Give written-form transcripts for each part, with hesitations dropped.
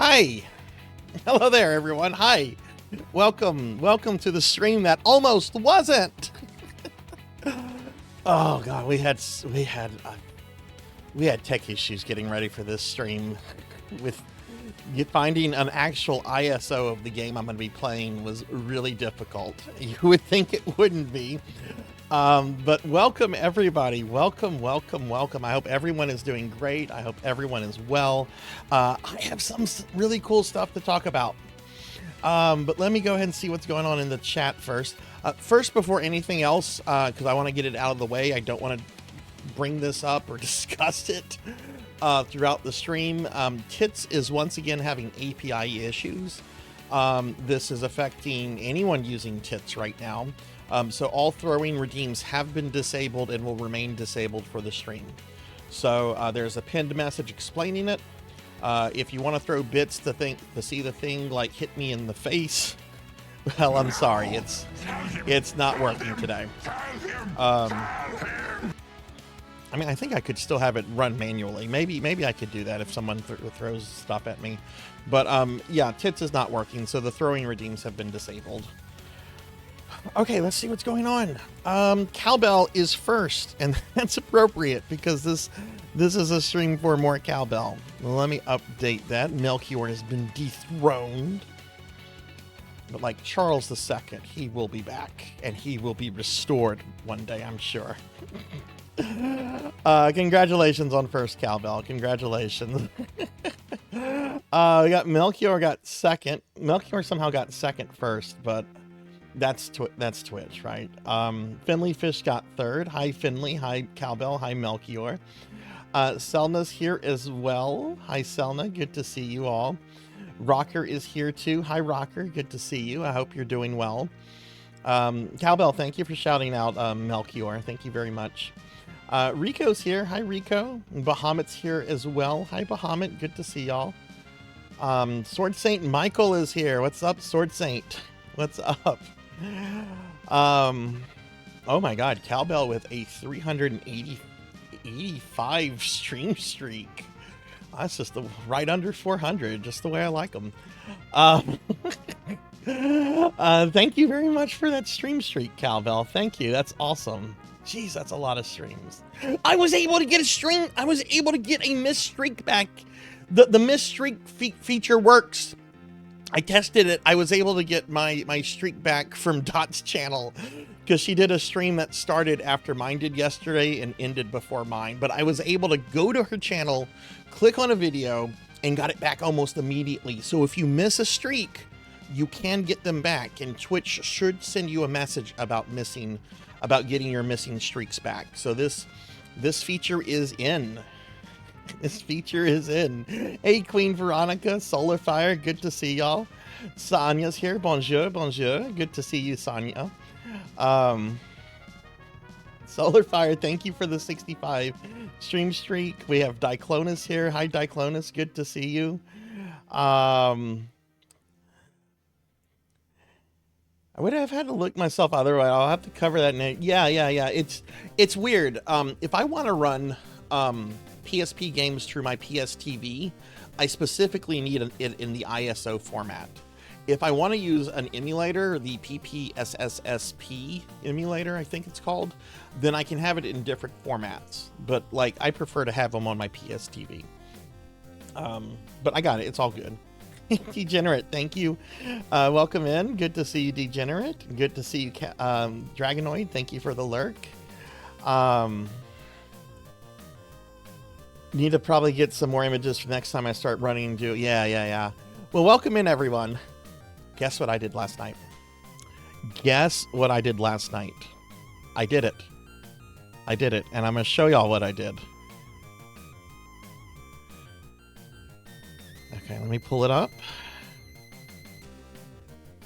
Hi. Hello there, everyone. Hi. Welcome to the stream that almost wasn't. Oh God, we had tech issues getting ready for this stream. With finding an actual ISO of the game I'm going to be playing was really difficult. You would think it wouldn't be. But welcome everybody. Welcome. I hope everyone is doing great. I hope everyone is well. I have some really cool stuff to talk about. But let me go ahead and see what's going on in the chat first. First, before anything else, because I want to get it out of the way, I don't want to bring this up or discuss it throughout the stream. Tits is once again having API issues. This is affecting anyone using Tits right now. So all throwing redeems have been disabled and will remain disabled for the stream. So there's a pinned message explaining it. If you want to throw bits to see the thing like hit me in the face, well, I'm sorry, it's not working today. I mean, I think I could still have it run manually. Maybe I could do that if someone throws stuff at me. But yeah, Tits is not working, so the throwing redeems have been disabled. Okay, let's see what's going on. Cowbell is first, and that's appropriate because this is a stream for more cowbell. Well, let me update that. Melchior has been dethroned. But like Charles II, he will be back, and he will be restored one day, I'm sure. Congratulations on first, cowbell. Congratulations. We got Melchior got second. Melchior somehow got second first, but that's Twitch, right? Finley Fish got third. Hi, Finley. Hi, cowbell. Hi, Melchior. Selna's here as well. Hi, Selna. Good to see you all. Rocker is here too. Hi, Rocker. Good to see you. I hope you're doing well. Cowbell, thank you for shouting out Melchior. Thank you very much. Rico's here. Hi, Rico. Bahamut's here as well. Hi, Bahamut. Good to see y'all. Sword Saint Michael is here. What's up, Sword Saint? What's up? Oh my God, cowbell with a 385 stream streak. That's just right under 400, just the way I like them. Thank you very much for that stream streak, cowbell. Thank you. That's awesome. Jeez, that's a lot of streams. I was able to get a stream. I was able to get a missed streak back. The missed streak feature works. I tested it. I was able to get my streak back from Dot's channel because she did a stream that started after mine did yesterday and ended before mine. But I was able to go to her channel, click on a video, and got it back almost immediately. So if you miss a streak, you can get them back. And Twitch should send you a message about getting your missing streaks back. So this feature is in. This feature is in. Hey, Queen Veronica, Solar Fire, good to see y'all. Sonia's here. Bonjour. Good to see you, Sonia. Solar Fire, thank you for the 65 stream streak. We have Diclonus here. Hi, Diclonus. Good to see you. I would have had to look myself otherwise. I'll have to cover that name. Yeah. It's weird. If I want to run PSP games through my PS TV, I specifically need it in the ISO format. If I want to use an emulator, the PPSSSP emulator, I think it's called, then I can have it in different formats. But like, I prefer to have them on my PS TV. But I got it. It's all good. Degenerate, thank you. Welcome in. Good to see you, Degenerate. Good to see you, Dragonoid. Thank you for the lurk. Need to probably get some more images for next time I start running. Yeah. Well, welcome in, everyone. Guess what I did last night? I did it. And I'm going to show y'all what I did. Okay, let me pull it up.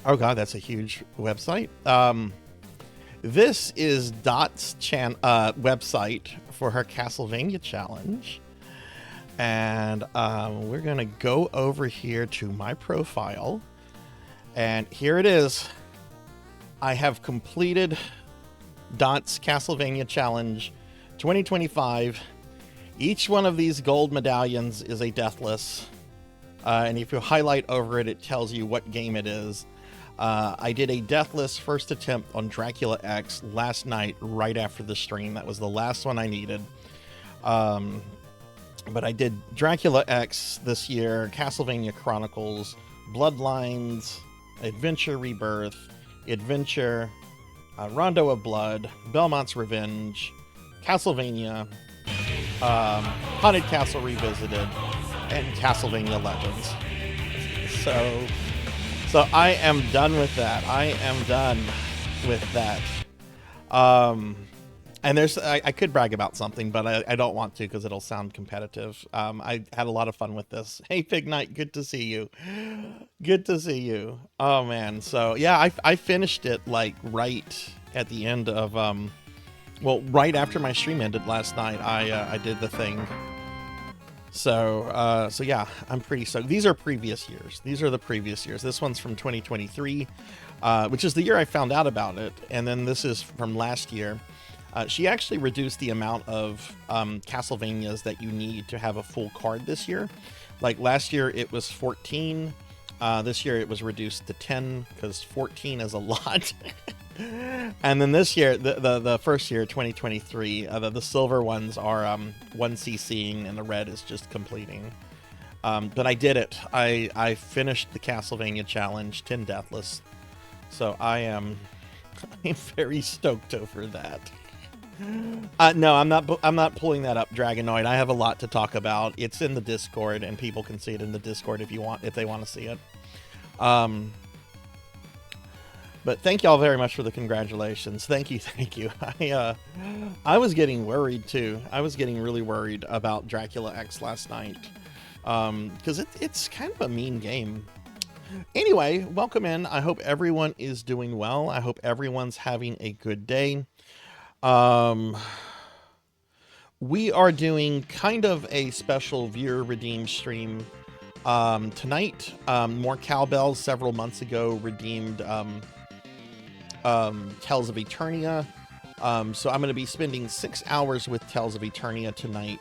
Oh God, that's a huge website. This is Dot's website for her Castlevania challenge. And we're going to go over here to my profile. And here it is. I have completed Dot's Castlevania challenge 2025. Each one of these gold medallions is a deathless. and if you highlight over it, it tells you what game it is. I did a deathless first attempt on Dracula X last night, right after the stream. That was the last one I needed. But I did Dracula X this year, Castlevania Chronicles, Bloodlines, Adventure Rebirth, Adventure, Rondo of Blood, Belmont's Revenge, Castlevania, Haunted Castle Revisited, and Castlevania Legends. So I am done with that. I am done with that. And I could brag about something, but I don't want to because it'll sound competitive. I had a lot of fun with this. Hey, Pig Knight, good to see you. Good to see you. Oh, man. So, yeah, I finished it, like, right at the end of, well, right after my stream ended last night, I did the thing. So yeah, I'm pretty stoked. These are previous years. These are the previous years. This one's from 2023, which is the year I found out about it. And then this is from last year. She actually reduced the amount of Castlevanias that you need to have a full card this year. Like last year, it was 14. This year, it was reduced to 10 because 14 is a lot. And then this year, the first year, 2023, the silver ones are 1CCing and the red is just completing. But I did it. I finished the Castlevania challenge, 10 deathless. So I'm very stoked over that. No, I'm not pulling that up, Dragonoid. I have a lot to talk about. It's in the Discord, and people can see it in the Discord if they want to see it. But thank y'all very much for the congratulations. Thank you. I was getting worried too. I was getting really worried about Dracula X last night, because it's kind of a mean game. Anyway, welcome in. I hope everyone is doing well. I hope everyone's having a good day. We are doing kind of a special viewer redeem stream tonight. More Cowbells several months ago redeemed Tales of Eternia. So I'm going to be spending 6 hours with Tales of Eternia tonight,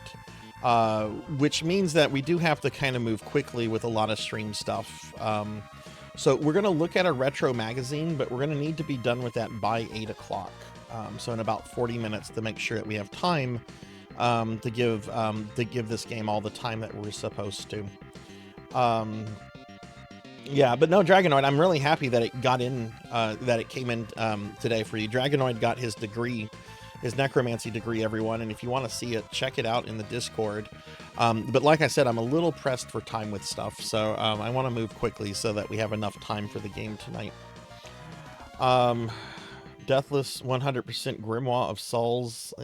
which means that we do have to kind of move quickly with a lot of stream stuff. So we're going to look at a retro magazine, but we're going to need to be done with that by 8 o'clock. So in about 40 minutes to make sure that we have time to give this game all the time that we're supposed to. Yeah, but no, Dragonoid, I'm really happy that it got in, that it came in today for you. Dragonoid got his degree, his necromancy degree, everyone, and if you want to see it, check it out in the Discord. But like I said, I'm a little pressed for time with stuff, so I want to move quickly so that we have enough time for the game tonight. Deathless 100% Grimoire of Souls.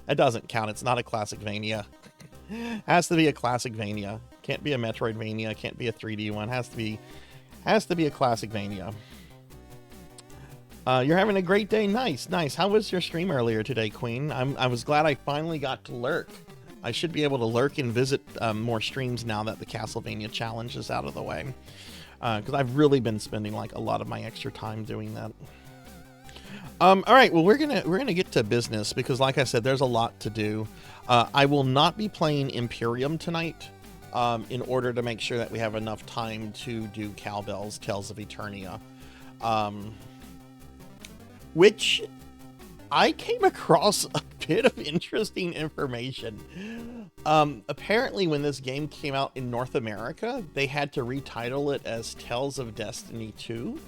That doesn't count. It's not a classic Vania. Has to be a classic Vania. Can't be a Metroidvania. Can't be a 3D one. Has to be a classic Vania. You're having a great day. Nice. How was your stream earlier today, Queen? I was glad I finally got to lurk. I should be able to lurk and visit more streams now that the Castlevania challenge is out of the way. Because I've really been spending like a lot of my extra time doing that. All right, well, we're gonna get to business because, like I said, there's a lot to do. I will not be playing Imperium tonight in order to make sure that we have enough time to do Cowbell's Tales of Eternia, which I came across a bit of interesting information. Apparently, when this game came out in North America, they had to retitle it as Tales of Destiny 2.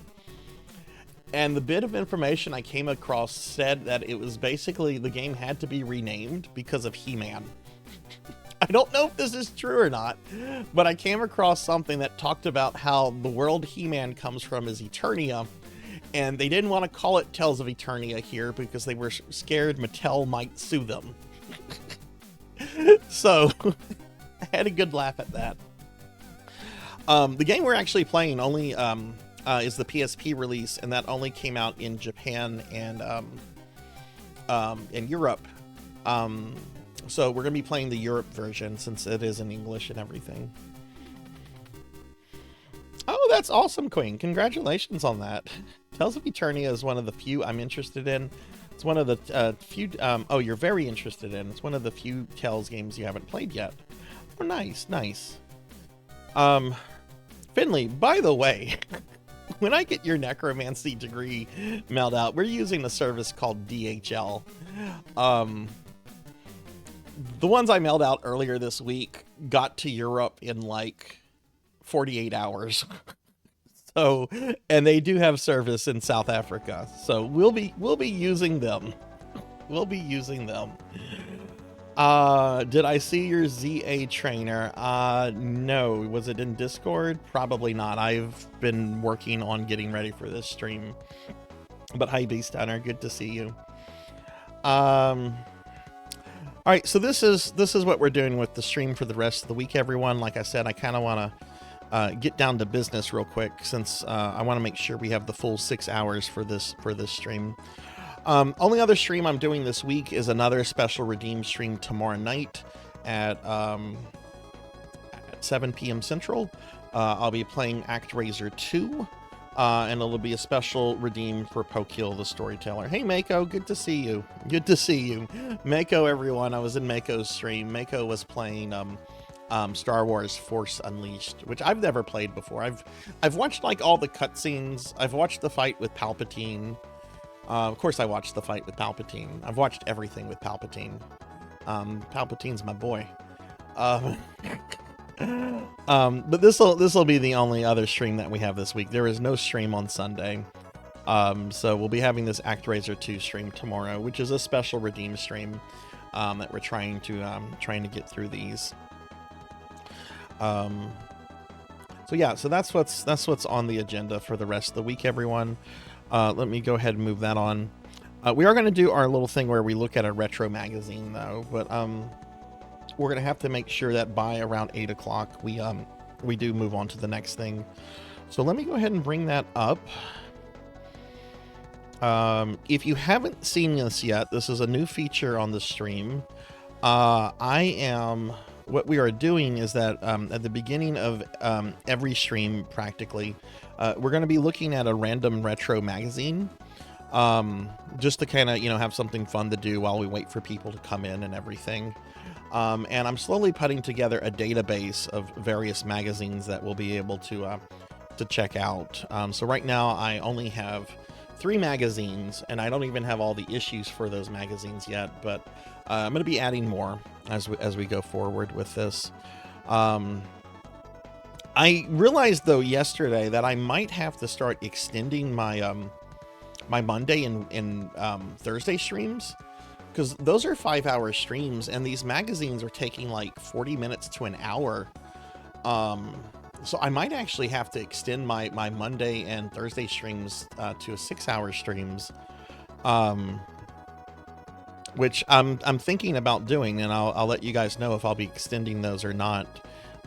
And the bit of information I came across said that it was basically the game had to be renamed because of He-Man. I don't know if this is true or not, but I came across something that talked about how the world He-Man comes from is Eternia, and they didn't want to call it Tales of Eternia here because they were scared Mattel might sue them. So, I had a good laugh at that. The game we're actually playing only is the PSP release, and that only came out in Japan and in Europe. So we're going to be playing the Europe version since it is in English and everything. Oh, that's awesome, Queen. Congratulations on that. Tales of Eternia is one of the few I'm interested in. It's one of the few... oh, you're very interested in. It's one of the few Tales games you haven't played yet. Oh, nice. Um, Finley, by the way, when I get your necromancy degree mailed out, we're using a service called DHL. The ones I mailed out earlier this week got to Europe in like 48 hours. So, and they do have service in South Africa. So we'll be using them. We'll be using them. Did I see your ZA trainer? No. Was it in Discord? Probably not. I've been working on getting ready for this stream. But hi, Beast Hunter. Good to see you. All right, so this is what we're doing with the stream for the rest of the week, everyone. Like I said, I kind of want to get down to business real quick, since I want to make sure we have the full 6 hours for this stream. Only other stream I'm doing this week is another special redeem stream tomorrow night at 7 p.m. Central. I'll be playing ActRaiser 2. And it'll be a special redeem for Pokil the Storyteller. Hey, Mako, good to see you. Good to see you. Mako, everyone. I was in Mako's stream. Mako was playing Star Wars Force Unleashed, which I've never played before. I've watched like all the cutscenes. I've watched the fight with Palpatine. Of course, I watched the fight with Palpatine. I've watched everything with Palpatine. Palpatine's my boy. But this will be the only other stream that we have this week. There is no stream on Sunday. So we'll be having this ActRaiser 2 stream tomorrow, which is a special redeem stream that we're trying to get through these. So yeah, so that's what's on the agenda for the rest of the week, everyone. Let me go ahead and move that on. We are going to do our little thing where we look at a retro magazine, though, but we're going to have to make sure that by around 8 o'clock we do move on to the next thing. So let me go ahead and bring that up. If you haven't seen this yet, this is a new feature on the stream. What we are doing is that at the beginning of every stream, practically, we're going to be looking at a random retro magazine, just to kind of, have something fun to do while we wait for people to come in and everything. And I'm slowly putting together a database of various magazines that we'll be able to check out. So right now I only have 3 magazines, and I don't even have all the issues for those magazines yet, but I'm going to be adding more as we go forward with this. I realized, though, yesterday that I might have to start extending my my Monday and Thursday streams, because those are 5-hour streams, and these magazines are taking like 40 minutes to an hour. So I might actually have to extend my Monday and Thursday streams to 6-hour streams, which I'm thinking about doing, and I'll let you guys know if I'll be extending those or not.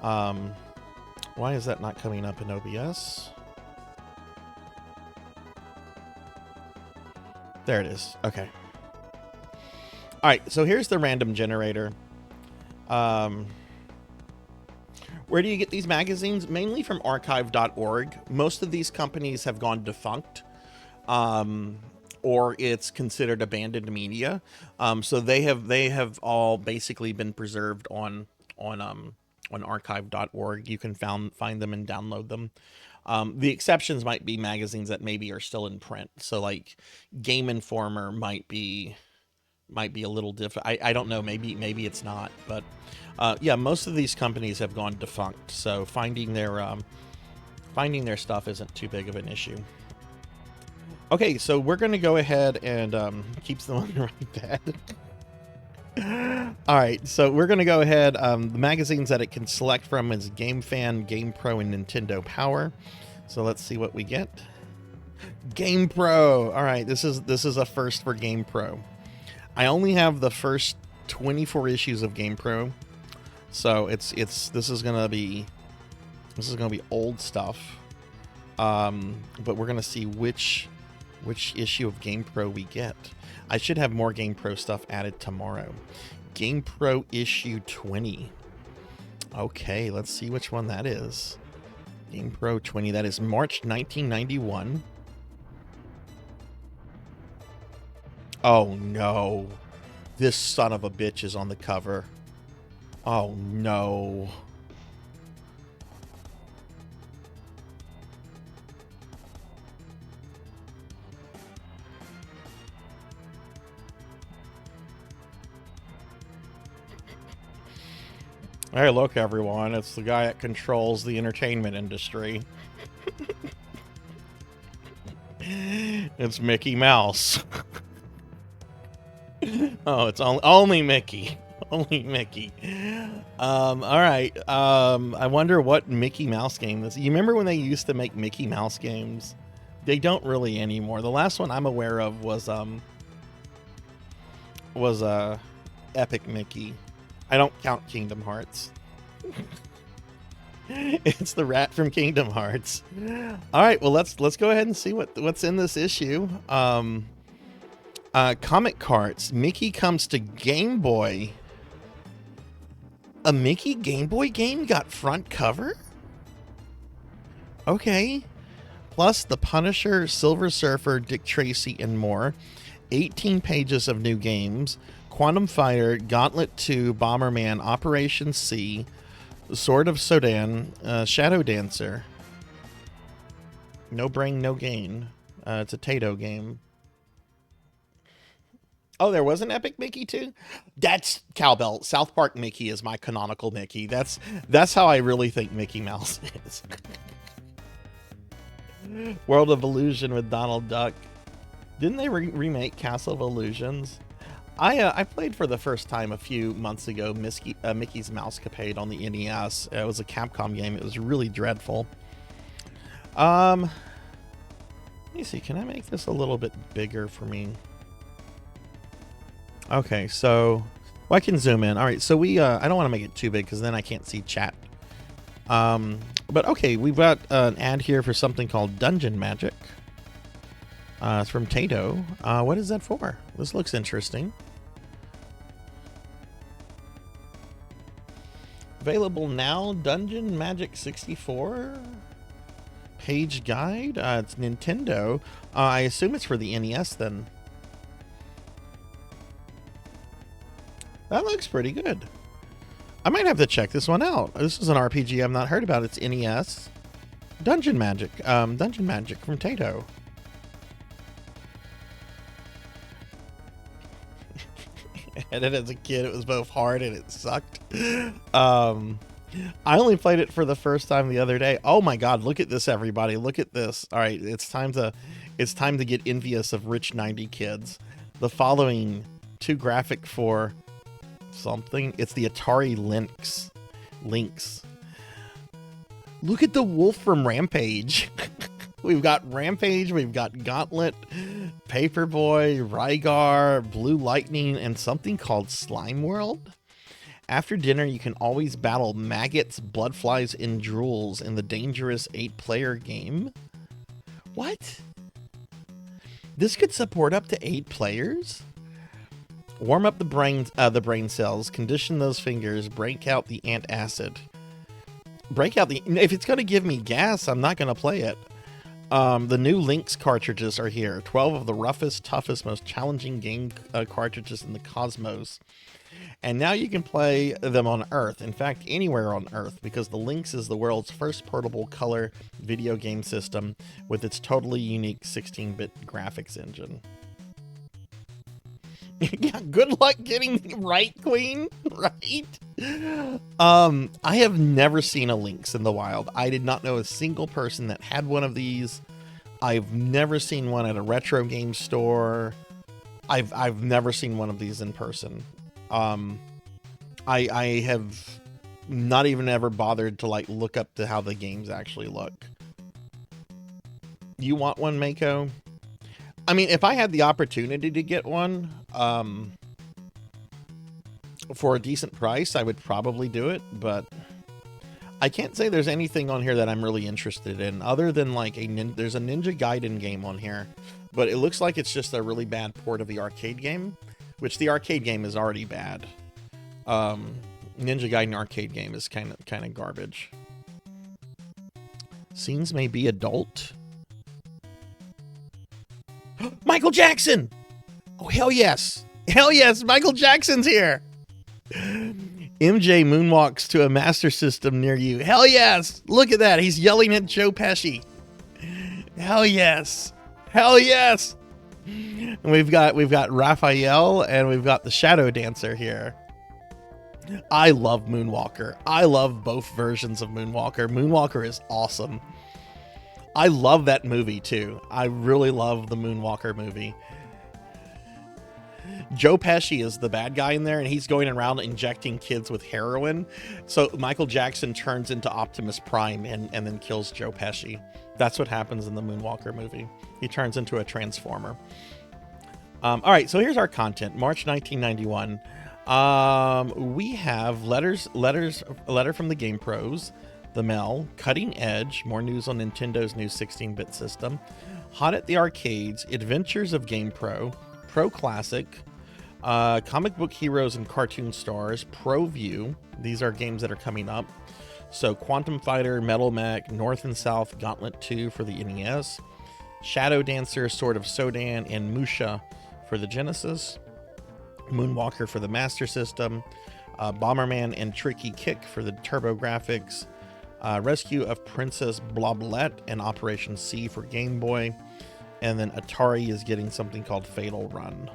Why is that not coming up in OBS? There it is. Okay. All right, so here's the random generator. Where do you get these magazines? Mainly from archive.org. Most of these companies have gone defunct, or it's considered abandoned media. So they have all basically been preserved on archive.org. You can find them and download them. The exceptions might be magazines that maybe are still in print. So like Game Informer might be a little different. I don't know. Maybe it's not. But yeah, most of these companies have gone defunct. So finding their stuff isn't too big of an issue. Okay, so we're going to go ahead and keep them on the right bed. All right, so we're going to go ahead. The magazines that it can select from is Game Fan, Game Pro, and Nintendo Power. So let's see what we get. Game Pro. All right, this is a first for Game Pro. I only have the first 24 issues of Game Pro, so this is gonna be old stuff. But we're gonna see which issue of Game Pro we get. I should have more Game Pro stuff added tomorrow. Game Pro issue 20. Okay, let's see which one that is. Game Pro 20. That is March 1991. Oh no. This son of a bitch is on the cover. Oh no. Hey, look, everyone. It's the guy that controls the entertainment industry. It's Mickey Mouse. Oh, it's only Mickey. Only Mickey. All right. I wonder what Mickey Mouse game this. You remember when they used to make Mickey Mouse games? They don't really anymore. The last one I'm aware of was Epic Mickey. I don't count Kingdom Hearts. It's the rat from Kingdom Hearts. All right, well let's go ahead and see what's in this issue. Comic cards. Mickey comes to Game Boy. A Mickey Game Boy game got front cover? Okay. Plus The Punisher, Silver Surfer, Dick Tracy, and more. 18 pages of new games. Quantum Fighter, Gauntlet 2, Bomberman, Operation C, Sword of Sodan, Shadow Dancer. No brain, no gain. It's a Tato game. Oh, there was an Epic Mickey too? That's Cowbell. South Park Mickey is my canonical Mickey. That's how I really think Mickey Mouse is. World of Illusion with Donald Duck. Didn't they remake Castle of Illusions? I played for the first time a few months ago Mickey's Mousecapade on the NES. It was a Capcom game. It was really dreadful. Let me see. Can I make this a little bit bigger for me? Okay, so I can zoom in. All right, so I don't want to make it too big because then I can't see chat. But okay, we've got an ad here for something called Dungeon Magic. It's from Tato. What is that for? This looks interesting. Available now, Dungeon Magic 64 page guide. It's Nintendo. I assume it's for the NES then. That looks pretty good. I might have to check this one out. This is an RPG I've not heard about. It's NES. Dungeon Magic. Dungeon Magic from Tato. And as a kid, it was both hard and it sucked. I only played it for the first time the other day. Oh my God, look at this, everybody. Look at this. All right, it's time to get envious of rich 90 kids. The following two graphic for something. It's the Atari Lynx. Look at the wolf from Rampage. We've got Rampage, we've got Gauntlet, Paperboy, Rygar, Blue Lightning, and something called Slime World. After dinner, you can always battle maggots, bloodflies, and drools in the dangerous 8-player game. What? This could support up to 8 players? Warm up the brain cells, condition those fingers, break out the antacid. If it's going to give me gas, I'm not going to play it. The new Lynx cartridges are here. 12 of the roughest, toughest, most challenging game cartridges in the cosmos. And now you can play them on Earth. In fact, anywhere on Earth, because the Lynx is the world's first portable color video game system with its totally unique 16-bit graphics engine. Yeah, good luck getting right, Queen. Right? I have never seen a Lynx in the wild. I did not know a single person that had one of these. I've never seen one at a retro game store. I've never seen one of these in person. I have not even ever bothered to like look up to how the games actually look. You want one, Mako? I mean, if I had the opportunity to get one, for a decent price, I would probably do it, but I can't say there's anything on here that I'm really interested in, other than like there's a Ninja Gaiden game on here, but it looks like it's just a really bad port of the arcade game, which the arcade game is already bad. Ninja Gaiden arcade game is kind of garbage. Scenes may be adult. Michael Jackson! Oh, hell yes. Hell yes, Michael Jackson's here. MJ moonwalks to a Master System near you. Hell yes. Look at that. He's yelling at Joe Pesci. Hell yes. Hell yes. And we've got Raphael and we've got the Shadow Dancer here. I love Moonwalker. I love both versions of Moonwalker. Moonwalker is awesome. I love that movie too. I really love the Moonwalker movie. Joe Pesci is the bad guy in there, and he's going around injecting kids with heroin. So Michael Jackson turns into Optimus Prime and then kills Joe Pesci. That's what happens in the Moonwalker movie. He turns into a transformer. All right, so here's our content. March 1991. We have a letter from the Game Pros, the Mail, Cutting Edge, more news on Nintendo's new 16-bit system, Hot at the Arcades, Adventures of Game Pro, Pro Classic, Comic Book Heroes and Cartoon Stars, Pro View. These are games that are coming up. So Quantum Fighter, Metal Mech, North and South, Gauntlet 2 for the NES, Shadow Dancer, Sword of Sodan, and Musha for the Genesis, Moonwalker for the Master System, Bomberman and Tricky Kick for the TurboGrafx, Rescue of Princess Bloblette and Operation C for Game Boy, and then Atari is getting something called Fatal Run.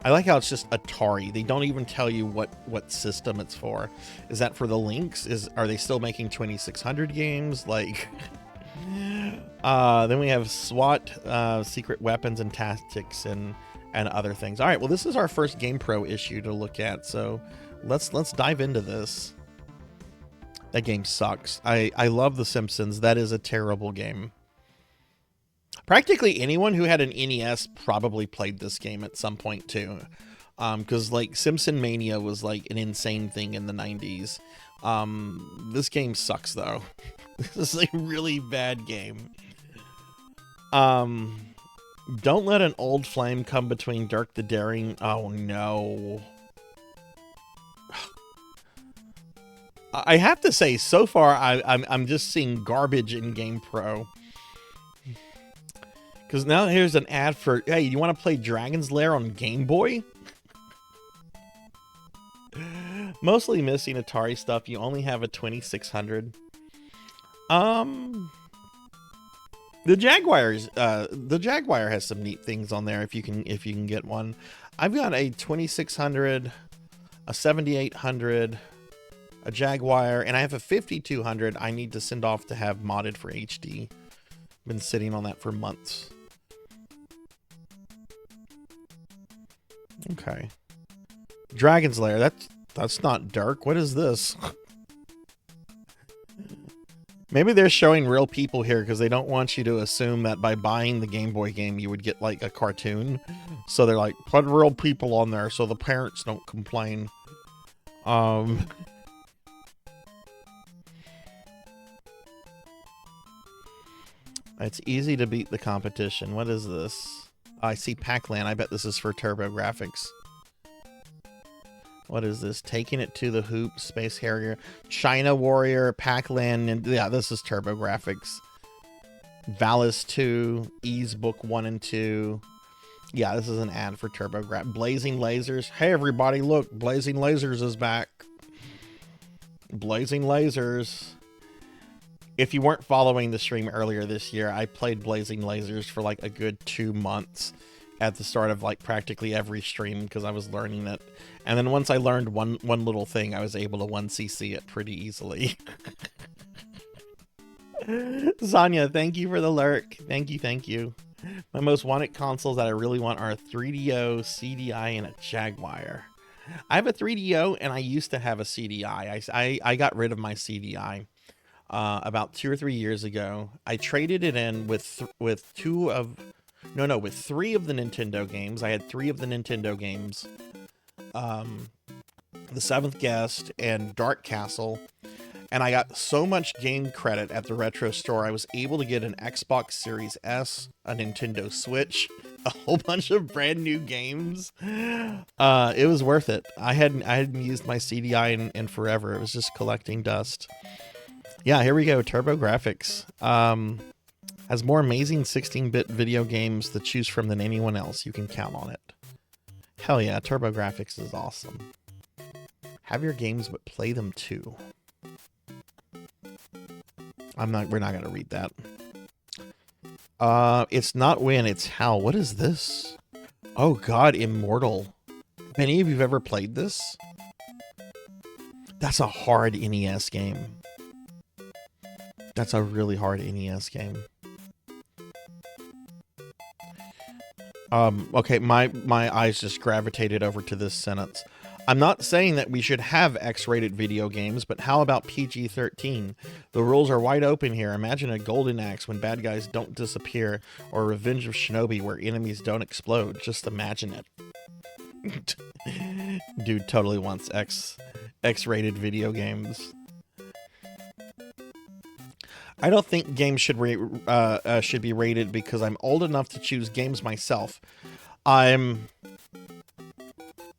I like how it's just Atari. They don't even tell you what system it's for. Is that for the Lynx? Are they still making 2600 games? Like, then we have SWAT, Secret Weapons and Tactics, and other things. All right, well, this is our first Game Pro issue to look at, so let's dive into this. That game sucks. I love The Simpsons. That is a terrible game. Practically anyone who had an NES probably played this game at some point too, because like Simpson Mania was like an insane thing in the 90s. This game sucks though. This is a really bad game. Don't let an old flame come between Dirk the Daring. Oh no. I have to say, so far I'm just seeing garbage in Game Pro. Because now here's an ad for, hey, you want to play Dragon's Lair on Game Boy? Mostly missing Atari stuff. You only have a 2600. The Jaguar has some neat things on there if you can get one. I've got a 2600, a 7800, a Jaguar, and I have a 5200 I need to send off to have modded for HD. Been sitting on that for months. Okay. Dragon's Lair, that's not Dirk. What is this? Maybe they're showing real people here because they don't want you to assume that by buying the Game Boy game you would get like a cartoon. So they're like, put real people on there so the parents don't complain. It's easy to beat the competition. What is this? I see Pac-Land. I bet this is for TurboGrafx. What is this? Taking It to the Hoop, Space Harrier, China Warrior, Pac-Land, and yeah, this is TurboGrafx. Valis 2, Ease Book 1 and 2. Yeah, this is an ad for TurboGrafx. Blazing Lasers. Hey everybody, look, Blazing Lasers is back. Blazing Lasers. If you weren't following the stream earlier this year, I played Blazing Lasers for like a good 2 months at the start of like practically every stream because I was learning it. And then once I learned one little thing, I was able to 1cc it pretty easily. Zanya, thank you for the lurk. Thank you. My most wanted consoles that I really want are a 3DO, CDI, and a Jaguar. I have a 3DO and I used to have a CDI. I got rid of my CDI. About 2 or 3 years ago. I traded it in with 3 of the Nintendo games. I had 3 of the Nintendo games. The Seventh Guest and Dark Castle. And I got so much game credit at the retro store, I was able to get an Xbox Series S, a Nintendo Switch, a whole bunch of brand new games. It was worth it. I hadn't used my CDI in forever. It was just collecting dust. Yeah, here we go. TurboGrafx has more amazing 16-bit video games to choose from than anyone else. You can count on it. Hell yeah, TurboGrafx is awesome. Have your games, but play them too. We're not going to read that. It's not when, it's how. What is this? Oh god, Immortal. Have any of you ever played this? That's a hard NES game. That's a really hard NES game. Okay, my eyes just gravitated over to this sentence. I'm not saying that we should have X-rated video games, but how about PG-13? The rules are wide open here. Imagine a Golden Axe when bad guys don't disappear, or Revenge of Shinobi where enemies don't explode. Just imagine it. Dude totally wants X-rated video games. I don't think games should be rated because I'm old enough to choose games myself. I'm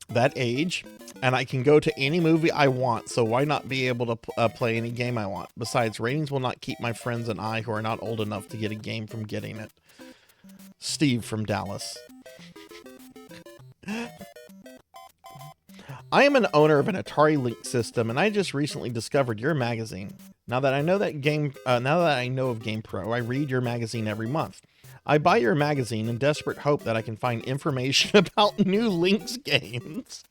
that age, and I can go to any movie I want, so why not be able to play any game I want? Besides, ratings will not keep my friends and I, who are not old enough to get a game, from getting it. Steve from Dallas. I am an owner of an Atari Lynx system, and I just recently discovered your magazine. Now that I know of GamePro, I read your magazine every month. I buy your magazine in desperate hope that I can find information about new Lynx games.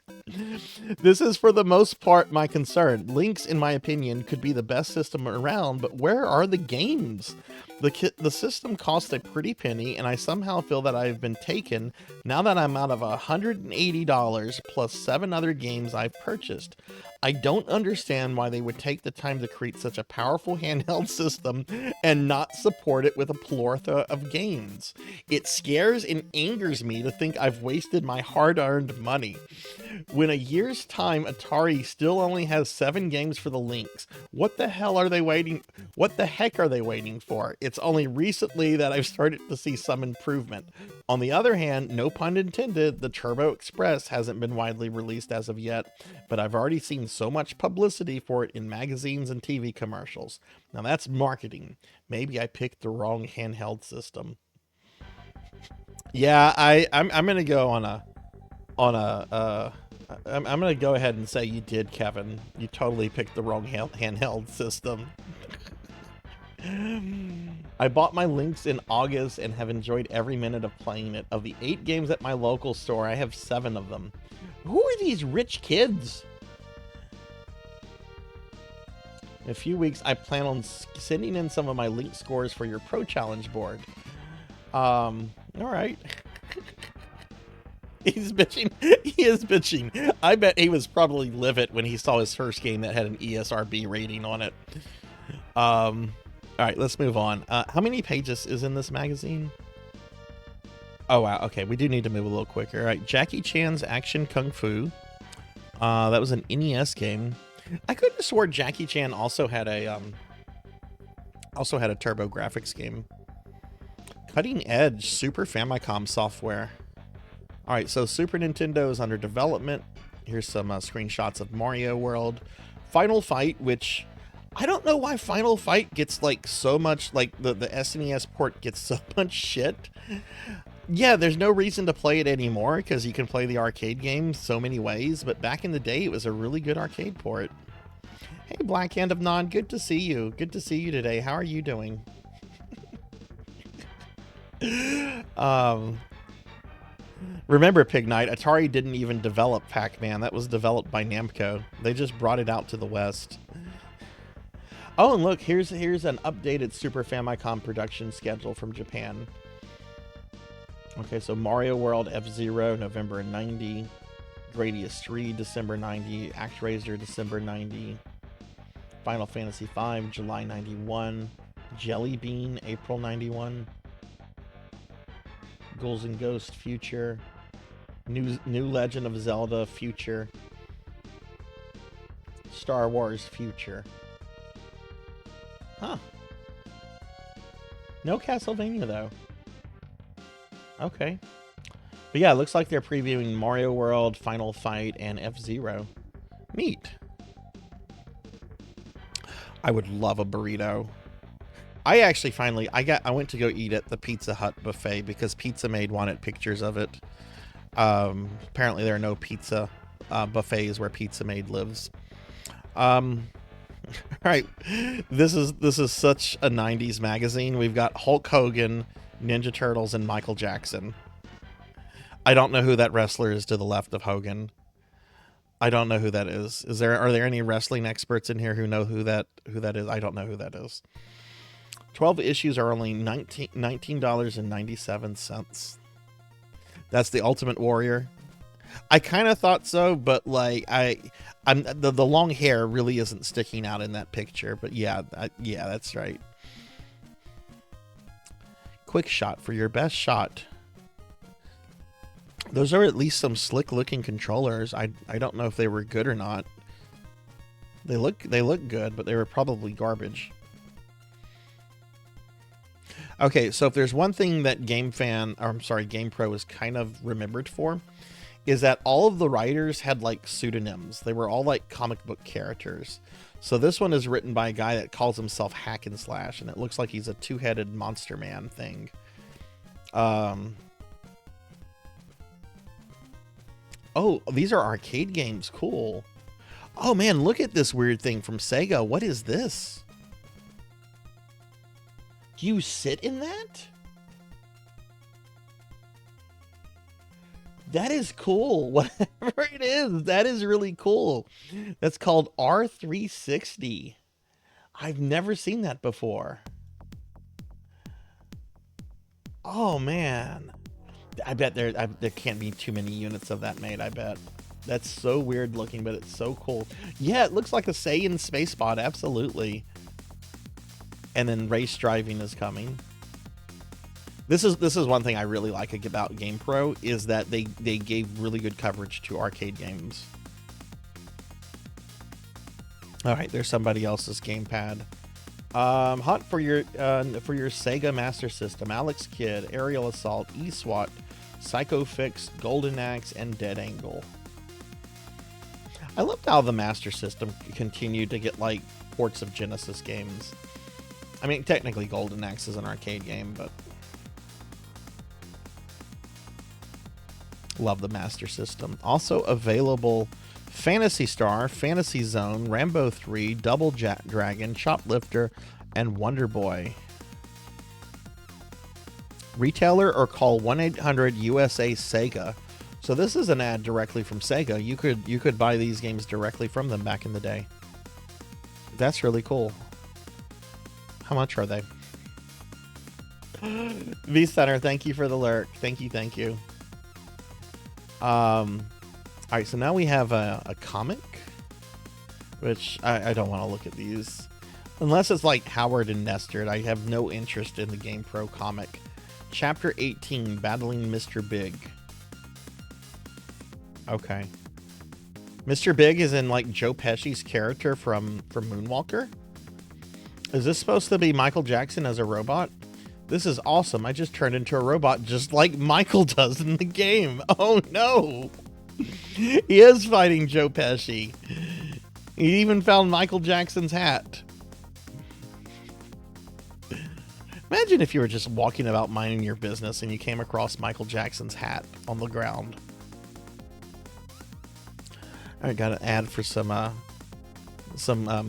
This is for the most part my concern. Lynx, in my opinion, could be the best system around, but where are the games? The system cost a pretty penny, and I somehow feel that I've been taken now that I'm out of $180 plus 7 other games I've purchased. I don't understand why they would take the time to create such a powerful handheld system and not support it with a plethora of games. It scares and angers me to think I've wasted my hard-earned money. When a year's time Atari still only has 7 games for the Lynx, what the heck are they waiting for? It's only recently that I've started to see some improvement. On the other hand, no pun intended, the Turbo Express hasn't been widely released as of yet, but I've already seen so much publicity for it in magazines and TV commercials. Now that's marketing. Maybe I picked the wrong handheld system. Yeah, I'm gonna go I'm gonna go ahead and say you did, Kevin. You totally picked the wrong handheld system. I bought my Lynx in August and have enjoyed every minute of playing it. Of the 8 games at my local store, I have 7 of them. Who are these rich kids? In a few weeks, I plan on sending in some of my Lynx scores for your Pro Challenge board. All right. He's bitching. He is bitching. I bet he was probably livid when he saw his first game that had an ESRB rating on it. All right, let's move on. How many pages is in this magazine? Oh, wow. Okay, we do need to move a little quicker. All right, Jackie Chan's Action Kung Fu. That was an NES game. I could have swore Jackie Chan also had a Turbo Graphics game. Cutting Edge Super Famicom software. All right, so Super Nintendo is under development. Here's some screenshots of Mario World. Final Fight, which I don't know why Final Fight gets like so much, like the SNES port gets so much shit. Yeah, there's no reason to play it anymore because you can play the arcade game so many ways, but back in the day it was a really good arcade port. Hey, Black Hand of Nod, good to see you. Good to see you today. How are you doing? Remember, Pig Knight, Atari didn't even develop Pac-Man. That was developed by Namco. They just brought it out to the West. Oh, and look, here's an updated Super Famicom production schedule from Japan. Okay, so Mario World F-Zero, November 90. Gradius 3, December 90. ActRaiser, December 90. Final Fantasy V, July 91. Jelly Bean, April 91. Ghouls and Ghosts, Future. New Legend of Zelda, Future. Star Wars, Future. Huh. No Castlevania, though. Okay. But yeah, it looks like they're previewing Mario World, Final Fight, and F-Zero. Neat. I would love a burrito. I actually I went to go eat at the Pizza Hut buffet because Pizza Made wanted pictures of it. Apparently there are no pizza buffets where Pizza Made lives. All right, this is such a 90s magazine. We've got Hulk Hogan, Ninja Turtles, and Michael Jackson. I don't know who that wrestler is to the left of Hogan. I don't know who that is. Are there any wrestling experts in here who know who that is? I don't know who that is. 12 issues are only $19.97. That's the Ultimate Warrior. I kind of thought so, but like I'm the long hair really isn't sticking out in that picture. But yeah, yeah, that's right. Quick shot for your best shot. Those are at least some slick looking controllers. I don't know if they were good or not. They look good, but they were probably garbage. Okay, so if there's one thing that GamePro is kind of remembered for, is that all of the writers had like pseudonyms. They were all like comic book characters. So this one is written by a guy that calls himself Hack and Slash, and it looks like he's a two-headed monster man thing. Oh, these are arcade games. Cool. Oh man, look at this weird thing from Sega. What is this? Do you sit in that? That is cool. Whatever it is, that is really cool. That's called R360. I've never seen that before. Oh man. I bet there can't be too many units of that made, I bet. That's so weird looking, but it's so cool. Yeah, it looks like a Saiyan space pod, absolutely. And then race driving is coming. This is one thing I really like about GamePro, is that they gave really good coverage to arcade games. All right, there's somebody else's gamepad. Hunt for your Sega Master System: Alex Kidd, Aerial Assault, E-SWAT, Psycho Fix, Golden Axe, and Dead Angle. I loved how the Master System continued to get like ports of Genesis games. I mean, technically Golden Axe is an arcade game, but love the Master System. Also available: Phantasy Star, Fantasy Zone, Rambo 3, Double Dragon, Choplifter, and Wonder Boy. Retailer or call 1-800-USA-SEGA. So this is an ad directly from Sega. You could buy these games directly from them back in the day. That's really cool. How much are they? V Center, thank you for the lurk. Thank you. All right, so now we have a comic, which I don't want to look at these. Unless it's like Howard and Nestor, I have no interest in the GamePro comic. Chapter 18, Battling Mr. Big. Okay. Mr. Big is in like Joe Pesci's character from Moonwalker. Is this supposed to be Michael Jackson as a robot? This is awesome. I just turned into a robot just like Michael does in the game. Oh no. He is fighting Joe Pesci. He even found Michael Jackson's hat. Imagine if you were just walking about minding your business and you came across Michael Jackson's hat on the ground. I got an ad for some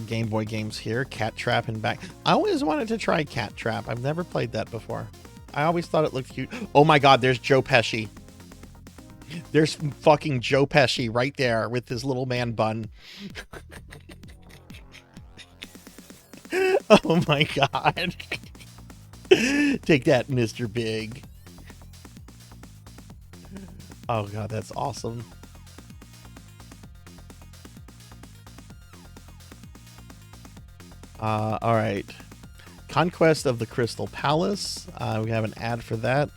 Game Boy games here. Cat Trap and Back. I always wanted to try Cat Trap. I've never played that before. I always thought it looked cute. Oh my god, there's Joe Pesci. There's fucking Joe Pesci right there with his little man bun. Oh my god. Take that, Mr. Big. Oh god, that's awesome. All right. Conquest of the Crystal Palace. We have an ad for that.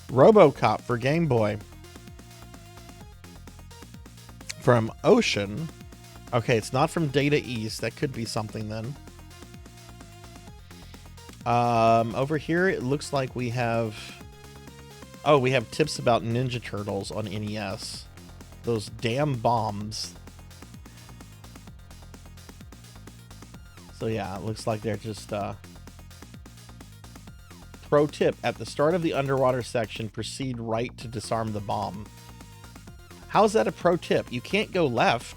RoboCop for Game Boy. From Ocean. Okay, it's not from Data East. That could be something then. Over here, it looks like we have... Oh, we have tips about Ninja Turtles on NES. Those damn bombs. So yeah, it looks like they're just... Pro tip, at the start of the underwater section, proceed right to disarm the bomb. How is that a pro tip? You can't go left.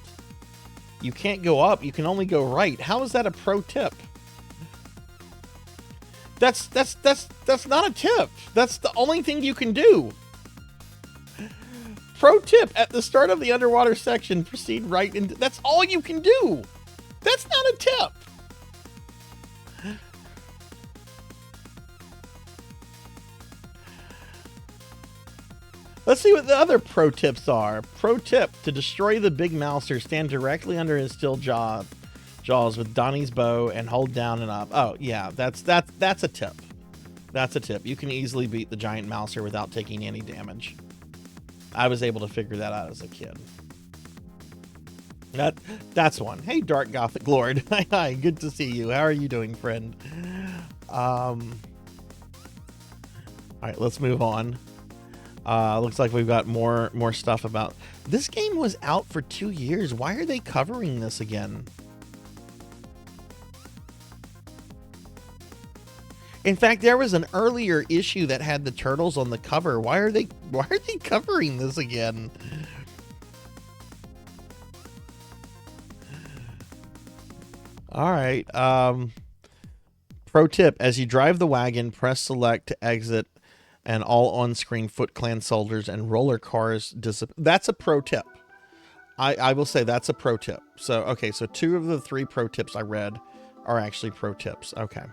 You can't go up. You can only go right. How is that a pro tip? That's not a tip. That's the only thing you can do. Pro tip, at the start of the underwater section, proceed right into... That's all you can do. That's not a tip. Let's see what the other pro tips are. Pro tip, to destroy the big mouser, stand directly under his still jaws with Donnie's bow and hold down and up. Oh, yeah, that's a tip. That's a tip. You can easily beat the giant mouser without taking any damage. I was able to figure that out as a kid. That's one. Hey, Dark Gothic Lord. Hi, good to see you. How are you doing, friend? All right, let's move on. Looks like we've got more stuff about... This game was out for 2 years. Why are they covering this again? In fact, there was an earlier issue that had the turtles on the cover. Why are they covering this again? All right. Pro tip, as you drive the wagon, press select to exit, and all on-screen Foot Clan soldiers and roller cars disappear. That's a pro tip. I will say that's a pro tip. So, okay, so 2 of the 3 pro tips I read are actually pro tips. Okay.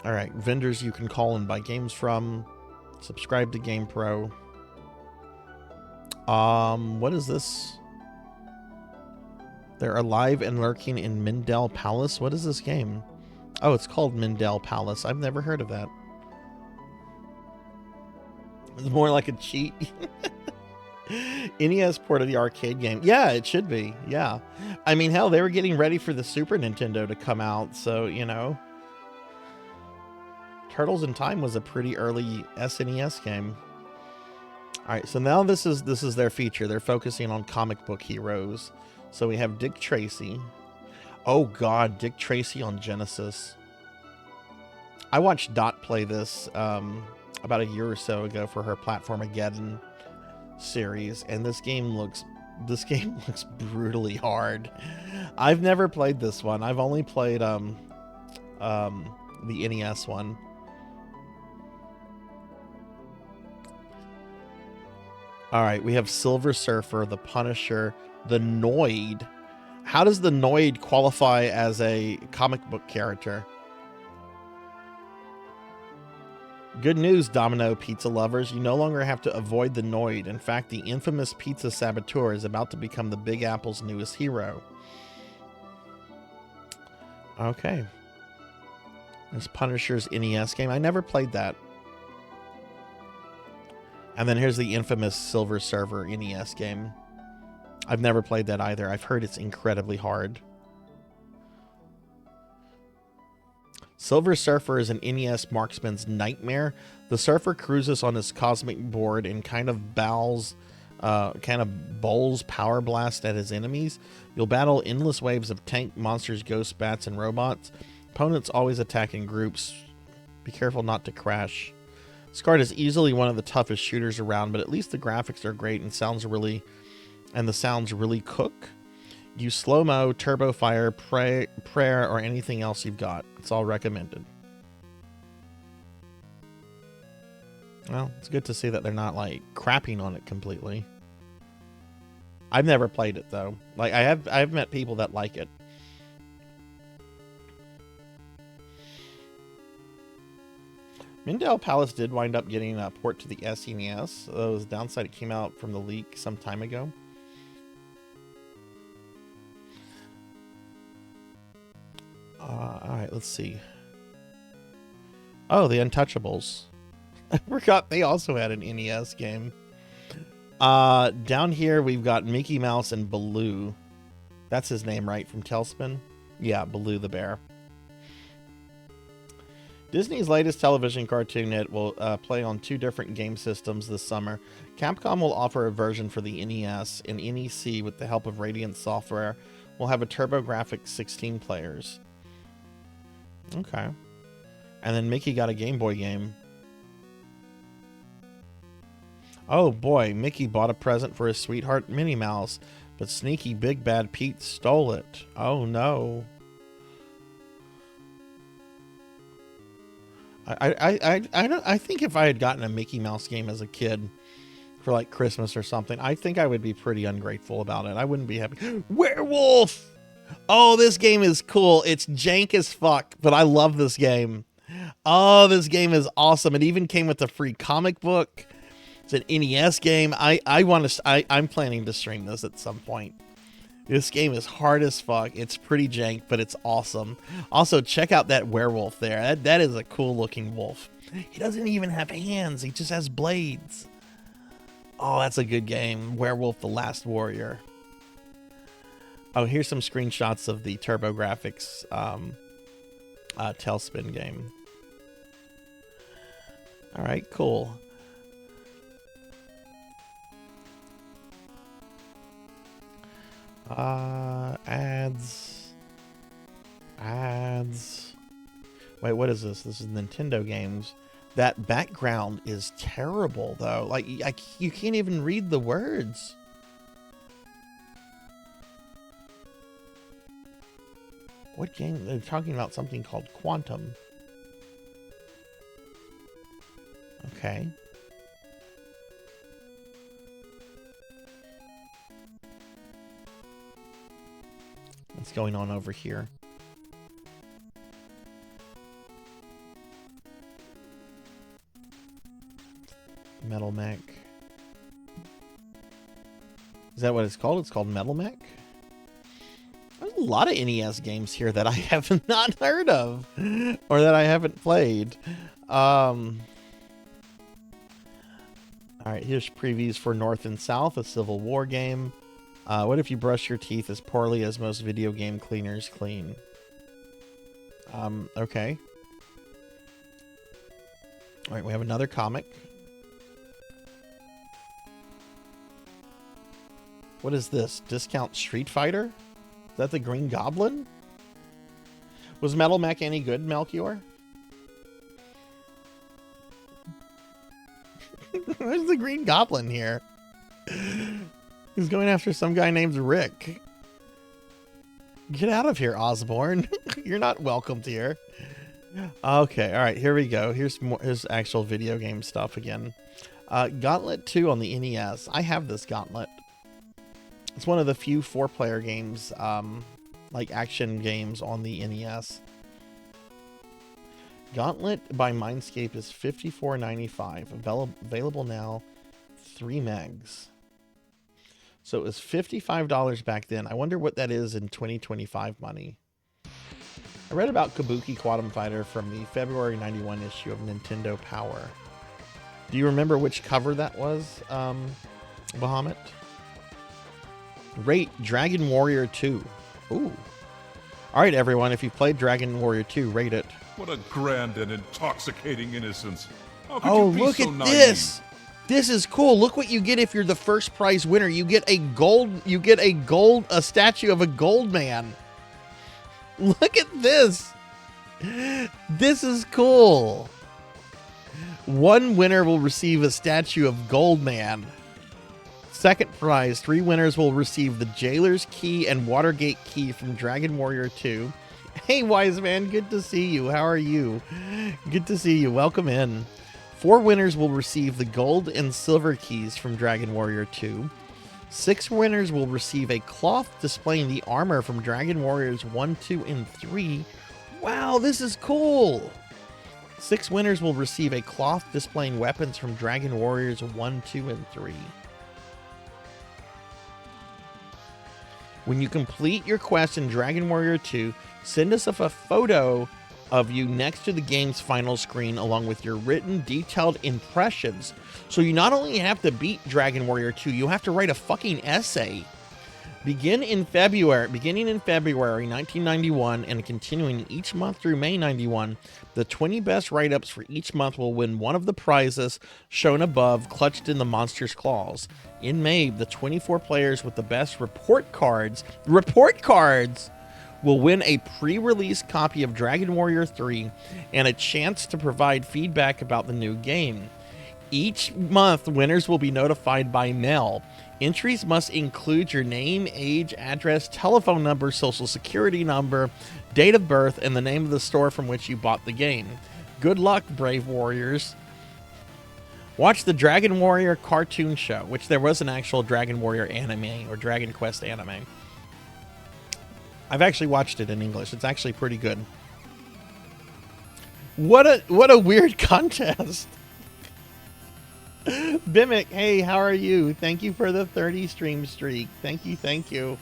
All right, vendors you can call and buy games from. Subscribe to GamePro. What is this? They're alive and lurking in Mindell Palace. What is this game? Oh, it's called Mindell Palace. I've never heard of that. It's more like a cheat. NES port of the arcade game. Yeah, it should be. Yeah. I mean, hell, they were getting ready for the Super Nintendo to come out, so, you know. Turtles in Time was a pretty early SNES game. All right, so now this is their feature. They're focusing on comic book heroes. So we have Dick Tracy. Oh God, Dick Tracy on Genesis. I watched Dot play this about a year or so ago for her Platformageddon series, and this game looks brutally hard. I've never played this one. I've only played the NES one. All right, we have Silver Surfer, the Punisher, the Noid. How does the Noid qualify as a comic book character? Good news, Domino pizza lovers. You no longer have to avoid the Noid. In fact, the infamous pizza saboteur is about to become the Big Apple's newest hero. Okay. This Punisher's NES game. I never played that. And then here's the infamous Silver Surfer NES game. I've never played that either. I've heard it's incredibly hard. Silver Surfer is an NES marksman's nightmare. The surfer cruises on his cosmic board and kind of bowls power blast at his enemies. You'll battle endless waves of tank monsters, ghost bats, and robots. Opponents always attack in groups. Be careful not to crash. This card is easily one of the toughest shooters around, but at least the graphics are great and the sounds really cook. Use slow-mo, turbo fire, prayer, or anything else you've got. It's all recommended. Well, it's good to see that they're not like crapping on it completely. I've never played it though. Like I've met people that like it. Mindell Palace did wind up getting a port to the SNES. That was the downside. It came out from the leak some time ago. All right, let's see. Oh, the Untouchables. I forgot they also had an NES game. Down here, we've got Mickey Mouse and Baloo. That's his name, right? From Tailspin? Yeah, Baloo the bear. Disney's latest television cartoon hit will play on 2 different game systems this summer. Capcom will offer a version for the NES, and NEC, with the help of Radiant Software, will have a TurboGrafx 16 players. Okay. And then Mickey got a Game Boy game. Oh boy, Mickey bought a present for his sweetheart Minnie Mouse, but sneaky Big Bad Pete stole it. Oh no. I think if I had gotten a Mickey Mouse game as a kid, for like Christmas or something, I think I would be pretty ungrateful about it. I wouldn't be happy. Werewolf! Oh, this game is cool. It's jank as fuck, but I love this game. Oh, this game is awesome. It even came with a free comic book. It's an NES game. I'm planning to stream this at some point. This game is hard as fuck. It's pretty jank, but it's awesome. Also, check out that werewolf there. That is a cool looking wolf. He doesn't even have hands. He just has blades. Oh, that's a good game. Werewolf the Last Warrior. Oh, here's some screenshots of the TurboGrafx Tailspin game. All right, cool. Ads. Wait, what is this? This is Nintendo games. That background is terrible, though. Like, you can't even read the words. What game? They're talking about something called Quantum. Okay. What's going on over here? Metal Mech. Is that what it's called? It's called Metal Mech? There's a lot of NES games here that I have not heard of or that I haven't played. All right, here's previews for North and South, a Civil War game. What if you brush your teeth as poorly as most video game cleaners clean? Okay. All right, we have another comic. What is this? Discount Street Fighter? Is that the Green Goblin? Was Metal Mech any good, Melchior? There's the Green Goblin here. He's going after some guy named Rick. Get out of here, Osborne. You're not welcomed here. Okay, all right, here we go. Here's actual video game stuff again. Gauntlet 2 on the NES. I have this Gauntlet. It's one of the few 4-player games, like action games on the NES. Gauntlet by Mindscape is $54.95. Available now, 3 megs. So it was $55 back then. I wonder what that is in 2025 money. I read about Kabuki Quantum Fighter from the February 91 issue of Nintendo Power. Do you remember which cover that was, Bahamut? Rate Dragon Warrior 2. Ooh. All right, everyone. If you played Dragon Warrior 2, rate it. What a grand and intoxicating innocence. How could Oh, you be look so at naive? this. This is cool. Look what you get if you're the first prize winner. You get a statue of a gold man. Look at this. This is cool. One winner will receive a statue of Goldman. Second prize, 3 winners will receive the Jailer's Key and Watergate Key from Dragon Warrior 2. Hey, Wise Man, good to see you. How are you? Good to see you. Welcome in. 4 winners will receive the Gold and Silver Keys from Dragon Warrior 2. 6 winners will receive a cloth displaying the armor from Dragon Warriors 1, 2, and 3. Wow, this is cool. 6 winners will receive a cloth displaying weapons from Dragon Warriors 1, 2, and 3. When you complete your quest in Dragon Warrior 2, send us a photo of you next to the game's final screen along with your written detailed impressions. So you not only have to beat Dragon Warrior 2, you have to write a fucking essay. Beginning in February 1991 and continuing each month through May 91, the 20 best write-ups for each month will win one of the prizes shown above, clutched in the monster's claws. In May, the 24 players with the best report cards will win a pre-release copy of Dragon Warrior 3 and a chance to provide feedback about the new game. Each month, winners will be notified by mail. Entries must include your name, age, address, telephone number, social security number, date of birth, and the name of the store from which you bought the game. Good luck, brave warriors. Watch the Dragon Warrior cartoon show, which there was an actual Dragon Warrior anime or Dragon Quest anime. I've actually watched it in English. It's actually pretty good. What a weird contest. Bimic, hey, how are you? Thank you for the 30 stream streak. Thank you.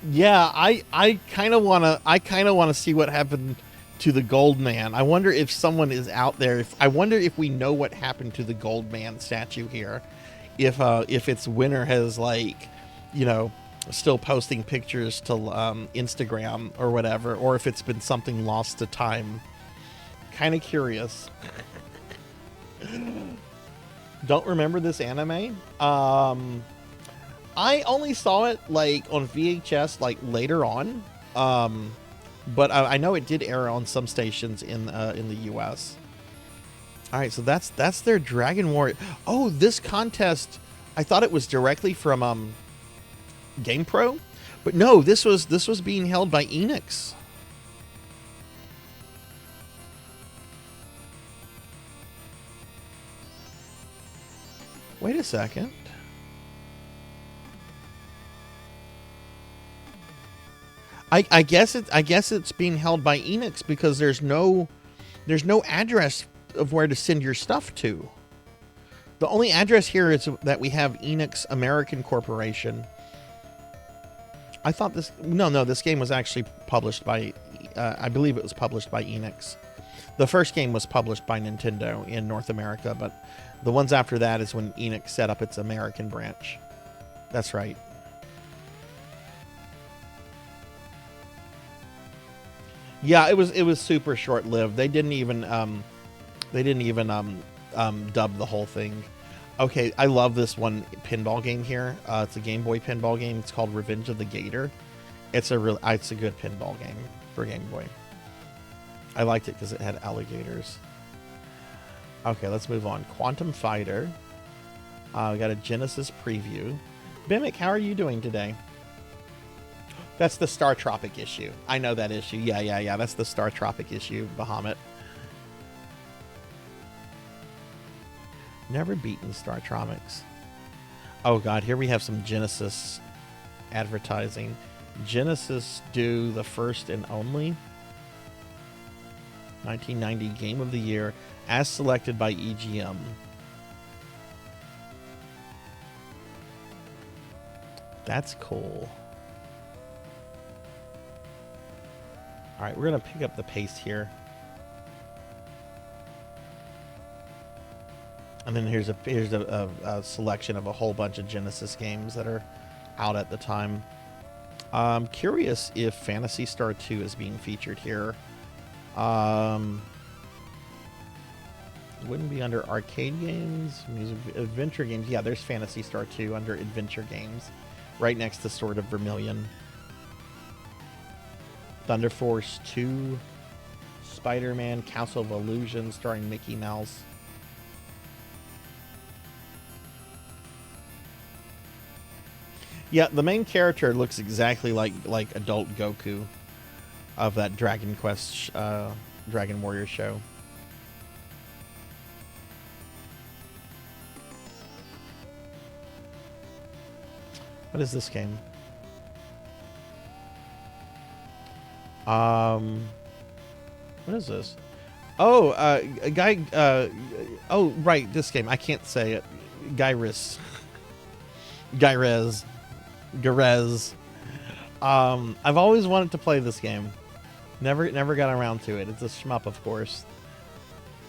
Yeah, I kind of wanna see what happened to the Gold Man. I wonder if someone is out there. I wonder if we know what happened to the Gold Man statue here. If its winner has, like, you know, still posting pictures to Instagram or whatever, or if it's been something lost to time. Kind of curious. Don't remember this anime. I only saw it like on VHS like later on, but I know it did air on some stations in the US. All right, so that's their Dragon Warrior. Oh, this contest, I thought it was directly from GamePro, but no, this was being held by Enix. Wait a second. I guess it's being held by Enix because there's no address of where to send your stuff to. The only address here is that we have Enix American Corporation. I thought this game was actually published by I believe it was published by Enix. The first game was published by Nintendo in North America, but the ones after that is when Enix set up its American branch. That's right. Yeah, it was super short-lived. They didn't even dub the whole thing. Okay, I love this one pinball game here. It's a Game Boy pinball game. It's called Revenge of the Gator. It's a good pinball game for Game Boy. I liked it because it had alligators. Okay, let's move on. Quantum Fighter. We got a Genesis preview. Bimic, how are you doing today? That's the Star Tropic issue. I know that issue. Yeah. That's the Star Tropic issue, Bahamut. Never beaten Star Tropics. Oh god, here we have some Genesis advertising. Genesis do the first and only 1990 Game of the Year as selected by EGM. That's cool. All right, we're going to pick up the pace here. And then here's a selection of a whole bunch of Genesis games that are out at the time. I'm curious if Phantasy Star 2 is being featured here. Wouldn't be under arcade games, music, adventure games. Yeah, there's Phantasy Star 2 under adventure games, right next to Sword of Vermilion. Thunder Force 2, Spider-Man, Castle of Illusion starring Mickey Mouse. Yeah, the main character looks exactly like adult Goku of that Dragon Quest, Dragon Warrior show. What is this game? What is this? Oh, a guy. Oh, right, this game. I can't say it. Garez. I've always wanted to play this game. Never got around to it. It's a shmup, of course.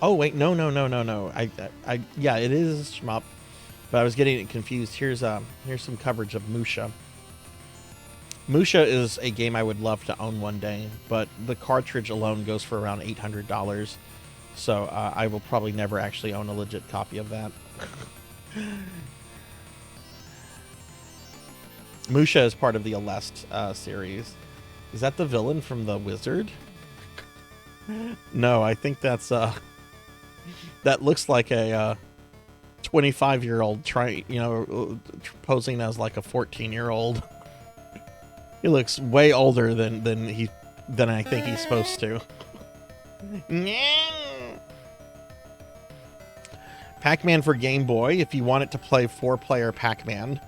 Oh wait, no. Yeah, it is a shmup, but I was getting it confused. Here's some coverage of Musha. Musha is a game I would love to own one day, but the cartridge alone goes for around $800, so I will probably never actually own a legit copy of that. Musha is part of the Aleste series. Is that the villain from The Wizard? No, I think that's that looks like a 25-year-old posing as like a 14-year-old. He looks way older than I think he's supposed to. Pac-Man for Game Boy, if you want it to play 4-player Pac-Man.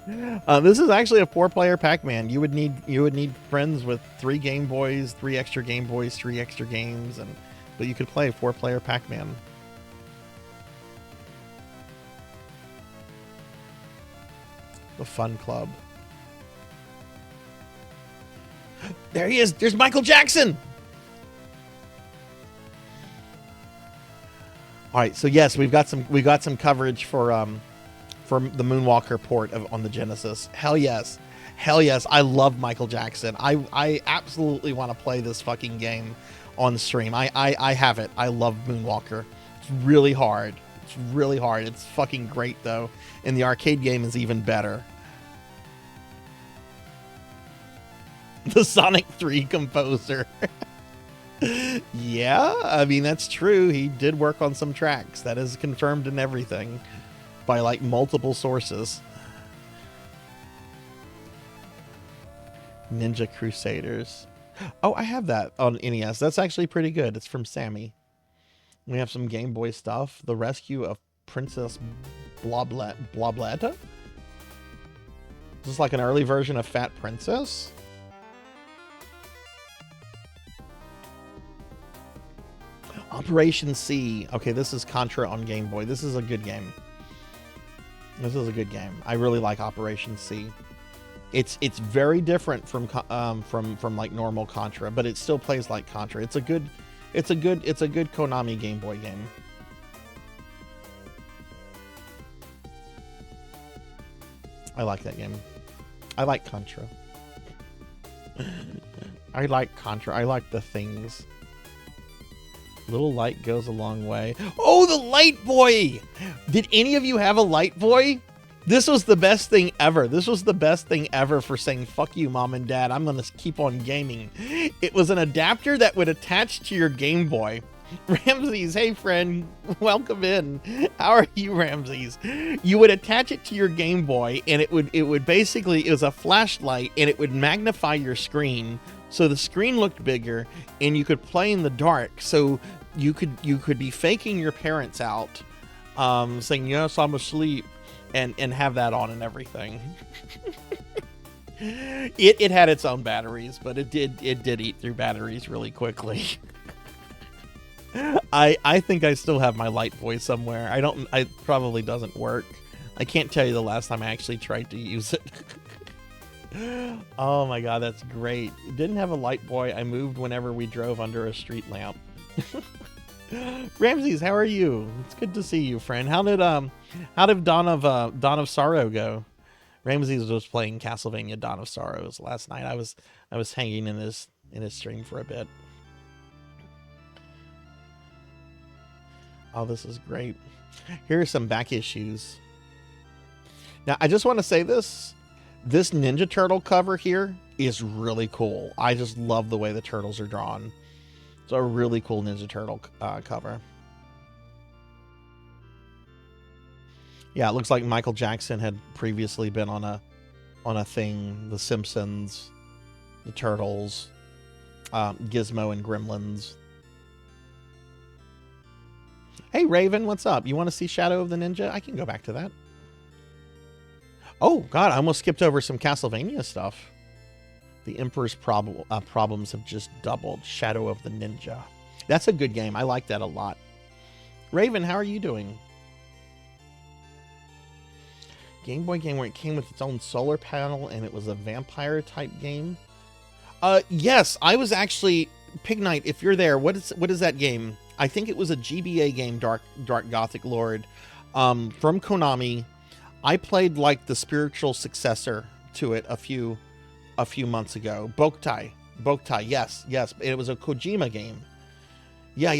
This is actually a 4-player Pac-Man. You would need friends with 3 Game Boys, 3 extra Game Boys, 3 extra games, but you could play 4-player Pac-Man. The Fun Club. There he is. There's Michael Jackson. All right, so yes, we've got some coverage for the Moonwalker port on the Genesis. Hell yes. Hell yes. I love Michael Jackson. I absolutely want to play this fucking game on stream. I have it. I love Moonwalker. It's really hard. It's really hard. It's fucking great though. And the arcade game is even better. The Sonic 3 composer. Yeah, I mean, that's true. He did work on some tracks. That is confirmed in everything by like multiple sources. Ninja Crusaders. Oh, I have that on NES. That's actually pretty good. It's from Sammy. We have some Game Boy stuff. The Rescue of Princess Blobletta? Is this like an early version of Fat Princess? Operation C. Okay, this is Contra on Game Boy. This is a good game. This is a good game. I really like Operation C. It's very different from like normal Contra, but it still plays like Contra. It's a good Konami Game Boy game. I like that game. I like Contra. I like Contra. I like the things. Little light goes a long way. Oh, the Light Boy! Did any of you have a Light Boy? This was the best thing ever. This was the best thing ever for saying, fuck you, Mom and Dad. I'm going to keep on gaming. It was an adapter that would attach to your Game Boy. Ramses, hey friend, welcome in. How are you, Ramses? You would attach it to your Game Boy, and it would basically, it was a flashlight, and it would magnify your screen. So the screen looked bigger, and you could play in the dark. So you could be faking your parents out, saying, yes, I'm asleep, and have that on and everything. It had its own batteries, but it did eat through batteries really quickly. I think I still have my Light Boy somewhere. It probably doesn't work. I can't tell you the last time I actually tried to use it. Oh my god, that's great. Didn't have a Light Boy. I moved whenever we drove under a street lamp. Ramses, how are you? It's good to see you, friend. How did Dawn of Sorrow go? Ramses was playing Castlevania Dawn of Sorrows last night. I was hanging in his stream for a bit. Oh, this is great. Here are some back issues. Now, I just want to say this Ninja Turtle cover here is really cool. I just love the way the turtles are drawn. It's a really cool Ninja Turtle cover. Yeah, it looks like Michael Jackson had previously been on a thing. The Simpsons, the Turtles, Gizmo and Gremlins. Hey, Raven, what's up? You want to see Shadow of the Ninja? I can go back to that. Oh, God, I almost skipped over some Castlevania stuff. The Emperor's problems have just doubled. Shadow of the Ninja. That's a good game. I like that a lot. Raven, how are you doing? Game Boy game where it came with its own solar panel and it was a vampire type game. Yes, I was actually... Pig Knight, if you're there, what is that game? I think it was a GBA game, Dark Gothic Lord, from Konami. I played like the spiritual successor to it a few months ago. Boktai, yes. It was a Kojima game. Yeah.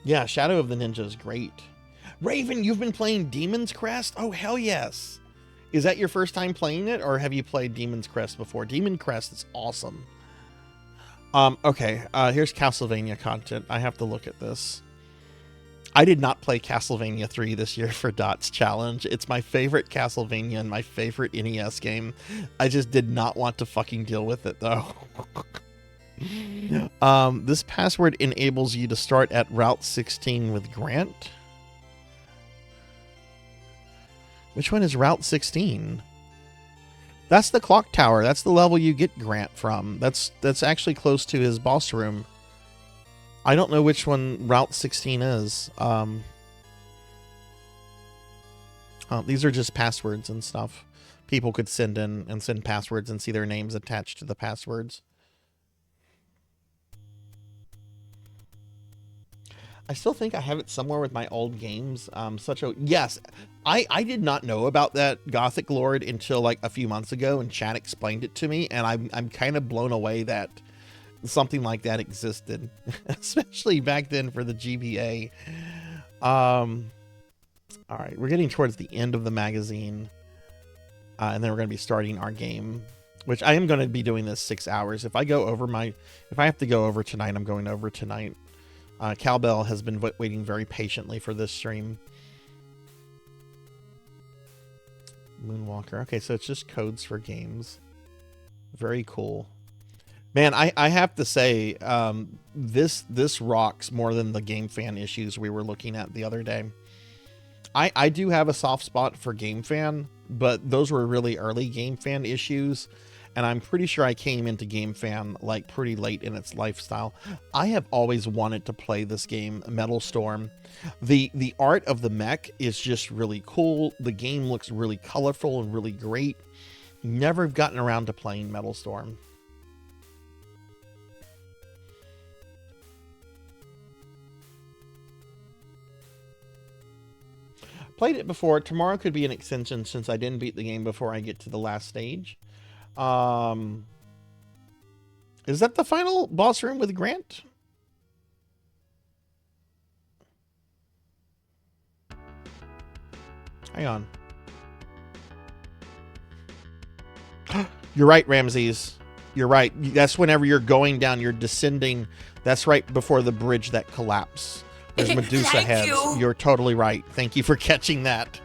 Yeah, Shadow of the Ninja is great. Raven, you've been playing Demon's Crest? Oh, hell yes. Is that your first time playing it, or have you played Demon's Crest before? Demon's Crest is awesome. Okay, here's Castlevania content. I have to look at this. I did not play Castlevania 3 this year for Dot's Challenge. It's my favorite Castlevania and my favorite NES game. I just did not want to fucking deal with it, though. This password enables you to start at Route 16 with Grant. Which one is Route 16? That's the clock tower. That's the level you get Grant from. That's actually close to his boss room. I don't know which one Route 16 is. These are just passwords and stuff. People could send in and send passwords and see their names attached to the passwords. I still think I have it somewhere with my old games. Yes, I did not know about that Gothic Lord until like a few months ago, and Chad explained it to me, and I'm kind of blown away that something like that existed, especially back then for the GBA. All right, we're getting towards the end of the magazine, and then we're going to be starting our game, which I am going to be doing this 6 hours. If I have to go over tonight, I'm going over tonight. Cowbell has been waiting very patiently for this stream. Moonwalker. Okay, so it's just codes for games. Very cool. Man, I have to say, this rocks more than the Game Fan issues we were looking at the other day. I do have a soft spot for Game Fan, but those were really early Game Fan issues, and I'm pretty sure I came into Game Fan like pretty late in its lifestyle. I have always wanted to play this game, Metal Storm. The art of the mech is just really cool. The game looks really colorful and really great. Never gotten around to playing Metal Storm. Played it before. Tomorrow could be an extension since I didn't beat the game before I get to the last stage. Is that the final boss room with Grant? Hang on. You're right, Ramses. You're right. That's whenever you're going down, you're descending. That's right before the bridge that collapsed. There's Medusa heads. You're totally right. Thank you for catching that.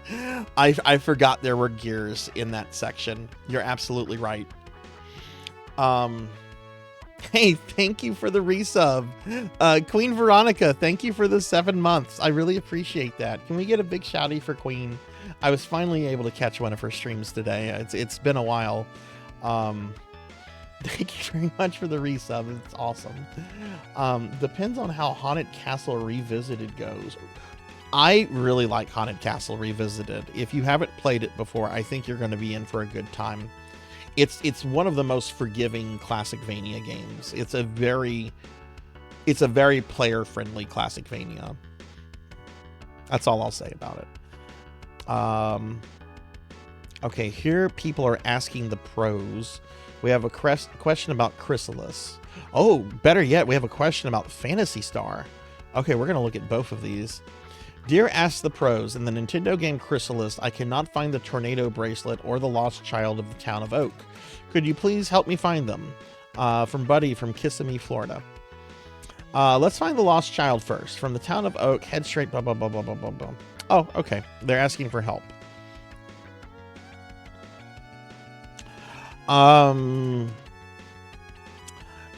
I forgot there were gears in that section. You're absolutely right. Hey, thank you for the resub. Queen Veronica, thank you for the 7 months. I really appreciate that. Can we get a big shouty for Queen? I was finally able to catch one of her streams today. It's been a while. Thank you very much for the resub. It's awesome. Depends on how Haunted Castle Revisited goes. I really like Haunted Castle Revisited. If you haven't played it before, I think you're going to be in for a good time. It's one of the most forgiving Classicvania games. It's a very player-friendly Classicvania. That's all I'll say about it. Okay, here people are asking the pros. We have a question about Chrysalis. Oh, better yet, we have a question about Phantasy Star. Okay, we're going to look at both of these. Dear Ask the Pros, in the Nintendo game Chrysalis, I cannot find the Tornado Bracelet or the Lost Child of the Town of Oak. Could you please help me find them? From Buddy from Kissimmee, Florida. Let's find the Lost Child first. From the Town of Oak, head straight, blah, blah, blah, blah, blah, blah, blah. Oh, okay. They're asking for help.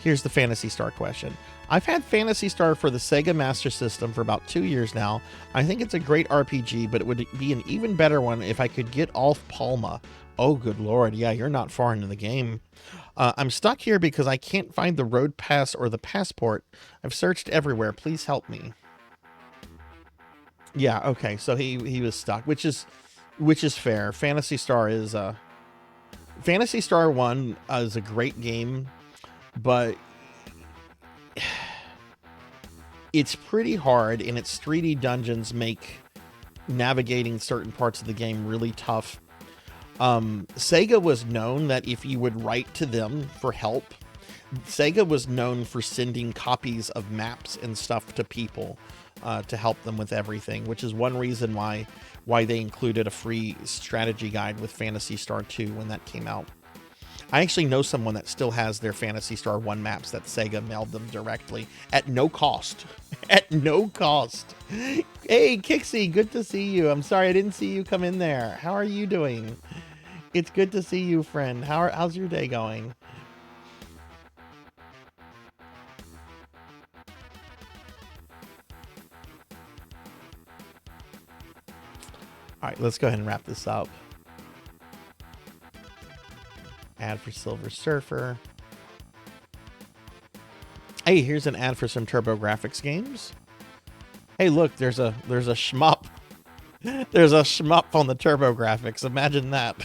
Here's the Phantasy Star question. I've had Phantasy Star for the Sega Master System for about 2 years now. I think it's a great RPG, but it would be an even better one if I could get Alf Palma. Oh, good lord. Yeah, you're not far into the game. I'm stuck here because I can't find the road pass or the passport. I've searched everywhere. Please help me. Yeah, okay. So he was stuck, which is fair. Phantasy Star is Phantasy Star 1 is a great game, but it's pretty hard, and its 3D dungeons make navigating certain parts of the game really tough. Sega was known that if you would write to them for help, Sega was known for sending copies of maps and stuff to people to help them with everything, which is one reason why they included a free strategy guide with Phantasy Star 2 when that came out. I actually know someone that still has their Phantasy Star 1 maps that Sega mailed them directly at no cost. At no cost. Hey, Kixie, good to see you. I'm sorry I didn't see you come in there. How are you doing? It's good to see you, friend. How's your day going? All right, let's go ahead and wrap this up. Ad for Silver Surfer. Hey, here's an ad for some TurboGrafx games. Hey, look, there's a shmup. There's a shmup on the TurboGrafx. Imagine that.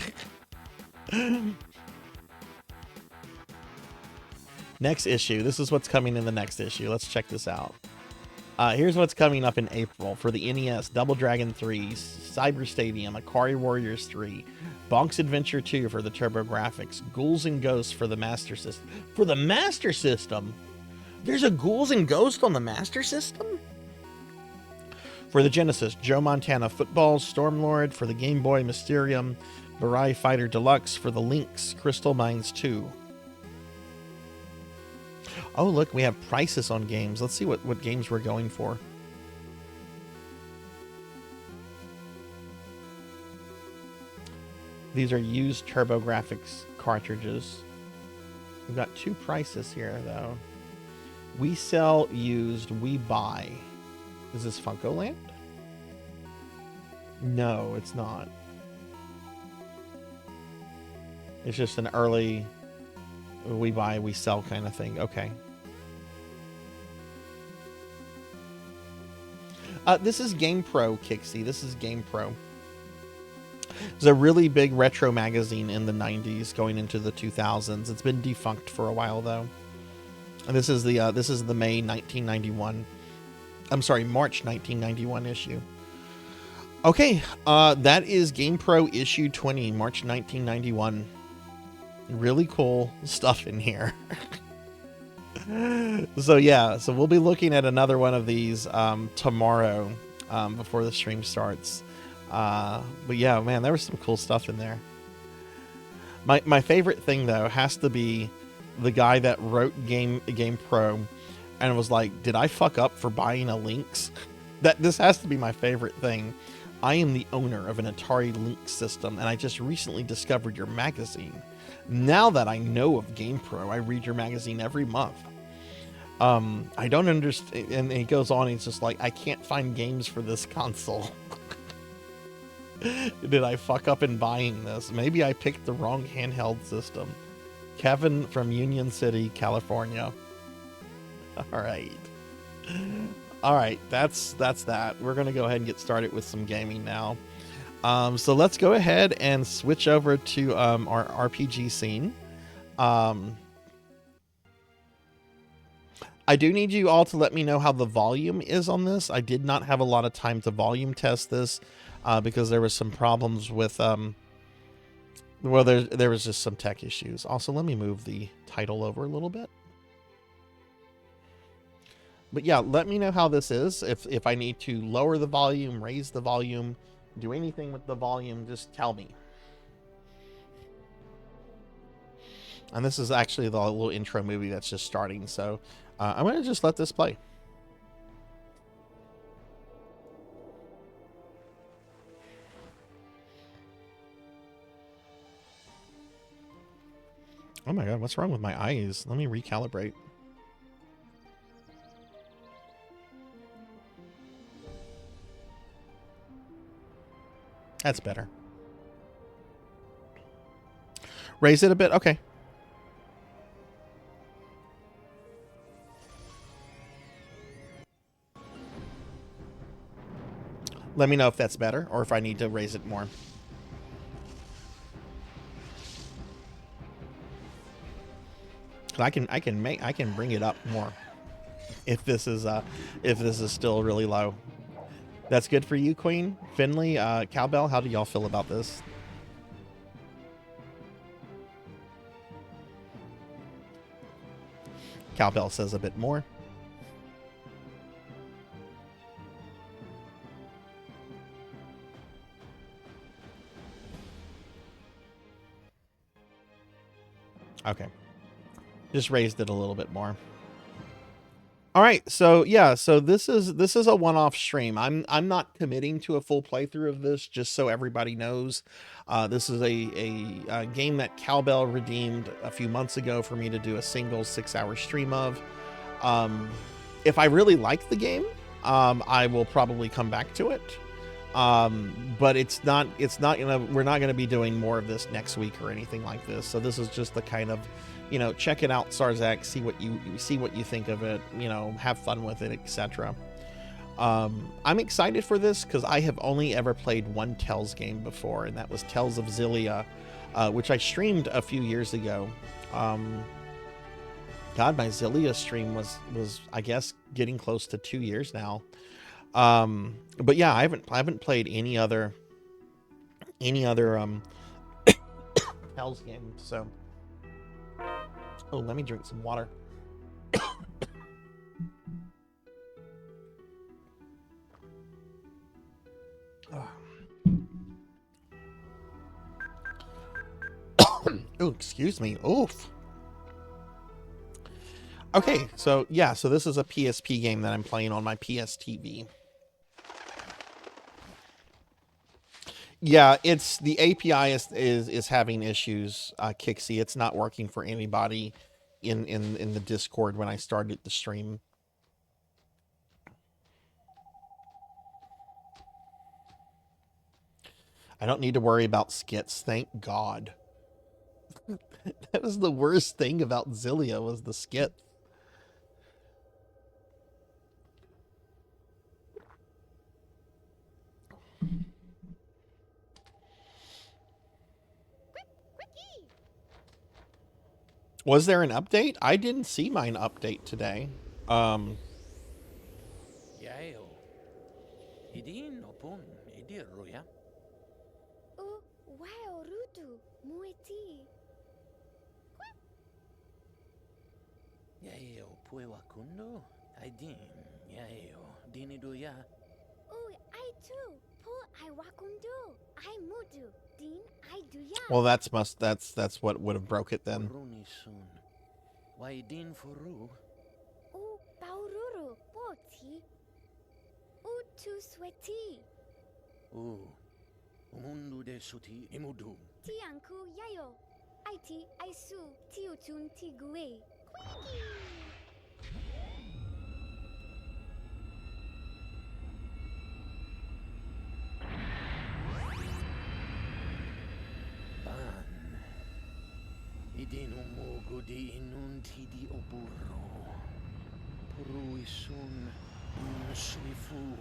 Next issue. This is what's coming in the next issue. Let's check this out. Here's what's coming up in April for the NES: Double Dragon 3, Cyber Stadium, Akari Warriors 3, Bonk's Adventure 2 for the TurboGrafx, Ghouls and Ghosts for the Master System. For the Master System? There's a Ghouls and Ghosts on the Master System? For the Genesis, Joe Montana Football, Stormlord for the Game Boy, Mysterium, Barai Fighter Deluxe for the Lynx, Crystal Mines 2. Oh, look, we have prices on games. Let's see what games we're going for. These are used TurboGrafx cartridges. We've got two prices here, though. We sell used, we buy. Is this Funko-Land? No, it's not. It's just an early, we buy, we sell kind of thing. Okay. This is GamePro, Kixie. This is GamePro. It's a really big retro magazine in the 90s going into the 2000s. It's been defunct for a while, though. And this is the May 1991. I'm sorry, March 1991 issue. Okay, that is GamePro issue 20, March 1991. Really cool stuff in here. So yeah, so we'll be looking at another one of these tomorrow before the stream starts. But yeah, man, there was some cool stuff in there. My favorite thing, though, has to be the guy that wrote GamePro and was like, did I fuck up for buying a Lynx? This has to be my favorite thing. I am the owner of an Atari Lynx system, and I just recently discovered your magazine. Now that I know of GamePro, I read your magazine every month. I don't understand. And he goes on, he's just like, I can't find games for this console. Did I fuck up in buying this? Maybe I picked the wrong handheld system. Kevin from Union City, California. All right. All right, that's that. We're going to go ahead and get started with some gaming now. So let's go ahead and switch over to our RPG scene. I do need you all to let me know how the volume is on this. I did not have a lot of time to volume test this because there was some problems with, well, there was just some tech issues. Also, let me move the title over a little bit. But yeah, let me know how this is. If I need to lower the volume, raise the volume, do anything with the volume, just tell me. And this is actually the little intro movie that's just starting, so I'm going to just let this play. Oh my god, what's wrong with my eyes? Let me recalibrate. That's better. Raise it a bit? Okay. Let me know if that's better or if I need to raise it more. I can bring it up more if this is still really low. That's good for you, Queen. Finley, Cowbell, how do y'all feel about this? Cowbell says a bit more. Okay. Just raised it a little bit more. All right, so yeah, so this is a one-off stream. I'm not committing to a full playthrough of this, just so everybody knows. This is a game that Cowbell redeemed a few months ago for me to do a single 6-hour stream of. If I really like the game, I will probably come back to it. But it's not gonna, we're not gonna be doing more of this next week or anything like this. So this is just the kind of, you know, check it out, Sarzac, see what you think of it, you know, have fun with it, etc. I'm excited for this because I have only ever played one Tales game before, and that was Tales of Xillia, which I streamed a few years ago. God, my Xillia stream was I guess getting close to 2 years now. But yeah, I haven't played any other Tales game. So, oh, let me drink some water. Oh, excuse me. Oof. Okay, so yeah, so this is a PSP game that I'm playing on my PS TV. Yeah, it's the API is having issues, Kixie. It's not working for anybody in the Discord when I started the stream. I don't need to worry about skits, thank God. That was the worst thing about Xillia, was the skits. Was there an update? I didn't see mine update today. Yaeo. Idin opon idiruya. Oh, wow, Rutu, mueti. Yaeo puewakundo. Idin. Yaeo. Diniduya. Oh, I too. Po I wakundo. I mudu. Din I do ya. Well, that's what would have broke it then. Runi soon. Why din furu? Oh, baururu, poti. Oh, tu sweati. Umundu de suti imudu. Tianku yayo. Iti aisu tiutun tigue. Ban. Idin umugo di inunti di oburro. Puru isun swifu.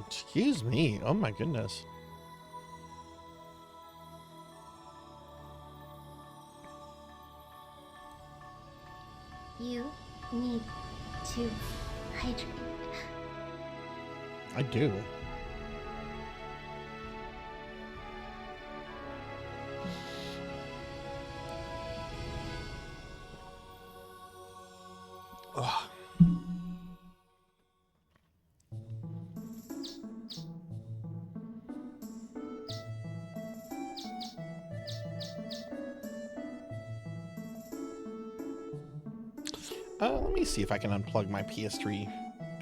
Excuse me. Oh my goodness. You need to hydrate. I do. Ugh. Let me see if I can unplug my PS3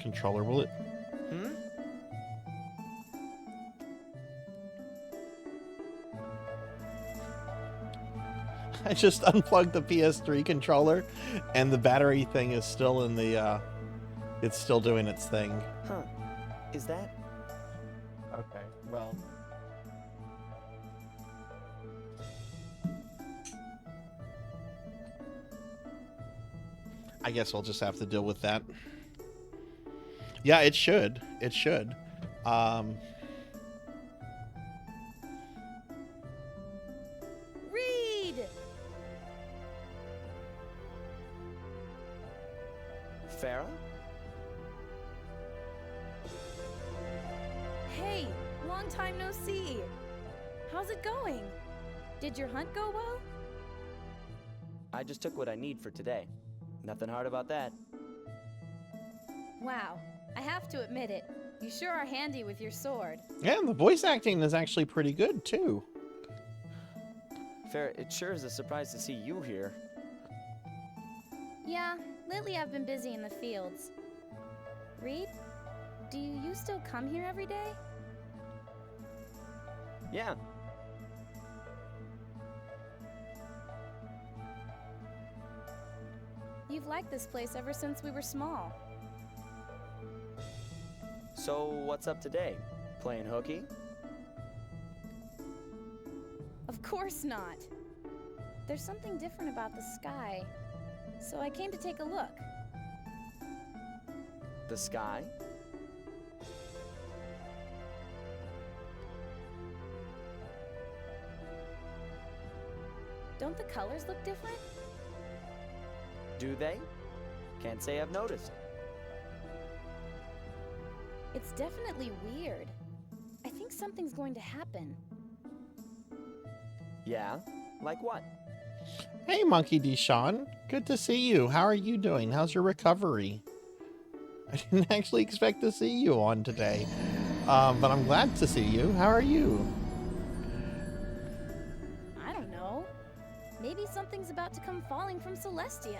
controller. Will it? I just unplugged the PS3 controller, and the battery thing is still in the. It's still doing its thing. Huh. Is that? Okay. Well. I guess we'll just have to deal with that. Yeah, it should. It should. Read! Farah? Hey, long Long time no see. How's it going? Did your hunt go well? I just took what I need for today. Nothing hard about that. Wow, I have to admit it. You sure are handy with your sword. Yeah, and the voice acting is actually pretty good, too. Farah, it sure is a surprise to see you here. Yeah, lately I've been busy in the fields. Reed, do you still come here every day? Yeah. You've liked this place ever since we were small. So, what's up today? Playing hooky? Of course not. There's something different about the sky, so I came to take a look. The sky? Don't the colors look different? Do they? Can't say I've noticed. It's definitely weird. I think something's going to happen. Yeah? Like what? Hey, Monkey D. Sean. Good to see you. How are you doing? How's your recovery? I didn't actually expect to see you on today, but I'm glad to see you. How are you? I don't know. Maybe something's about to come falling from Celestia.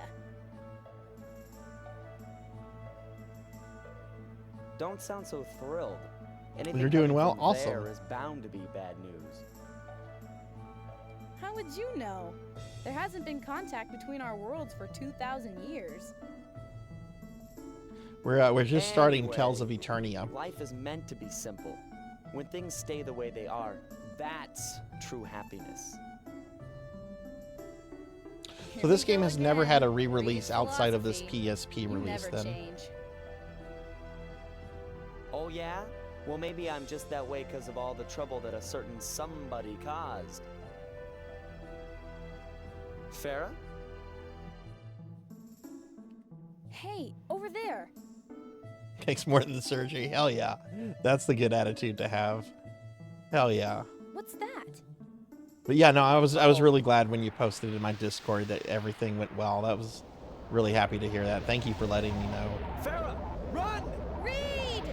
Don't sound so thrilled. Anything You're doing coming well? from Awesome. there is bound to be bad news. How would you know? There hasn't been contact between our worlds for 2,000 years. We're just starting Anyway, Tales of Eternia. Life is meant to be simple. When things stay the way they are, that's true happiness. So this game has never had a Reed's re-release outside of this philosophy. PSP You release never then. change. Oh yeah? Well, maybe I'm just that way because of all the trouble that a certain somebody caused. Farah? Hey, over there. Takes more than the surgery. Hell yeah. That's the good attitude to have. Hell yeah. What's that? But yeah, no, I was really glad when you posted in my Discord that everything went well. That was really happy to hear that. Thank you for letting me know. Farah, run! Reed!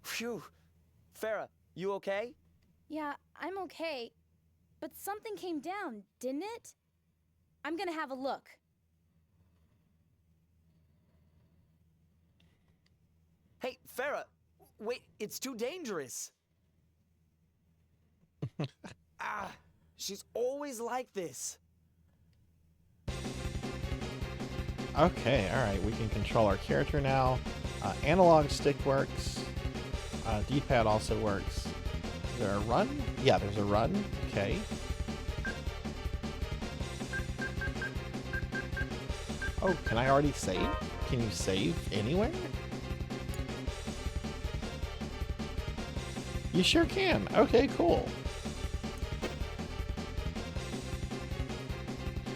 Phew. Farah, you okay? Yeah, I'm okay. But something came down, didn't it? I'm gonna have a look. Hey, Farah, wait, it's too dangerous. She's always like this. Okay, alright, we can control our character now. Analog stick works. D-pad also works. Is there a run? Yeah, there's a run. Okay. Oh, can I already save? Can you save anywhere? You sure can. Okay, cool.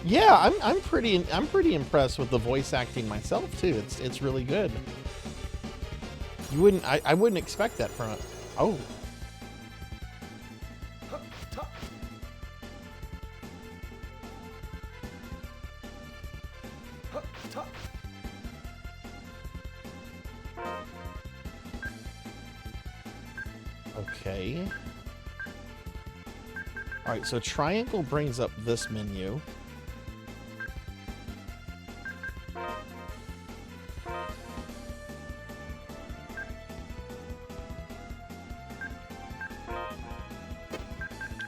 Yeah, I'm pretty impressed with the voice acting myself too. It's really good. You wouldn't I wouldn't expect that from it. Oh. Okay. All right, so triangle brings up this menu.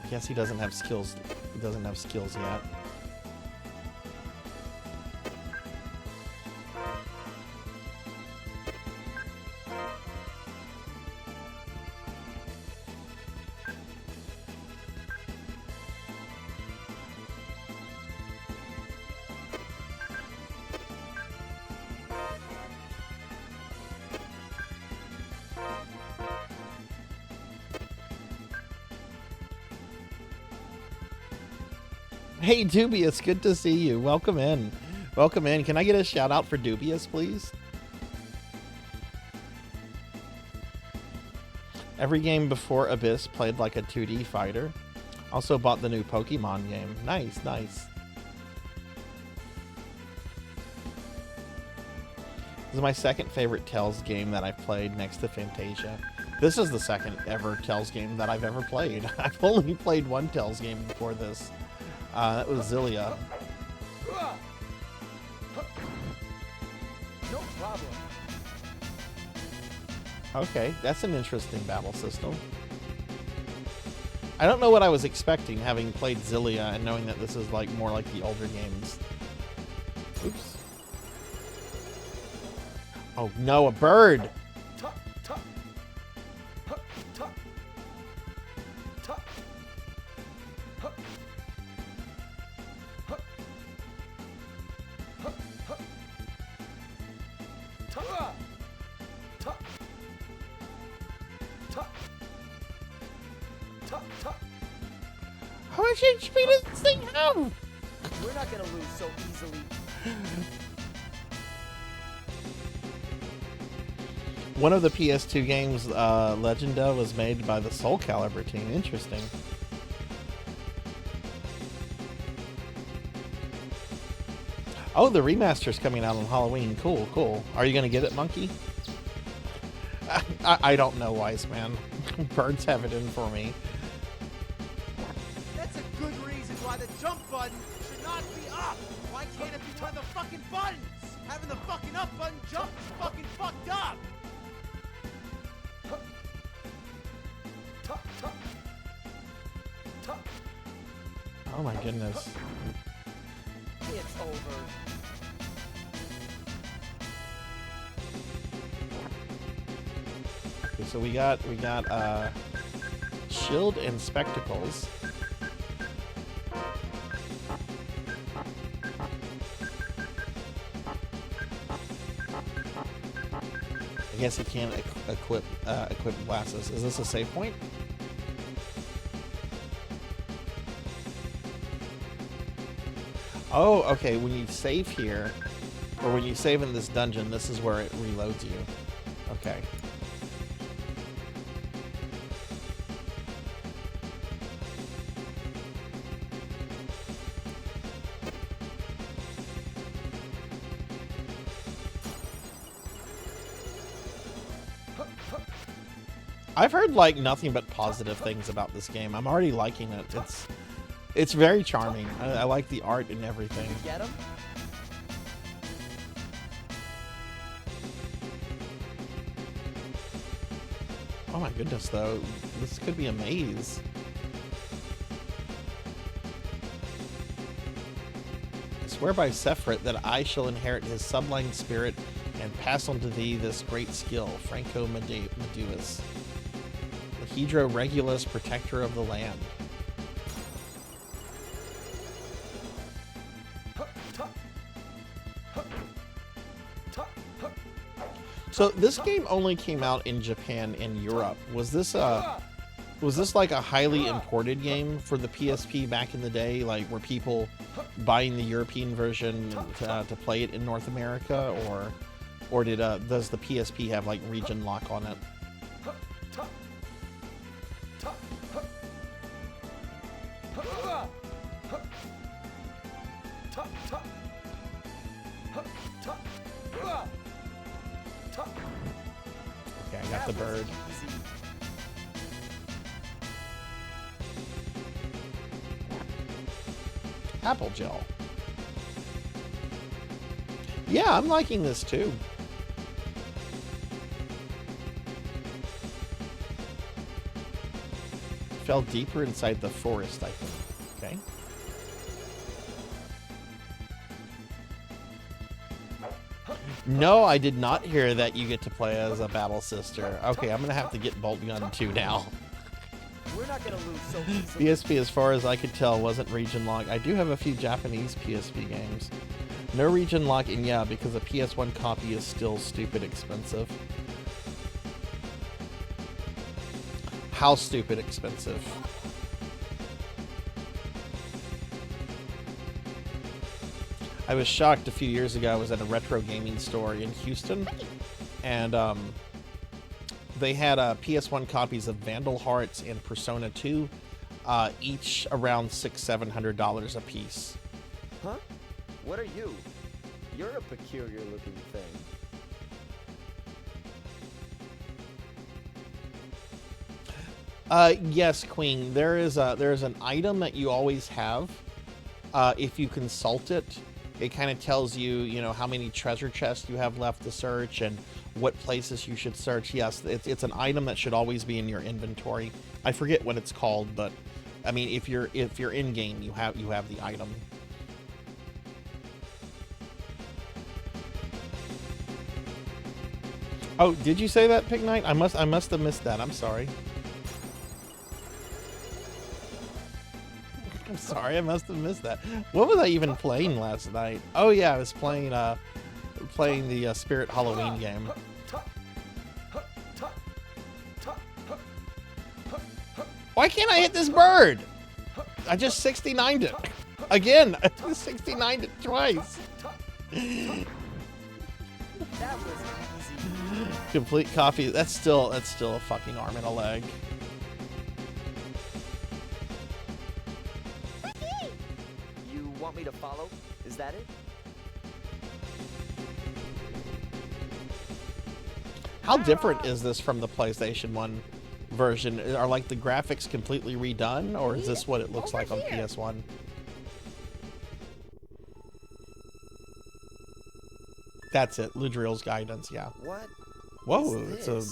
I guess he doesn't have skills. He doesn't have skills yet. Hey, Dubious, good to see you. Welcome in. Welcome in. Can I get a shout out for Dubious, please? Every game before Abyss played like a 2D fighter. Also bought the new Pokemon game. Nice, nice. This is my second favorite Tales game that I've played next to Fantasia. This is the second ever Tales game that I've ever played. I've only played one Tales game before this. That was Zillia. No problem. Okay, that's an interesting battle system. I don't know what I was expecting, having played Zillia and knowing that this is like more like the older games. Oops. Oh no, a bird! How much HP does this thing have? We're not gonna lose so easily. One of the PS2 games, Legenda, was made by the Soul Calibur team. Interesting. Oh, the remaster's coming out on Halloween. Cool, cool. Are you gonna get it, Monkey? I don't know, Wise Man. Birds have it in for me. That's a good reason why the jump button should not be up. Why can't it be one of the fucking buttons? Having the fucking up button jump is fucking fucked up. Oh my goodness. It's over. Okay, so we got shield and spectacles. I guess you can't equip glasses. Is this a save point? Oh, okay. When you save here, or when you save in this dungeon, this is where it reloads you. Okay. I've heard like nothing but positive things about this game. I'm already liking it. It's very charming. I like the art and everything. Get him? Oh my goodness, though. This could be a maze. I swear by Sephret that I shall inherit his sublime spirit and pass on to thee this great skill, Franco Meduus, the Hedro Regulus, protector of the land. So this game only came out in Japan and Europe. Was this like a highly imported game for the PSP back in the day? Like, were people buying the European version to play it in North America, or does the PSP have like region lock on it? Okay, I got the bird. Apple gel. Yeah, I'm liking this too. Fell deeper inside the forest, I think. Okay. No, I did not hear that you get to play as a battle sister. Okay, I'm gonna have to get Bolt Gun 2 now. We're not gonna lose so easily. PSP, as far as I could tell, wasn't region locked. I do have a few Japanese PSP games. No region lock, and yeah, because a PS1 copy is still stupid expensive. How stupid expensive? I was shocked a few years ago. I was at a retro gaming store in Houston, and they had PS1 copies of Vandal Hearts and Persona 2, each around $600-700 a piece. Huh? What are you? You're a peculiar looking thing. Yes, Queen. There's an item that you always have. If you consult it, it kind of tells you, you know, how many treasure chests you have left to search and what places you should search. Yes, it's an item that should always be in your inventory. I forget what it's called, but I mean, if you're in game, you have the item. Oh, did you say that, Pig Knight? I must have missed that. I'm sorry. I'm sorry, I must have missed that. What was I even playing last night? Oh yeah, I was playing the Spirit Halloween game. Why can't I hit this bird? I just 69'd it. Again, I just 69'd it twice. That was easy. Complete copy. That's still a fucking arm and a leg. You want me to follow? Is that it? How different is this from the PlayStation 1 version? Are like the graphics completely redone, or is this what it looks like on PS1? That's it. Ludril's guidance, yeah. What? Whoa, it's a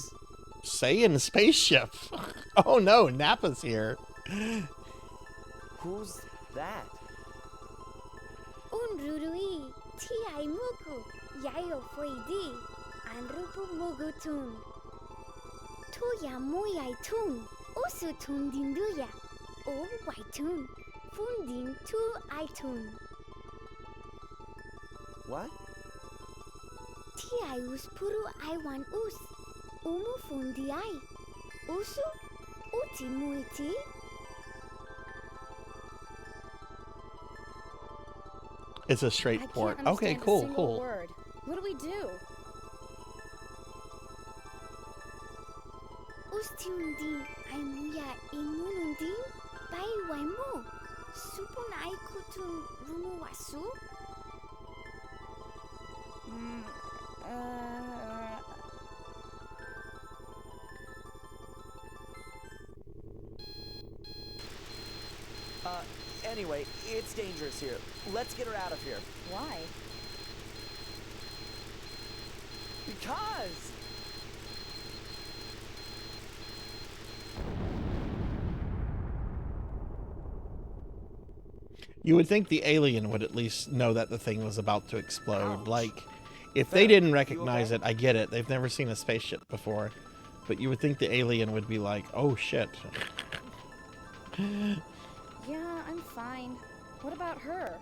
Saiyan spaceship. Oh no, Nappa's here. Who's that? Unrurui, Tiai Mugu, Yayo Foidi, Anrupu Mugutun. Tuya Muyai Tun, Usu Tun Dinduya, O Waitun, Fundin Tu Aitun. What? Tiai Uspuru Aiwan Us, Umu Fundiai, Usu, Uti Muiti. It's a straight I port. can't Okay, understand a cool, single cool. word. What do we do? Ustiundin, Aimuya Imunundin, Pai Waimu, Supun Aikutun Rumuwasu. Anyway, it's dangerous here. Let's get her out of here. Why? Because! You would think the alien would at least know that the thing was about to explode. Ouch. Like, if they didn't You recognize okay? it, I get it. They've never seen a spaceship before. But you would think the alien would be like, oh shit. Yeah, I'm fine. What about her?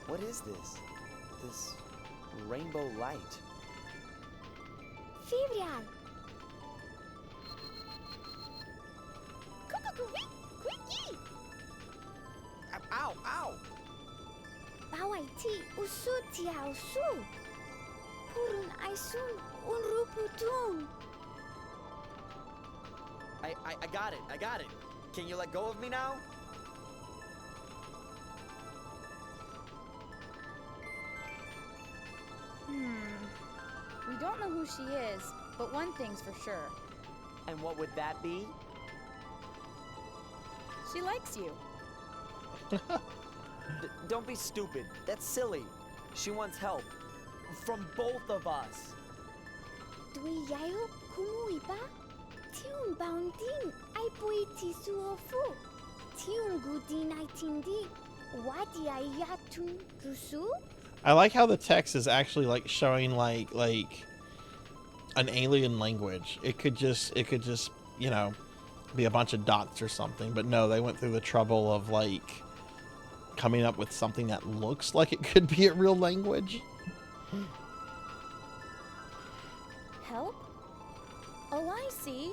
What is this? This rainbow light. Fibrial. Ow! Ow! Bawaiti Usu Tia Usu. Purun Aisun Unruputun. I got it. I got it. Can you let go of me now? We don't know who she is, but one thing's for sure. And what would that be? She likes you. Don't be stupid. That's silly. She wants help. From both of us. Dui Yayo Kumuiba. Tiun Boundin. Aipui Tisuofu. Tiun Gudin Aitindi. Wadi Ayatun Gusu. I like how the text is actually like showing like an alien language. It could just, you know, be a bunch of dots or something, but no, they went through the trouble of like coming up with something that looks like it could be a real language. Help? Oh, I see.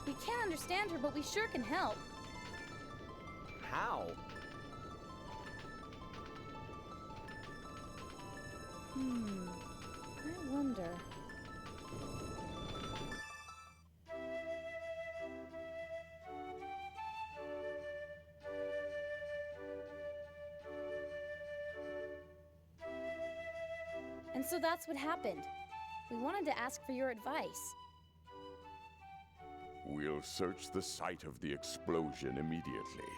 We can't understand her, but we sure can help. How? I wonder. And so that's what happened. We wanted to ask for your advice. We'll search the site of the explosion immediately.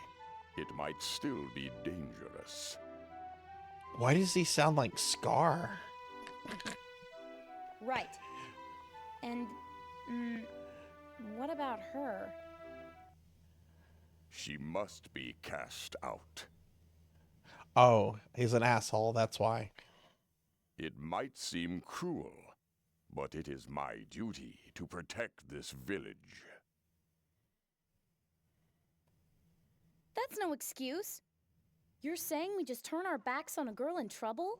It might still be dangerous. Why does he sound like Scar? Right. And, what about her? She must be cast out. Oh, he's an asshole, that's why. It might seem cruel, but it is my duty to protect this village. That's no excuse. You're saying we just turn our backs on a girl in trouble?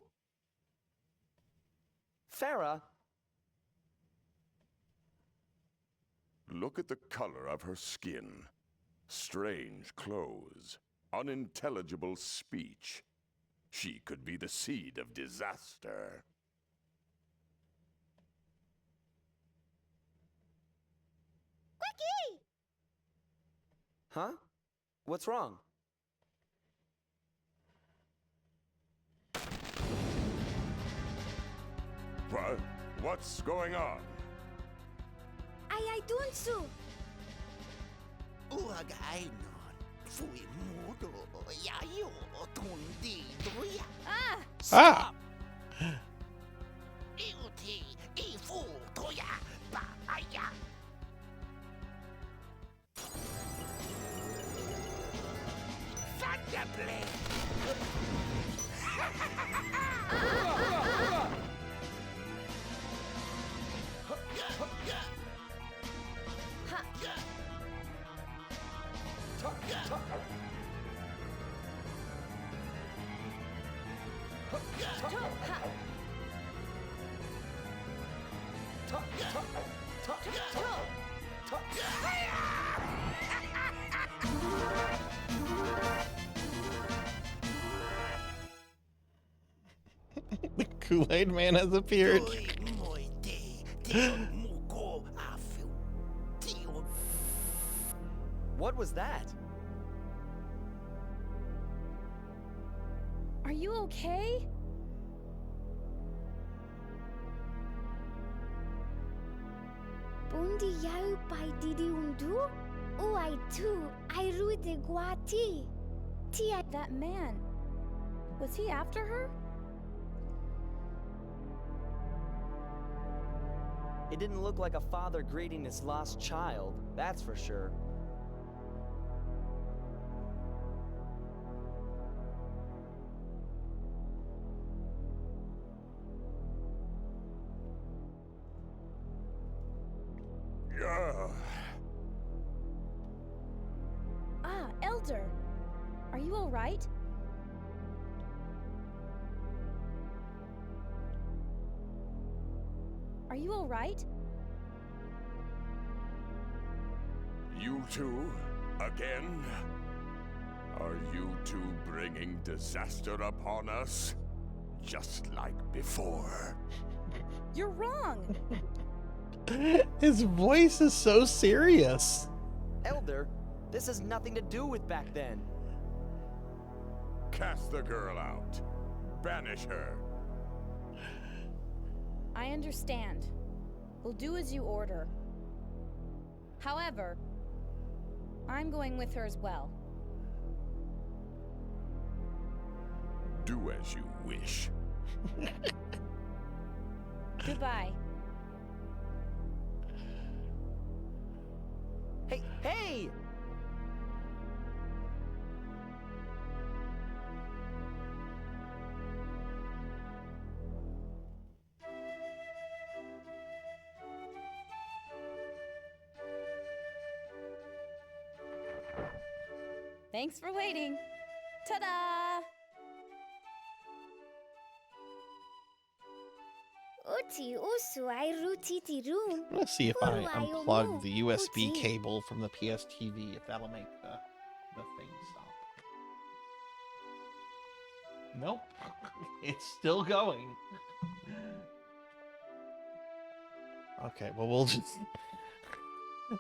Farah, Look at the color of her skin. Strange clothes. Unintelligible speech. She could be the seed of disaster. Quickie! huh? What's wrong? What? What's going on? Ai dunsu! Uagainon, fui mudo, yayo, tundidoya. Ah! Ah! Iuti, ifu, toya, papaya. Thunderblade! The Kool-Aid Man has appeared. What was that? Are you okay? Bundi yau pai didi undu? Uai tu, ai ruide guati. Tia That man. Was he after her? It didn't look like a father greeting his lost child, that's for sure. Yeah. Ah, Elder. Are you all right? Are you all right? You two? Again? Are you two bringing disaster upon us? Just like before. You're wrong. His voice is so serious. Elder, this has nothing to do with back then. Cast the girl out. Banish her. I understand. We'll do as you order. However, I'm going with her as well. Do as you wish. Goodbye. Hey, hey! Thanks for waiting. Ta-da! Uti usu I rutiti room. Let's see if I Puru I unplug umu. the USB Uti. cable from the PS TV, if that'll make the thing stop. Nope. It's still going. Okay, well, we'll just...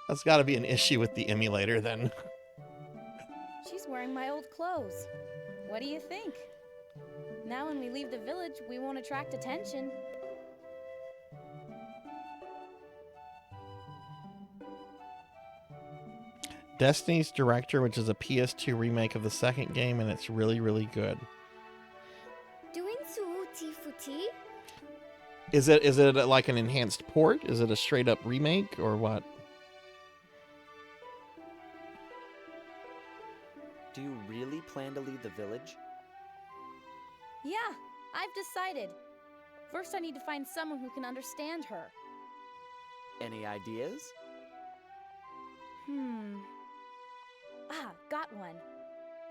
That's got to be an issue with the emulator, then. She's wearing my old clothes. What do you think? Now when we leave the village, we won't attract attention. Destiny's Director, which is a PS2 remake of the second game, and it's really, really good. Doing su uti futi? Is it like an enhanced port? Is it a straight up remake or what? Do you really plan to leave the village? Yeah, I've decided. First, I need to find someone who can understand her. Any ideas? Ah, got one.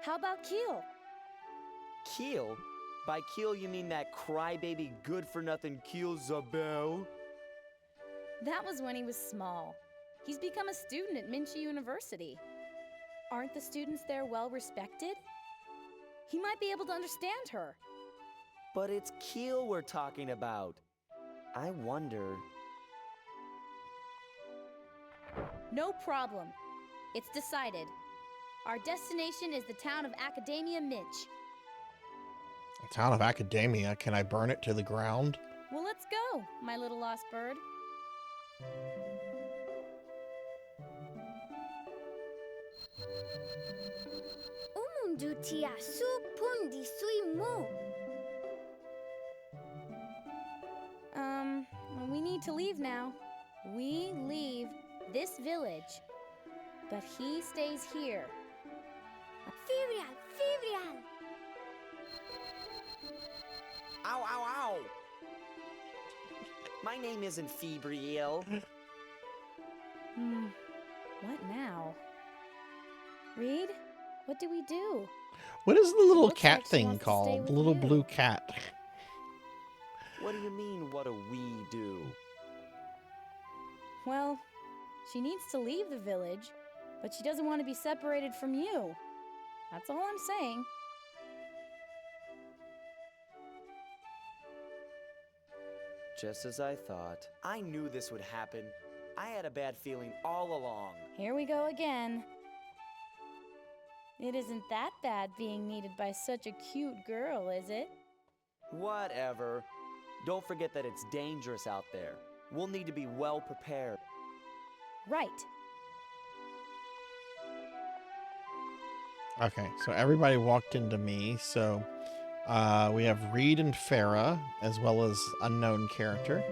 How about Keel? Keel? By Keel, you mean that crybaby good-for-nothing Keel Zabel? That was when he was small. He's become a student at Minchi University. Aren't the students there well respected? He might be able to understand her. But it's Keel we're talking about. I wonder... No problem. It's decided. Our destination is the town of Academia Minch. The town of Academia. Can I burn it to the ground? Well, let's go, my little lost bird. Umundu tia su pundi sui mu. We need to leave now. We leave this village, but he stays here. Firial, Firial. Ow, ow, ow! My name isn't Febriel. What now? Reed, what do we do? What is the little Looks cat like she thing wants to stay called? with The little you. blue cat. What do you mean, what do we do? Well, she needs to leave the village, but she doesn't want to be separated from you. That's all I'm saying. Just as I thought. I knew this would happen. I had a bad feeling all along. Here we go again. It isn't that bad being needed by such a cute girl, is it? Whatever. Don't forget that it's dangerous out there. We'll need to be well prepared. Right. Okay, so everybody walked into me. So we have Reed and Farah, as well as unknown character.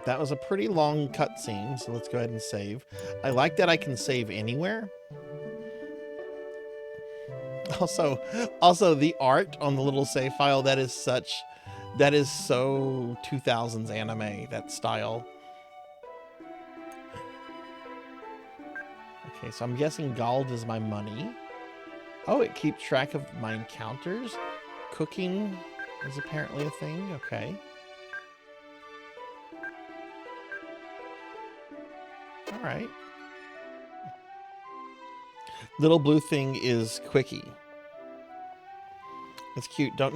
That was a pretty long cutscene, so let's go ahead and save. I like that I can save anywhere. Also the art on the little save file, that is so 2000s anime, that style. Okay, so I'm guessing gold is my money. Oh, it keeps track of my encounters. Cooking is apparently a thing. Okay. All right. Little blue thing is Quickie. It's cute. No.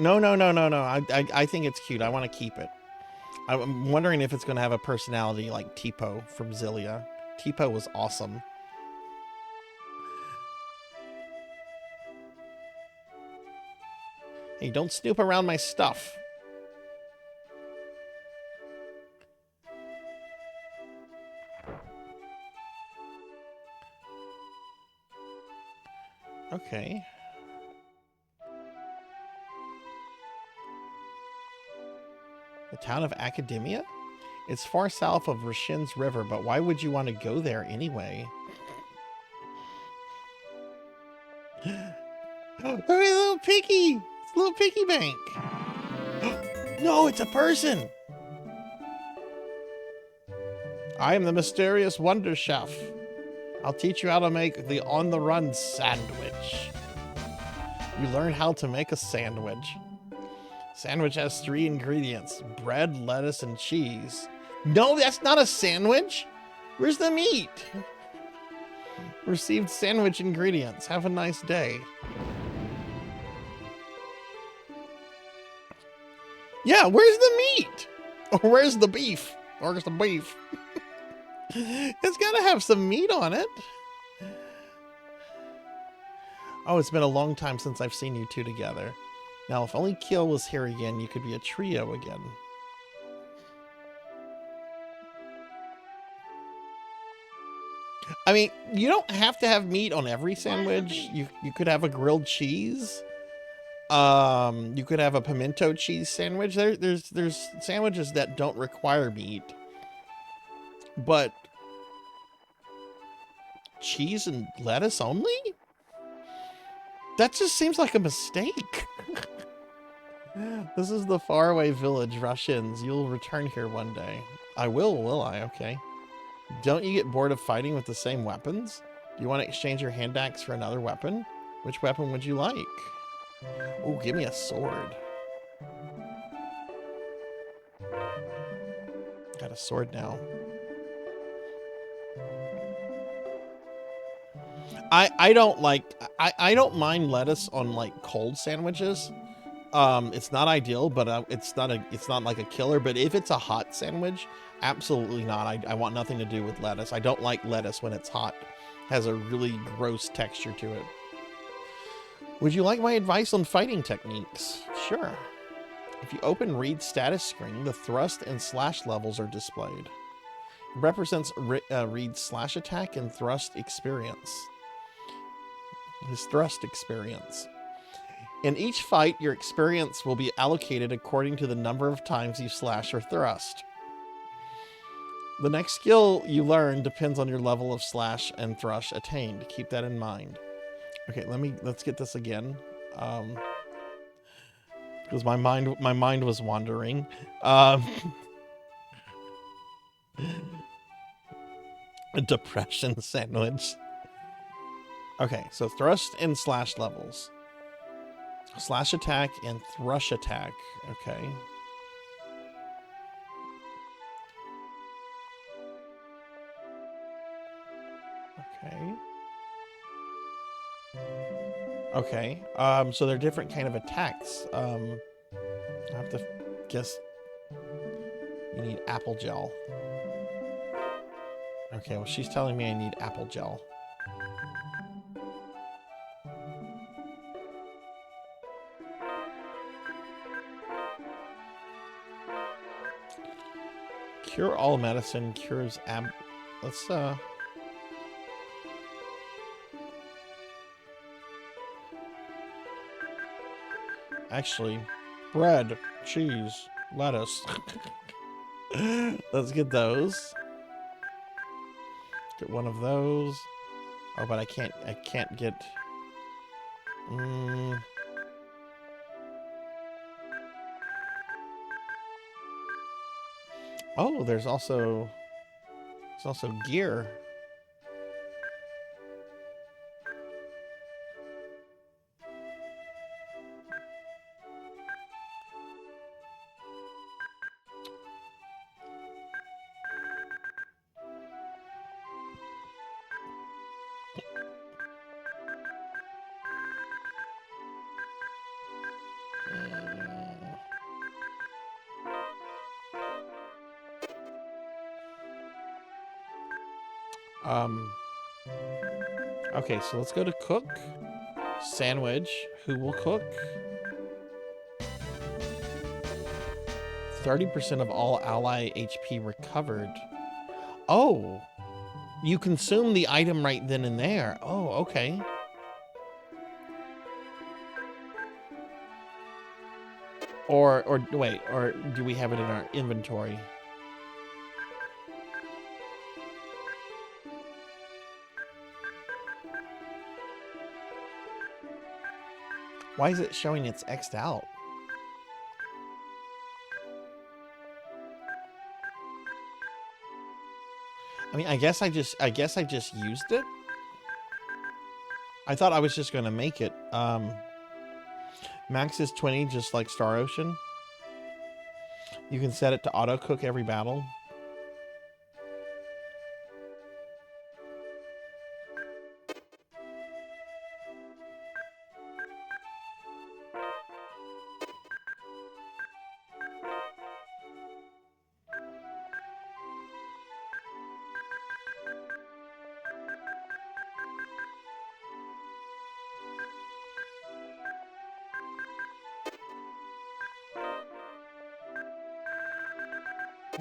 I think it's cute. I want to keep it. I'm wondering if it's going to have a personality like Tipo from Zillia. Tipo was awesome. Hey, don't snoop around my stuff. Okay. The town of Academia? It's far south of Rashin's River, but why would you want to go there anyway? Oh, a little piggy! It's a little piggy bank! No, it's a person! I am the mysterious Wonder Chef. I'll teach you how to make the on-the-run sandwich. You learn how to make a sandwich. Sandwich has 3 ingredients: bread, lettuce, and cheese. No, that's not a sandwich. Where's the meat? Received sandwich ingredients. Have a nice day. Yeah, where's the meat? Or where's the beef? Where's the beef? It's gotta have some meat on it. Oh, it's been a long time since I've seen you two together. Now, if only Keel was here again, you could be a trio again. I mean, you don't have to have meat on every sandwich. You could have a grilled cheese. You could have a pimento cheese sandwich. There's sandwiches that don't require meat. But cheese and lettuce only? That just seems like a mistake. This is the faraway village. Rush-ins. You'll return here one day. I will I? Okay. Don't you get bored of fighting with the same weapons? Do you want to exchange your hand axe for another weapon? Which weapon would you like? Oh, give me a sword. Got a sword now. I don't mind lettuce on like cold sandwiches. It's not ideal, but it's not like a killer. But if it's a hot sandwich, absolutely not. I want nothing to do with lettuce. I don't like lettuce when it's hot. It has a really gross texture to it. Would you like my advice on fighting techniques? Sure. If you open Reed's status screen, the thrust and slash levels are displayed. It represents Reed's slash attack and thrust experience. His thrust experience. In each fight, your experience will be allocated according to the number of times you slash or thrust. The next skill you learn depends on your level of slash and thrust attained. Keep that in mind. Okay, let's get this again. Because my mind was wandering. A depression sandwich. Okay, so thrust and slash levels. Slash attack and thrush attack. Okay. Okay. Okay. So they're different kind of attacks. I have to guess you need apple gel. Okay, well she's telling me I need apple gel. Cure all medicine cures let's actually bread, cheese, lettuce. Let's get those. Get one of those. Oh, but I can't get Oh, there's also gear. Okay, so let's go to cook. Sandwich. Who will cook? 30% of all ally HP recovered. Oh, you consume the item right then and there. Oh, okay. Or wait, or do we have it in our inventory? Why is it showing it's X'd out? I mean, I guess I just used it. I thought I was just gonna make it. Max is 20, just like Star Ocean. You can set it to auto cook every battle.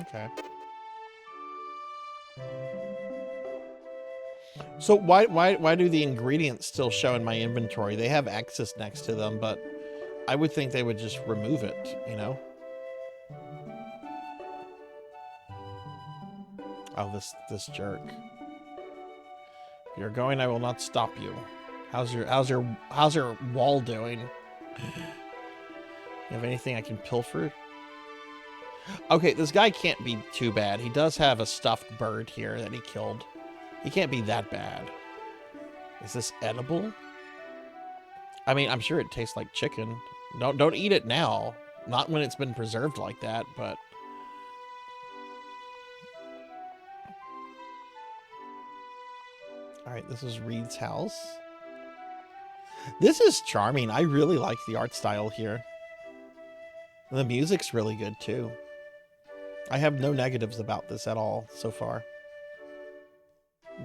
Okay. So why do the ingredients still show in my inventory? They have X's next to them, but I would think they would just remove it, you know? Oh, this jerk. If you're going, I will not stop you. How's your wall doing? You have anything I can pilfer? Okay, this guy can't be too bad. He does have a stuffed bird here that he killed. He can't be that bad. Is this edible? I mean, I'm sure it tastes like chicken. Don't eat it now. Not when it's been preserved like that, but... Alright, this is Reed's house. This is charming. I really like the art style here. The music's really good, too. I have no negatives about this at all so far.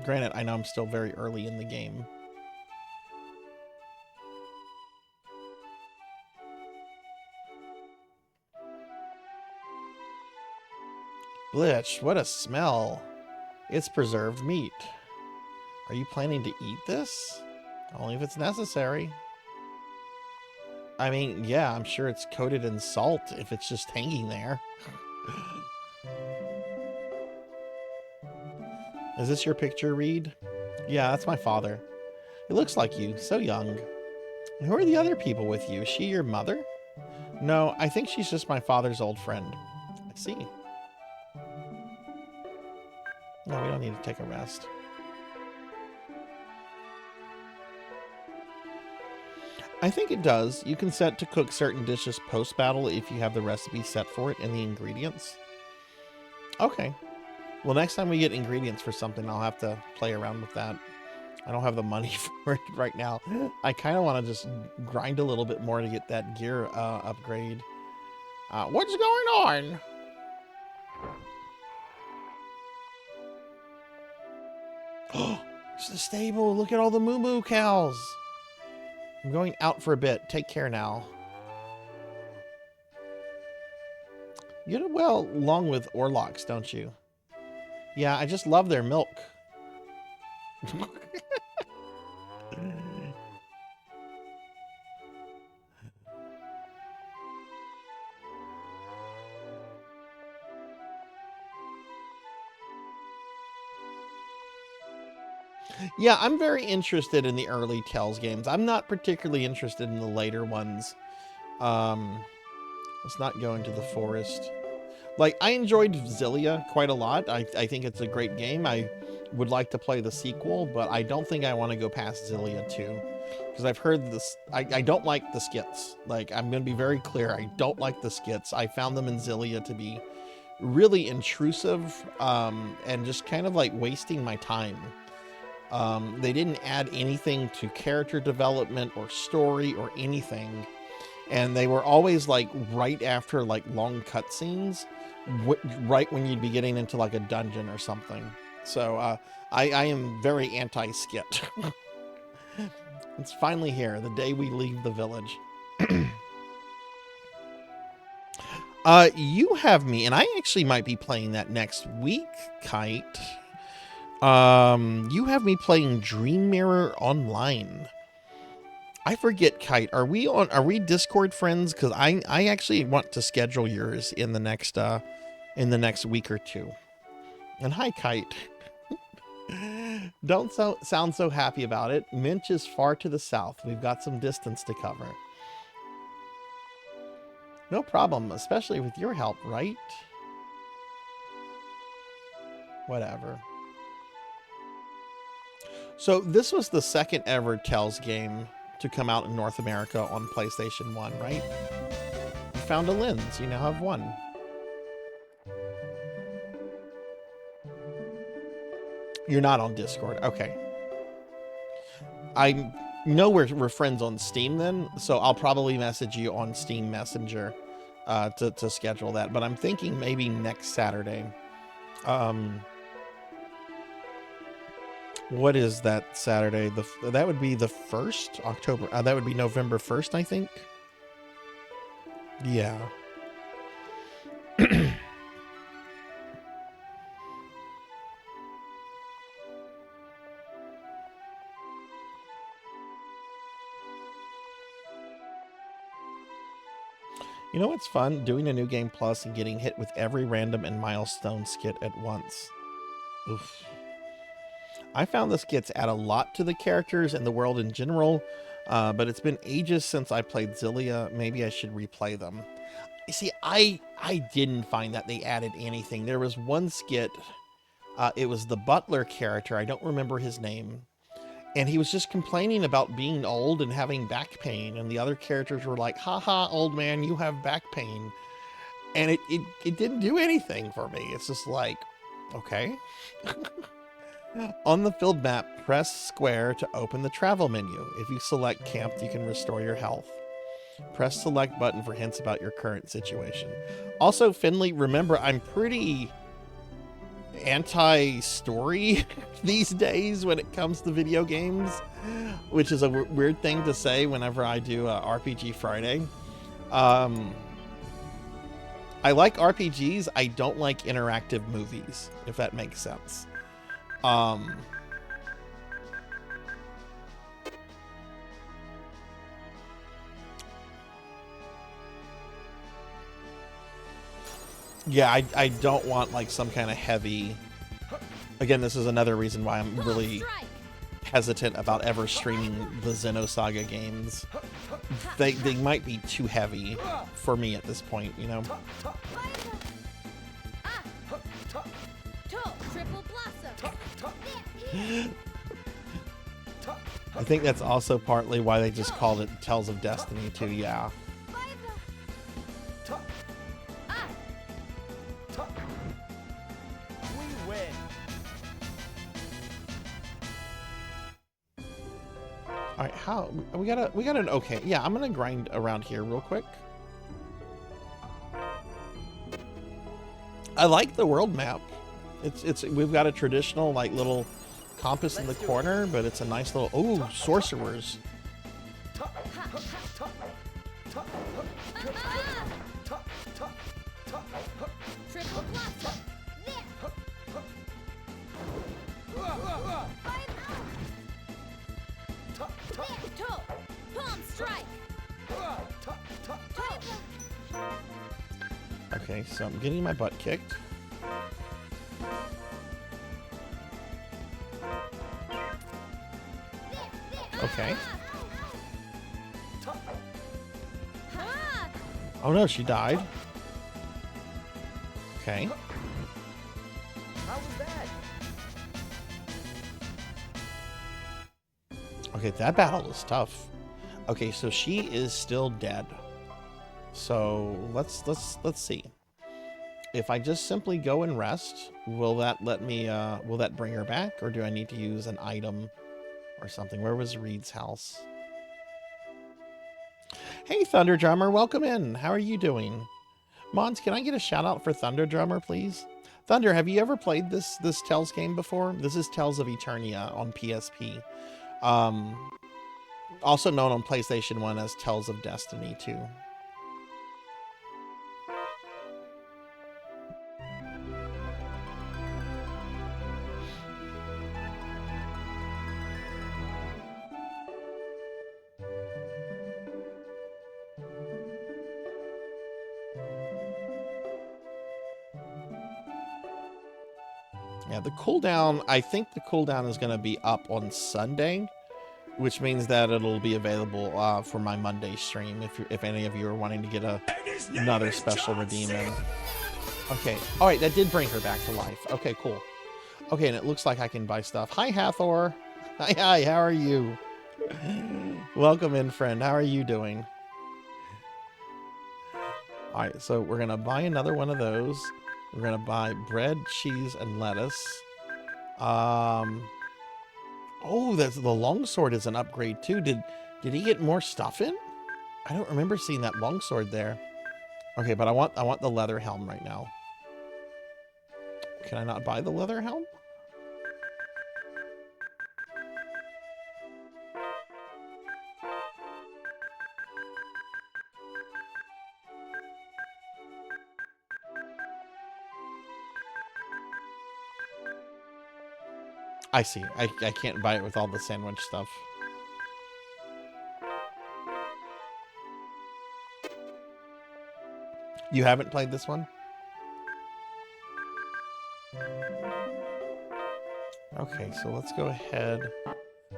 Granted, I know I'm still very early in the game. Blitch, what a smell. It's preserved meat. Are you planning to eat this? Only if it's necessary. I mean, yeah, I'm sure it's coated in salt if it's just hanging there. Is this your picture, Reed? Yeah, that's my father. He looks like you, so young. Who are the other people with you? Is she your mother? No, I think she's just my father's old friend. I see. No, we don't need to take a rest. I think it does. You can set to cook certain dishes post-battle if you have the recipe set for it and the ingredients. Okay. Well, next time we get ingredients for something, I'll have to play around with that. I don't have the money for it right now. I kind of want to just grind a little bit more to get that gear upgrade. What's going on? Oh, it's the stable. Look at all the moo-moo cows. I'm going out for a bit. Take care now. You get well along with Orlocks, don't you? Yeah, I just love their milk. Yeah, I'm very interested in the early Tales games. I'm not particularly interested in the later ones. Let's not go into the forest. Like, I enjoyed Zillia quite a lot. I think it's a great game. I would like to play the sequel, but I don't think I want to go past Zillia 2. Because I've heard this... I don't like the skits. Like, I'm going to be very clear. I don't like the skits. I found them in Zillia to be really intrusive and just kind of like wasting my time. They didn't add anything to character development or story or anything. And they were always like right after like long cutscenes, right when you'd be getting into like a dungeon or something. So I am very anti-skit. It's finally here, the day we leave the village. You have me, and I actually might be playing that next week, Kite. You have me playing Dream Mirror Online. I forget, Kite. Are we Discord friends? Because I actually want to schedule yours in the next week or two. And hi, Kite. Don't sound so happy about it. Minch is far to the south. We've got some distance to cover. No problem, especially with your help, right? Whatever. So this was the second ever Tales game to come out in North America on PlayStation 1, right? You found a lens. You now have one. You're not on Discord. Okay. I know we're friends on Steam then, so I'll probably message you on Steam Messenger to schedule that. But I'm thinking maybe next Saturday. What is that Saturday? That would be the 1st October. That would be November 1st, I think. Yeah. You know what's fun? Doing a New Game Plus and getting hit with every random and milestone skit at once. Oof. I found the skits add a lot to the characters and the world in general, but it's been ages since I played Zillia. Maybe I should replay them. You see, I didn't find that they added anything. There was one skit, it was the butler character, I don't remember his name, and he was just complaining about being old and having back pain, and the other characters were like, haha, old man, you have back pain. And it didn't do anything for me. It's just like, okay. On the field map, press square to open the travel menu. If you select camped, you can restore your health. Press select button for hints about your current situation. Also, Finley, remember, I'm pretty anti-story these days when it comes to video games, which is a weird thing to say whenever I do RPG Friday. I like RPGs. I don't like interactive movies, if that makes sense. Yeah, I don't want like some kind of heavy. Again, this is another reason why I'm really hesitant about ever streaming the Xenosaga games. They might be too heavy for me at this point, you know. I think that's also partly why they just called it Tales of Destiny too, yeah. We win. All right, how we got an okay. Yeah, I'm gonna grind around here real quick. I like the world map. We've got a traditional like little compass in the corner, but it's a nice little sorcerers. Okay, so I'm getting my butt kicked. Okay. Oh no, she died. Okay. How was that? Okay, that battle was tough. Okay, so she is still dead. So let's see. If I just simply go and rest, will that let me will that bring her back, or do I need to use an item or something? Where was Reed's house? Hey Thunder Drummer, welcome in. How are you doing? Mons, can I get a shout out for Thunder Drummer, please? Thunder, have you ever played this Tales game before? This is Tales of Eternia on PSP. Also known on PlayStation 1 as Tales of Destiny 2. Yeah, the cooldown, I think the cooldown is going to be up on Sunday, which means that it'll be available for my Monday stream if any of you are wanting to get another special redeem in. Okay, all right, that did bring her back to life. Okay, cool. Okay, and it looks like I can buy stuff. Hi, Hathor. Hi, how are you? Welcome in, friend. How are you doing? All right, so we're going to buy another one of those. We're going to buy bread, cheese, and lettuce. Oh, that's the longsword is an upgrade too. Did he get more stuff in? I don't remember seeing that longsword there. Okay, but I want the leather helm right now. Can I not buy the leather helm? I see. I can't buy it with all the sandwich stuff. You haven't played this one? Okay, so let's go ahead.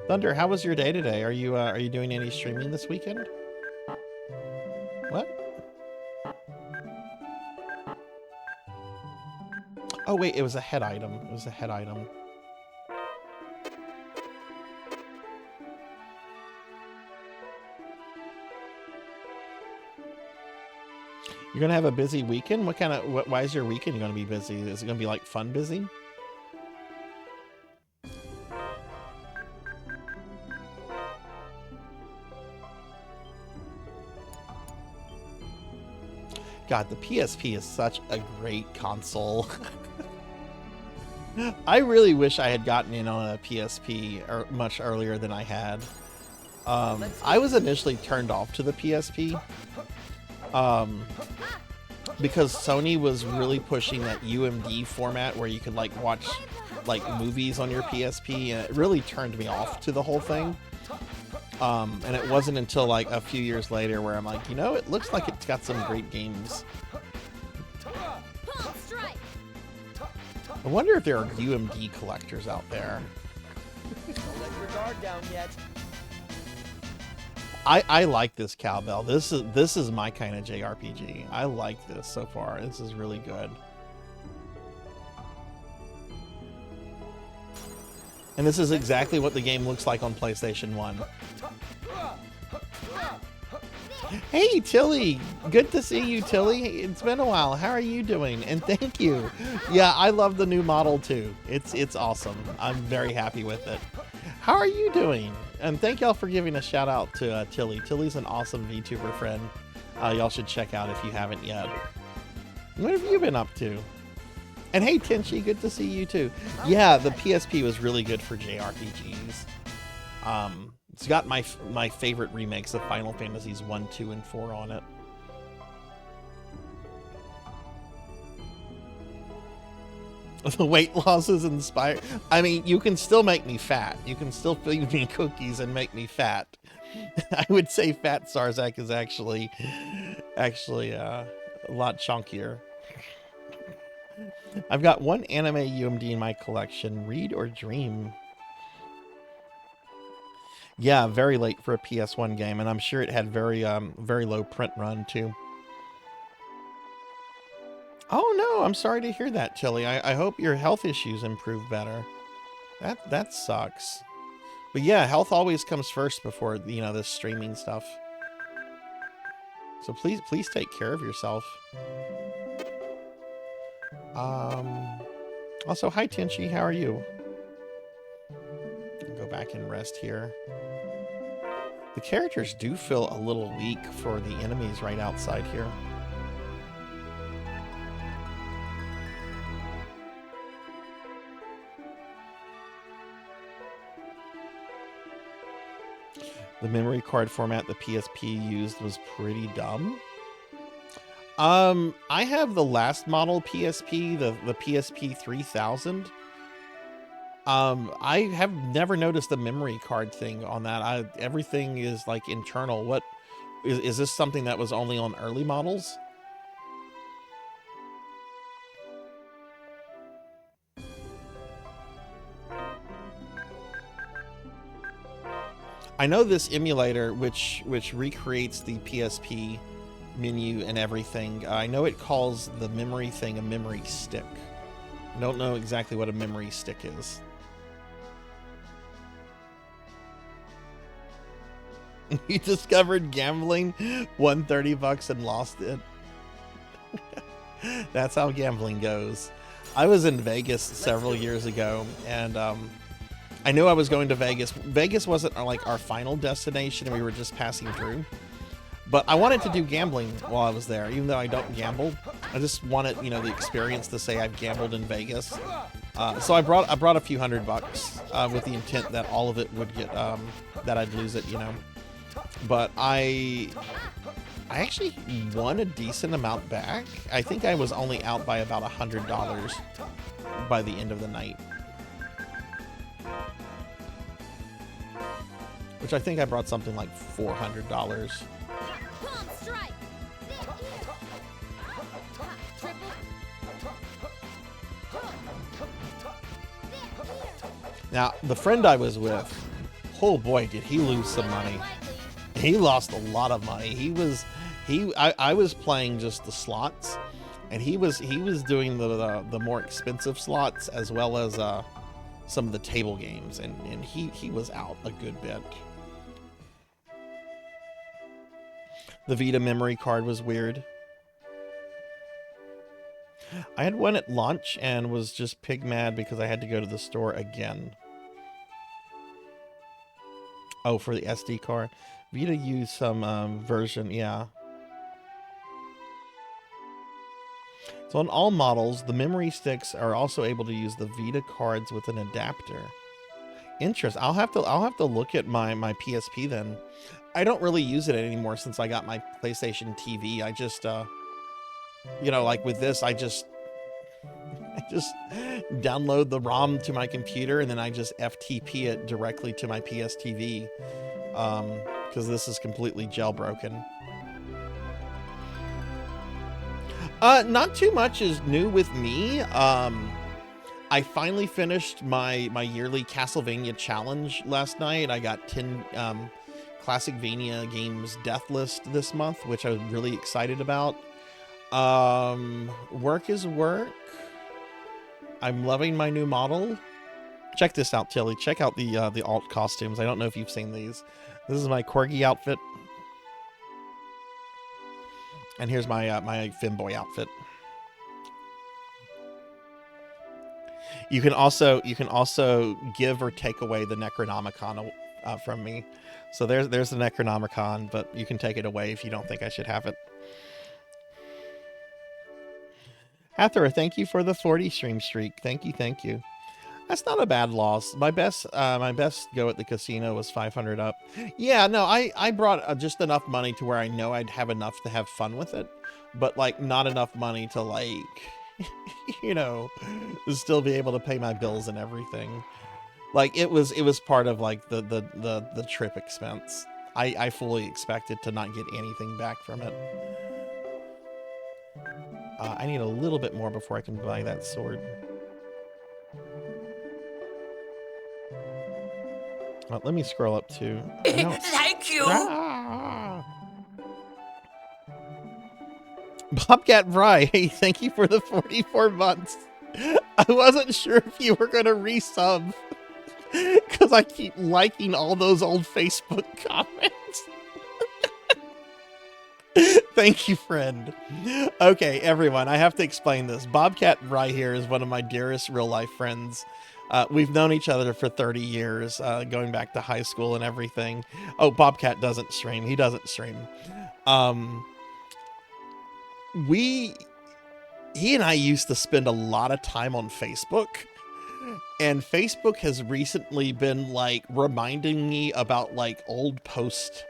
Thunder, how was your day today? Are you doing any streaming this weekend? What? Oh wait, it was a head item. It was a head item. You're gonna have a busy weekend? Why is your weekend gonna be busy? Is it gonna be like fun busy? God, the PSP is such a great console. I really wish I had gotten in on a PSP much earlier than I had. I was initially turned off to the PSP. Because Sony was really pushing that UMD format where you could like watch like movies on your PSP, and it really turned me off to the whole thing. And it wasn't until like a few years later where I'm like, you know, it looks like it's got some great games. I wonder if there are UMD collectors out there. Don't let your guard down yet. I like this cowbell. This is my kind of JRPG. I like this so far. This is really good. And this is exactly what the game looks like on PlayStation 1. Hey, Tilly! Good to see you, Tilly. It's been a while. How are you doing? And thank you. Yeah, I love the new model too. It's awesome. I'm very happy with it. How are you doing? And thank y'all for giving a shout out to Tilly. Tilly's an awesome VTuber friend. Y'all should check out if you haven't yet. What have you been up to? And hey, Tenchi, good to see you too. Yeah, the PSP was really good for JRPGs. It's got my favorite remakes of Final Fantasies 1, 2, and 4 on it. The weight loss is inspired. I mean, you can still make me fat. You can still feed me cookies and make me fat. I would say fat Sarzac is actually a lot chunkier. I've got one anime UMD in my collection. Read or Dream? Yeah, very late for a PS1 game, and I'm sure it had very low print run too. Oh no, I'm sorry to hear that, Tilly. I hope your health issues improve better. That sucks. But yeah, health always comes first before, you know, this streaming stuff. So please take care of yourself. Also, hi Tenchi, how are you? I'll go back and rest here. The characters do feel a little weak for the enemies right outside here. The memory card format the PSP used was pretty dumb. I have the last model PSP, the PSP 3000. I have never noticed the memory card thing on that. Everything is like internal. What is this something that was only on early models? I know this emulator, which recreates the PSP menu and everything. I know it calls the memory thing a memory stick. I don't know exactly what a memory stick is. You discovered gambling, won $30 and lost it. That's how gambling goes. I was in Vegas several years ago, and I knew I was going to Vegas. Vegas wasn't like our final destination, and we were just passing through. But I wanted to do gambling while I was there, even though I don't gamble. I just wanted, you know, the experience to say I've gambled in Vegas. So I brought a few $100 with the intent that all of it would get that I'd lose it, you know. But I actually won a decent amount back. I think I was only out by about $100 by the end of the night. Which I think I brought something like $400. Palm strike. Now, the friend I was with, oh boy, did he lose some money. He lost a lot of money. I was playing just the slots, and he was doing the more expensive slots as well as some of the table games, and he was out a good bit. The Vita memory card was weird. I had one at launch and was just pig mad because I had to go to the store again. Oh, for the SD card. Vita used some version, yeah. So on all models, the memory sticks are also able to use the Vita cards with an adapter. Interesting. I'll have to look at my PSP then. I don't really use it anymore since I got my PlayStation TV. I just you know, like with this, I just download the ROM to my computer and then I just FTP it directly to my PS TV. Because this is completely jailbroken. Not too much is new with me. I finally finished my yearly Castlevania challenge last night. I got 10 Classicvania games death list this month, which I was really excited about. Work is work. I'm loving my new model. Check this out, Tilly. Check out the alt costumes. I don't know if you've seen these. This is my Corgi outfit. And here's my my Femboy outfit. You can also give or take away the Necronomicon from me. So there's the Necronomicon, but you can take it away if you don't think I should have it. Hathor, thank you for the 40 stream streak. Thank you. That's not a bad loss. My best go at the casino was 500 up. Yeah, no, I brought just enough money to where I know I'd have enough to have fun with it, but like not enough money to like, you know, still be able to pay my bills and everything. Like it was part of like the trip expense. I fully expected to not get anything back from it. I need a little bit more before I can buy that sword. Let me scroll up too. Thank you. Bobcat Bry, hey, thank you for the 44 months. I wasn't sure if you were going to resub because I keep liking all those old Facebook comments. Thank you, friend. Okay, everyone, I have to explain this. Bobcat Bry here is one of my dearest real-life friends. We've known each other for 30 years, going back to high school and everything. Oh, Bobcat doesn't stream. He doesn't stream. He and I used to spend a lot of time on Facebook, and Facebook has recently been like reminding me about like old posts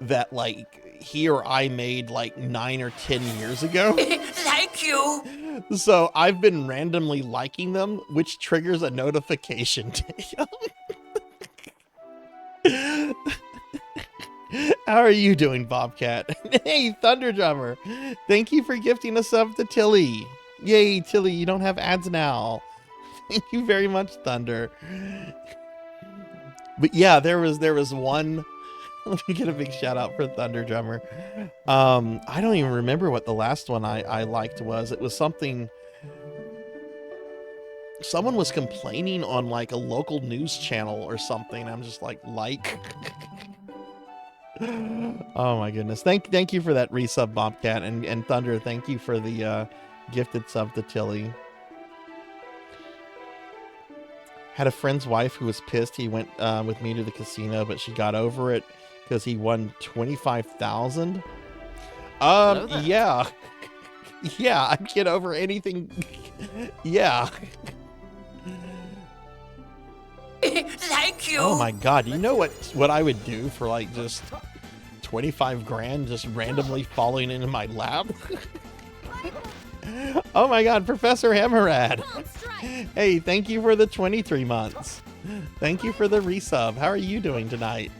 that like he or I made like 9 or 10 years ago. Thank you. So I've been randomly liking them, which triggers a notification to him. How are you doing, Bobcat? Hey, Thunder Drummer. Thank you for gifting a sub to Tilly. Yay, Tilly, you don't have ads now. Thank you very much, Thunder. But yeah, there was one. Let me get a big shout out for Thunder Drummer. I don't even remember what the last one I liked was. It was something. Someone was complaining on like a local news channel or something. I'm just like. Oh my goodness. Thank you for that resub, Bobcat, and Thunder, thank you for the gifted sub to Tilly. Had a friend's wife who was pissed. He went with me to the casino, but she got over it because he won 25,000. Yeah. Yeah, I get over anything. Yeah. Thank you. Oh my god, you know what I would do for like just 25 grand just randomly falling into my lap? Oh my god, Professor Hammerad. Hey, thank you for the 23 months. Thank you for the resub. How are you doing tonight?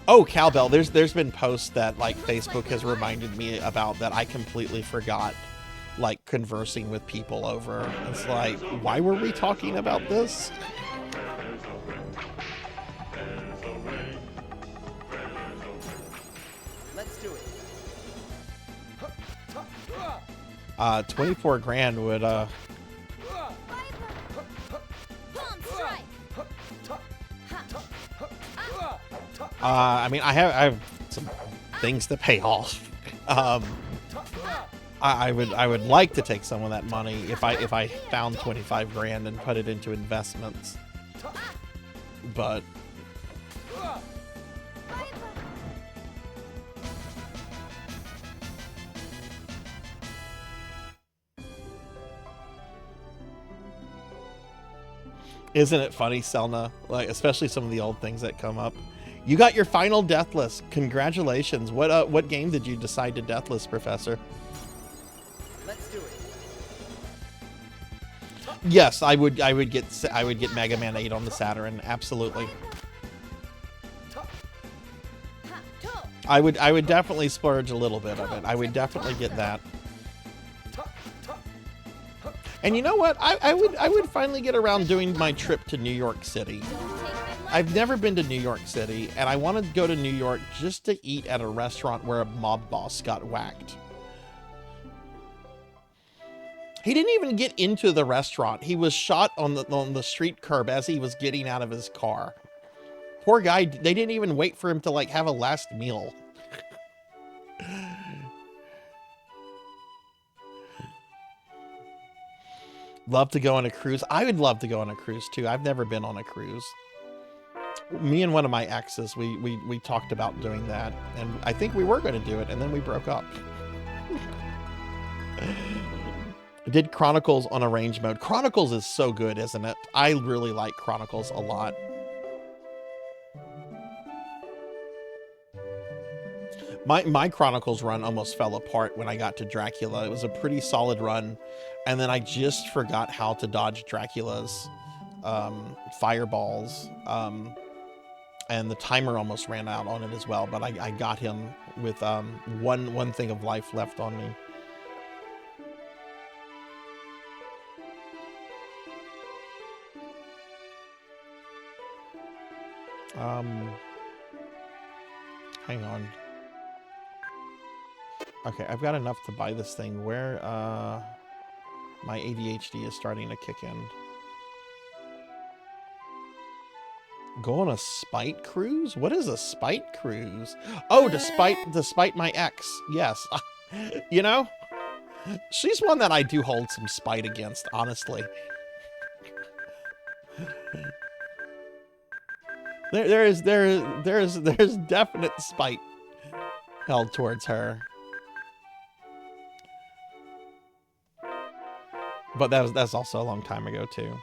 Oh, cowbell. There's been posts that like Facebook has reminded me about that I completely forgot, like conversing with people over. It's like, why were we talking about this? Let's do it. 24 grand would I mean, I have some things to pay off. I would like to take some of that money if I found 25 grand and put it into investments. But isn't it funny, Selna? Like, especially some of the old things that come up. You got your final deathless. Congratulations. What game did you decide to deathless, Professor? Let's do it. Yes, I would get Mega Man 8 on the Saturn. Absolutely. I would definitely splurge a little bit of it. I would definitely get that. And you know what? I would finally get around doing my trip to New York City. I've never been to New York City, and I want to go to New York just to eat at a restaurant where a mob boss got whacked. He didn't even get into the restaurant. He was shot on the street curb as he was getting out of his car. Poor guy, they didn't even wait for him to like have a last meal. Love to go on a cruise. I would love to go on a cruise too. I've never been on a cruise. Me and one of my exes, we talked about doing that, and I think we were going to do it, and then we broke up. Did Chronicles on arrange mode. Chronicles is so good, isn't it? I really like Chronicles a lot. My Chronicles run almost fell apart when I got to Dracula. It was a pretty solid run, and then I just forgot how to dodge Dracula's fireballs. And the timer almost ran out on it as well, but I got him with one thing of life left on me. Hang on. Okay, I've got enough to buy this thing. Where my ADHD is starting to kick in. Go on a spite cruise? What is a spite cruise? Oh, despite my ex. Yes. You know, she's one that I do hold some spite against, honestly. There's definite spite held towards her. But that's also a long time ago too.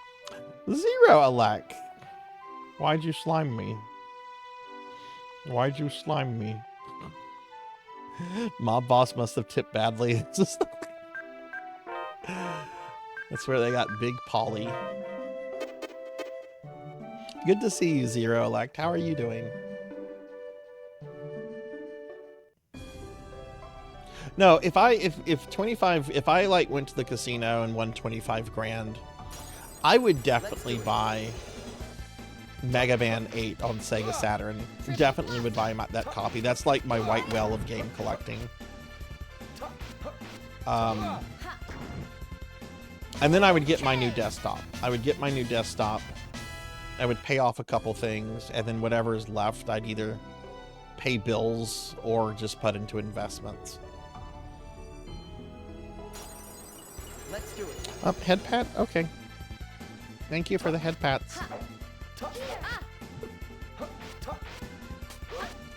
Zero Alec. Why'd you slime me? Why'd you slime me? Mob boss must have tipped badly. That's where they got Big Polly. Good to see you, Zero Elect. How are you doing? No, if I like went to the casino and won 25 grand, I would definitely buy Mega Man 8 on Sega Saturn. Definitely would buy that copy. That's like my white whale of game collecting. And then I would get my new desktop. I would pay off a couple things, and then whatever is left, I'd either pay bills or just put into investments. Let's do it. Up, head pat? Okay. Thank you for the head pats.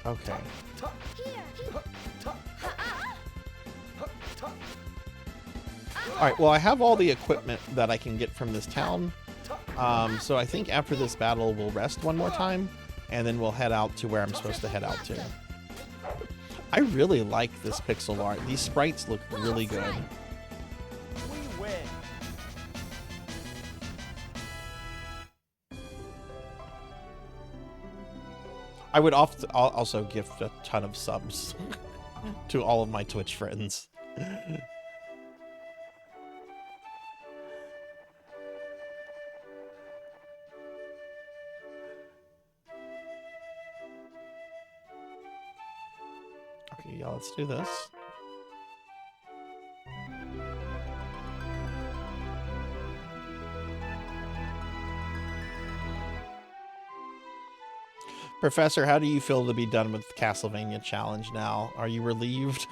Okay. Alright, well I have all the equipment that I can get from this town. So I think after this battle we'll rest one more time, and then we'll head out to where I'm supposed to head out to. I really like this pixel art. These sprites look really good. We win. I would also gift a ton of subs to all of my Twitch friends. Okay, y'all, let's do this. Professor, how do you feel to be done with Castlevania Challenge now? Are you relieved?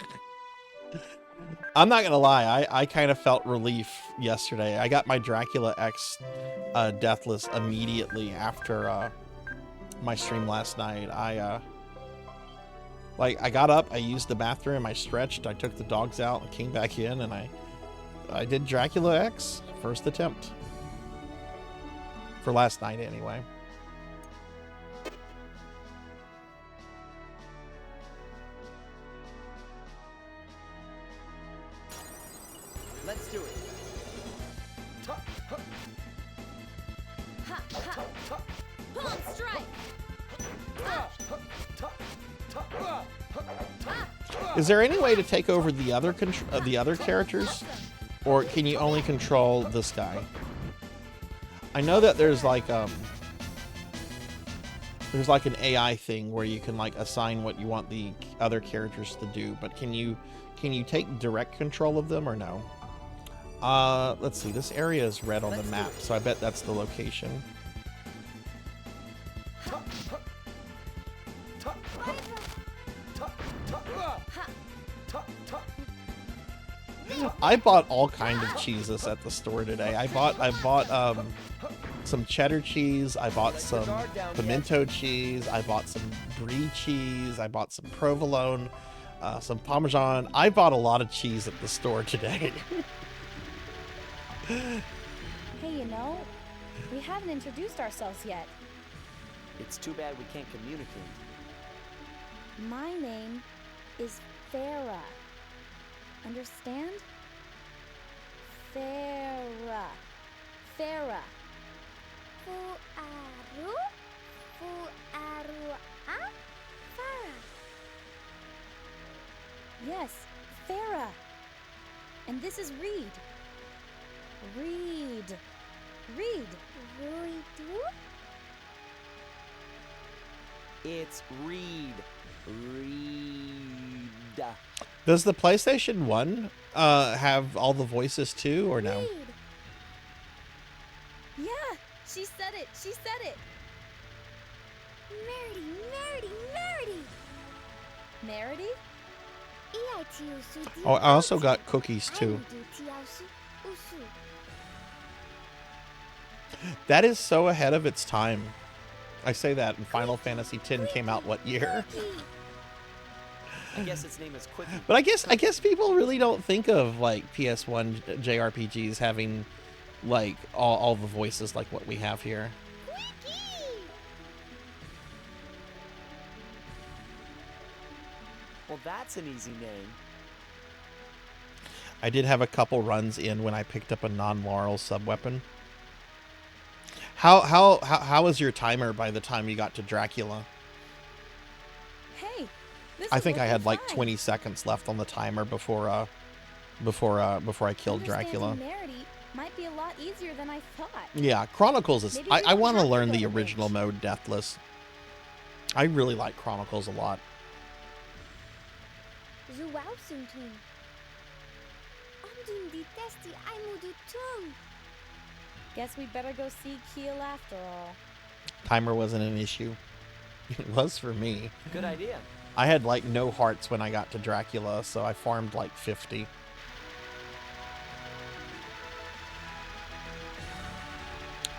I'm not gonna lie, I kind of felt relief yesterday. I got my Dracula X Deathless immediately after my stream last night. I got up, I used the bathroom, I stretched, I took the dogs out, and came back in, and I did Dracula X first attempt for last night anyway. Let's do it. Palm strike. Is there any way to take over the other characters, or can you only control this guy? I know that there's like an AI thing where you can like assign what you want the other characters to do, but can you take direct control of them or no? Let's see. This area is red on the map, so I bet that's the location. I bought all kinds of cheeses at the store today. I bought some cheddar cheese. I bought some pimento cheese. I bought some brie cheese. I bought some provolone, some Parmesan. I bought a lot of cheese at the store today. Hey, you know, we haven't introduced ourselves yet. It's too bad we can't communicate. My name is Farah. Understand? Farah. Farah. Fuaru? Fuaru-a? Farah. Yes, Farah. And this is Reed. Reed. Reed. Ruidu? It's Reed. Reed. Does the PlayStation 1 have all the voices too, or no? Reed. Yeah, she said it. She said it. Merity. Merity? Oh, I also got cookies too. That is so ahead of its time. I say that, and Final Fantasy X came out what year? I guess its name is Quickie. But I guess people really don't think of like PS1 JRPGs having like all the voices like what we have here. Well, that's an easy name. I did have a couple runs in when I picked up a non-Laurel sub-weapon. How was your timer by the time you got to Dracula? Hey, this I is think I had looking like fine. 20 seconds left on the timer before I killed Dracula. Understanding Merity might be a lot easier than I thought. Yeah, Chronicles is. Maybe we I don't want to have to learn go the to original Witch. mode Deathless. I really like Chronicles a lot. Zuwausuntung. Omdun di testi ai mudu tung. Guess we better go see Keel after all. Timer wasn't an issue. It was for me. Good idea. I had like no hearts when I got to Dracula, so I farmed like 50.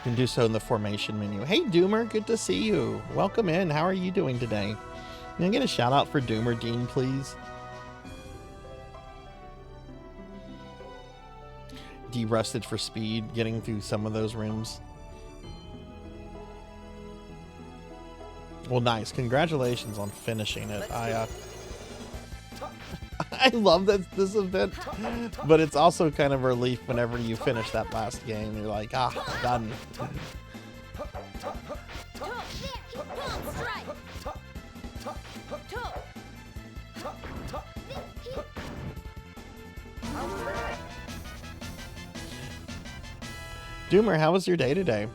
can do so in the formation menu. Hey, Doomer, good to see you. Welcome in. How are you doing today? Can I get a shout out for Doomer Dean, please? De-rusted for speed, getting through some of those rooms. Well, nice. Congratulations on finishing it. I love this event, but it's also kind of a relief whenever you finish that last game. You're like, ah, done. Doomer, how was your day today?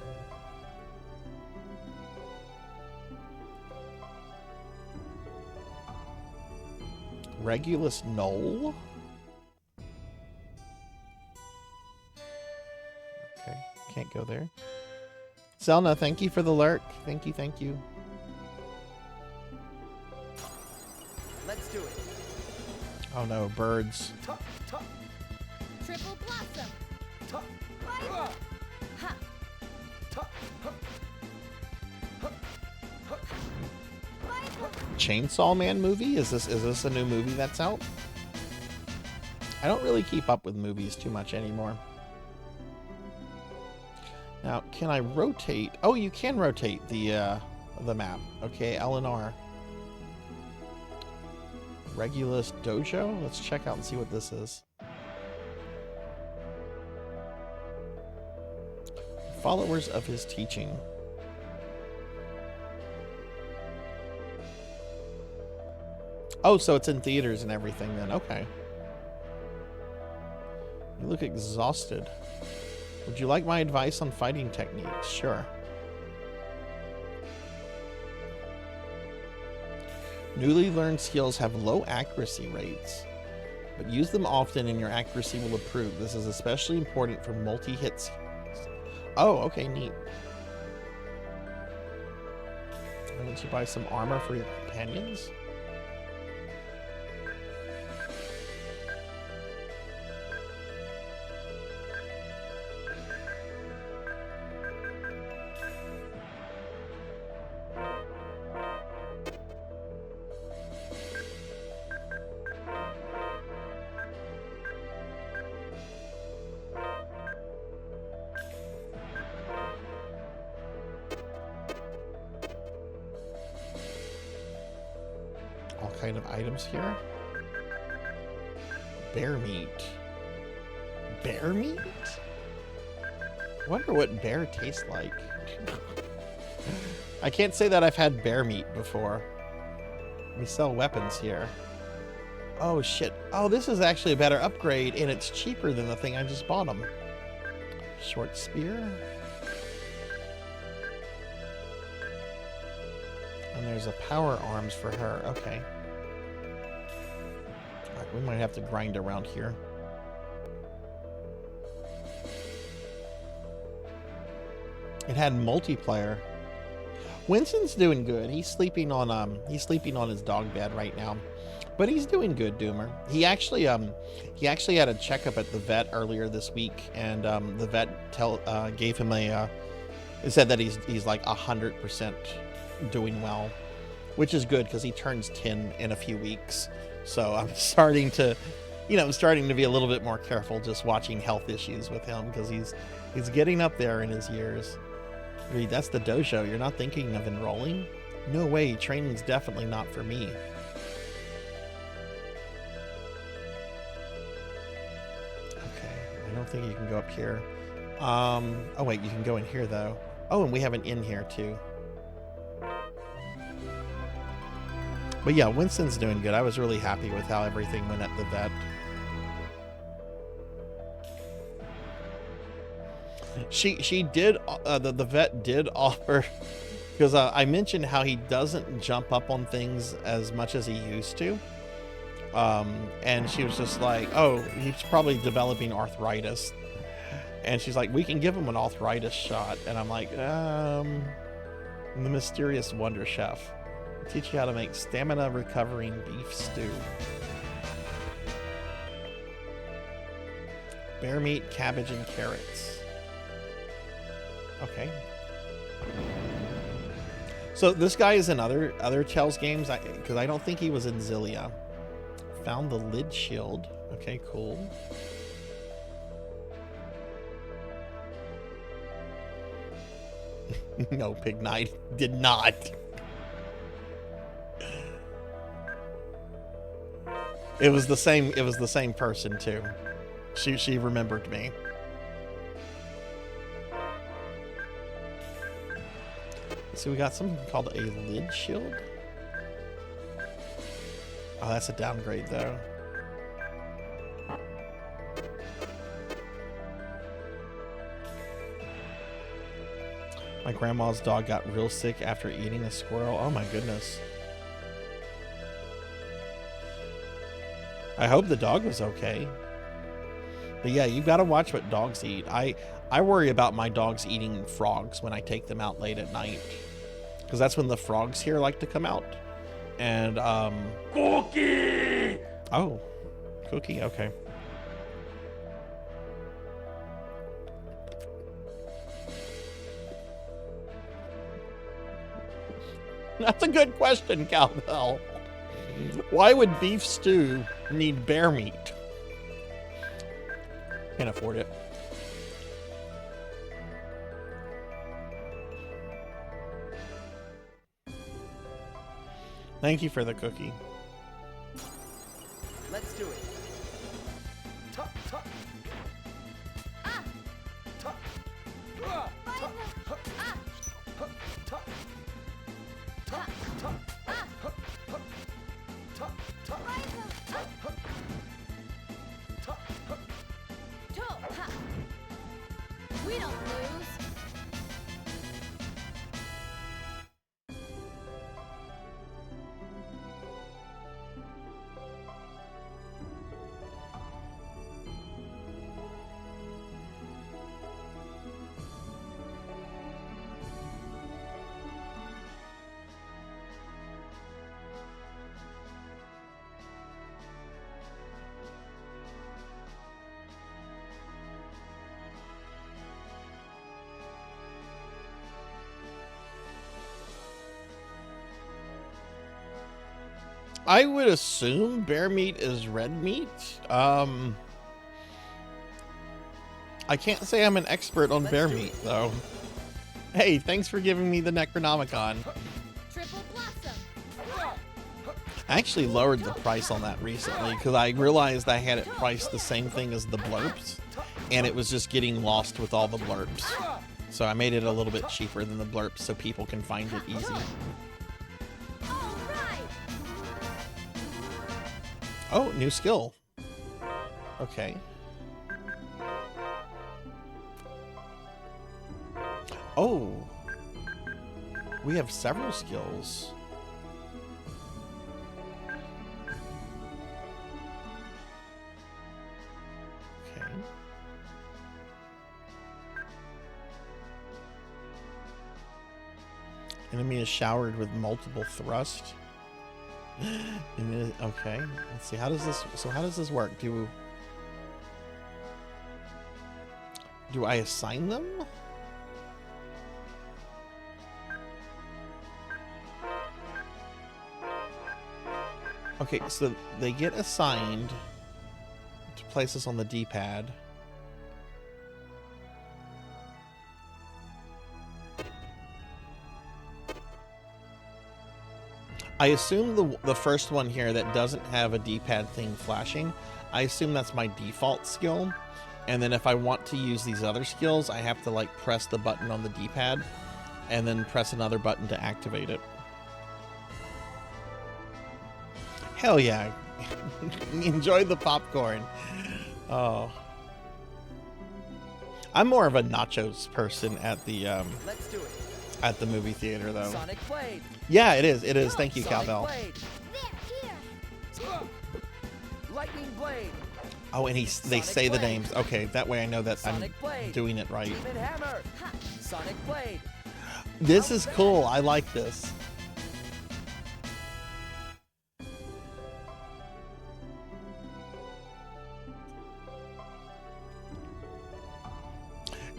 Regulus Knoll? Okay, can't go there. Selna, thank you for the lurk. Thank you, thank you. Let's do it. Oh no, birds. Triple blossom. Ha. Chainsaw Man movie? Is this a new movie that's out? I don't really keep up with movies too much anymore. Now, can I rotate? Oh, you can rotate the map. Okay, L&R. Regulus Dojo? Let's check out and see what this is. Followers of his teaching. Oh, so it's in theaters and everything then. Okay. You look exhausted. Would you like my advice on fighting techniques? Sure. Newly learned skills have low accuracy rates, but use them often and your accuracy will improve. This is especially important for multi-hits. Oh, okay, neat. Why don't you buy some armor for your companions? All kind of items here. Bear meat. Bear meat? I wonder what bear tastes like. I can't say that I've had bear meat before. We sell weapons here. Oh shit. Oh, this is actually a better upgrade and it's cheaper than the thing I just bought them. Short spear. And there's a power arms for her. Okay. Alright, we might have to grind around here. It had multiplayer. Winston's doing good. He's sleeping on his dog bed right now. But he's doing good, Doomer. He actually had a checkup at the vet earlier this week, and the vet gave him it said that he's like 100% doing well, which is good because he turns 10 in a few week. So I'm starting to be a little bit more careful just watching health issues with him because he's getting up there in his years. Reed, that's the dojo. You're not thinking of enrolling? No way. Training's definitely not for me. I don't think you can go up here. Oh wait, you can go in here though. Oh, and we have an inn here too. But yeah, Winston's doing good. I was really happy with how everything went at the vet. She did, the vet did offer, because I mentioned how he doesn't jump up on things as much as he used to. And she was just like, oh, he's probably developing arthritis. And she's like, we can give him an arthritis shot. And I'm like, the mysterious wonder chef. I'll teach you how to make stamina recovering beef stew. Bear meat, cabbage, and carrots. Okay. So this guy is in other Chell's games, because I don't think he was in Zillia. Found the lid shield. Okay, cool. No, Pig Knight did not. It was the same. It was the same person too. She remembered me. So we got something called a lid shield. Oh, that's a downgrade though. My grandma's dog got real sick after eating a squirrel. Oh my goodness. I hope the dog was okay. But yeah, you've got to watch what dogs eat. I worry about my dogs eating frogs when I take them out late at night. Because that's when the frogs here like to come out. And, Cookie! Oh, Cookie, okay. That's a good question, Cowbell. Why would beef stew need bear meat? Can't afford it. Thank you for the cookie. Let's do it. Tuck, tuck. Ah! Tuck. Tuck. Tuck. Tuck. Tuck. Tuck. Tuck. Tuck. We don't lose. I would assume bear meat is red meat. I can't say I'm an expert on bear meat, though. Hey, thanks for giving me the Necronomicon. Triple blossom. I actually lowered the price on that recently because I realized I had it priced the same thing as the blurps, and it was just getting lost with all the blurps. So I made it a little bit cheaper than the blurps so people can find it easy. Oh, new skill. Okay. Oh. We have several skills. Okay. Enemy is showered with multiple thrust. Okay, let's see. How does this? So how does this work? Do I assign them? Okay, so they get assigned to places on the D-pad. I assume the first one here that doesn't have a D-pad thing flashing, I assume that's my default skill. And then if I want to use these other skills, I have to like press the button on the D-pad and then press another button to activate it. Hell yeah. Enjoy the popcorn. Oh. I'm more of a nachos person at the Let's do it. At the movie theater though. Sonic Blade. Yeah, it is. It is. Thank you, Sonic Cowbell. Blade. Lightning Blade. Oh, and they say the names. Okay, that way I know that Sonic I'm Blade. doing it right. Demon Hammer. Sonic Blade. This is cool. I like this.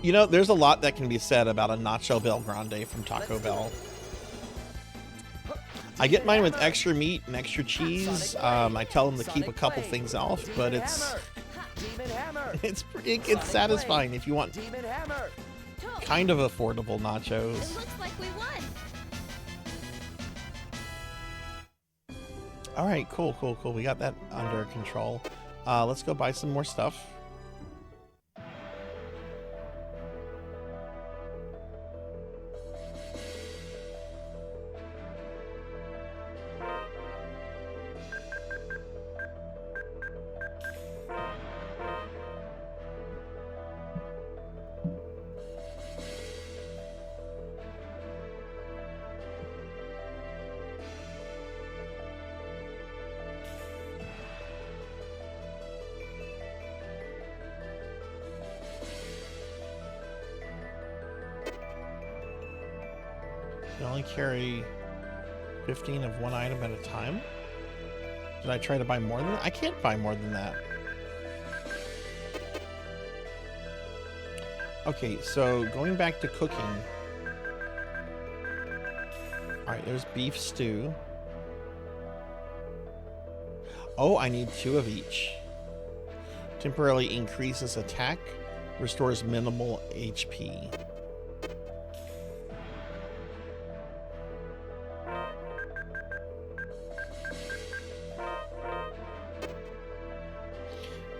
You know, there's a lot that can be said about a Nacho Bel Grande from Taco Bell. I get mine with extra meat and extra cheese. I tell them to keep a couple things off, but it's satisfying if you want kind of affordable nachos. It looks like we won. All right, cool. We got that under control. Let's go buy some more stuff. You only carry 15 of one item at a time? Did I try to buy more than that? I can't buy more than that. Okay, so going back to cooking. Alright, there's beef stew. Oh, I need 2 of each. Temporarily increases attack, restores minimal HP.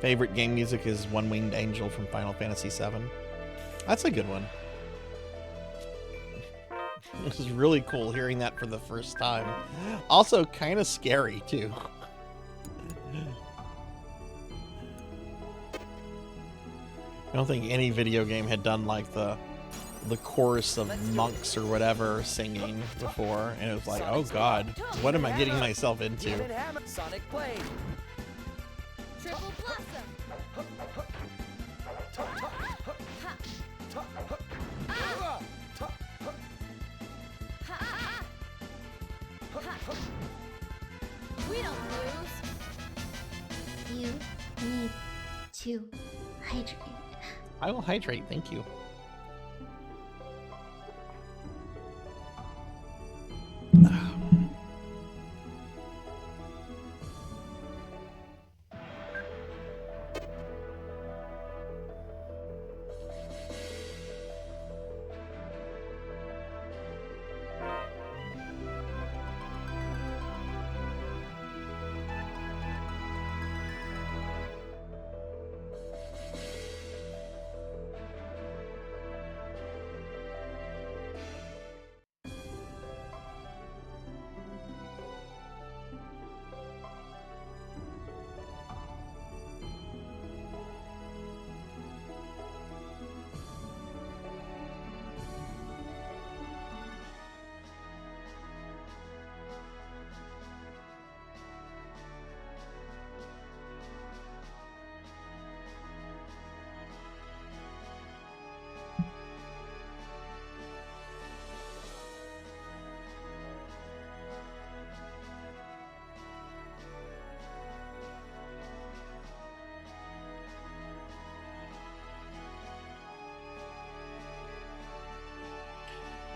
Favorite game music is One Winged Angel from Final Fantasy VII. That's a good one. This is really cool hearing that for the first time. Also kind of scary too. I don't think any video game had done like the chorus of monks or whatever singing before, and it was like, oh god, what am I getting myself into? Sonic Blade. Triple Blossom. We don't lose. You need to hydrate. I will hydrate, thank you.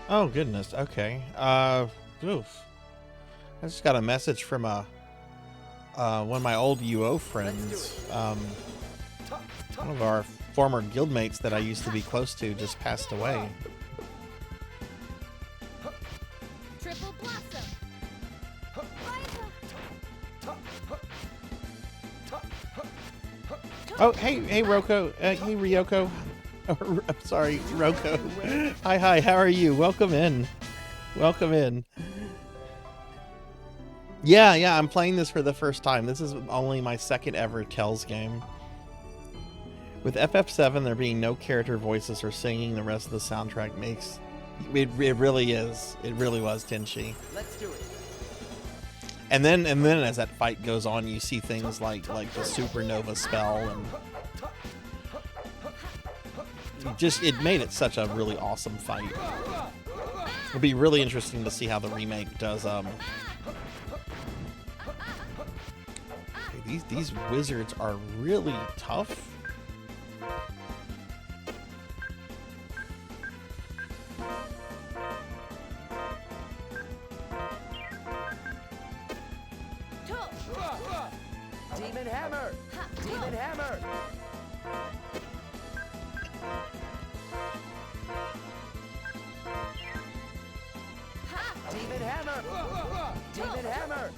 Oh goodness, okay. Oof. I just got a message from one of my old UO friends. One of our former guildmates that I used to be close to just passed away. Triple Blossom. Oh, hey Roko. Hey Ryoko. I'm sorry, Roko. Hi, how are you? Welcome in. Yeah, I'm playing this for the first time. This is only my second ever Tales game. With FF7 there being no character voices or singing, the rest of the soundtrack makes it really is. It really was Tenchi. Let's do it. And then as that fight goes on, you see things like the supernova spell, and it made it such a really awesome fight. It'll be really interesting to see how the remake does. These wizards are really tough. Demon hammer! Demon hammer! Demon hammer! Demon hammer!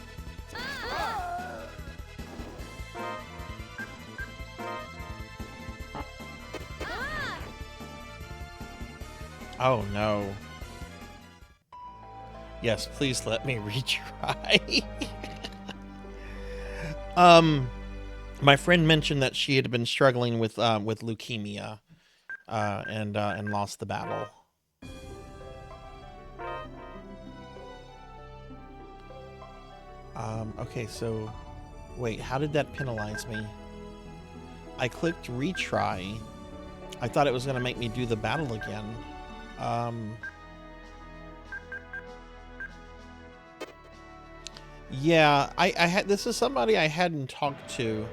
Oh no. Yes, please let me retry. My friend mentioned that she had been struggling with leukemia, and lost the battle. Okay, so wait, how did that penalize me? I clicked retry. I thought it was going to make me do the battle again. Yeah, I had, this is somebody I hadn't talked to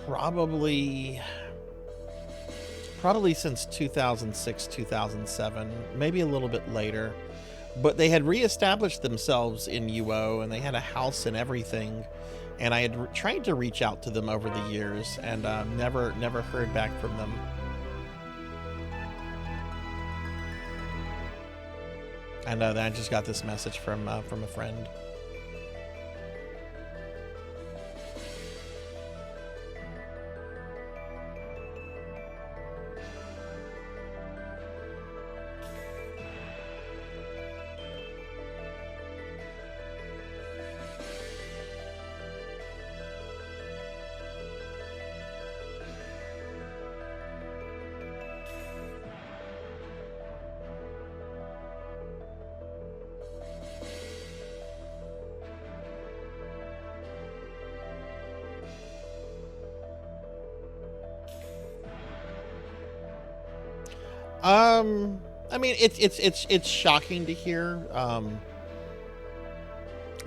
probably since 2006, 2007, maybe a little bit later. But they had reestablished themselves in UO, and they had a house and everything. And I had tried to reach out to them over the years, and never heard back from them. And then I just got this message from a friend. I mean, it's shocking to hear,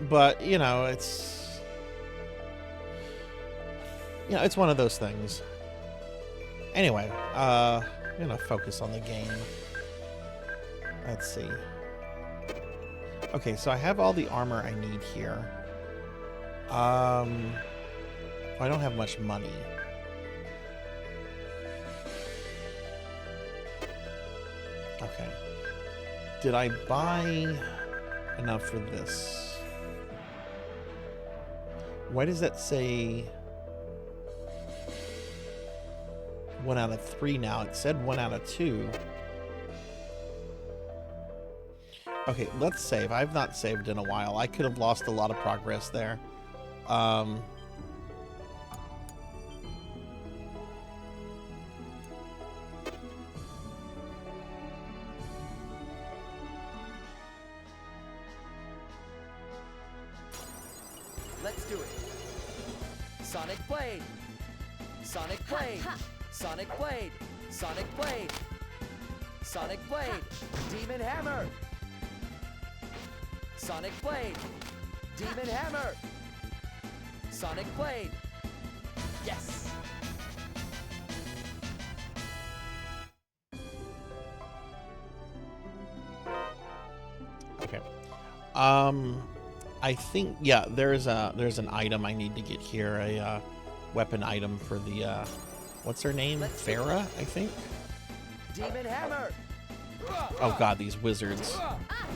but you know, it's one of those things. Anyway, I'm gonna focus on the game. Let's see. Okay, so I have all the armor I need here. I don't have much money. Okay. Did I buy enough for this? Why does that say 1 out of 3 now? It said 1 out of 2. Okay, let's save. I've not saved in a while. I could have lost a lot of progress there. Let's do it. Sonic Blade. Sonic Blade. Sonic Blade. Sonic Blade. Sonic Blade. Demon Hammer. Sonic Blade. Demon Hammer. Sonic Blade. Yes. Okay. I think, yeah, there's an item I need to get here, a weapon item for the what's her name? Farah, I think. Demon Hammer. Oh god, these wizards.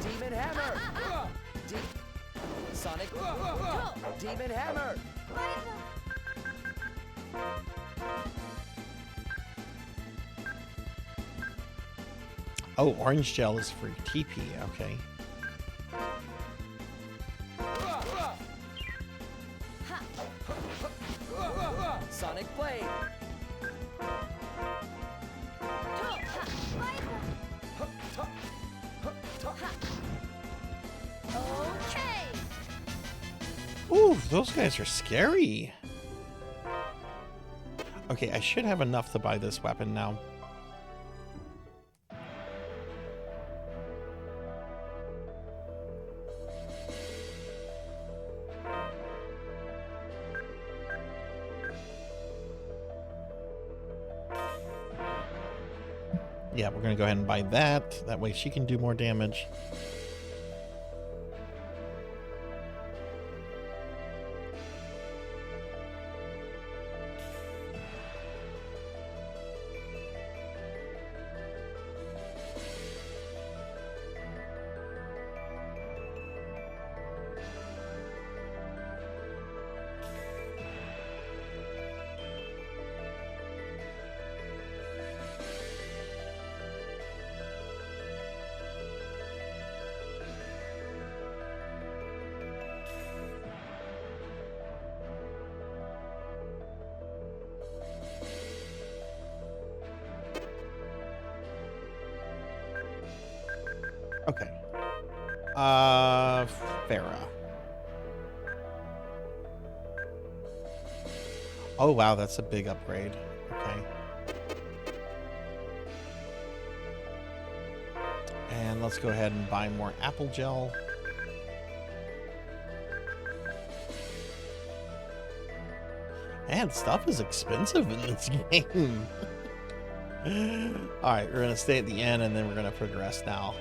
Demon Hammer. Sonic. Demon Hammer. Oh, orange gel is free. TP, okay. Sonic Blade. Okay. Ooh, those guys are scary. Okay, I should have enough to buy this weapon now. Yeah, we're gonna go ahead and buy that. That way she can do more damage. Farah. Oh wow, that's a big upgrade. Okay. And let's go ahead and buy more apple gel. Man, stuff is expensive in this game. Alright, we're going to stay at the end and then we're going to progress now.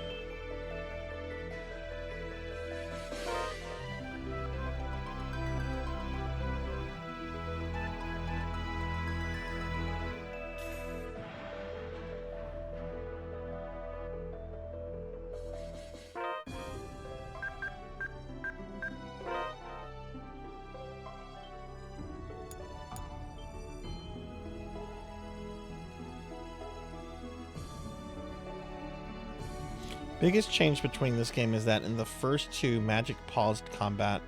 Biggest change between this game is that in the first two, magic paused combat,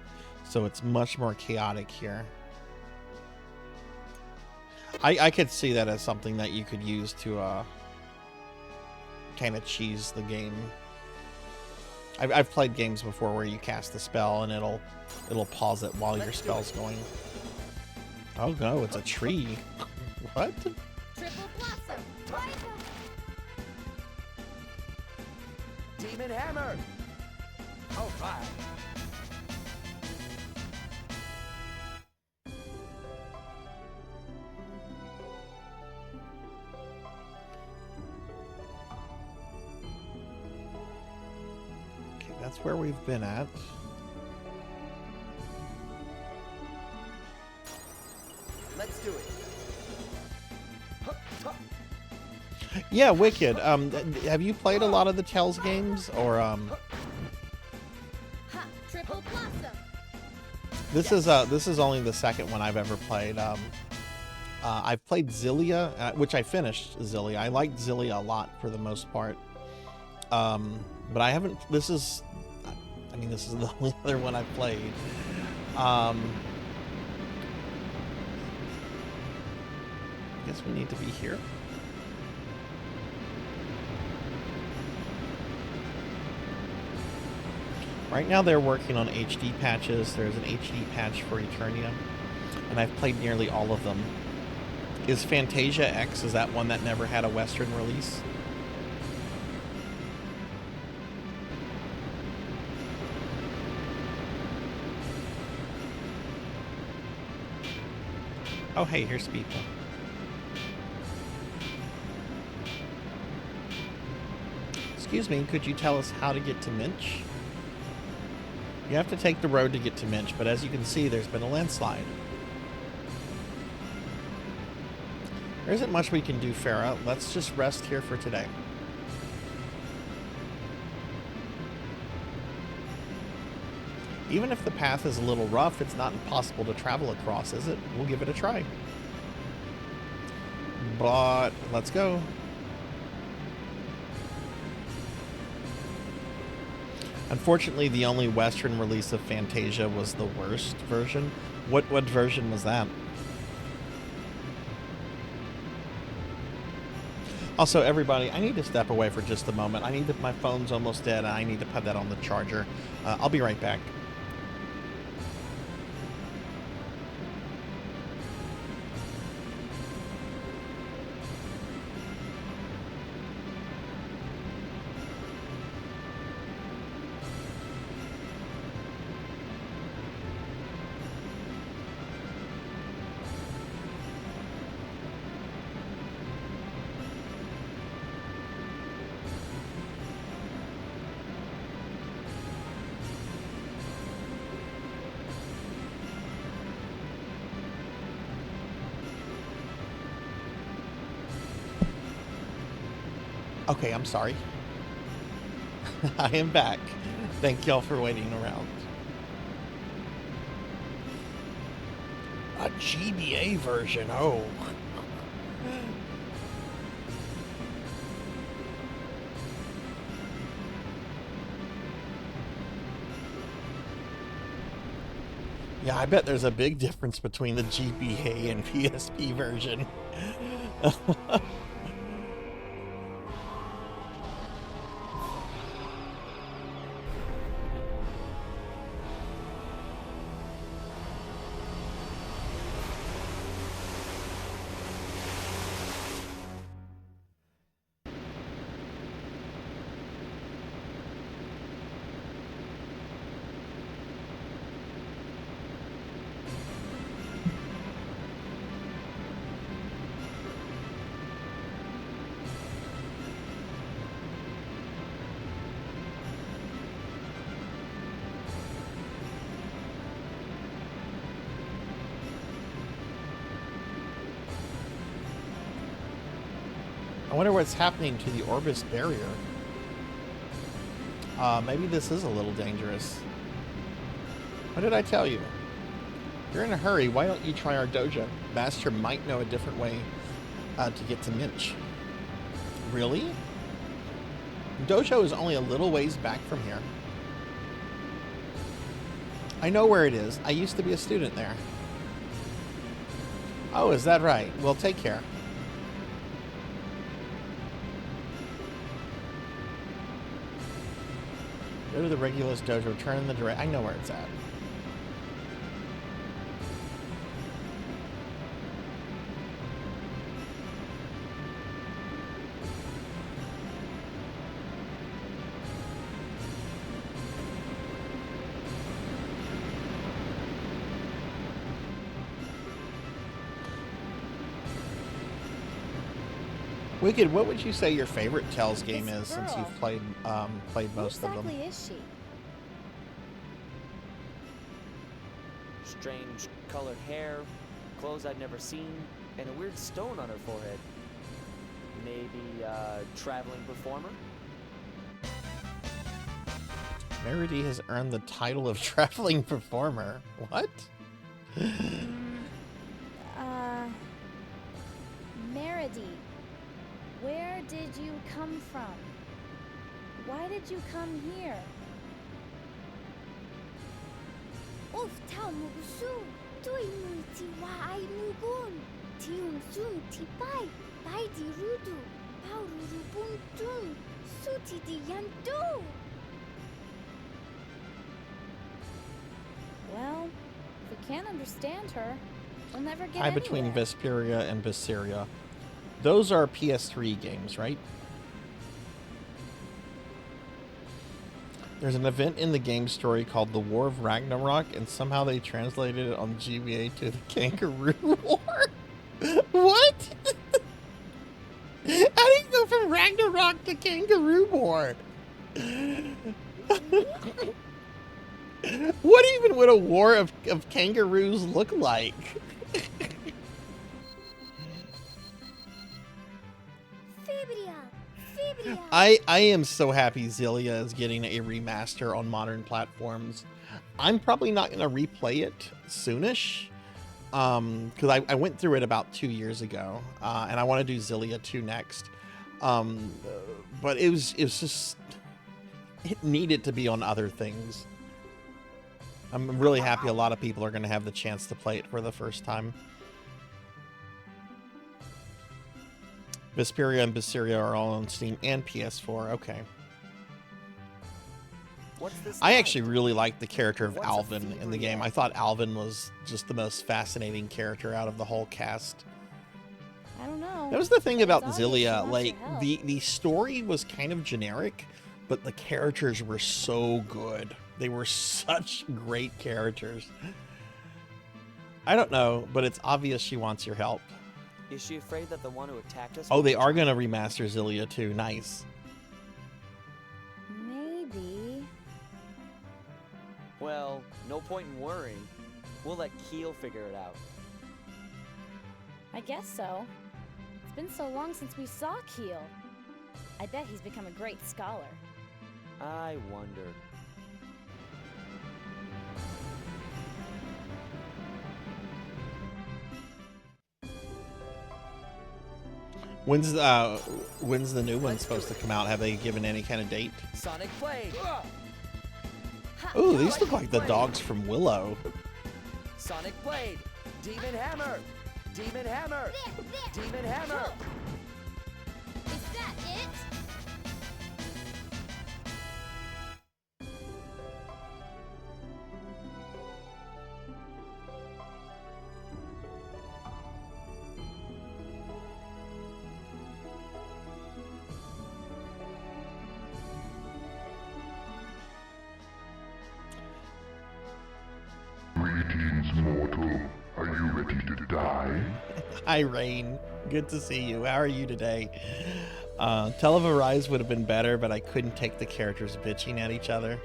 so it's much more chaotic here. I could see that as something that you could use to kind of cheese the game. I've played games before where you cast a spell and it'll pause it while your spell's going. Oh no, it's a tree. What? Triple blossom. Demon hammer! All right. Okay, that's where we've been at. Let's do it. Yeah, Wicked. Have you played a lot of the Tales games, or Ha! Triple blossom. this is only the second one I've ever played. I've played Zillia, which I finished Zillia. I liked Zillia a lot for the most part, but I haven't. This is the only other one I've played. I guess we need to be here. Right now they're working on HD patches. There's an HD patch for Eternia, and I've played nearly all of them. Is Fantasia X, is that one that never had a Western release? Oh hey, here's people. Excuse me, could you tell us how to get to Minch? You have to take the road to get to Minch, but as you can see, there's been a landslide. There isn't much we can do, Farah. Let's just rest here for today. Even if the path is a little rough, it's not impossible to travel across, is it? We'll give it a try. But let's go. Unfortunately, the only Western release of Fantasia was the worst version. What version was that? Also, everybody, I need to step away for just a moment. My phone's almost dead, and I need to put that on the charger. I'll be right back. Okay, I'm sorry. I am back. Thank y'all for waiting around. A GBA version, oh. Yeah, I bet there's a big difference between the GBA and PSP version. wonder what's happening to the Orbis barrier. Maybe this is a little dangerous. What did I tell you? If you're in a hurry, why don't you try our dojo? Master might know a different way to get to Minch. Really? Dojo is only a little ways back from here. I know where it is. I used to be a student there. Oh, is that right? Well, take care. Go to the Regulus Dojo, turn in the direct. I know where it's at. Wicked, what would you say your favorite Tales game is since you've played most of them? Who exactly is she? Strange colored hair, clothes I've never seen, and a weird stone on her forehead. Maybe a traveling performer? Meredy has earned the title of traveling performer. What? Meredy. Where did you come from? Why did you come here? Of tau mugusu, tui muti wa ai mugun, tium sun tipai, pai di rudu, pau rurubuntun, suti di yandu. Well, if we can't understand her, we'll never get Hi, between anywhere. Vesperia and Visceria. Those are PS3 games, right? There's an event in the game story called the War of Ragnarok, and somehow they translated it on GBA to the Kangaroo War. What? How do you go from Ragnarok to Kangaroo War? What even would a war of kangaroos look like? I am so happy Zillia is getting a remaster on modern platforms. I'm probably not going to replay it soonish, because I went through it about 2 years ago, and I want to do Zillia 2 next. But it was just, it needed to be on other things. I'm really happy a lot of people are going to have the chance to play it for the first time. Vesperia and Visceria are all on Steam and PS4. Okay. What's this I like? actually really liked the character of What's a Alvin in the fever game. yet? I thought Alvin was just the most fascinating character out of the whole cast. I don't know. That was the thing about It's obvious she Zillia. wants Like, your help. the story was kind of generic, but the characters were so good. They were such great characters. I don't know, but it's obvious she wants your help. Is she afraid that the one who attacked us? Oh, will they be are trying- going to remaster Zillia too. Nice. Maybe. Well, no point in worrying. We'll let Keel figure it out. I guess so. It's been so long since we saw Keel. I bet he's become a great scholar. I wonder. When's the new one supposed to come out? Have they given any kind of date? Sonic Blade! Ooh, these look like the dogs from Willow. Sonic Blade! Demon Hammer! Demon Hammer! Demon Hammer! Is that it? Greetings, mortal. Are you ready to die? Hi, Rain. Good to see you. How are you today? Tell of Arise would have been better, but I couldn't take the characters bitching at each other.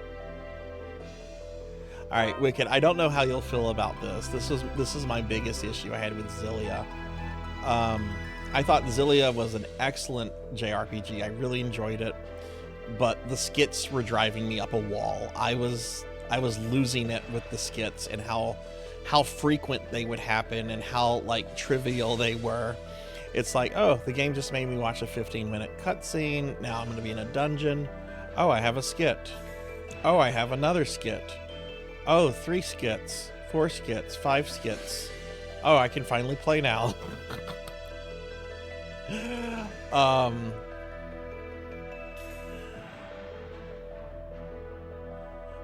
All right, Wicked. I don't know how you'll feel about this. This is my biggest issue I had with Zillia. I thought Zillia was an excellent JRPG. I really enjoyed it, but the skits were driving me up a wall. I was losing it with the skits and how frequent they would happen and how like trivial they were. It's like, oh, the game just made me watch a 15-minute cutscene. Now I'm going to be in a dungeon. Oh, I have a skit. Oh, I have another skit. Oh, 3 skits, 4 skits, 5 skits. Oh, I can finally play now.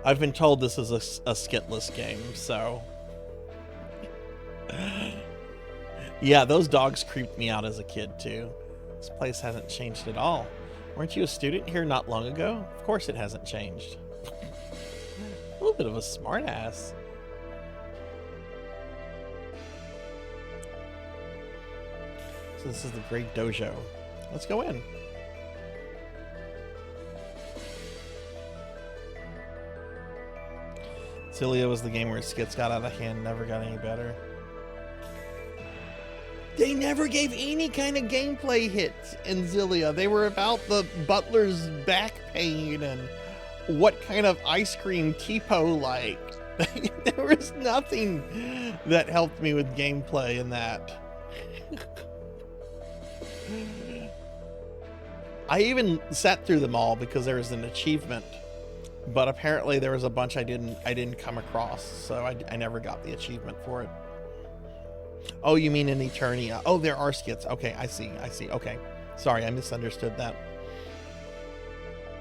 I've been told this is a skitless game, so... Yeah, those dogs creeped me out as a kid, too. This place hasn't changed at all. Weren't you a student here not long ago? Of course it hasn't changed. A little bit of a smartass. So this is the Great Dojo. Let's go in. Zillia was the game where skits got out of hand, never got any better. They never gave any kind of gameplay hits in Zillia. They were about the butler's back pain and what kind of ice cream Tipo liked. There was nothing that helped me with gameplay in that. I even sat through them all because there was an achievement, but apparently there was a bunch I didn't come across, so I never got the achievement for it. Oh, you mean in Eternia? Oh, there are skits. Okay, I see. Okay, sorry, I misunderstood that.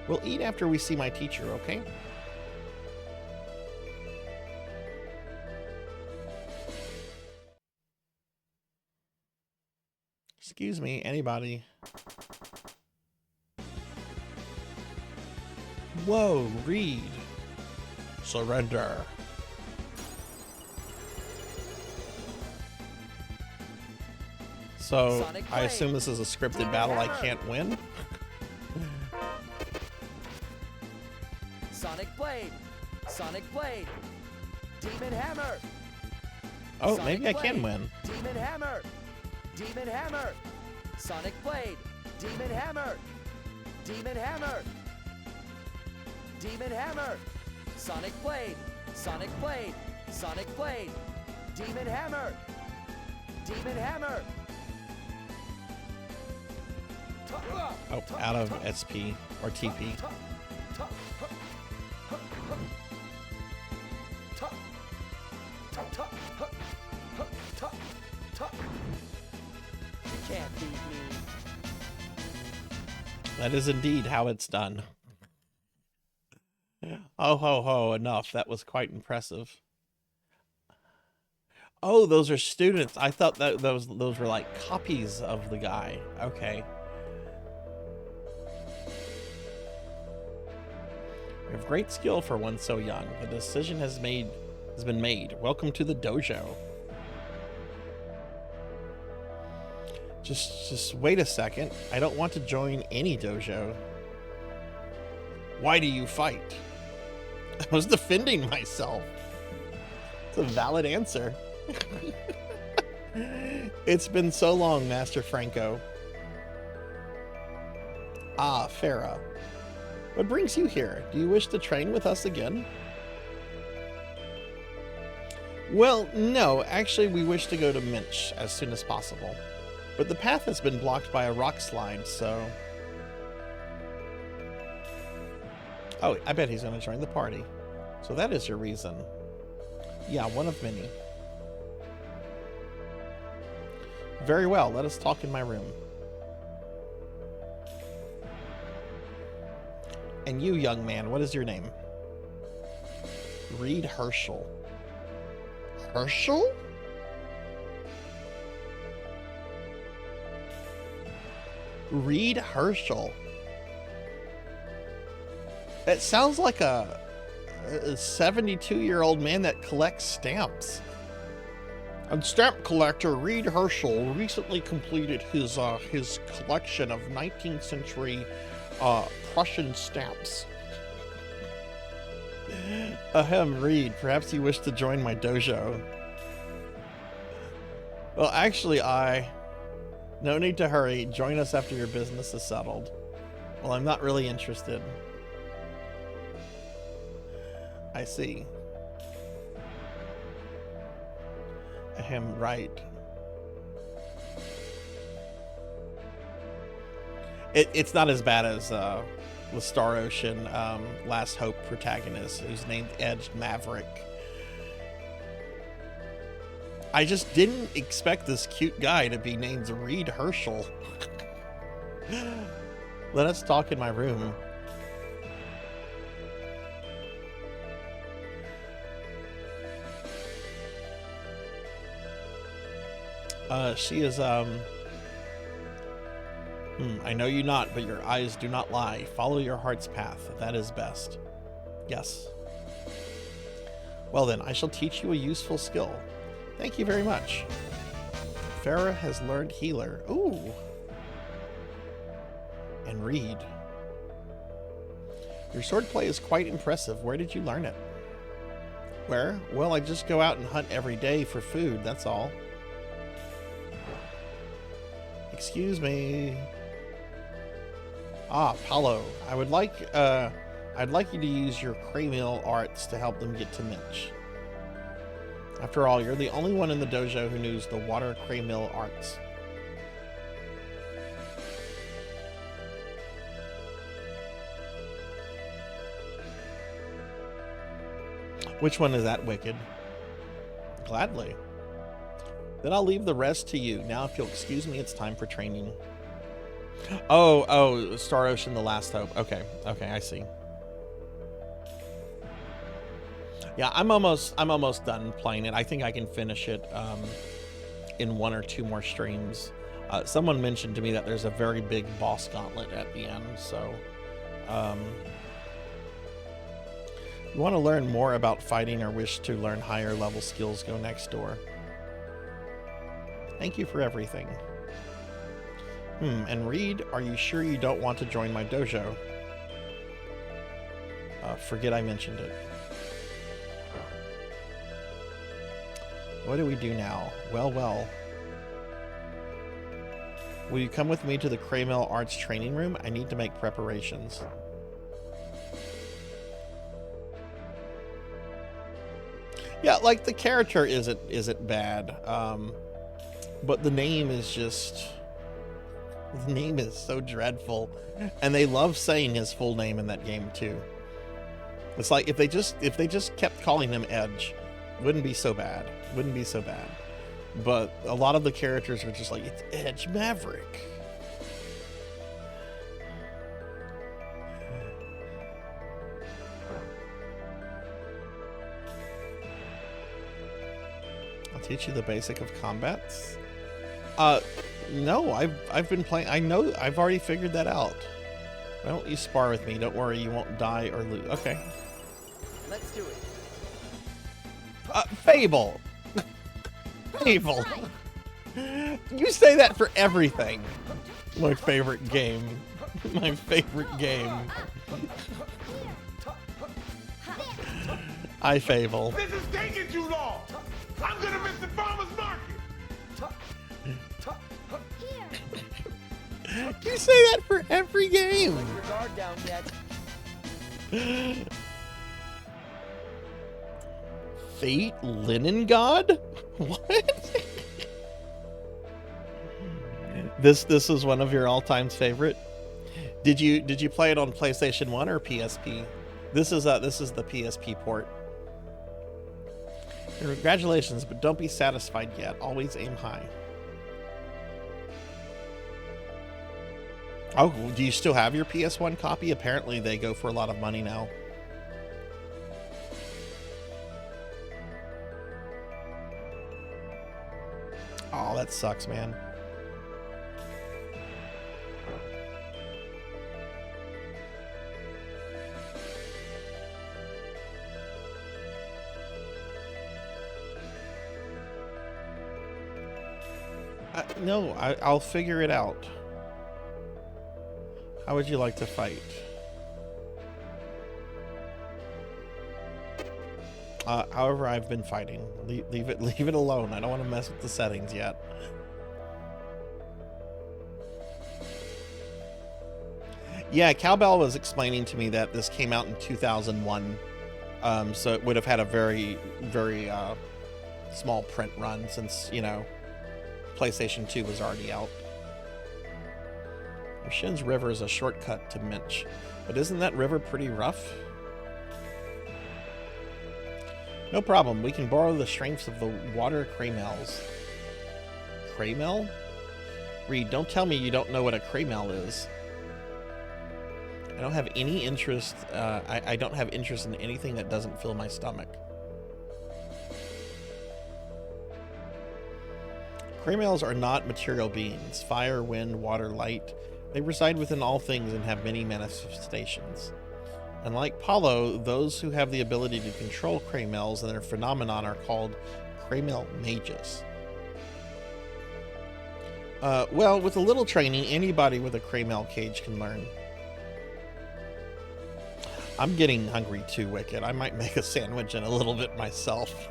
We'll eat after we see my teacher, okay? Excuse me, anybody? Whoa, read. Surrender. So, I assume this is a scripted battle I can't win? Sonic Blade! Sonic Blade! Demon Hammer! Oh, Sonic maybe I Blade. can win. Demon Hammer! Demon Hammer! Sonic Blade! Demon Hammer! Demon Hammer! Demon Hammer! Sonic Blade! Sonic Blade! Sonic Blade! Demon Hammer! Demon Hammer! Oh, out of SP or TP. You can't beat me. That is indeed how it's done. Oh ho ho, enough. That was quite impressive. Oh, those are students. I thought that those were like copies of the guy. Okay. You have great skill for one so young. The decision has been made. Welcome to the dojo. Just wait a second. I don't want to join any dojo. Why do you fight? I was defending myself. It's a valid answer. It's been so long, Master Franco. Ah, Farah. What brings you here? Do you wish to train with us again? Well, no. Actually, we wish to go to Minch as soon as possible. But the path has been blocked by a rock slide, so... Oh, I bet he's going to join the party. So that is your reason. Yeah, one of many. Very well, let us talk in my room. And you, young man, what is your name? Reed Herschel. Herschel? Reed Herschel. That sounds like a 72-year-old man that collects stamps. And stamp collector Reed Herschel recently completed his collection of 19th century Prussian stamps. Ahem, Reed, perhaps you wish to join my dojo. Well, actually, No need to hurry. Join us after your business is settled. Well, I'm not really interested. I see. Ahem, right. It's not as bad as the Star Ocean Last Hope protagonist, who's named Edged Maverick. I just didn't expect this cute guy to be named Reed Herschel. Let us talk in my room. She is, I know you not, but your eyes do not lie. Follow your heart's path. That is best. Yes. Well then, I shall teach you a useful skill. Thank you very much. Farah has learned Healer. Ooh. And Reed. Your swordplay is quite impressive. Where did you learn it? Where? Well, I just go out and hunt every day for food, that's all. Excuse me. Ah, Paulo. I'd like you to use your Craymill arts to help them get to Mitch. After all, you're the only one in the dojo who knows the water Craymill arts. Which one is that, Wicked? Gladly. Then I'll leave the rest to you. Now, if you'll excuse me, it's time for training. Oh, Star Ocean, The Last Hope. Okay, I see. Yeah, I'm almost done playing it. I think I can finish it in 1 or 2 more streams. Someone mentioned to me that there's a very big boss gauntlet at the end, so you want to learn more about fighting or wish to learn higher level skills, go next door. Thank you for everything. And Reed, are you sure you don't want to join my dojo? Forget I mentioned it. What do we do now? Well. Will you come with me to the Craymill Arts training room? I need to make preparations. Yeah, like the character isn't bad. But the name is just... The name is so dreadful. And they love saying his full name in that game too. It's like if they just kept calling him Edge, wouldn't be so bad. Wouldn't be so bad. But a lot of the characters are just like, it's Edge Maverick. I'll teach you the basic of combats. No, I've been playing. I know I've already figured that out. Why don't you spar with me? Don't worry, you won't die or lose. Okay. Let's do it. Fable. Fable. You say that for everything. My favorite game. My favorite game. I Fable. This is taking too long. I'm gonna miss the farmer's market. You say that for every game. Let your guard down yet. Fate Linen God? What? This is one of your all-time favorite. Did you play it on PlayStation 1 or PSP? This is the PSP port. Congratulations, but don't be satisfied yet. Always aim high. Oh, do you still have your PS1 copy? Apparently they go for a lot of money now. Oh, that sucks, man. No, I'll figure it out. How would you like to fight? However, I've been fighting. Leave it alone. I don't want to mess with the settings yet. Yeah, Cowbell was explaining to me that this came out in 2001, so it would have had a very, very small print run since, you know, PlayStation 2 was already out. Shin's River is a shortcut to Minch, but isn't that river pretty rough? No problem, we can borrow the strengths of the water Kraymels. Kraymel? Reed, don't tell me you don't know what a Kraymel is. I don't have any interest, I don't have interest in anything that doesn't fill my stomach. Kraymels are not material beings. Fire, wind, water, light. They reside within all things and have many manifestations. Unlike Paulo, those who have the ability to control Kraymels and their phenomenon are called Kraymel mages. Well, with a little training, anybody with a Kraymel cage can learn. I'm getting hungry too, Wicked. I might make a sandwich in a little bit myself.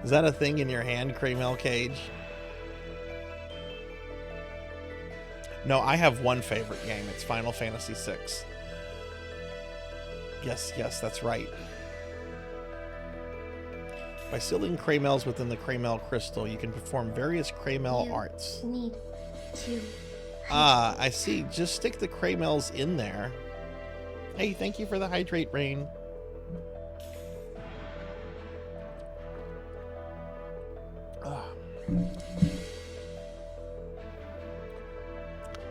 Is that a thing in your hand, Kraymel cage? No, I have one favorite game. It's Final Fantasy VI. Yes, that's right. By sealing Kraymels within the Kraymel crystal, you can perform various Kraymel arts. Need to. Ah, I see. Just stick the Kraymels in there. Hey, thank you for the hydrate, Rain.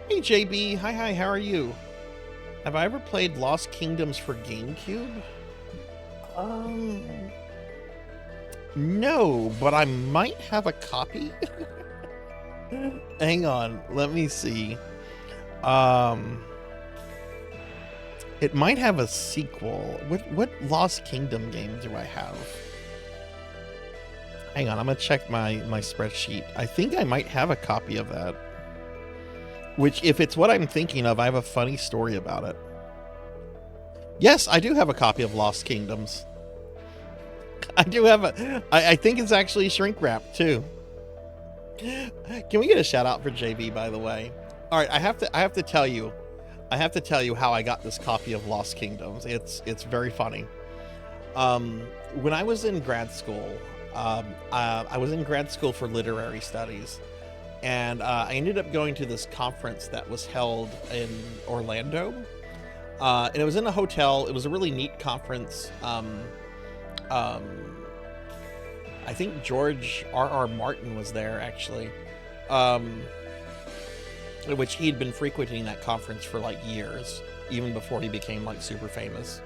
Hey JB, hi, how are you? Have I ever played Lost Kingdoms for GameCube? No, but I might have a copy. Hang on, let me see. It might have a sequel. What Lost Kingdom game do I have? Hang on, I'm gonna check my spreadsheet. I think I might have a copy of that. Which, if it's what I'm thinking of, I have a funny story about it. Yes, I do have a copy of Lost Kingdoms. I do have I think it's actually shrink wrapped too. Can we get a shout out for JB, by the way? All right, I have to tell you how I got this copy of Lost Kingdoms. It's very funny. When I was in grad school, I was in grad school for literary studies, and I ended up going to this conference that was held in Orlando, and it was in a hotel. It was a really neat conference. I think George R.R. Martin was there, actually, which he'd been frequenting that conference for like years, even before he became like super famous.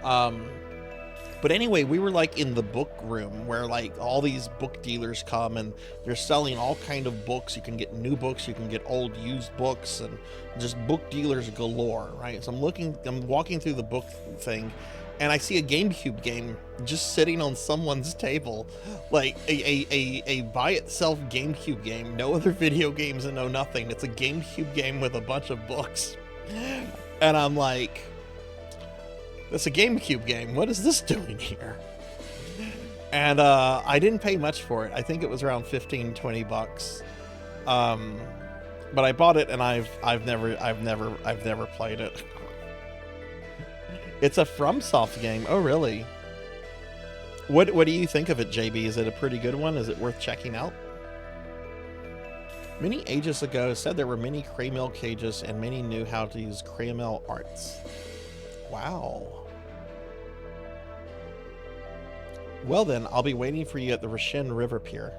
But anyway, we were like in the book room where like all these book dealers come and they're selling all kind of books. You can get new books, you can get old used books, and just book dealers galore, right? So I'm walking through the book thing, and I see a GameCube game just sitting on someone's table, like a by itself GameCube game, no other video games and no nothing. It's a GameCube game with a bunch of books. And I'm like, it's a GameCube game. What is this doing here? And I didn't pay much for it. I think it was around 15, 20 bucks. But I bought it, and I've never played it. It's a FromSoft game. Oh, really? What do you think of it, JB? Is it a pretty good one? Is it worth checking out? Many ages ago, said there were many Kraymel cages, and many knew how to use Kraymel arts. Wow. Well then, I'll be waiting for you at the Rashin River Pier.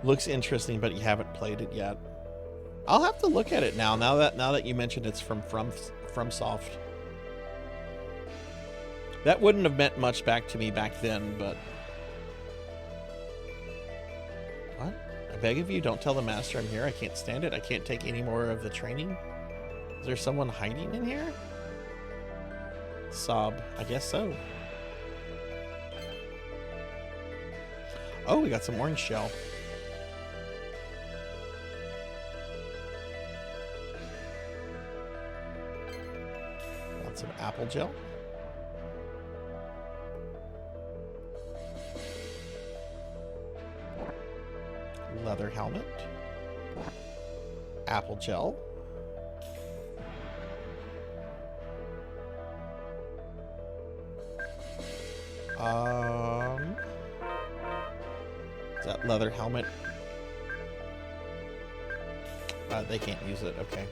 Looks interesting, but you haven't played it yet. I'll have to look at it now that you mentioned it's from FromSoft. That wouldn't have meant much back to me back then, but... What? I beg of you, don't tell the master I'm here. I can't stand it. I can't take any more of the training. Is there someone hiding in here? Sob. I guess so. Oh, we got some orange shell. Got some apple gel. Leather helmet. Apple gel. Is that leather helmet? They can't use it. Okay.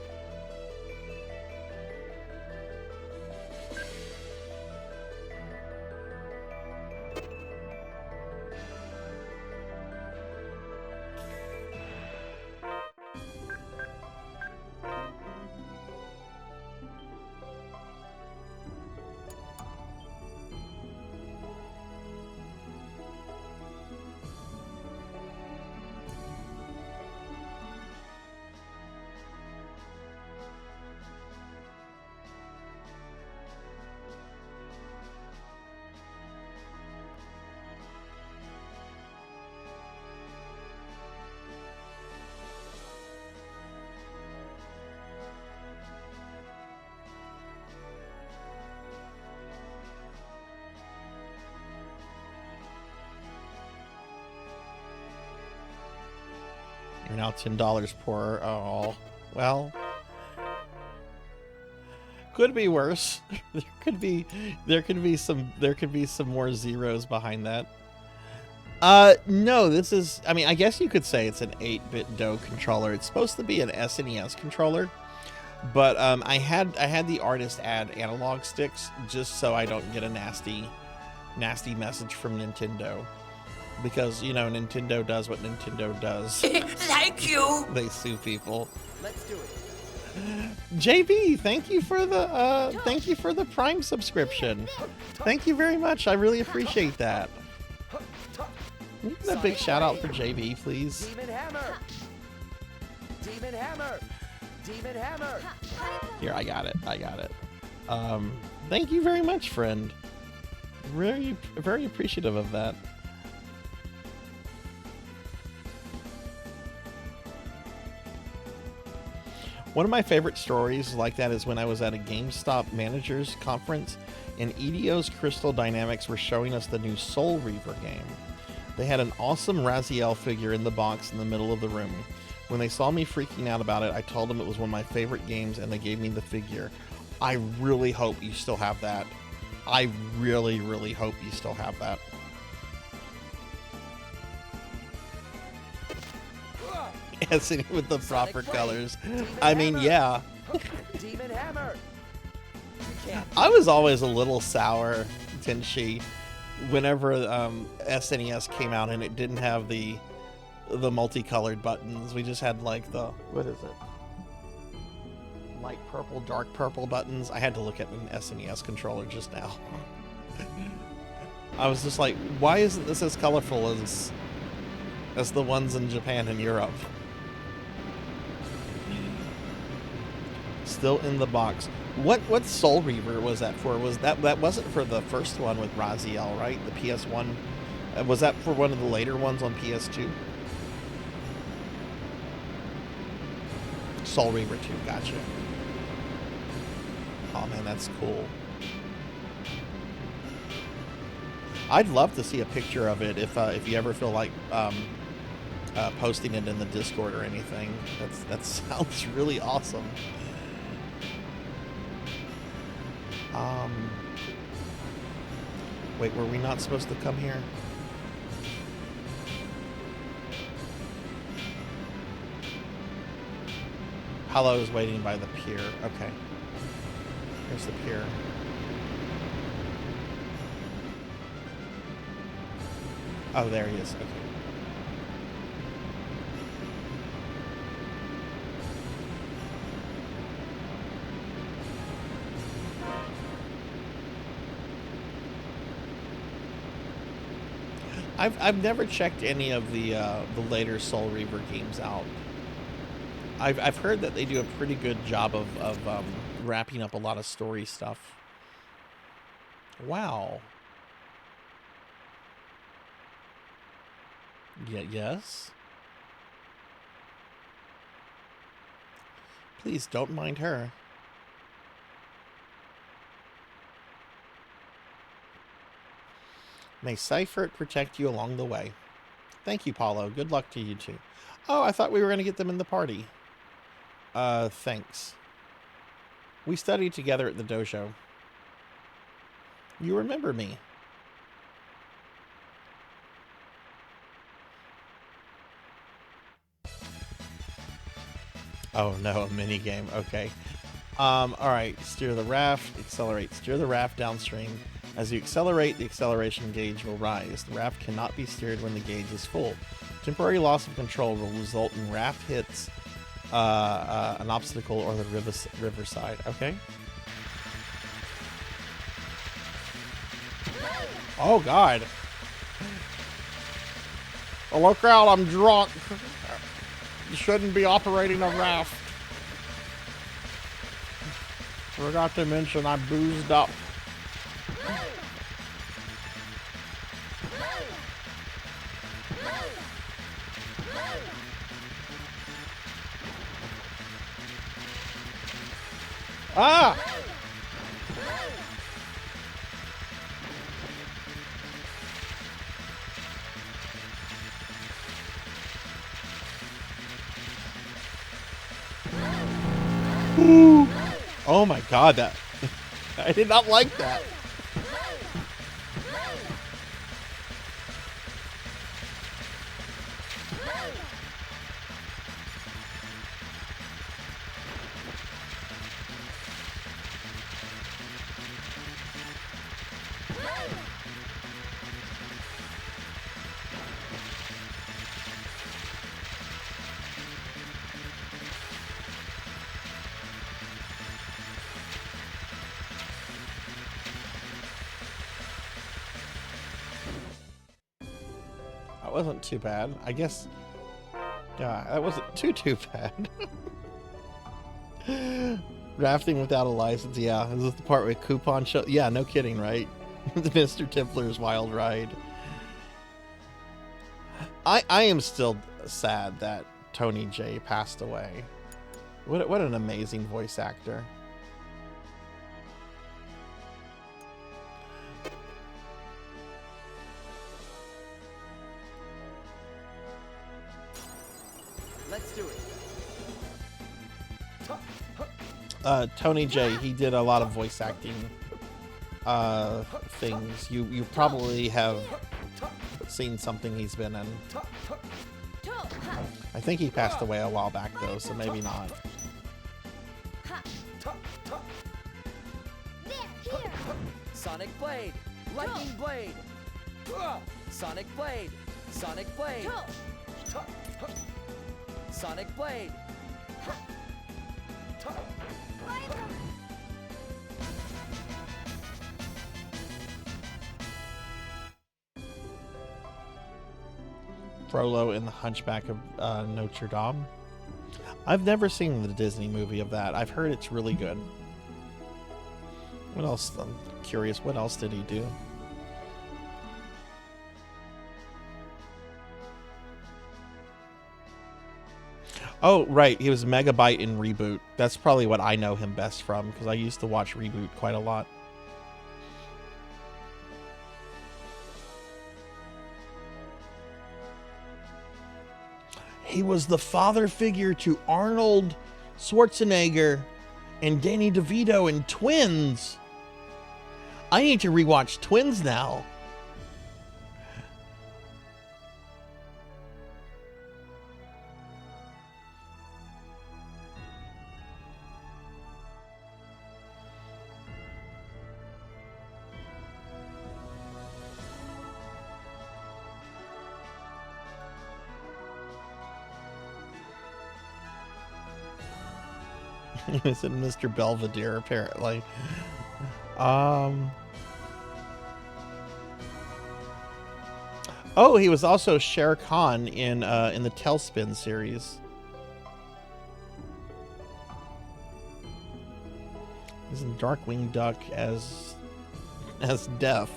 You're now $10 poorer. Oh, well, could be worse. there could be some more zeros behind that. No, this is, I mean, I guess you could say it's an 8-bit DOE controller. It's supposed to be an SNES controller, but I had the artist add analog sticks just so I don't get a nasty message from Nintendo. Because, you know, Nintendo does what Nintendo does. Thank you. They sue people. Let's do it. JB, thank you for the Prime subscription. Thank you very much. I really appreciate that. Can you give a big shout out for JB, please? Demon Hammer! Demon Hammer! Demon Hammer! Here, I got it. Thank you very much, friend. Very, very appreciative of that. One of my favorite stories like that is when I was at a GameStop managers conference and EDO's Crystal Dynamics were showing us the new Soul Reaver game. They had an awesome Raziel figure in the box in the middle of the room. When they saw me freaking out about it, I told them it was one of my favorite games and they gave me the figure. I really hope you still have that. I really, really hope you still have that. Yes, with the proper colors. I mean, yeah. Demon Hammer! I was always a little sour, Tenshi, whenever SNES came out and it didn't have the multicolored buttons. We just had like the, what is it? Light purple, dark purple buttons. I had to look at an SNES controller just now. I was just like, why isn't this as colorful as the ones in Japan and Europe? Still in the box. What Soul Reaver was that for? Was that wasn't for the first one with Raziel, right? The PS1. Was that for one of the later ones on PS2? Soul Reaver 2, gotcha. Oh man, that's cool. I'd love to see a picture of it if you ever feel like posting it in the Discord or anything. That sounds really awesome. Wait, were we not supposed to come here? Paolo is waiting by the pier. Okay. Here's the pier. Oh, there he is. Okay. I've never checked any of the later Soul Reaver games out. I've heard that they do a pretty good job of wrapping up a lot of story stuff. Wow. Yeah, yes. Please don't mind her. May Seifert protect you along the way. Thank you, Paulo. Good luck to you too. Oh, I thought we were going to get them in the party. Thanks. We studied together at the dojo. You remember me. Oh no, a mini game. Okay. All right. Steer the raft. Accelerate. Steer the raft downstream. As you accelerate, the acceleration gauge will rise. The raft cannot be steered when the gauge is full. Temporary loss of control will result in raft hits an obstacle or the riverside. Okay. Oh God. Oh, look out! I'm drunk. You shouldn't be operating a raft. Forgot to mention I boozed up. Ah! Ooh. Oh my God, that I did not like that. That wasn't too bad. I guess, yeah, that wasn't too bad. Rafting without a license, yeah. Is this the part with coupon show? Yeah, no kidding, right? Mr. Tippler's Wild Ride. I am still sad that Tony J passed away. What an amazing voice actor. Let's do it. Tony J, he did a lot of voice acting things. You probably have seen something he's been in. I think he passed away a while back though, so maybe not. Sonic Blade! Lightning Blade! Sonic Blade! Sonic Blade! Sonic Blade! Frollo in the Hunchback of Notre Dame. I've never seen the Disney movie of that. I've heard it's really good. What else? I'm curious. What else did he do? Oh, right. He was Megabyte in Reboot. That's probably what I know him best from, because I used to watch Reboot quite a lot. He was the father figure to Arnold Schwarzenegger and Danny DeVito in Twins. I need to rewatch Twins now. He was in Mr. Belvedere, apparently. Oh, he was also Shere Khan in the Tailspin series. He's in Darkwing Duck as Death.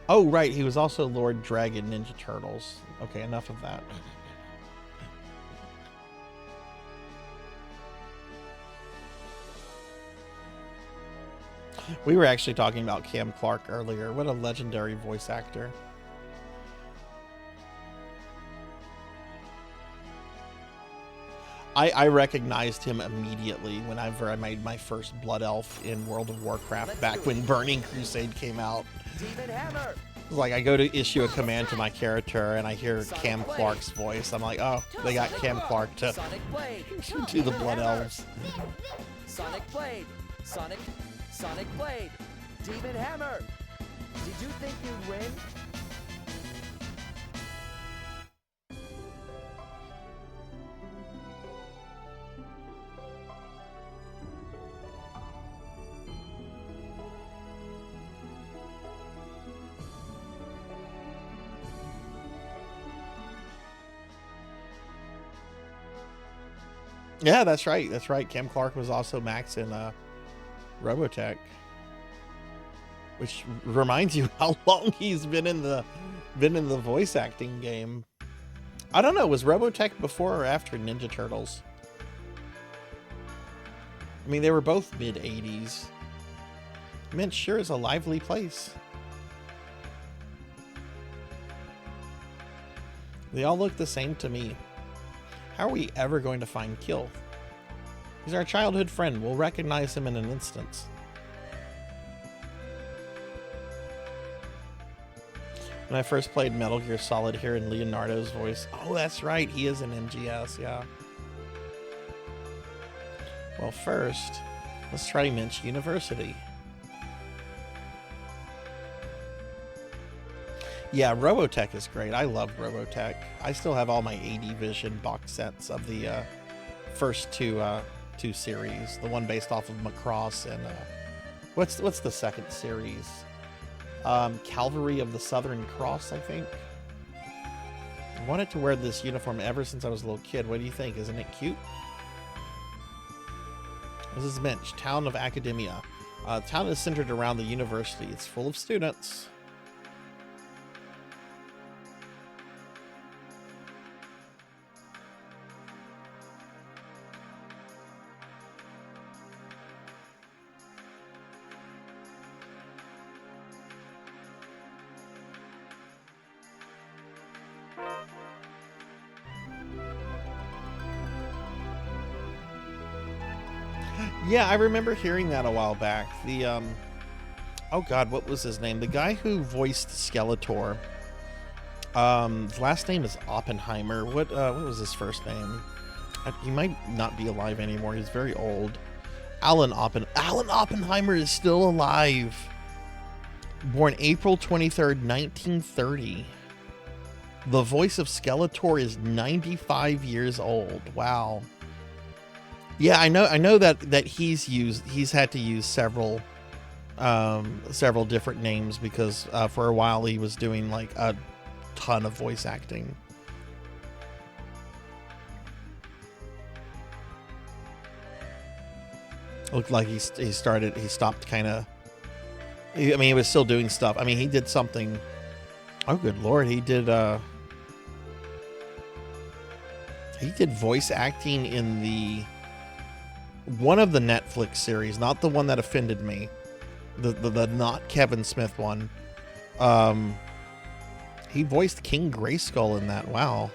Oh, right. He was also Lord Dragon Ninja Turtles. Okay, enough of that. We were actually talking about Cam Clark earlier. What a legendary voice actor. I recognized him immediately whenever I made my first Blood Elf in World of Warcraft back when Burning Crusade came out. Demon Hammer! Like, I go to issue a command to my character, and I hear Cam Clark's voice. I'm like, oh, they got Cam Clark to do the Blood Elves. Sonic Blade! Sonic Blade! Demon Hammer! Did you think you'd win? Yeah, that's right. That's right. Cam Clark was also Max in Robotech, which reminds you how long he's been in the voice acting game. I don't know. Was Robotech before or after Ninja Turtles? I mean, they were both mid '80s. Mint sure is a lively place. They all look the same to me. How are we ever going to find Kill? He's our childhood friend. We'll recognize him in an instant. When I first played Metal Gear Solid, hearing Leonardo's voice. Oh, that's right. He is an MGS, yeah. Well, first, let's try Minch University. Yeah, Robotech is great. I love Robotech. I still have all my AD Vision box sets of the first two series. The one based off of Macross and what's the second series? Cavalry of the Southern Cross, I think. I wanted to wear this uniform ever since I was a little kid. What do you think? Isn't it cute? This is Minch, town of Academia. Town is centered around the university. It's full of students. Yeah, I remember hearing that a while back. The, oh god, what was his name? The guy who voiced Skeletor. His last name is Oppenheimer. What was his first name? He might not be alive anymore. He's very old. Alan Oppenheimer is still alive. Born April 23rd, 1930. The voice of Skeletor is 95 years old. Wow. Yeah, I know that he's had to use several different names because for a while he was doing like a ton of voice acting. Looked like he stopped kind of. I mean, he was still doing stuff. I mean, he did something. Oh, good lord, he did voice acting in the one of the Netflix series, not the one that offended me, the not Kevin Smith one. He voiced King Grayskull in that. Wow.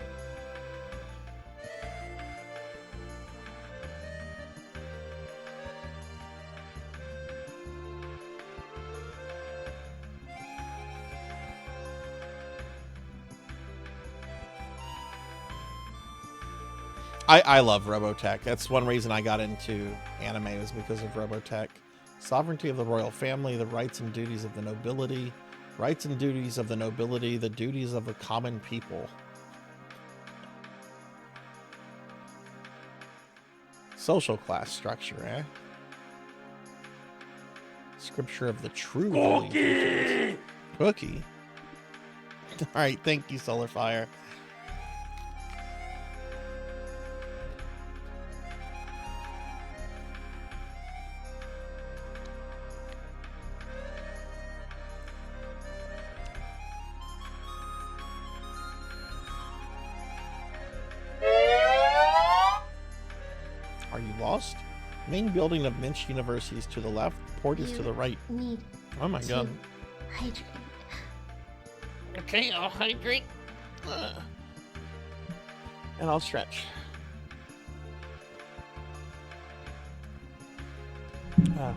I love Robotech. That's one reason I got into anime, was because of Robotech. Sovereignty of the royal family, the rights and duties of the nobility, rights and duties of the nobility, the duties of the common people. Social class structure, eh? Scripture of the true Cookie! Cookie? Alright, thank you, Solar Fire. Lost? Main building of Minch University is to the left, port is to the right. Oh my god. Hydrate. Okay, I'll hydrate. And I'll stretch.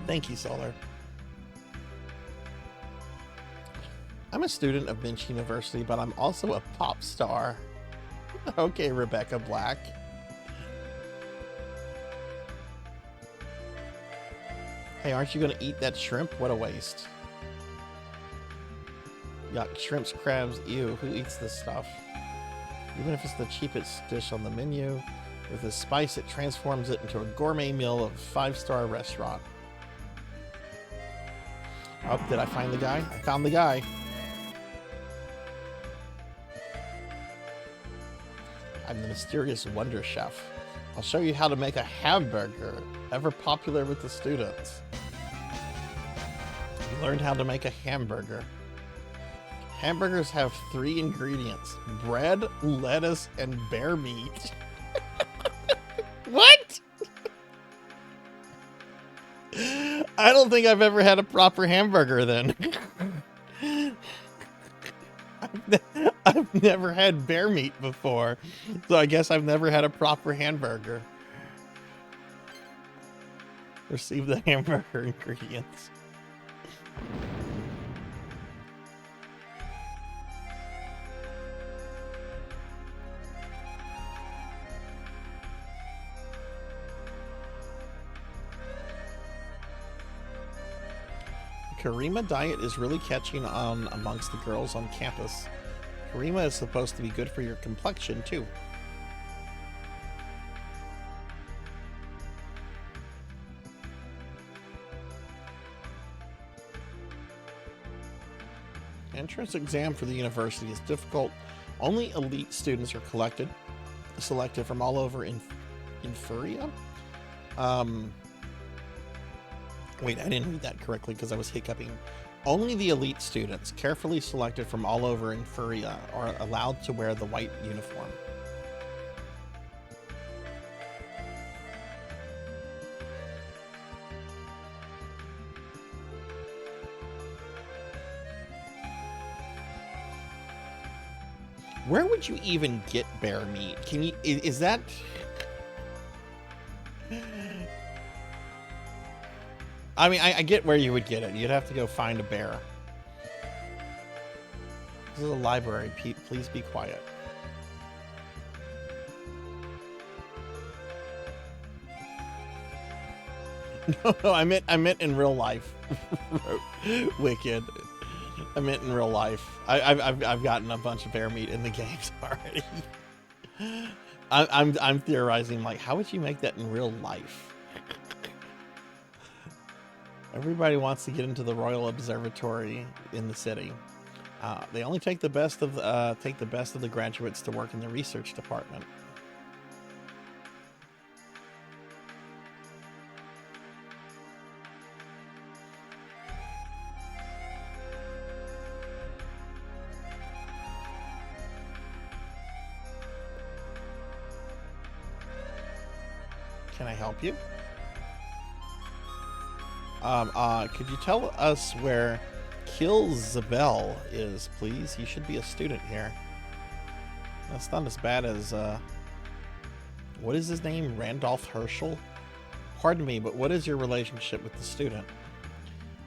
Thank you, Solar. I'm a student of Minch University, but I'm also a pop star. Okay, Rebecca Black. Hey, aren't you gonna eat that shrimp? What a waste. Yuck, shrimps, crabs, ew, who eats this stuff? Even if it's the cheapest dish on the menu, with the spice it transforms it into a gourmet meal of a 5-star restaurant. Oh, did I find the guy? I found the guy. I'm the mysterious Wonder Chef. I'll show you how to make a hamburger, ever popular with the students. You learned how to make a hamburger. Hamburgers have 3 ingredients: bread, lettuce, and bear meat. What? I don't think I've ever had a proper hamburger then. I've never had bear meat before, so I guess I've never had a proper hamburger. Receive the hamburger ingredients. Karima diet is really catching on amongst the girls on campus. Karima is supposed to be good for your complexion, too. Entrance exam for the university is difficult. Only elite students are selected from all over Eternia. Wait, I didn't read that correctly because I was hiccuping. Only the elite students, carefully selected from all over Eternia, are allowed to wear the white uniform. Where would you even get bear meat? Can you, is that... I mean, I get where you would get it. You'd have to go find a bear. This is a library. Pete, please be quiet. No, I meant in real life. Wicked. I meant in real life. I've gotten a bunch of bear meat in the games already. I'm theorizing, like, how would you make that in real life? Everybody wants to get into the Royal Observatory in the city. They only take the best of the graduates to work in the research department. Can I help you? Could you tell us where Kill Zabel is, please? You should be a student here. That's not as bad as, what is his name? Randolph Herschel? Pardon me, but what is your relationship with the student?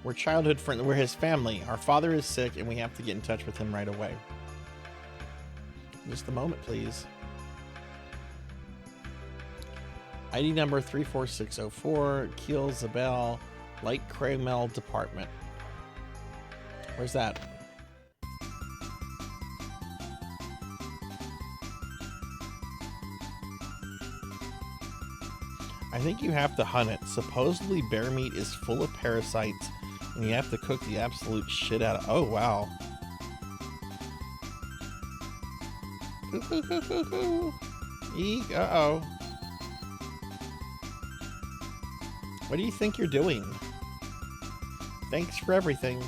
We're childhood friends. We're his family. Our father is sick, and we have to get in touch with him right away. Just a moment, please. ID number 34604, Kiel Zabel, Light Cramel Department. Where's that? I think you have to hunt it. Supposedly bear meat is full of parasites, and you have to cook the absolute shit out of... Oh, wow. Eek, uh-oh. What do you think you're doing? Thanks for everything.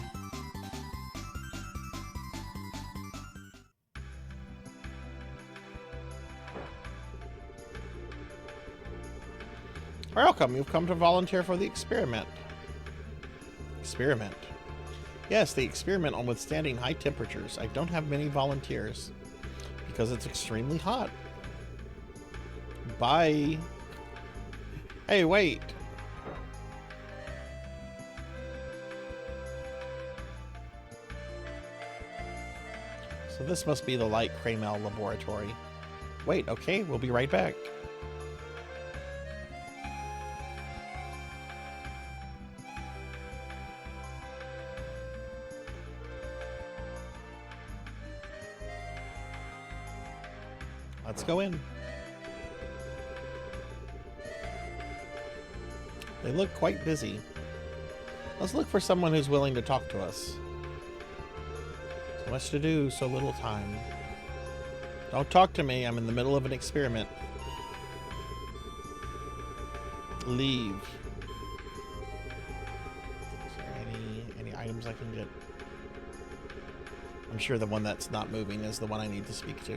Welcome, you've come to volunteer for the experiment. Experiment? Yes, the experiment on withstanding high temperatures. I don't have many volunteers because it's extremely hot. Bye. Hey, wait. So this must be the Light Kraymel laboratory. Wait, okay, we'll be right back. Let's go in. They look quite busy. Let's look for someone who's willing to talk to us. So much to do, so little time. Don't talk to me. I'm in the middle of an experiment. Leave. Is there any items I can get? I'm sure the one that's not moving is the one I need to speak to.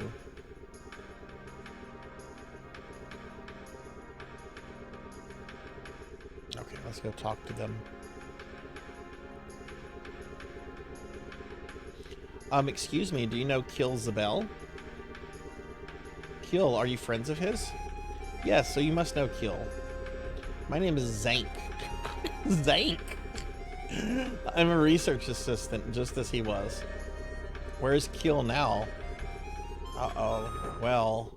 Okay, let's go talk to them. Excuse me, do you know Kill Zabel? Kill, are you friends of his? Yes, so you must know Kill. My name is Zank. Zank! I'm a research assistant, just as he was. Where's Kill now? Uh-oh. Well...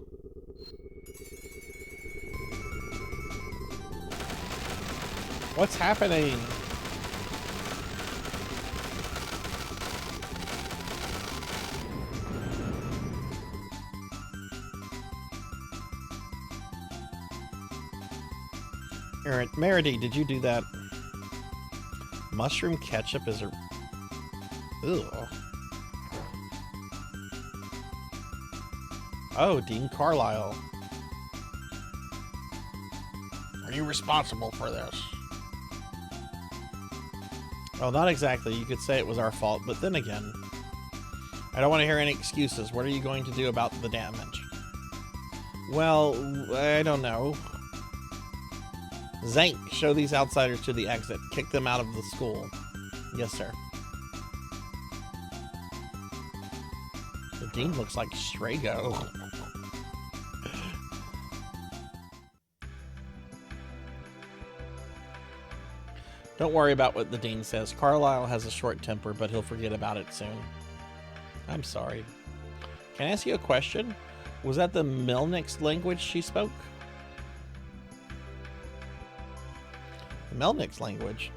what's happening? Merity, did you do that? Mushroom ketchup is a... Ugh. Oh, Dean Carlisle. Are you responsible for this? Well, not exactly. You could say it was our fault, but then again, I don't want to hear any excuses. What are you going to do about the damage? Well, I don't know. Zank, show these outsiders to the exit. Kick them out of the school. Yes, sir. The dean looks like Strago. Don't worry about what the dean says. Carlisle has a short temper, but he'll forget about it soon. I'm sorry. Can I ask you a question? Was that the Melnix language she spoke? The Melnix language?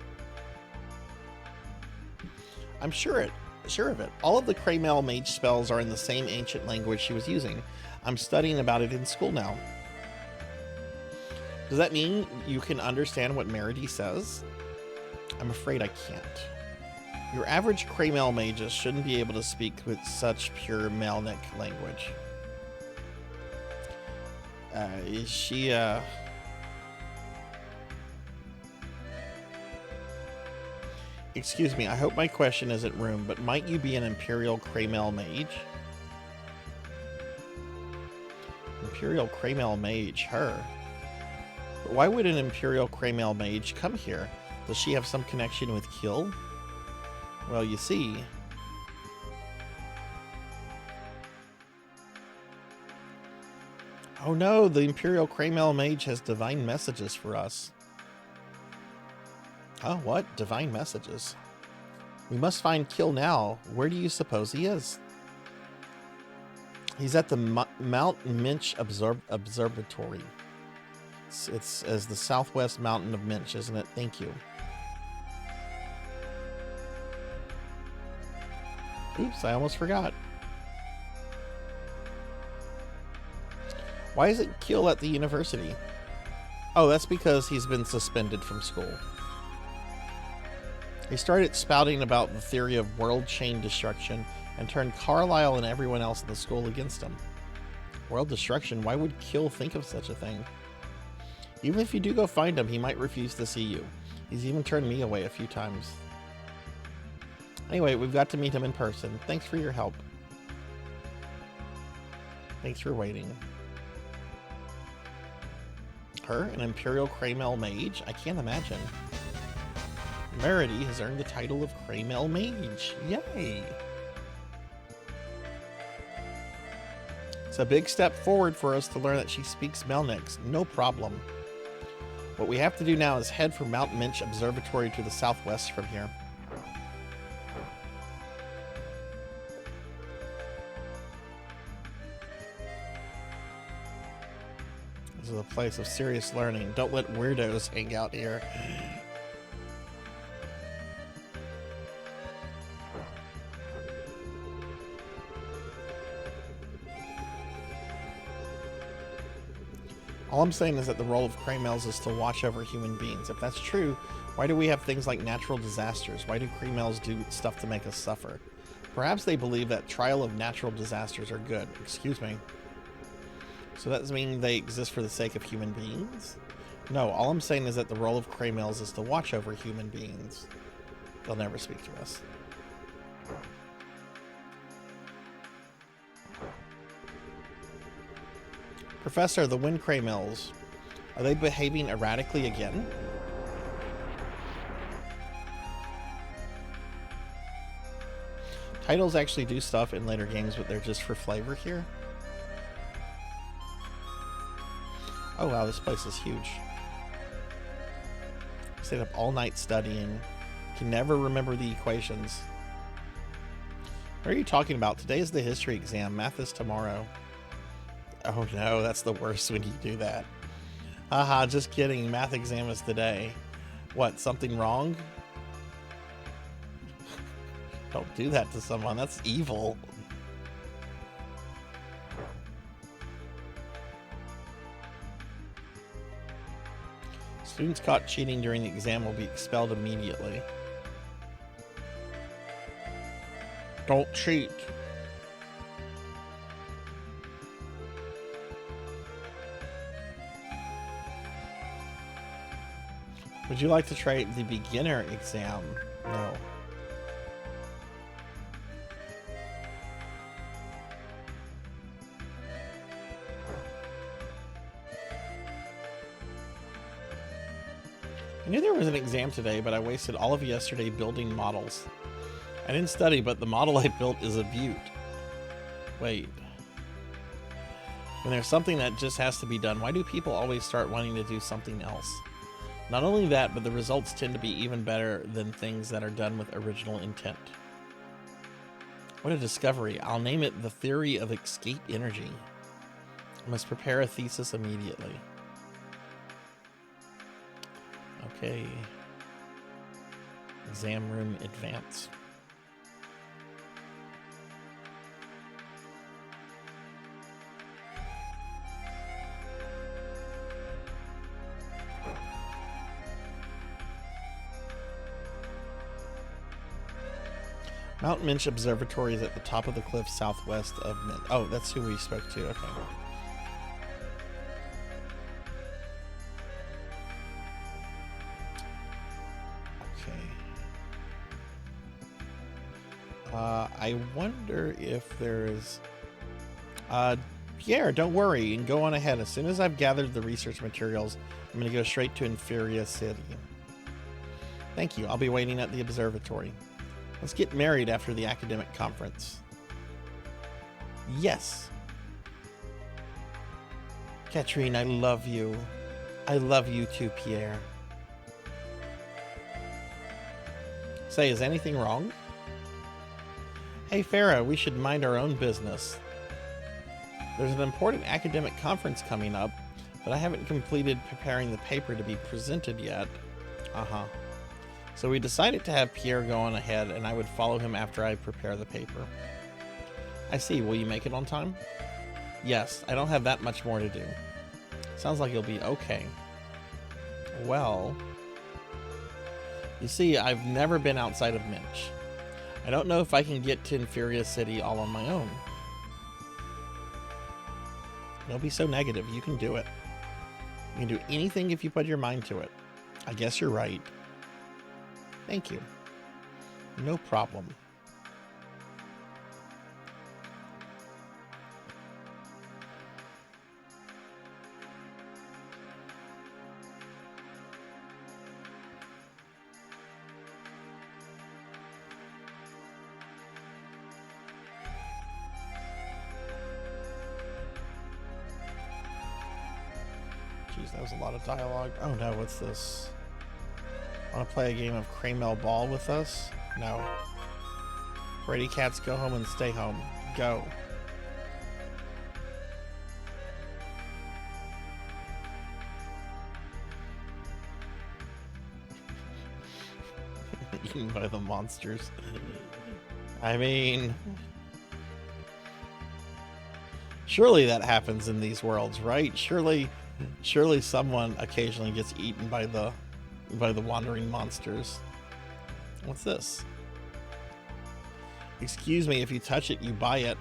I'm sure of it. All of the Kraymel mage spells are in the same ancient language she was using. I'm studying about it in school now. Does that mean you can understand what Merity says? I'm afraid I can't. Your average Kraymel mages shouldn't be able to speak with such pure Melnic language. Is she, Excuse me, I hope my question isn't rude, but might you be an Imperial Kraymel mage? Imperial Kraymel mage, her. But why would an Imperial Kraymel mage come here? Does she have some connection with Kill? Well, you see... Oh no, the Imperial Kraymel mage has divine messages for us. Oh, what? Divine messages? We must find Kill now. Where do you suppose he is? He's at the Mount Minch Observatory. It's as the southwest mountain of Minch, isn't it? Thank you. Oops, I almost forgot. Why isn't Kill at the university? Oh, that's because he's been suspended from school. He started spouting about the theory of world chain destruction and turned Carlisle and everyone else in the school against him. World destruction? Why would Kill think of such a thing? Even if you do go find him, he might refuse to see you. He's even turned me away a few times. Anyway, we've got to meet him in person. Thanks for your help. Thanks for waiting. Her, an Imperial Kraymel mage? I can't imagine. Merity has earned the title of Kraymel Mage. Yay! It's a big step forward for us to learn that she speaks Melnix. No problem. What we have to do now is head for Mount Minch Observatory to the southwest from here. This is a place of serious learning. Don't let weirdos hang out here. All I'm saying is that the role of Kremels is to watch over human beings. If that's true, why do we have things like natural disasters? Why do Kremels do stuff to make us suffer? Perhaps they believe that trial of natural disasters are good. Excuse me. So that does mean they exist for the sake of human beings? No, all I'm saying is that the role of Kremels is to watch over human beings. They'll never speak to us. Professor, the Wind Kremels, are they behaving erratically again? Titles actually do stuff in later games, but they're just for flavor here. Oh wow, this place is huge. Stayed up all night studying. Can never remember the equations. What are you talking about? Today is the history exam. Math is tomorrow. Oh no, that's the worst when you do that. Haha, just kidding. Math exam is today. What, something wrong? Don't do that to someone. That's evil. Students caught cheating during the exam will be expelled immediately. Don't cheat. Would you like to try the beginner exam? No. I knew there was an exam today, but I wasted all of yesterday building models. I didn't study, but the model I built is a beaut. Wait. When there's something that just has to be done, why do people always start wanting to do something else? Not only that, but the results tend to be even better than things that are done with original intent. What a discovery. I'll name it the theory of escape energy. I must prepare a thesis immediately. Okay. Exam room advance. Mount Minch Observatory is at the top of the cliff southwest of Minch. Oh, that's who we spoke to. Okay. I wonder if there's... Pierre, don't worry and go on ahead. As soon as I've gathered the research materials, I'm going to go straight to Eternia City. Thank you. I'll be waiting at the observatory. Let's get married after the academic conference. Yes. Katrine, I love you. I love you too, Pierre. Say, is anything wrong? Hey, Farah, we should mind our own business. There's an important academic conference coming up, but I haven't completed preparing the paper to be presented yet. Uh-huh. So we decided to have Pierre go on ahead, and I would follow him after I prepare the paper. I see. Will you make it on time? Yes, I don't have that much more to do. Sounds like you'll be okay. Well, you see, I've never been outside of Minch. I don't know if I can get to Eternia City all on my own. Don't be so negative. You can do it. You can do anything if you put your mind to it. I guess you're right. Thank you. No problem. Jeez, that was a lot of dialogue. Oh no, what's this? Want to play a game of Kremel Ball with us? No. Brady cats, go home and stay home. Go. Eaten by the monsters. I mean, surely that happens in these worlds, right? Surely someone occasionally gets eaten by the wandering monsters. What's this? Excuse me, if you touch it, you buy it.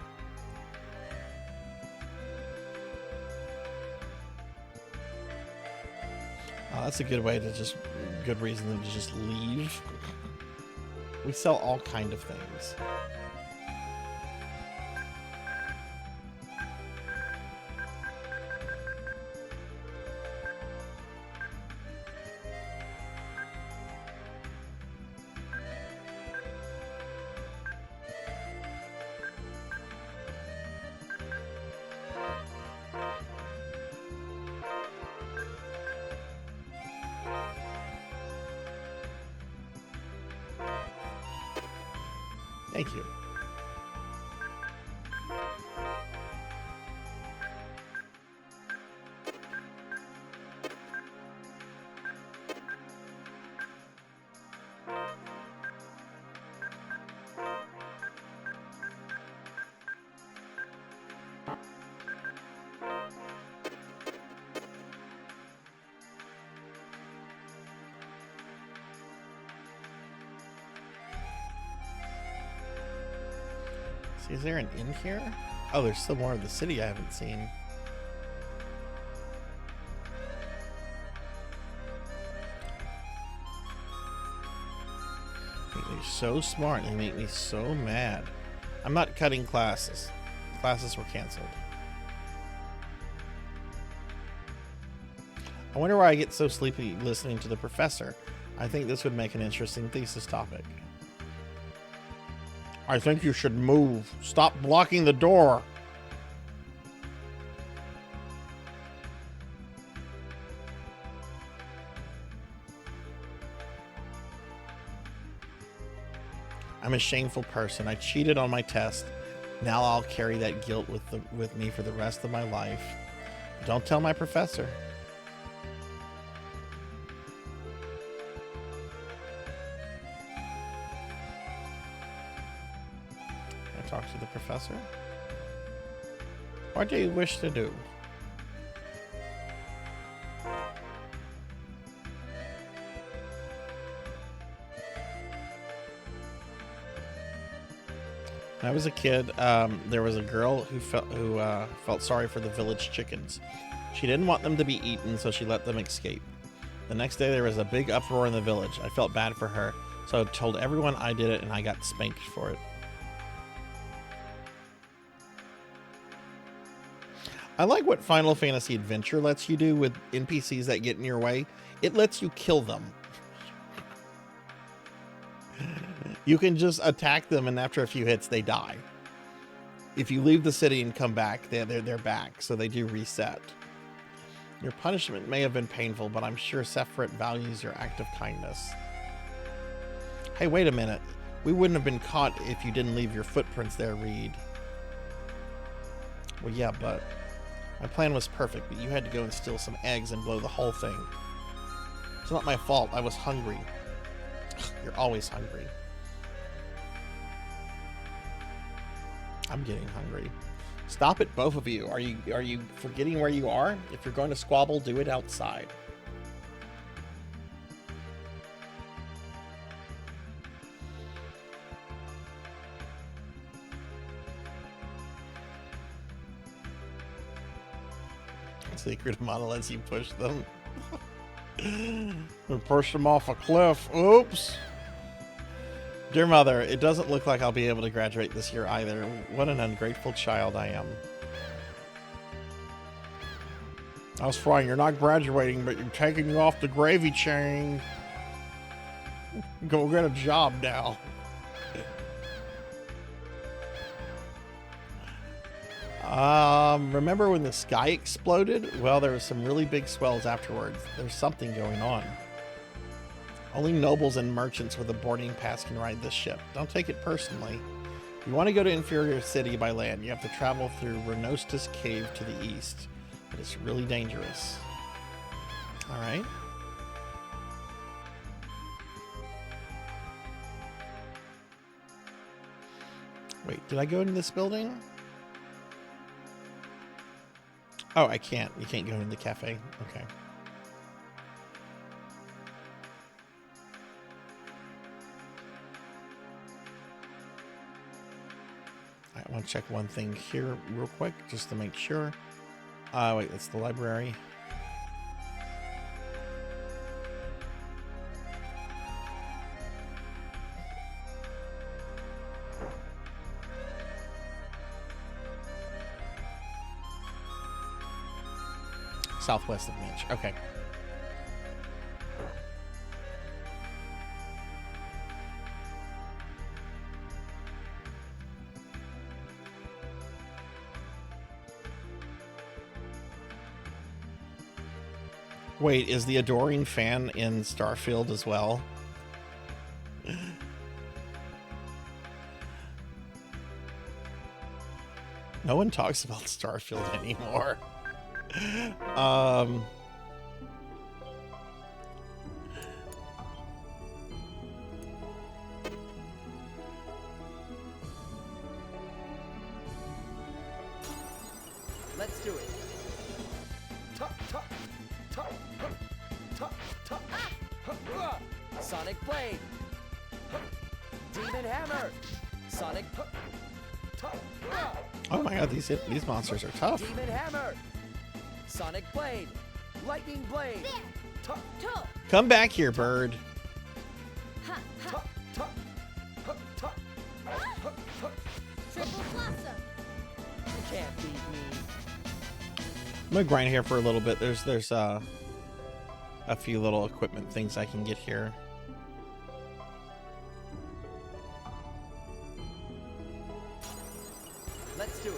Oh, that's a good way to good reason to just leave. We sell all kind of things. Thank you. Is there an inn here? Oh, there's still more of the city I haven't seen. They're so smart. They make me so mad. I'm not cutting classes. Classes were canceled. I wonder why I get so sleepy listening to the professor. I think this would make an interesting thesis topic. I think you should move. Stop blocking the door. I'm a shameful person. I cheated on my test. Now I'll carry that guilt with me for the rest of my life. Don't tell my professor. Talk to the professor. What do you wish to do? When I was a kid, there was a girl who felt sorry for the village chickens. She didn't want them to be eaten, so she let them escape. The next day, there was a big uproar in the village. I felt bad for her, so I told everyone I did it, and I got spanked for it. I like what Final Fantasy Adventure lets you do with NPCs that get in your way. It lets you kill them. You can just attack them, and after a few hits, they die. If you leave the city and come back, they're back, so they do reset. Your punishment may have been painful, but I'm sure Sephiroth values your act of kindness. Hey, wait a minute. We wouldn't have been caught if you didn't leave your footprints there, Reed. Well, yeah, but my plan was perfect, but you had to go and steal some eggs and blow the whole thing. It's not my fault. I was hungry. You're always hungry. I'm getting hungry. Stop it, both of you. Are you forgetting where you are? If you're going to squabble, do it outside. Secret model lets you push them. We pushed them off a cliff. Oops. Dear Mother, it doesn't look like I'll be able to graduate this year either. What an ungrateful child I am. I was fine. You're not graduating, but you're taking you off the gravy chain. Go get a job now. Remember when the sky exploded? Well, there was some really big swells afterwards. There's something going on. Only nobles and merchants with a boarding pass can ride this ship. Don't take it personally. If you want to go to Inferior City by land, you have to travel through Renostus Cave to the east. But it's really dangerous. Alright. Wait, did I go into this building? Oh, I can't. You can't go into the cafe. Okay. I want to check one thing here real quick, just to make sure. Wait, that's the library. Southwest of Mitch. Okay. Wait, is the adoring fan in Starfield as well? No one talks about Starfield anymore. Let's do it. Sonic Blade. Demon Hammer. Sonic. Oh my god, these monsters are tough. Demon Hammer. Sonic Blade. Lightning Blade. Come back here, bird. Triple Blossom. You can't beat me. I'm gonna grind here for a little bit. There's a few little equipment things I can get here. Let's do it.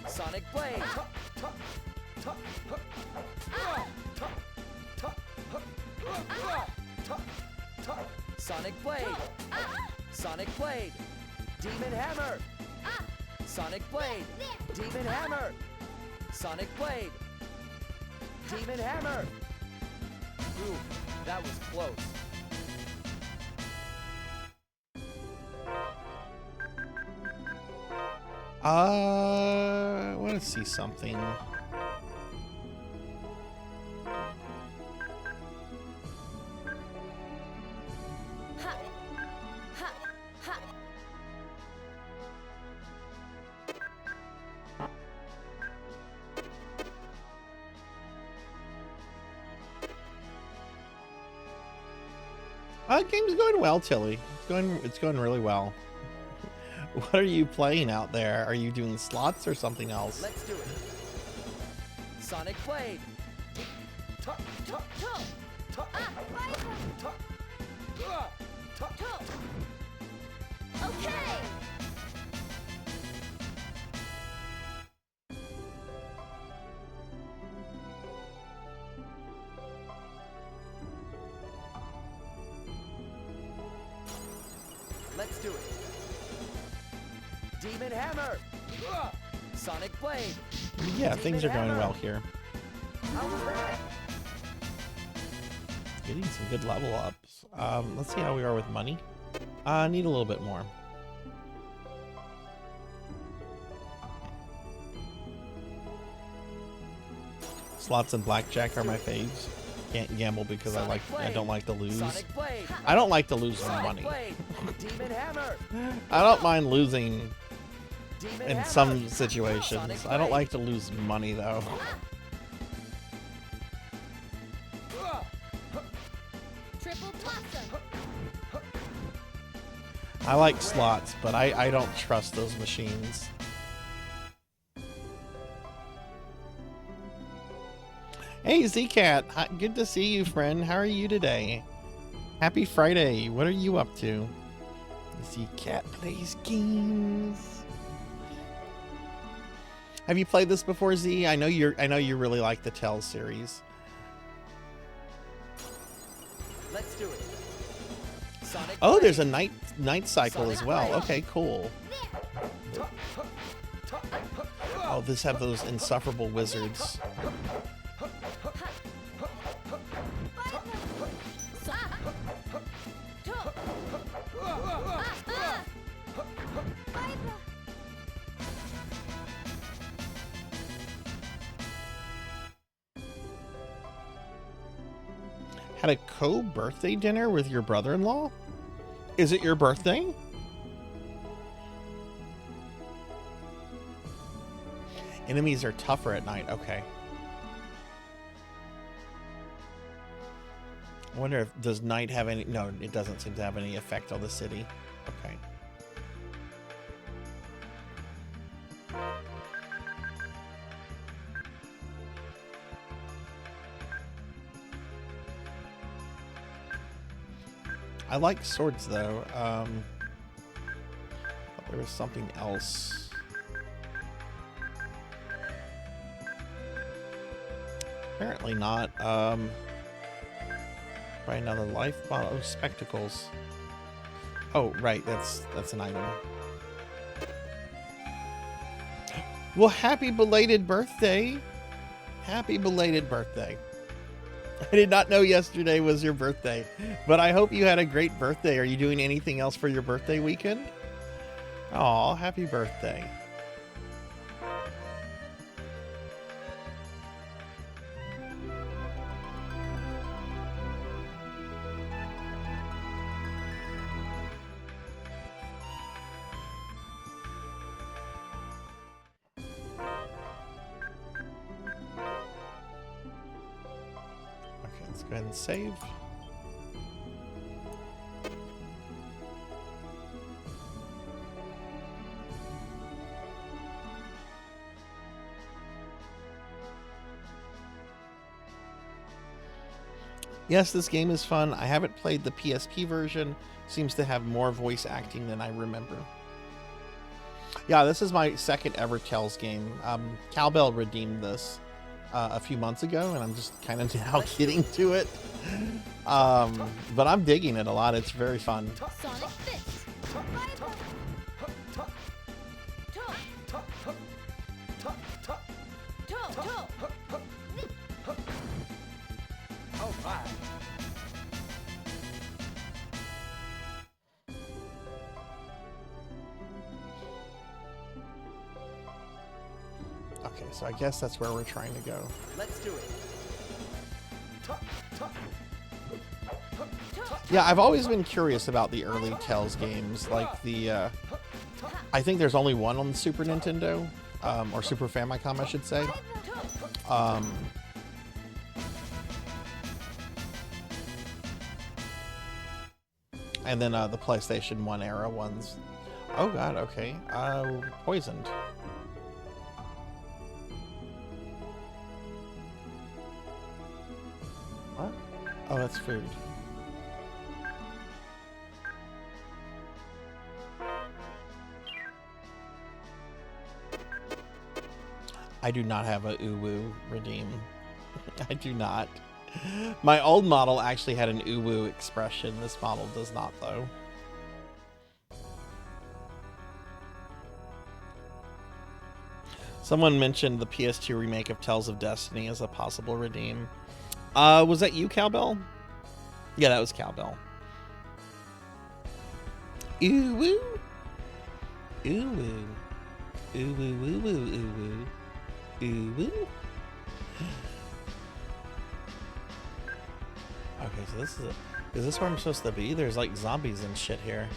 Sonic Blade. Sonic Blade. Sonic Blade. Demon Hammer. Sonic Blade. Demon Hammer. Sonic Blade. Demon Hammer. Ooh, that was close. I want to see something. Game's going well, Tilly. It's going really well. What are you playing out there? Are you doing slots or something else? Let's do it. Sonic Blade. Okay. Let's do it. Demon Hammer. Sonic Blade. Yeah, things are going well here. How was that? Getting some good level ups. Let's see how we are with money. Need a little bit more. Slots and blackjack are my faves. Can't gamble because I don't like to lose. I don't like to lose money. Demon Hammer. I don't mind losing Demon in Hammer. some situations. I don't like to lose money though. Triple Blossom. I like slots, but I don't trust those machines. Hey Zcat, good to see you, friend. How are you today? Happy Friday. What are you up to? Zcat plays games. Have you played this before, Z? I know you really like the Tell series. Let's do it. Sonic Oh, Blade. there's a night cycle as well. Blade. Okay, cool. Oh, this have those insufferable wizards. Had a co-birthday dinner with your brother-in-law? Is it your birthday? Enemies are tougher at night. Okay. I wonder if does night have any... No, it doesn't seem to have any effect on the city. Okay. I like swords though. Thought there was something else. Apparently not. Buy another life bottle. Oh, spectacles. Oh, right. That's an item. Well, happy belated birthday. Happy belated birthday. I did not know yesterday was your birthday, but I hope you had a great birthday. Are you doing anything else for your birthday weekend? Aw, happy birthday. Let's go ahead and save. Yes, this game is fun. I haven't played the PSP version. Seems to have more voice acting than I remember. Yeah, this is my second ever Tales game. Cowbell redeemed this a few months ago, and I'm just kind of now getting to it. But I'm digging it a lot. It's very fun. Sonic Fist. Oh, my. Okay, so I guess that's where we're trying to go. Let's do it. Yeah, I've always been curious about the early Tales games, like the, I think there's only one on the Super Nintendo, or Super Famicom, I should say. And then the PlayStation 1 era ones. Oh god, okay. Poisoned. What? Oh, that's food. I do not have a uwu redeem. I do not. My old model actually had an uwu expression. This model does not, though. Someone mentioned the PS2 remake of Tales of Destiny as a possible redeem. Was that you, Cowbell? Yeah, that was Cowbell. Uwu. Uwu. Uwu, woo, woo, uwu. Uwu. Okay, so this is this where I'm supposed to be? There's like zombies and shit here.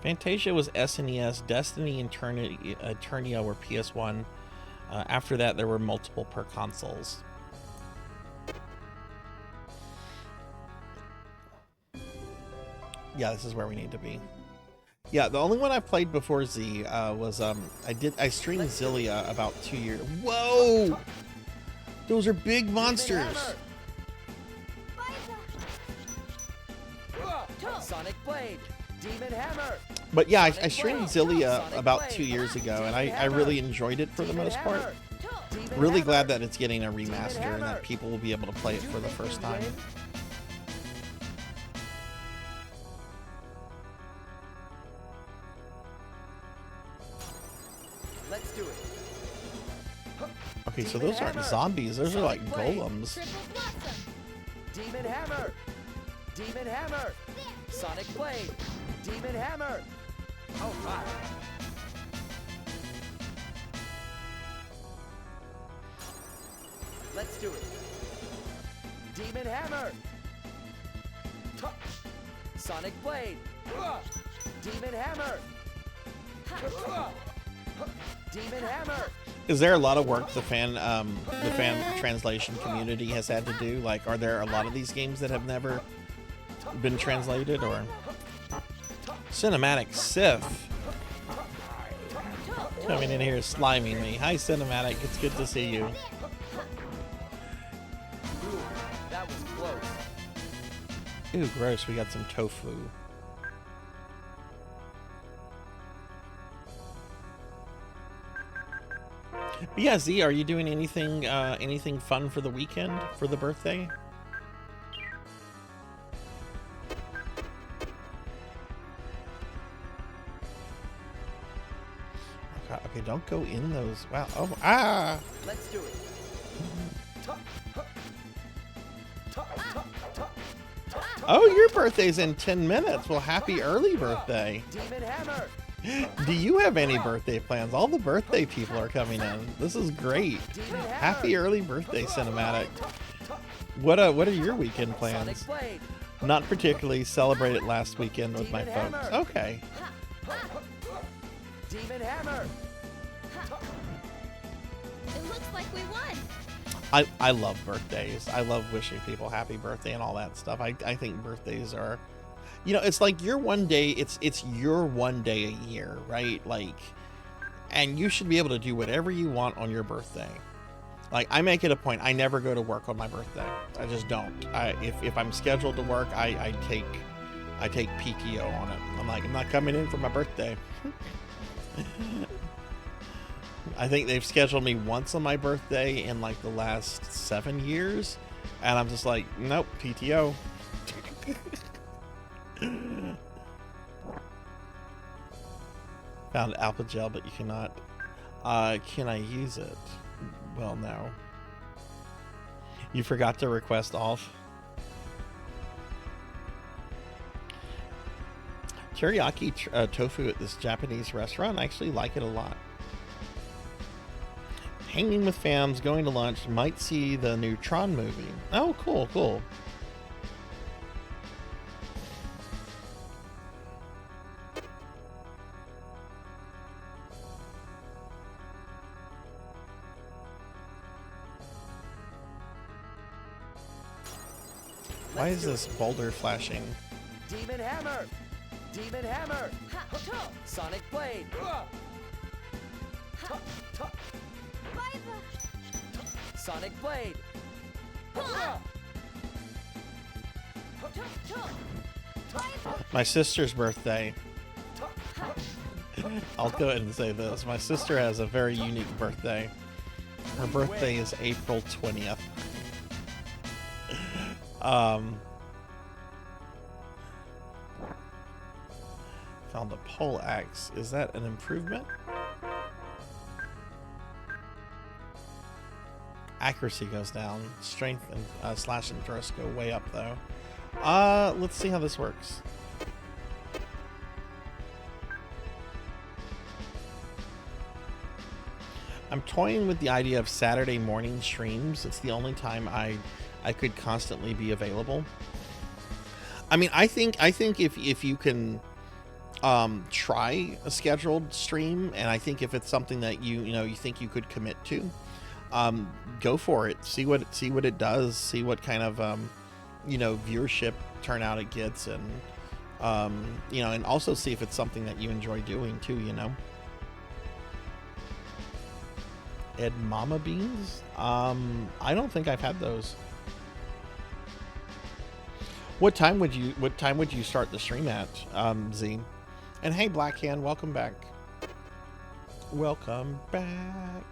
Fantasia was SNES, Destiny and Eternia were PS1. After that, there were multiple per consoles. Yeah, this is where we need to be. Yeah, the only one I played before Z was I streamed Zillia about 2 years. Whoa! Those are big monsters. Sonic Blade, Demon Hammer. But yeah, I streamed Zillia about 2 years ago, and I really enjoyed it for the most part. Really glad that it's getting a remaster and that people will be able to play it for the first time. Let's do it. Okay, so those aren't zombies, those are like golems. Demon Hammer, Demon Hammer, Sonic Blade, Demon Hammer. Oh my. Let's do it. Demon Hammer. Sonic Blade. Demon Hammer. Demon Hammer. Is there a lot of work the fan translation community has had to do? Like, are there a lot of these games that have never been translated, or Cinematic Sith coming in here sliming me? Hi, Cinematic. It's good to see you. Ooh, that was close. Ooh, gross. We got some tofu. But yeah, Z, are you doing anything anything fun for the weekend, for the birthday? Okay, don't go in those. Wow. Oh, ah! Let's do it. Oh, your birthday's in 10 minutes. Well, happy early birthday. Demon Hammer. Do you have any birthday plans? All the birthday people are coming in. This is great. Happy early birthday, Cinematic. What are your weekend plans? Not particularly. Celebrated last weekend with my folks. Okay. Demon Hammer. It looks like we won. I love birthdays. I love wishing people happy birthday and all that stuff. I think birthdays are, you know, it's like your one day, it's your one day a year, right? Like, and you should be able to do whatever you want on your birthday. Like, I make it a point, I never go to work on my birthday. I just don't. If I'm scheduled to work, I take PTO on it. I'm like, I'm not coming in for my birthday. I think they've scheduled me once on my birthday in like the last 7 years, and I'm just like, nope, PTO. Found alpha gel, but you cannot. Can I use it? Well, no. You forgot to request off. Teriyaki tofu at this Japanese restaurant. I actually like it a lot. Hanging with fams, going to lunch, might see the new Tron movie. Oh, cool, cool. Why is this boulder flashing? Demon Hammer. Demon Hammer. Sonic Blade. Sonic Blade. My sister's birthday. I'll go ahead and say this. My sister has a very unique birthday. Her birthday is April 20th. Found a pole axe. Is that an improvement? Accuracy goes down. Strength and slash and thrust go way up though. Let's see how this works. I'm toying with the idea of Saturday morning streams. It's the only time I could constantly be available. I mean, I think if you can try a scheduled stream, and I think if it's something that you think you could commit to, go for it. See what it does. See what kind of viewership turnout it gets, and and also see if it's something that you enjoy doing too. Ed Mama Beans? I don't think I've had those. What time would you start the stream at, Z? And hey, Blackhand, welcome back. Welcome back.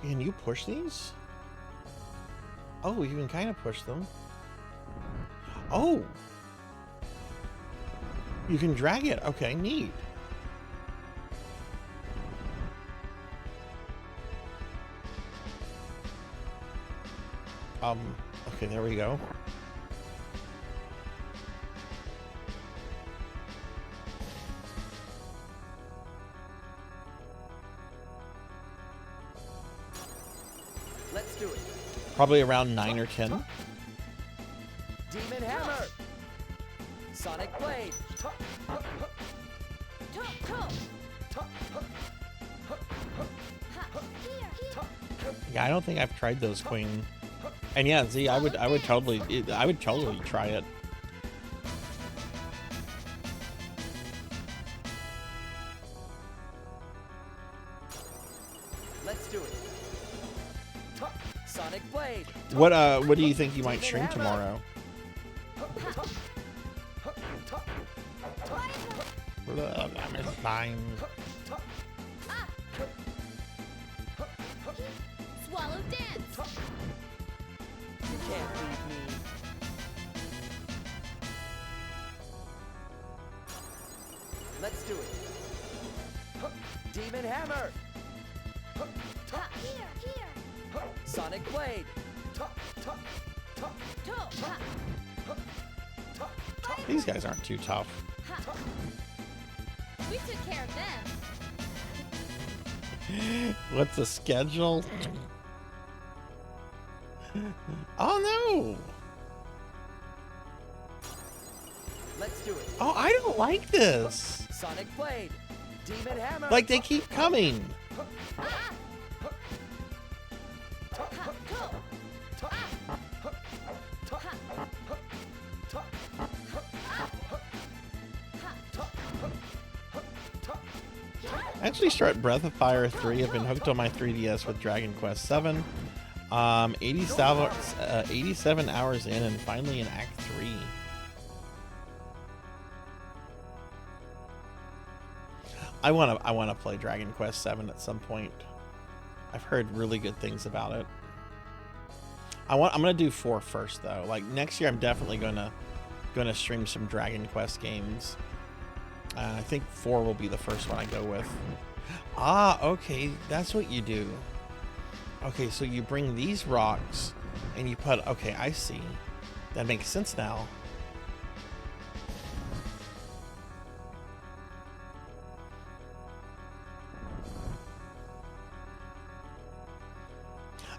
Can you push these? Oh, you can kind of push them. Oh, you can drag it. Okay, neat. Okay, there we go. Let's do it. Probably around 9 or 10. Demon Hammer. Sonic Blade. Yeah, I don't think I've tried those, Queen. And yeah, Z, I would totally try it. Let's do it. Sonic Blade. What do you think you might stream tomorrow? Fine. Swallow dance. You can't beat me. Let's do it. Demon Hammer. Here. Sonic Blade. These guys aren't too tough. We took care of them. What's the schedule? Oh no! Let's do it. Oh, I don't like this. Sonic Blade. Demon Hammer. Like they keep coming. I actually start Breath of Fire 3. I've been hooked on my 3DS with Dragon Quest 7. 87 hours in and finally in Act 3. I want to play Dragon Quest 7 at some point. I've heard really good things about it. I'm gonna do 4 first though. Like next year, I'm definitely gonna stream some Dragon Quest games. I think 4 will be the first one I go with. Ah, okay, that's what you do. Okay, so you bring these rocks and you put. Okay, I see. That makes sense now.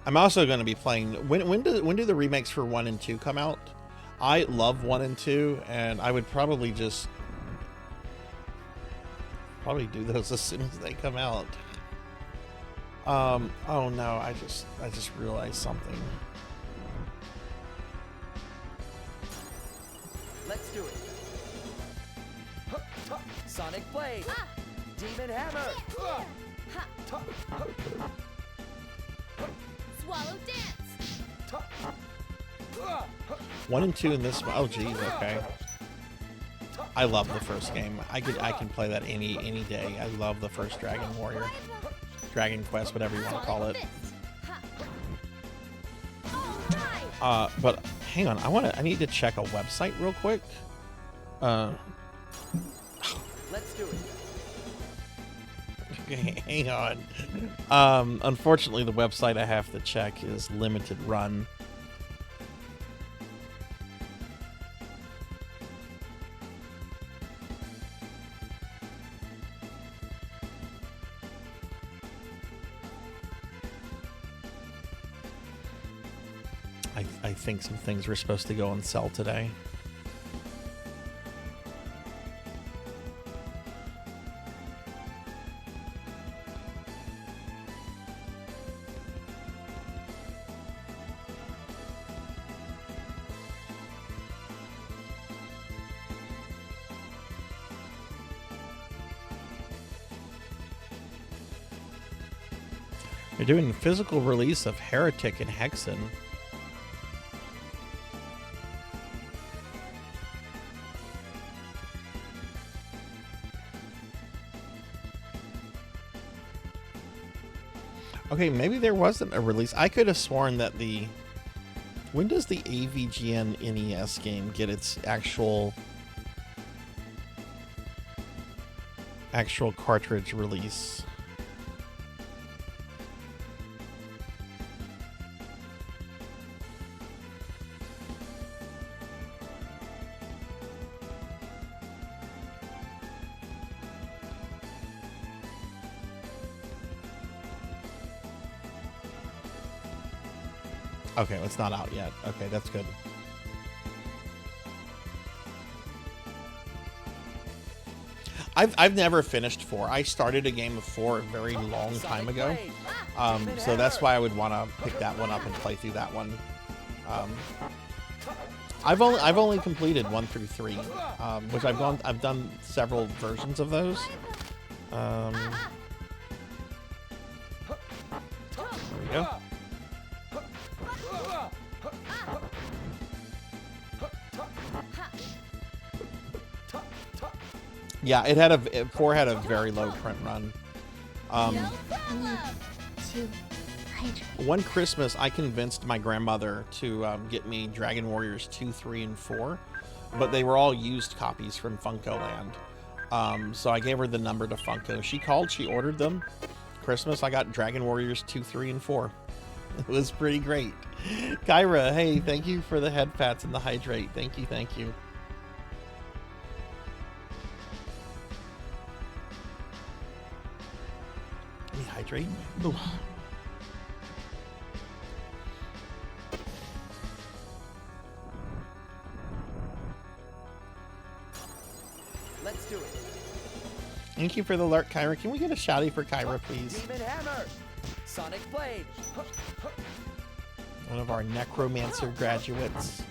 I'm also going to be playing. When do the remakes for 1 and 2 come out? I love 1 and 2, and I would probably do those as soon as they come out. Oh no! I just realized something. Let's do it. Sonic Blade. Demon Hammer. Swallow dance. 1 and 2 in this. Oh geez. Okay. I love the first game. I can play that any day. I love the first Dragon Warrior, Dragon Quest, whatever you want to call it. But hang on, I need to check a website real quick. Let's do it. Okay, hang on. Unfortunately, the website I have to check is limited run. I think some things were supposed to go on sale today. They're doing a physical release of Heretic and Hexen. Okay, maybe there wasn't a release. I could have sworn that the... When does the AVGN NES game get its actual cartridge release? Okay, well, it's not out yet. Okay, that's good. I've never finished 4. I started a game of 4 a very long time ago. So that's why I would want to pick that one up and play through that one. I've only completed 1 through 3, which I've done several versions of those. There we go. Yeah, it had 4 had a very low print run. One Christmas, I convinced my grandmother to get me Dragon Warriors 2, 3, and 4, but they were all used copies from Funko Land. So I gave her the number to Funko. She called, she ordered them. Christmas, I got Dragon Warriors 2, 3, and 4. It was pretty great. Kyra, hey, thank you for the head pats and the hydrate. Thank you, thank you. Let me hydrate. Ooh. Let's do it. Thank you for the alert, Kyra. Can we get a shouty for Kyra, please? Demon Hammer! Sonic Blade! One of our Necromancer graduates.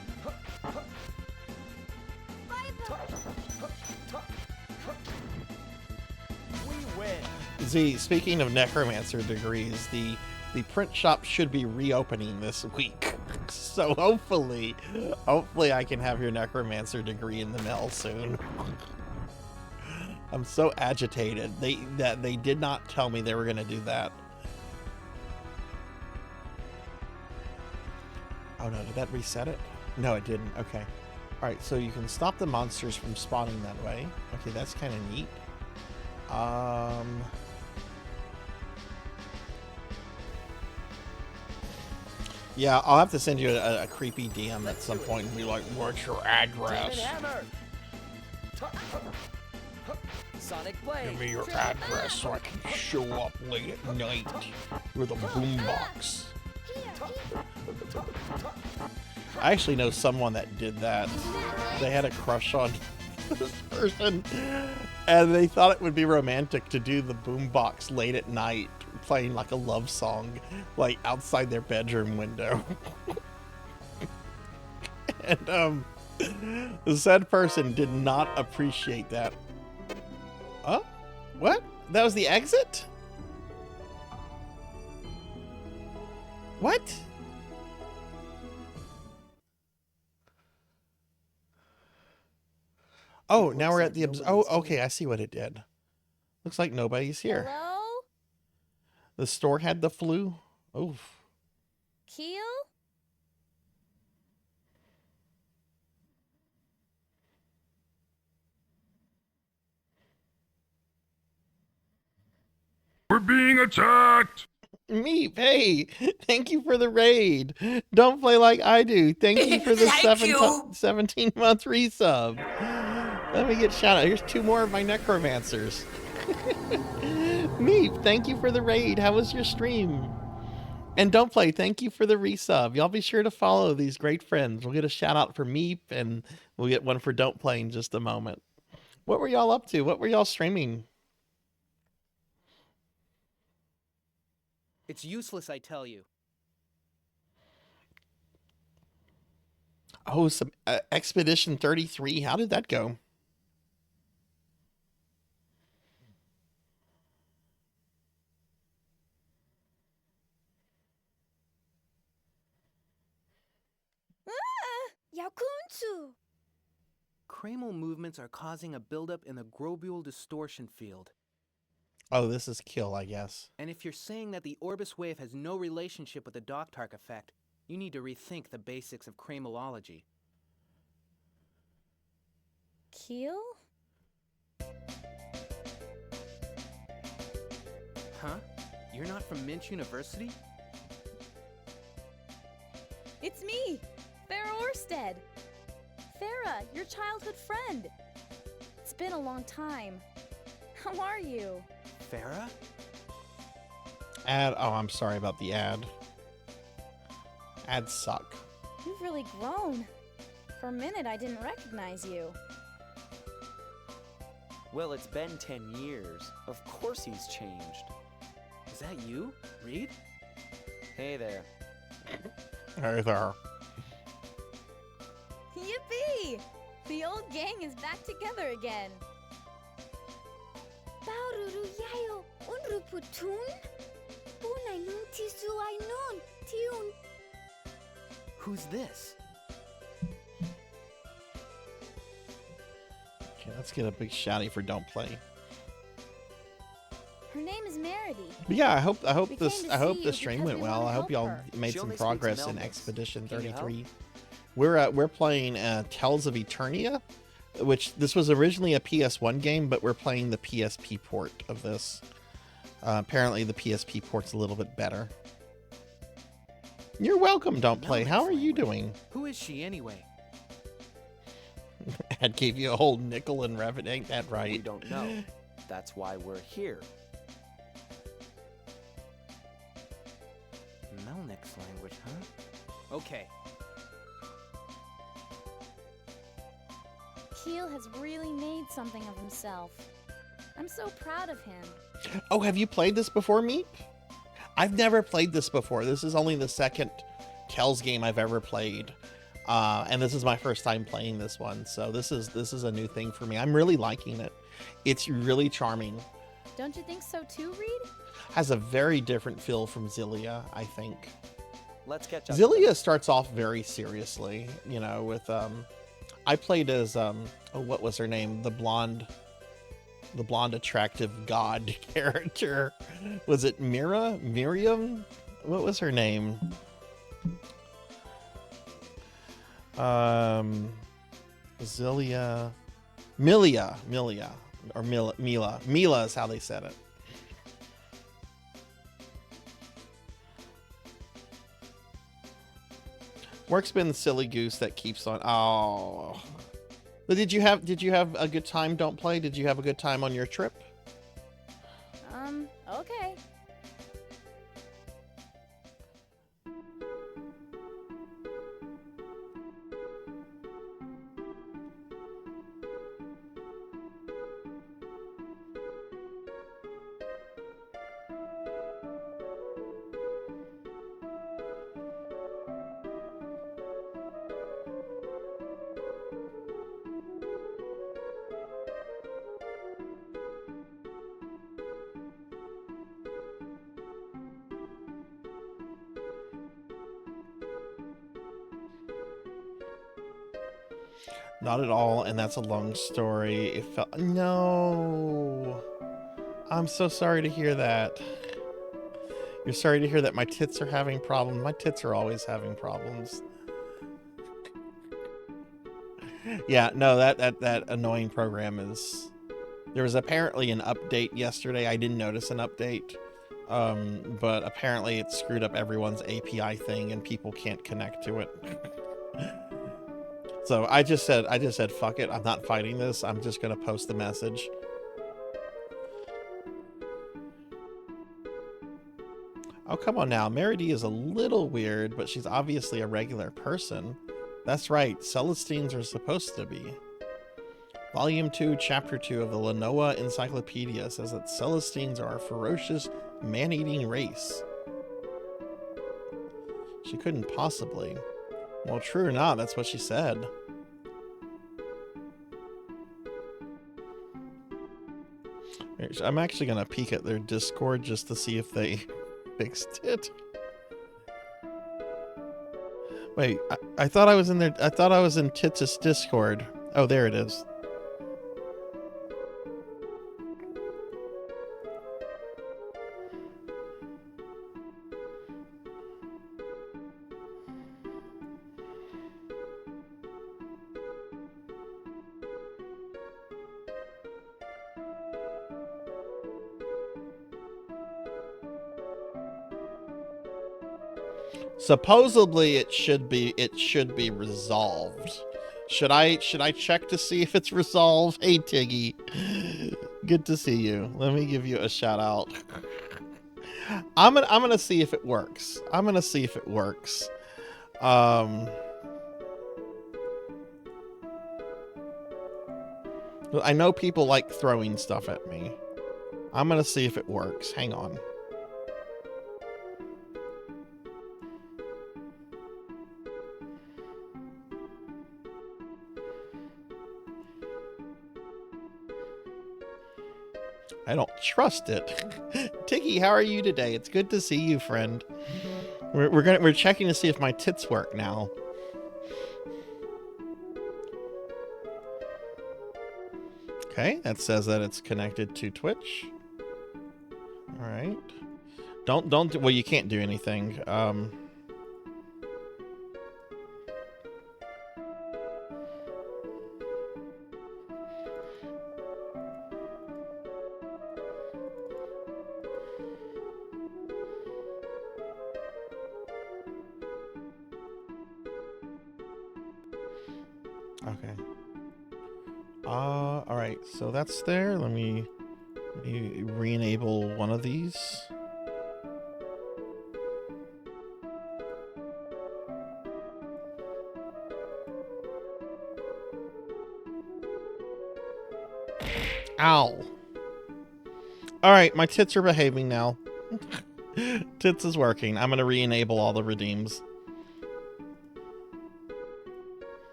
We win. Z, speaking of Necromancer degrees, the print shop should be reopening this week. So hopefully I can have your Necromancer degree in the mail soon. I'm so agitated. They did not tell me they were going to do that. Oh no, did that reset it? No, it didn't. Okay. All right, so you can stop the monsters from spawning that way. Okay, that's kind of neat. Yeah, I'll have to send you a creepy DM at some point and be like, what's your address? Sonic Blade! Give me your address so I can show up late at night with a boombox. I actually know someone that did that. They had a crush on this person, and they thought it would be romantic to do the boombox late at night, playing like a love song, like outside their bedroom window. And the said person did not appreciate that. Oh, what? That was the exit? What? Oh, now we're at the oh, okay, I see what it did. Looks like nobody's here. Hello? The store had the flu. Oof. Keel? We're being attacked! Meep, hey, thank you for the raid. Don't play like I do. Thank you for the 17-month resub. Let me get shout out. Here's 2 more of my necromancers. Meep, thank you for the raid. How was your stream? And Don't Play, thank you for the resub. Y'all be sure to follow these great friends. We'll get a shout out for Meep, and we'll get one for Don't Play in just a moment. What were y'all up to? What were y'all streaming? It's useless, I tell you. Oh, some Expedition 33. How did that go? Yakunzu! Cranial movements are causing a buildup in the globule distortion field. Oh, this is Kill, I guess. And if you're saying that the Orbis wave has no relationship with the Doctark effect, you need to rethink the basics of craniology. Keel? Huh? You're not from Minch University? It's me, Farrah Orsted. Farrah, your childhood friend. It's been a long time. How are you? Farrah? Ad. Oh, I'm sorry about the ad. Ads suck. You've really grown. For a minute, I didn't recognize you. Well, it's been 10 years. Of course he's changed. Is that you, Reed? Hey there. Hey there. Yippee! The old gang is back together again. Baururu yayo, unru putun? Bunai nun tisu ai nun, tiun. Who's this? Okay, let's get a big shouty for Don't Play. Her name is Meredy. But yeah, I hope We this came to I hope see the you stream because went we well. wanna I hope help y'all her. made She some only speaks progress in Melnick. Expedition Can you help? 33. We're playing Tales of Eternia, which this was originally a PS1 game, but we're playing the PSP port of this. Apparently the PSP port's a little bit better. You're welcome, Don't Play. How are you doing? Who is she anyway? Ed gave you a whole nickel and revenue, ain't that We right? don't know. That's why we're here. Melnick's language, huh? Okay. Keel has really made something of himself. I'm so proud of him. Oh, have you played this before, Meep? I've never played this before. This is only the second Tales game I've ever played. And this is my first time playing this one. So this is a new thing for me. I'm really liking it. It's really charming. Don't you think so too, Reed? Has a very different feel from Zillia, I think. Let's catch up. Zillia starts off very seriously, you know, with I played as oh, what was her name? The blonde attractive god character. Was it Miriam? What was her name? Zillia, Milia, or Mila is how they said it. Work's been the silly goose that keeps on. Oh, but did you have a good time? Don't Play. Did you have a good time on your trip? Okay. Not at all, and that's a long story. It felt no. I'm so sorry to hear that. You're sorry to hear that my tits are having problems. My tits are always having problems. Yeah, no, that annoying program is. There was apparently an update yesterday. I didn't notice an update, but apparently it screwed up everyone's API thing, and people can't connect to it. So I just said, fuck it. I'm not fighting this. I'm just gonna post the message. Oh, come on now. Meredy is a little weird, but she's obviously a regular person. That's right. Celestines are supposed to be. Volume 2, Chapter 2 of the Lenoa Encyclopedia says that Celestines are a ferocious, man-eating race. She couldn't possibly. Well, true or not, that's what she said. I'm actually going to peek at their Discord just to see if they fixed it. Wait, I thought I was in there. I thought I was in Tits' Discord. Oh, there it is. Supposedly it should be resolved. Should I check to see if it's resolved? Hey Tiggy. Good to see you. Let me give you a shout out. I'm gonna see if it works. I'm gonna see if it works. I know people like throwing stuff at me. I'm gonna see if it works. Hang on. I don't trust it. Tiki, how are you today? It's good to see you, friend. We're checking to see if my tits work now. Okay, that says that it's connected to Twitch. All right. Don't do, well, you can't do anything. Okay. All right, so that's there. Let me re-enable one of these. Ow. All right, my tits are behaving now. Tits is working. I'm going to re-enable all the redeems.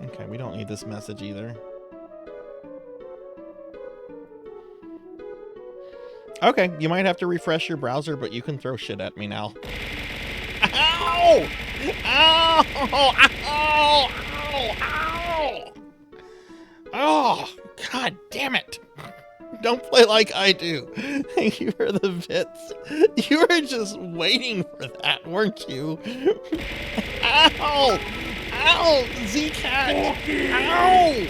Okay, we don't need this message either. Okay, you might have to refresh your browser, but you can throw shit at me now. Ow! Ow! Ow! Ow! Ow! Oh, God damn it. Don't play like I do. Thank you for the bits. You were just waiting for that, weren't you? Ow! Ow! Z-Cat! Ow!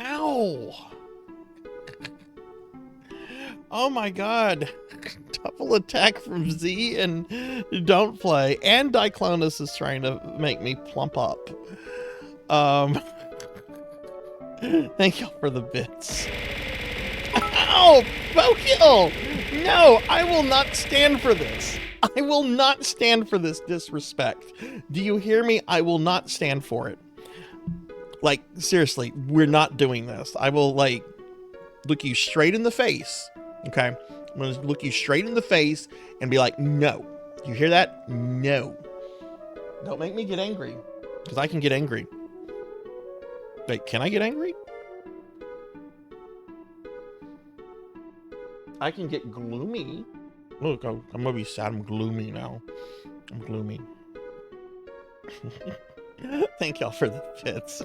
Ow! Oh my God. Double attack from Z and don't play. And Diclonus is trying to make me plump up. Thank y'all for the bits. Ow! Bokill! No, I will not stand for this. I will not stand for this disrespect. Do you hear me? I will not stand for it. Like, seriously, we're not doing this. I will, like, look you straight in the face. Okay? I'm going to look you straight in the face and be like, no. You hear that? No. Don't make me get angry. Because I can get angry. Wait, can I get angry? I can get gloomy. Look, I'm gonna be sad. I'm gloomy now. I'm gloomy. Thank y'all for the bits.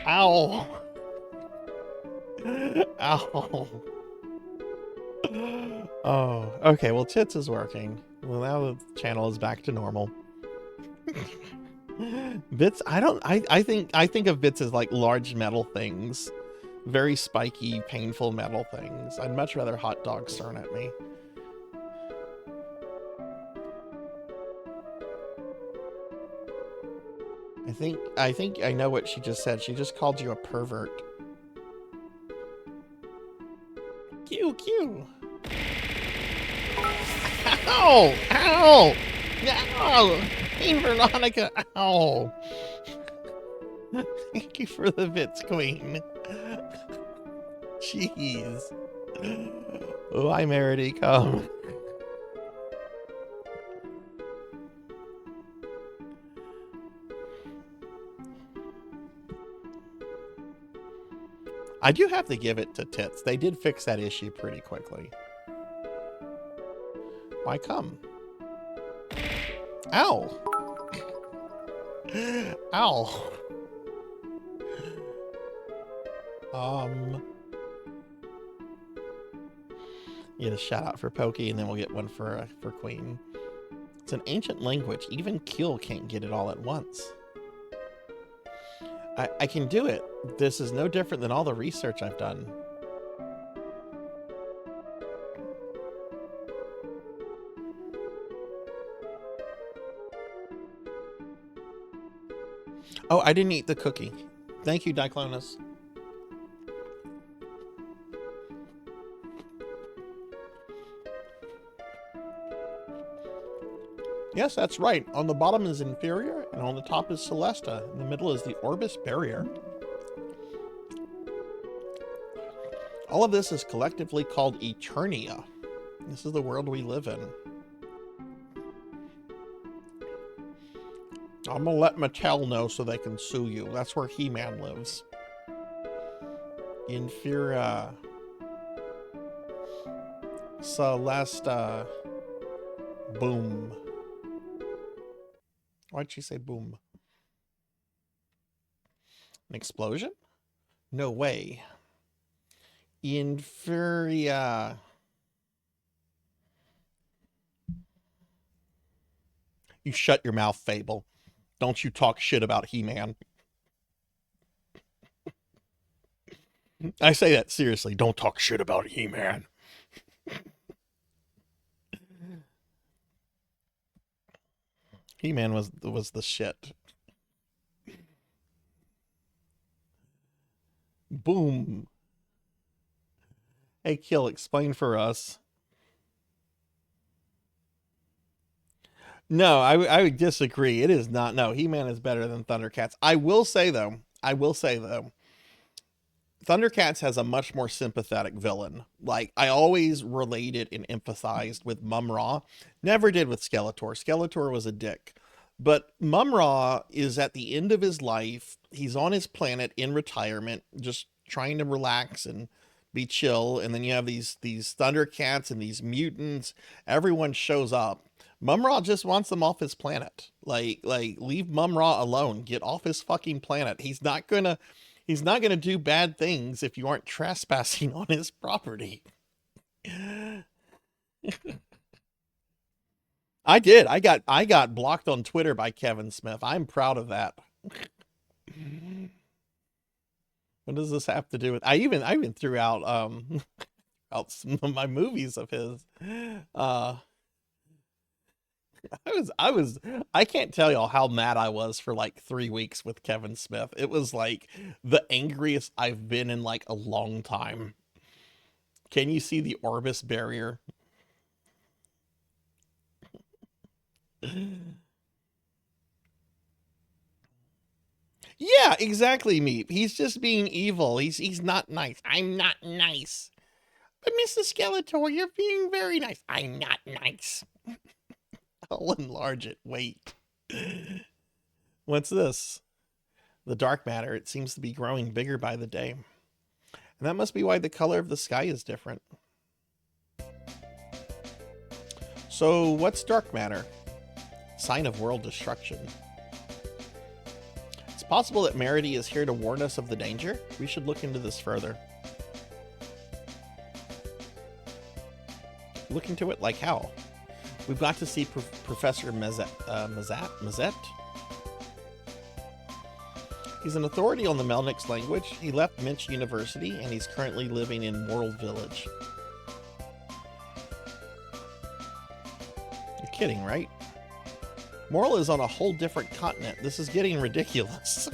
Ow. Ow. Oh, okay. Well, tits is working. Well, now the channel is back to normal. Bits. I think of bits as like large metal things. Very spiky, painful metal things. I'd much rather hot dogs thrown at me. I think I know what she just said. She just called you a pervert. Q. Ow! Ow! Ow! Queen Veronica! Ow! Thank you for the bits, Queen. Jeez. Oh, hi, Merity, come. I do have to give it to Tits. They did fix that issue pretty quickly. Why come? Ow! Ow! Get a shout out for Pokey, and then we'll get one for Queen. It's an ancient language. Even Kiel can't get it all at once. I can do it. This is no different than all the research I've done. Oh, I didn't eat the cookie. Thank you, Diclonus. Yes, that's right. On the bottom is Inferior, and on the top is Celesta. In the middle is the Orbis Barrier. All of this is collectively called Eternia. This is the world we live in. I'm gonna let Mattel know so they can sue you. That's where He-Man lives. Inferior. Celesta. Boom. Why'd she say boom? An explosion? No way. Inferior. You shut your mouth, Fable. Don't you talk shit about He-Man. I say that seriously. Don't talk shit about He-Man. He-Man was the shit. Boom. Hey, Kill, explain for us. No, I would disagree. It is not. No, He-Man is better than Thundercats. I will say though, Thundercats has a much more sympathetic villain. Like, I always related and emphasized with Mum-Ra. Never did with Skeletor. Skeletor was a dick. But Mum-Ra is at the end of his life. He's on his planet in retirement, just trying to relax and be chill. And then you have these Thundercats and these mutants. Everyone shows up. Mum-Ra just wants them off his planet. Like leave Mum-Ra alone. Get off his fucking planet. He's not gonna do bad things if you aren't trespassing on his property. I did. I got blocked on Twitter by Kevin Smith. I'm proud of that. What does this have to do with? I even threw out out some of my movies of his. I can't tell y'all how mad I was for like 3 weeks with Kevin Smith. It was like the angriest I've been in like a long time. Can you see the Orbis Barrier? Yeah, exactly, Meep. He's just being evil. He's not nice. I'm not nice. But Mr. Skeletor, you're being very nice. I'm not nice. I'll enlarge it. Wait. What's this? The dark matter. It seems to be growing bigger by the day. And that must be why the color of the sky is different. So, what's dark matter? Sign of world destruction. It's possible that Merity is here to warn us of the danger. We should look into this further. Look into it like how? We've got to see Professor Mazet. He's an authority on the Melnix language. He left Minch University, and he's currently living in Moral Village. You're kidding, right? Moral is on a whole different continent. This is getting ridiculous.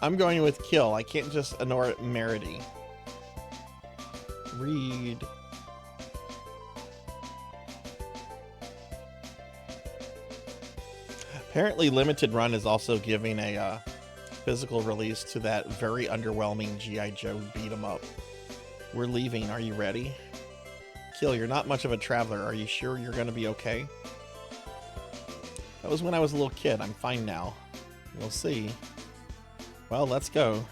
I'm going with Kill. I can't just ignore Merity. Read. Apparently, Limited Run is also giving a physical release to that very underwhelming G.I. Joe beat-em-up. We're leaving. Are you ready? Kill, you're not much of a traveler. Are you sure you're going to be okay? That was when I was a little kid. I'm fine now. We'll see. Well, let's go.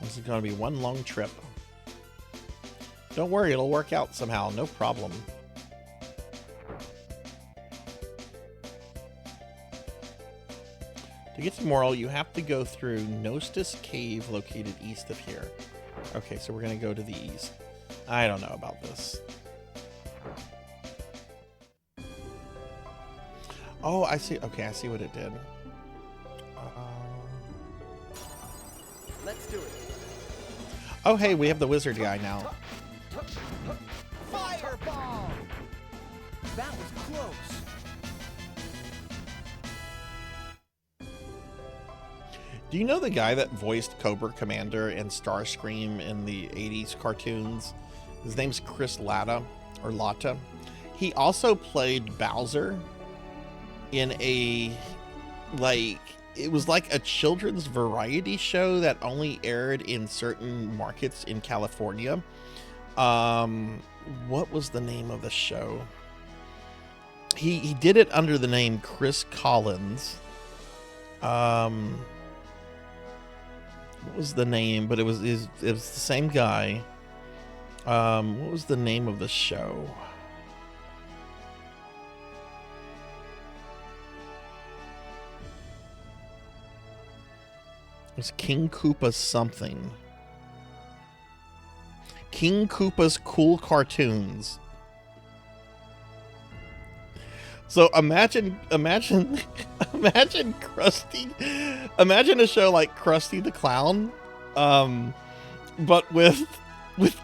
This is going to be one long trip. Don't worry, it'll work out somehow. No problem. To get to Moral, you have to go through Nostus Cave located east of here. Okay, so we're going to go to the east. I don't know about this. Oh, I see. Okay, I see what it did. Let's do it. Oh, hey, we have the wizard guy now. Fireball! That was close. Do you know the guy that voiced Cobra Commander and Starscream in the 80s cartoons? His name's Chris Latta, or Lotta. He also played Bowser in a, like, it was like a children's variety show that only aired in certain markets in California. What was the name of the show? He did it under the name Chris Collins. What was the name? But it was the same guy. What was the name of the show? It was King Koopa's something. King Koopa's Cool Cartoons. So imagine Krusty, imagine a show like Krusty the Clown, but with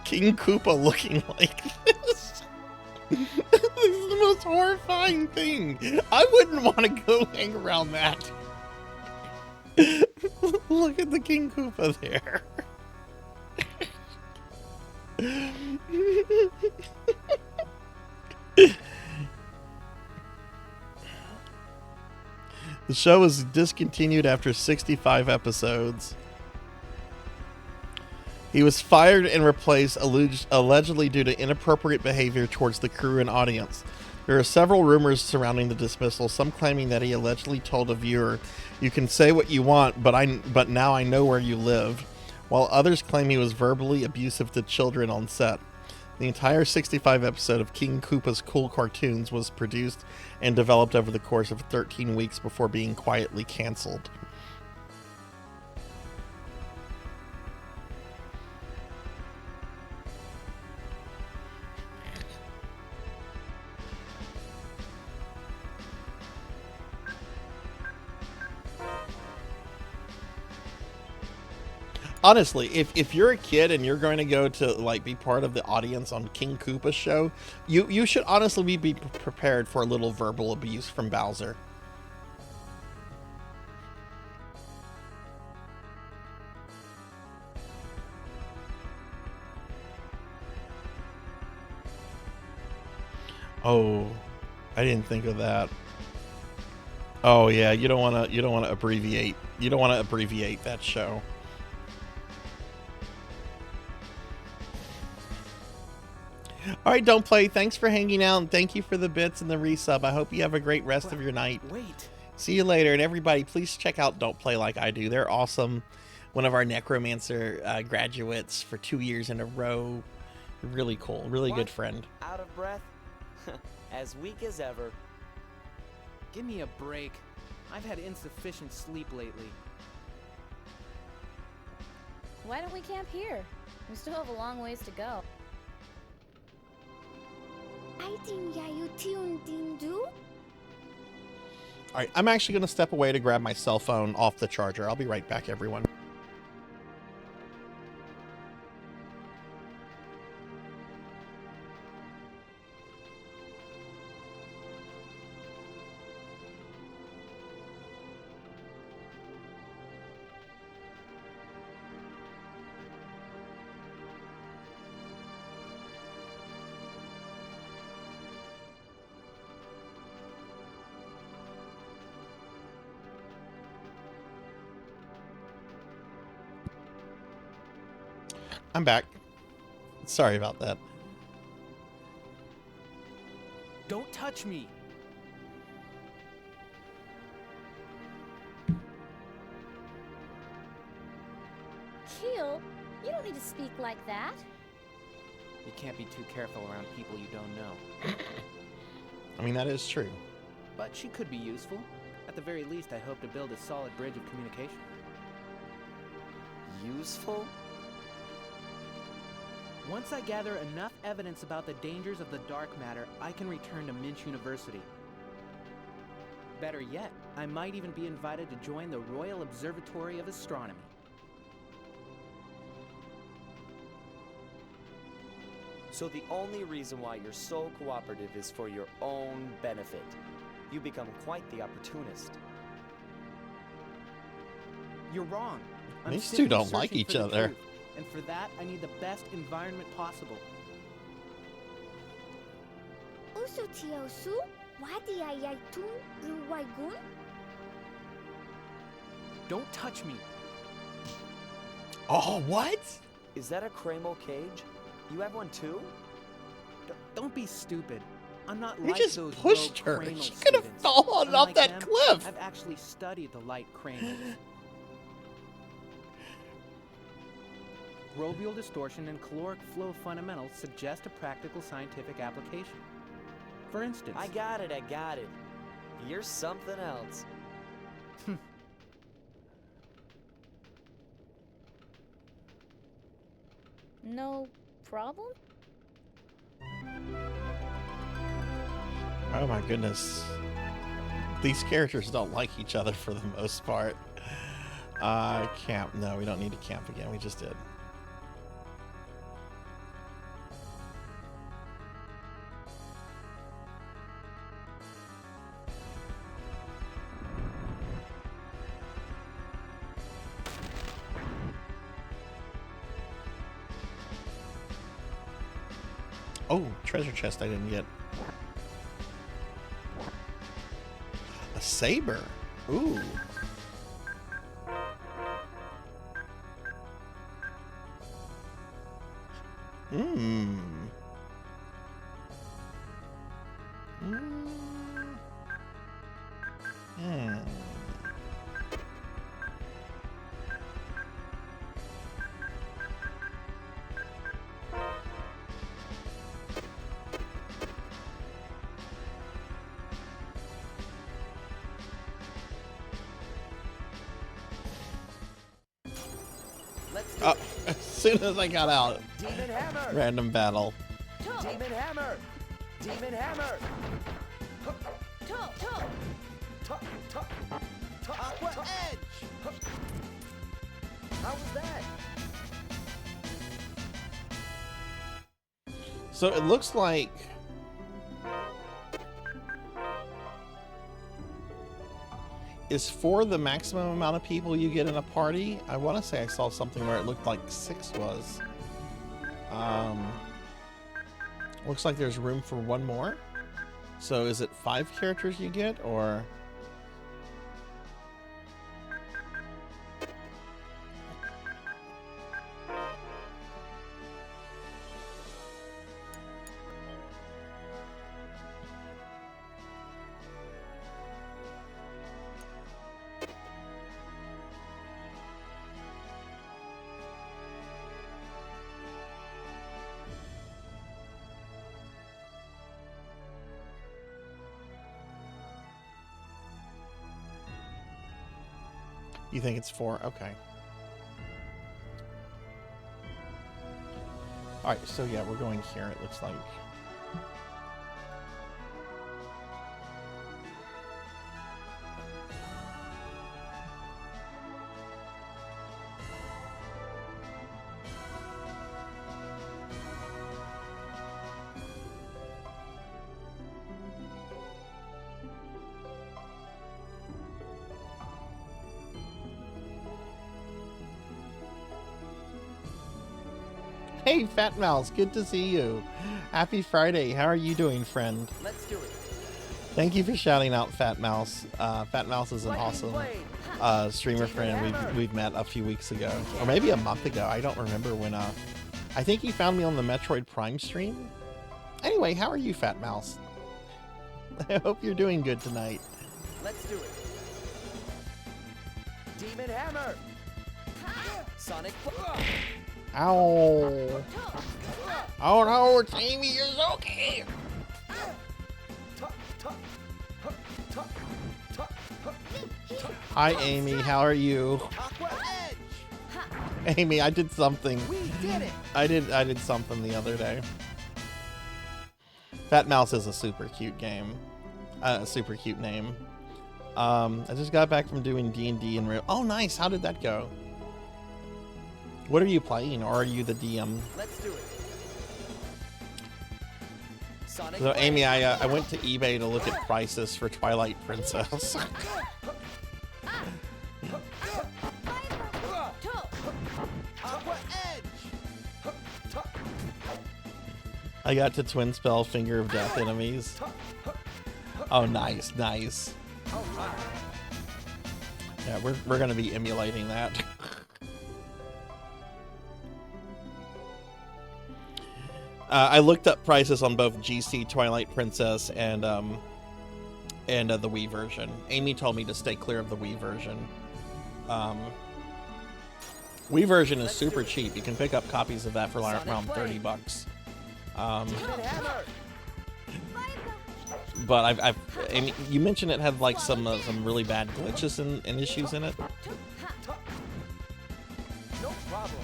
King Koopa looking like this. This is the most horrifying thing. I wouldn't want to go hang around that. Look at the King Koopa there. The show was discontinued after 65 episodes. He was fired and replaced allegedly due to inappropriate behavior towards the crew and audience. There are several rumors surrounding the dismissal, some claiming that he allegedly told a viewer, "You can say what you want, but now I know where you live," while others claim he was verbally abusive to children on set. The entire 65 episode of King Koopa's Cool Cartoons was produced and developed over the course of 13 weeks before being quietly canceled. Honestly, if you're a kid and you're going to go to like be part of the audience on King Koopa's show, you should honestly be prepared for a little verbal abuse from Bowser. Oh, I didn't think of that. Oh yeah, you don't want to abbreviate that show. All right, Don't Play. Thanks for hanging out, and thank you for the bits and the resub. I hope you have a great rest of your night. Wait. See you later, and everybody, please check out Don't Play Like I Do. They're awesome. One of our Necromancer graduates for 2 years in a row. Really cool. Really good friend. Out of breath? As weak as ever. Give me a break. I've had insufficient sleep lately. Why don't we camp here? We still have a long ways to go. All right, I'm actually going to step away to grab my cell phone off the charger. I'll be right back, everyone. I'm back. Sorry about that. Don't touch me. Keel, you don't need to speak like that. You can't be too careful around people you don't know. I mean, that is true. But she could be useful. At the very least, I hope to build a solid bridge of communication. Useful? Once I gather enough evidence about the dangers of the dark matter, I can return to Minch University. Better yet, I might even be invited to join the Royal Observatory of Astronomy. So the only reason why you're so cooperative is for your own benefit. You become quite the opportunist. You're wrong. These two don't like each other. Truth. And for that, I need the best environment possible. Usutiosu, wadi ayaytun ruwaigun? Don't touch me. Oh, what? Is that a Cramo cage? You have one too? Don't be stupid. I'm not You like just those pushed rogue her. Cramo She could have students. fallen off Unlike that them, cliff. I've actually studied the light Cramos. Grobial distortion and caloric flow fundamentals suggest a practical scientific application. For instance, I got it. You're something else. No problem? Oh my goodness. These characters don't like each other for the most part. Camp. No, we don't need to camp again. We just did. Oh, treasure chest I didn't get. A saber. Ooh. Hmm. Let's do Oh, it. as soon as I got out, Demon Hammer. random battle. Demon Hammer. Demon Hammer. Aqua Edge! How was that? So it looks like is 4 the maximum amount of people you get in a party? I want to say I saw something where it looked like 6 was. Looks like there's room for 1 more. So is it 5 characters you get, or? You think it's 4? Okay. Alright, so yeah, we're going here, it looks like. Hey, Fat Mouse, good to see you. Happy Friday. How are you doing, friend? Let's do it. Thank you for shouting out Fat Mouse. Fat Mouse is an awesome streamer friend we've met a few weeks ago, or maybe a month ago. I don't remember when. I think he found me on the Metroid Prime stream. Anyway, how are you, Fat Mouse? I hope you're doing good tonight. Let's do it. Demon Hammer. Sonic. Ow! Oh no, it's Amy, you're okay! Hi Amy, how are you? Aqua Edge! Amy, I did something. We did it! I did something the other day. Fat Mouse is a super cute game. A super cute name. I just got back from doing D&D in real. Oh nice, how did that go? What are you playing, or are you the DM? Let's do it. Sonic. So Amy, I went to eBay to look at prices for Twilight Princess. Aqua Edge! I got to twin spell Finger of Death enemies. Oh, nice, nice. Yeah, we're gonna be emulating that. I looked up prices on both GC Twilight Princess and the Wii version. Amy told me to stay clear of the Wii version. Wii version is super cheap. You can pick up copies of that for like around $30. But Amy, you mentioned it had like some really bad glitches and issues in it. No problem.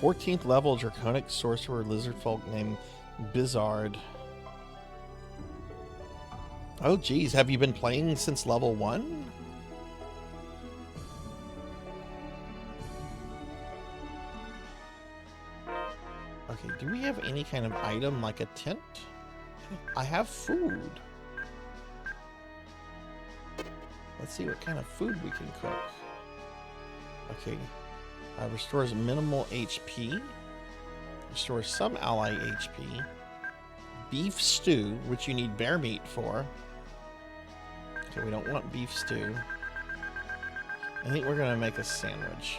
14th level draconic sorcerer lizard folk named Bizarre. Oh geez, have you been playing since level 1? Okay, do we have any kind of item like a tent? I have food. Let's see what kind of food we can cook. Okay. Restores minimal HP. Restores some ally HP. Beef stew, which you need bear meat for. Okay, we don't want beef stew. I think we're gonna make a sandwich.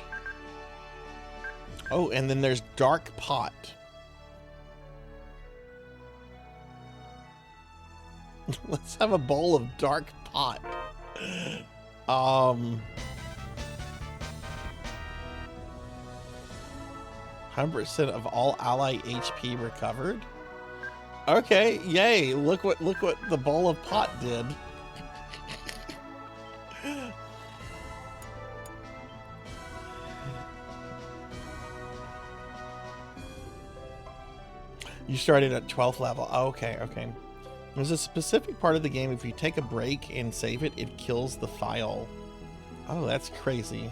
Oh, and then there's dark pot. Let's have a bowl of dark pot. 100% of all ally HP recovered. Okay, yay! Look what the bowl of pot did. You started at 12th level. Oh, okay, okay. There's a specific part of the game, if you take a break and save it, it kills the file. Oh, that's crazy.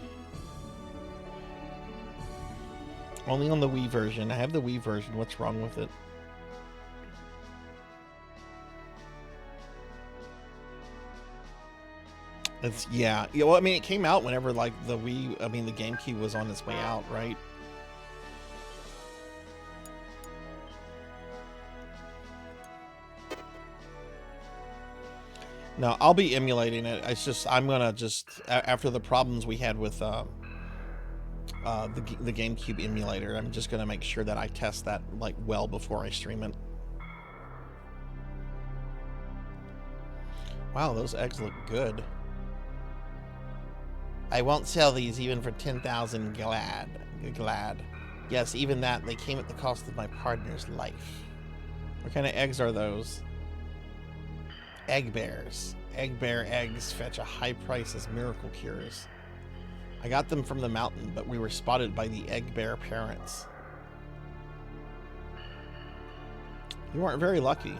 Only on the Wii version. I have the Wii version. What's wrong with it? It's, yeah. Well, I mean, it came out whenever, like, the GameCube was on its way out, right? No, I'll be emulating it. It's just, I'm gonna just, after the problems we had with the GameCube emulator, I'm just gonna make sure that I test that like well before I stream it. Wow, those eggs look good. I won't sell these even for 10,000 glad. Yes, even that, they came at the cost of my partner's life. What kind of eggs are those? Egg bears. Egg bear eggs fetch a high price as miracle cures. I got them from the mountain, but we were spotted by the egg bear parents. You weren't very lucky.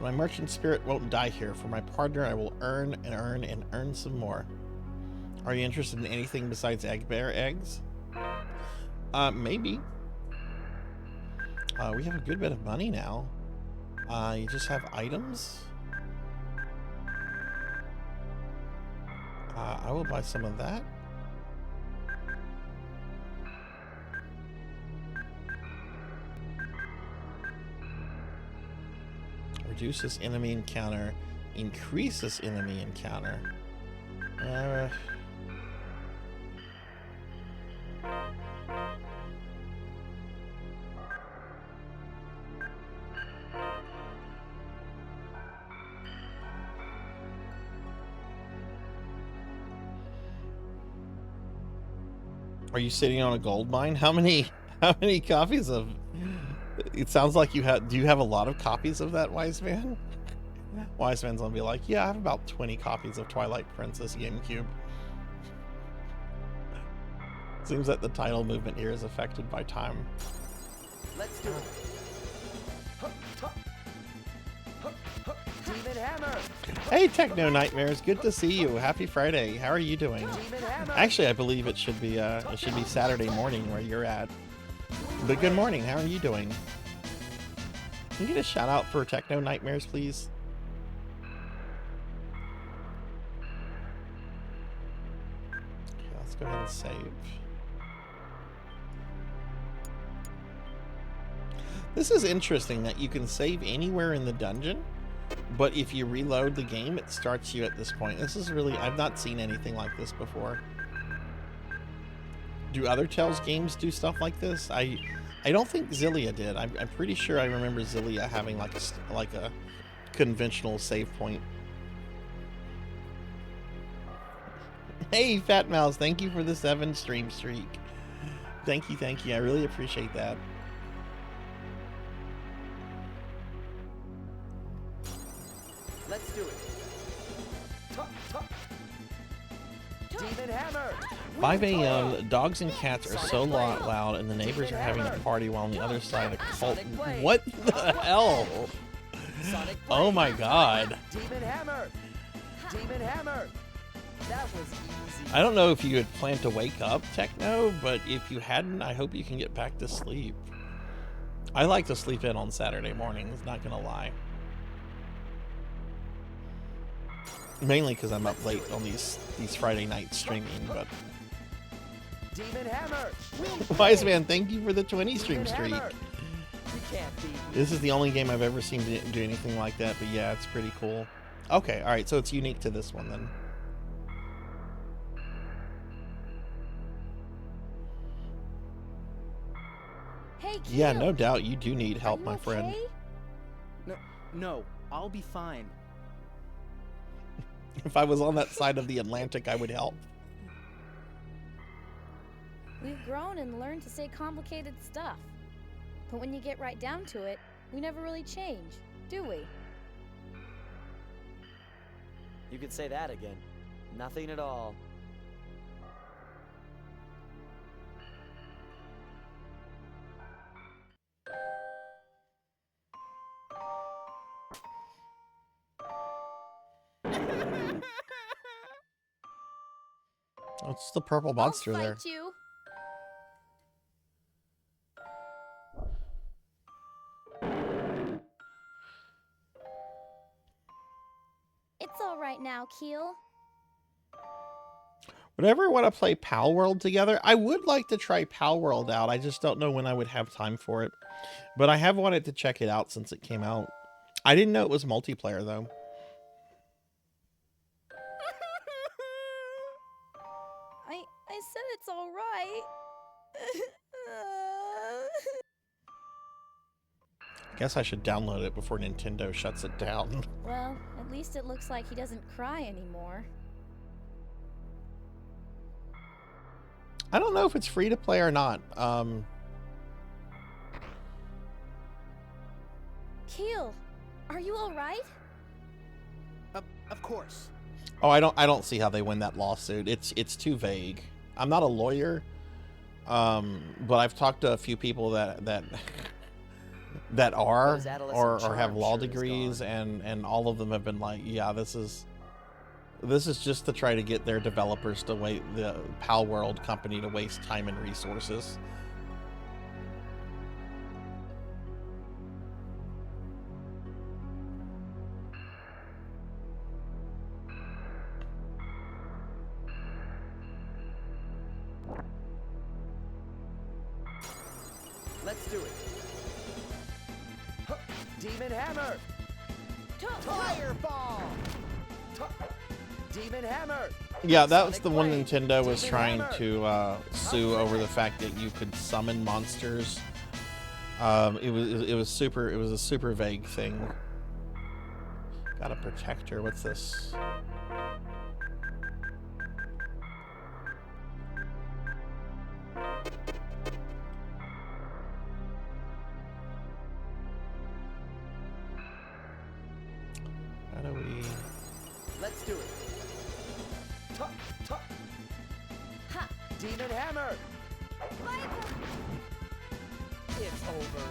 My merchant spirit won't die here. For my partner, I will earn and earn and earn some more. Are you interested in anything besides egg bear eggs? Maybe. We have a good bit of money now. You just have items? I will buy some of that. Reduces enemy encounter. Increases enemy encounter. Are you sitting on a gold mine? How many copies of... It sounds like you have... Do you have a lot of copies of that, Wise Man? Wise Man's gonna be like, yeah, I have about 20 copies of Twilight Princess GameCube. Seems that the title movement here is affected by time. Let's do it. Demon Hammer. Hey, Techno Nightmares, good to see you. Happy Friday. How are you doing? Actually, I believe it should be Saturday morning where you're at. But good morning. How are you doing? Can you get a shout out for Techno Nightmares, please? Okay, let's go ahead and save. This is interesting that you can save anywhere in the dungeon, but if you reload the game, it starts you at this point. This is really, I've not seen anything like this before. Do other Tales games do stuff like this? I don't think Zillia did. I'm pretty sure I remember Zillia having like a conventional save point. Hey, Fat Mouse, thank you for the 7 stream streak. Thank you, thank you. I really appreciate that. Let's do it. Demon Hammer. 5 a.m. Dogs and cats are so loud, and the neighbors are having a party while on the other side a cult. What the hell? Oh my god. Demon Hammer. Demon Hammer. That was easy. I don't know if you had planned to wake up, Techno, but if you hadn't, I hope you can get back to sleep. I like to sleep in on Saturday mornings, not gonna lie. Mainly because I'm up late on these Friday nights streaming, but... Demon Hammer. Wise Man, thank you for the 20 stream streak. You can't beat me. This is the only game I've ever seen do anything like that, but yeah, it's pretty cool. Okay, alright, so it's unique to this one then. Hey, Keel, Yeah, no doubt you do need help, are you my friend. okay? No, I'll be fine. If I was on that side of the Atlantic, I would help. We've grown and learned to say complicated stuff. But when you get right down to it, we never really change, do we? You could say that again. Nothing at all. Oh, it's the purple monster I'll there. fight you. It's all right now, Keel. Would I ever want to play Pal World together? I would like to try Pal World out. I just don't know when I would have time for it. But I have wanted to check it out since it came out. I didn't know it was multiplayer, though. I said it's all right. Guess I should download it before Nintendo shuts it down. Well, at least it looks like he doesn't cry anymore. I don't know if it's free to play or not. Keel, are you all right? Of course. Oh, I don't see how they win that lawsuit. It's too vague. I'm not a lawyer, but I've talked to a few people that are or have law degrees, and all of them have been like, yeah, this is just to try to get their developers to wait, the Pal World company to waste time and resources. Let's do it. Demon Hammer. Fireball. Demon Hammer. Yeah, that was the one Nintendo was trying to sue over the fact that you could summon monsters. It was a super vague thing. Got a protector. What's this? How do we... Let's do it. Demon Hammer. It's over.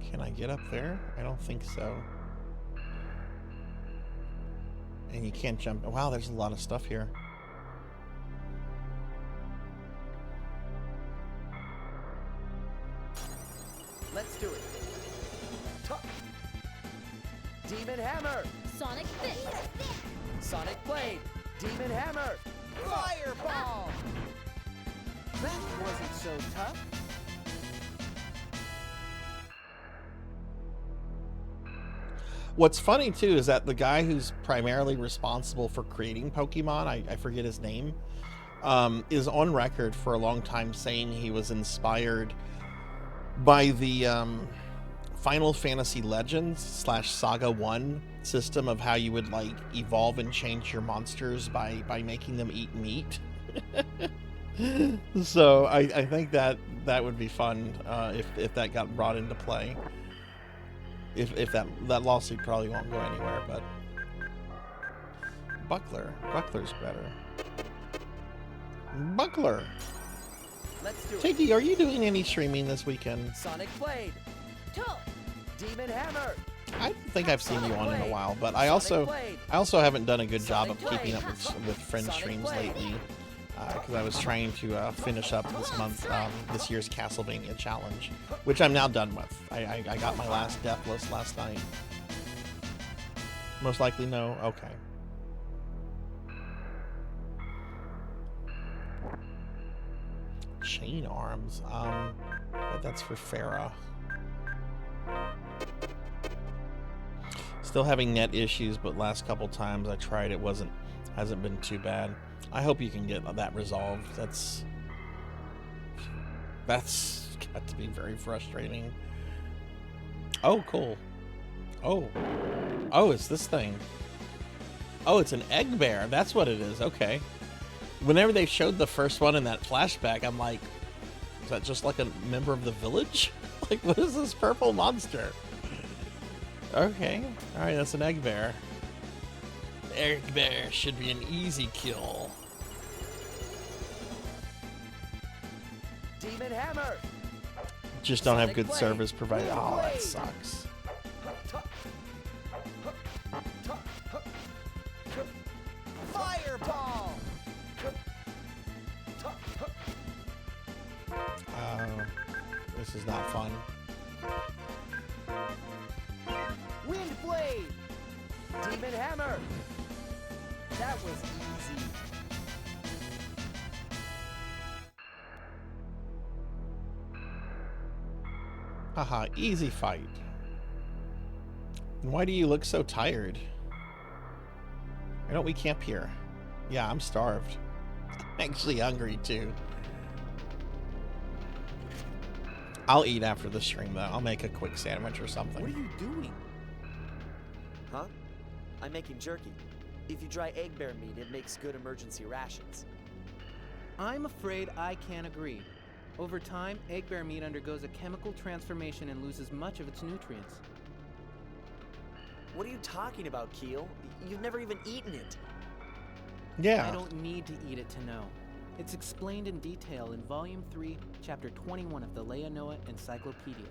Can I get up there? I don't think so. And you can't jump. Wow, there's a lot of stuff here. Let's do it. Demon Hammer. Sonic Fist. Sonic Blade. Demon Hammer. Fireball. That wasn't so tough. What's funny too is that the guy who's primarily responsible for creating Pokemon, I forget his name, is on record for a long time saying he was inspired by the Final Fantasy Legends / Saga 1 system of how you would like evolve and change your monsters by making them eat meat. So I think that would be fun if that got brought into play. If that lawsuit probably won't go anywhere, but Buckler's better. Buckler. Let's do it. JD, are you doing any streaming this weekend? Sonic Blade. Demon Hammer. I don't think I've seen you on in a while, but I also haven't done a good job of keeping up with friend streams lately, because I was trying to finish up this month this year's Castlevania challenge, which I'm now done with. I got my last death list last night. Most likely no. Okay. Chain arms. But that's for Farah. Still having net issues, but last couple times I tried it hasn't been too bad. I hope you can get that resolved. That's got to be very frustrating. Oh, cool. Oh, it's this thing. Oh, it's an egg bear. That's what it is. Okay. Whenever they showed the first one in that flashback, I'm like, is that just like a member of the village? Like, what is this purple monster? Okay. Alright, that's an egg bear. Egg bear should be an easy kill. Demon Hammer. Just don't have good service provided. Oh, that sucks. Fireball. This is not fun. Wind Blade. Demon Hammer. That was easy. Haha, easy fight. And why do you look so tired? Why don't we camp here? Yeah, I'm starved. I'm actually hungry too. I'll eat after the stream though. I'll make a quick sandwich or something. What are you doing? Huh? I'm making jerky. If you dry egg bear meat, it makes good emergency rations. I'm afraid I can't agree. Over time, egg bear meat undergoes a chemical transformation and loses much of its nutrients. What are you talking about, Keel? You've never even eaten it. Yeah. I don't need to eat it to know. It's explained in detail in Volume 3, Chapter 21 of the Leonoa Encyclopedia.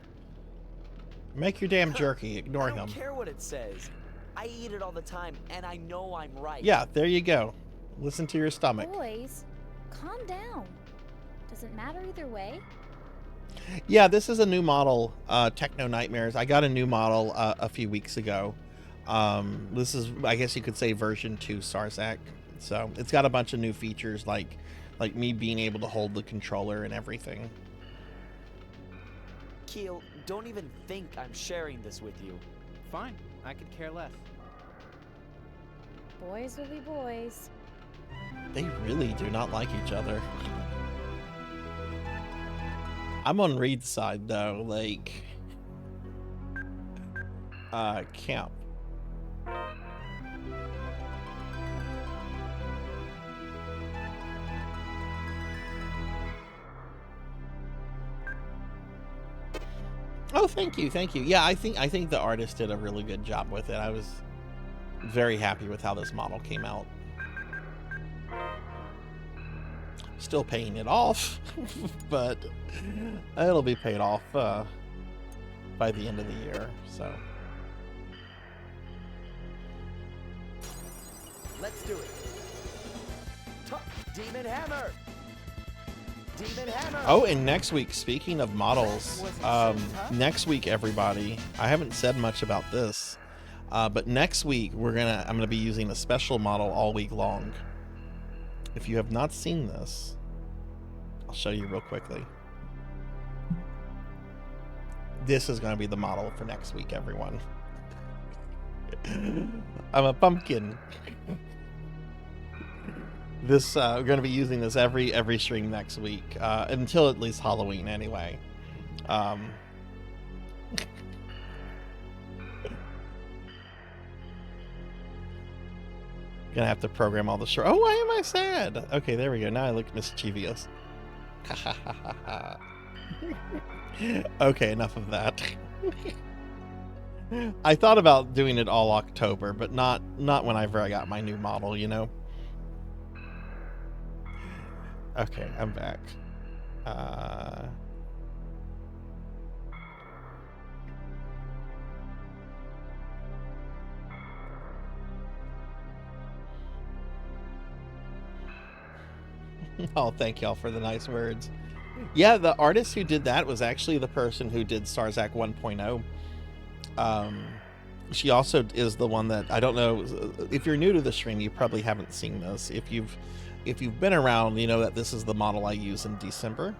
Make your damn jerky. Ignore I don't him. care what it says. I eat it all the time, and I know I'm right. Yeah, there you go. Listen to your stomach. Boys, calm down. Does it matter either way? Yeah, this is a new model, Techno Nightmares. I got a new model a few weeks ago. This is, I guess you could say, version 2 Sarzac. So it's got a bunch of new features like me being able to hold the controller and everything. Keel, don't even think I'm sharing this with you. Fine, I could care less. Boys will be boys. They really do not like each other. I'm on Reed's side though, like camp. Oh, thank you. Yeah, I think the artist did a really good job with it. I was very happy with how this model came out. Still paying it off, but it'll be paid off by the end of the year. So let's do it. Demon Hammer. Demon Hammer. Oh, and next week, speaking of models, next week, everybody, I haven't said much about this, but next week I'm gonna be using a special model all week long. If you have not seen this, I'll show you real quickly. This is going to be the model for next week, everyone. I'm a pumpkin. This we're going to be using this every stream next week, until at least Halloween, anyway. Gonna have to program all the short. Oh, why am I sad? Okay, there we go. Now I look mischievous. Okay, enough of that. I thought about doing it all October, but not whenever I got my new model, you know. Okay, I'm back. Oh, thank y'all for the nice words. Yeah, the artist who did that was actually the person who did Sarzac 1.0. She also is the one that, I don't know, if you're new to the stream, you probably haven't seen this. If you've been around, you know that this is the model I use in December.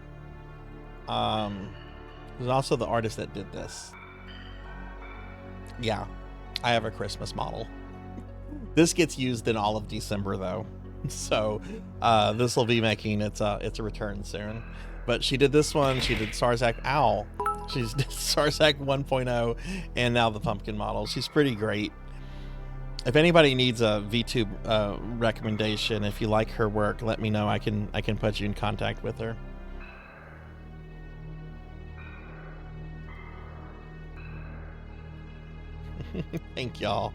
There's also the artist that did this. Yeah, I have a Christmas model. This gets used in all of December though. So this will be making its a return soon. But she did this one. She did Sarzac Owl. She's did Sarzac 1.0 and now the pumpkin model. She's pretty great. If anybody needs a VTuber recommendation, if you like her work, let me know. I can put you in contact with her. Thank y'all.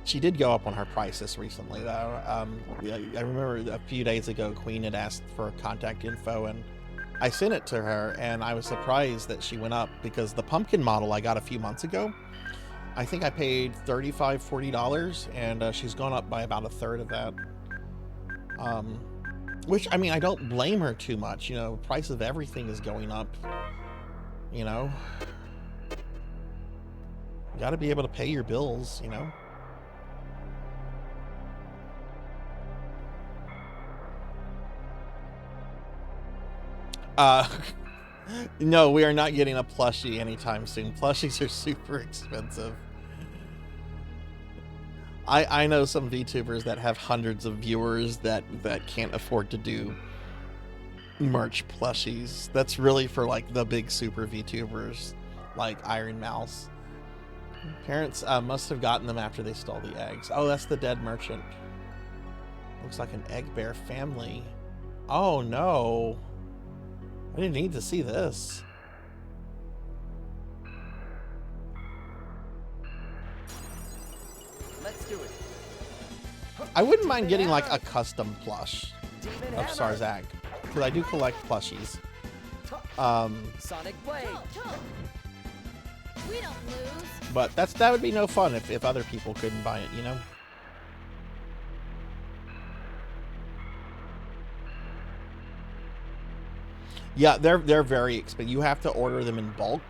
She did go up on her prices recently, though. I remember a few days ago, Queen had asked for contact info, and I sent it to her, and I was surprised that she went up because the pumpkin model I got a few months ago, I think I paid $35, $40, and she's gone up by about a third of that. Which, I mean, I don't blame her too much. You know, price of everything is going up. You know, you got to be able to pay your bills, you know. No, we are not getting a plushie anytime soon. Plushies are super expensive. I know some VTubers that have hundreds of viewers that can't afford to do merch plushies. That's really for like the big super VTubers like Iron Mouse. Parents must have gotten them after they stole the eggs. Oh, that's the dead merchant. Looks like an egg bear family. Oh no. I didn't need to see this. Let's do it. I wouldn't mind getting like a custom plush of Sarzac, because I do collect plushies. Sonic Blade. We don't lose. But that would be no fun if other people couldn't buy it, you know? Yeah, they're very expensive. You have to order them in bulk,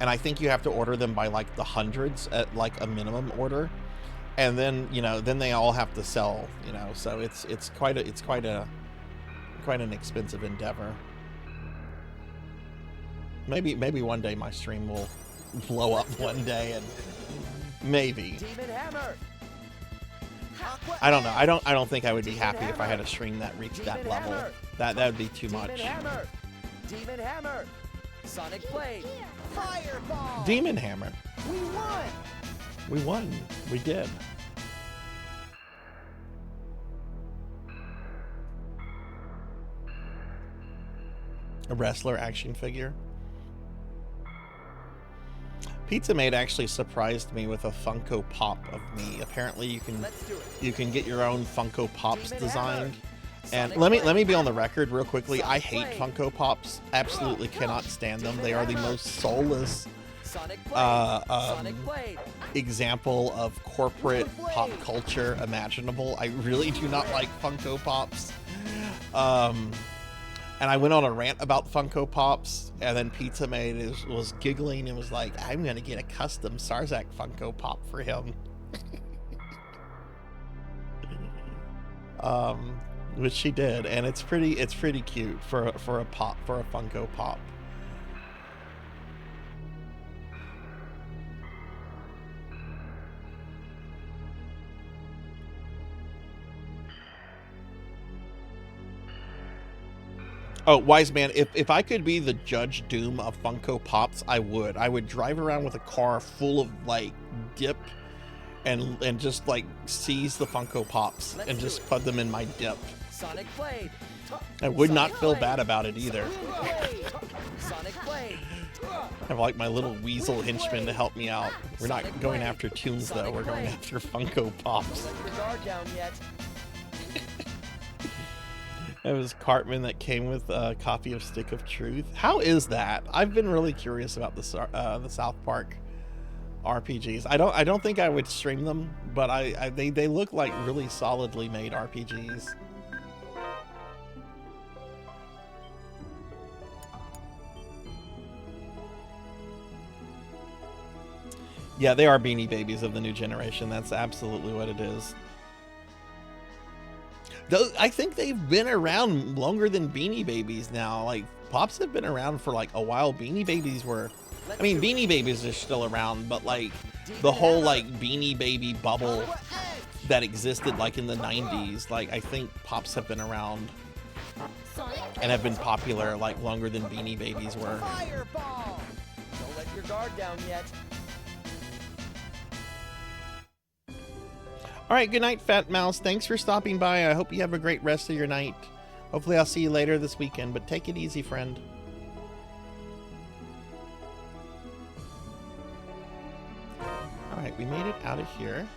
and I think you have to order them by like the hundreds at like a minimum order, and then you know they all have to sell, you know. So it's quite an expensive endeavor. Maybe one day my stream will blow up one day, and maybe. Demon Hammer. I don't know. I don't think I would be happy if I had a stream that reached that level. That would be too much. Demon Hammer. Sonic Blade. Fireball! Demon Hammer. We won! We won. We did. A wrestler action figure. Pizza Mate actually surprised me with a Funko Pop of me. Apparently you can get your own Funko Pops designed. And let me be on the record real quickly. I hate Funko Pops. Absolutely cannot stand them. They are the most soulless example of corporate pop culture imaginable. I really do not like Funko Pops. And I went on a rant about Funko Pops, and then Pizza Mate was giggling and was like, I'm going to get a custom Sarzac Funko Pop for him. which she did, and it's pretty cute for a Funko Pop. Oh, Wise Man, if I could be the Judge Doom of Funko Pops, I would. I would drive around with a car full of, like, dip and just, like, seize the Funko Pops and just put them in my dip. Sonic Blade. I would not feel bad about it either. Sonic Blade. I have, like, my little weasel henchman to help me out. We're not going after tunes, though. We're going after Funko Pops. Let your guard down yet. It was Cartman that came with a copy of Stick of Truth. How is that? I've been really curious about the South Park RPGs. I don't think I would stream them, but they look like really solidly made RPGs. Yeah, they are Beanie Babies of the new generation. That's absolutely what it is. I think they've been around longer than Beanie Babies now. Like, Pops have been around for like a while. Beanie Babies were, I mean, Beanie Babies are still around, but like the whole like Beanie Baby bubble that existed like in the 90s, like I think Pops have been around and have been popular like longer than Beanie Babies were. Fireball. Don't let your guard down yet. All right, good night, Fat Mouse. Thanks for stopping by. I hope you have a great rest of your night. Hopefully I'll see you later this weekend, but take it easy, friend. All right, we made it out of here.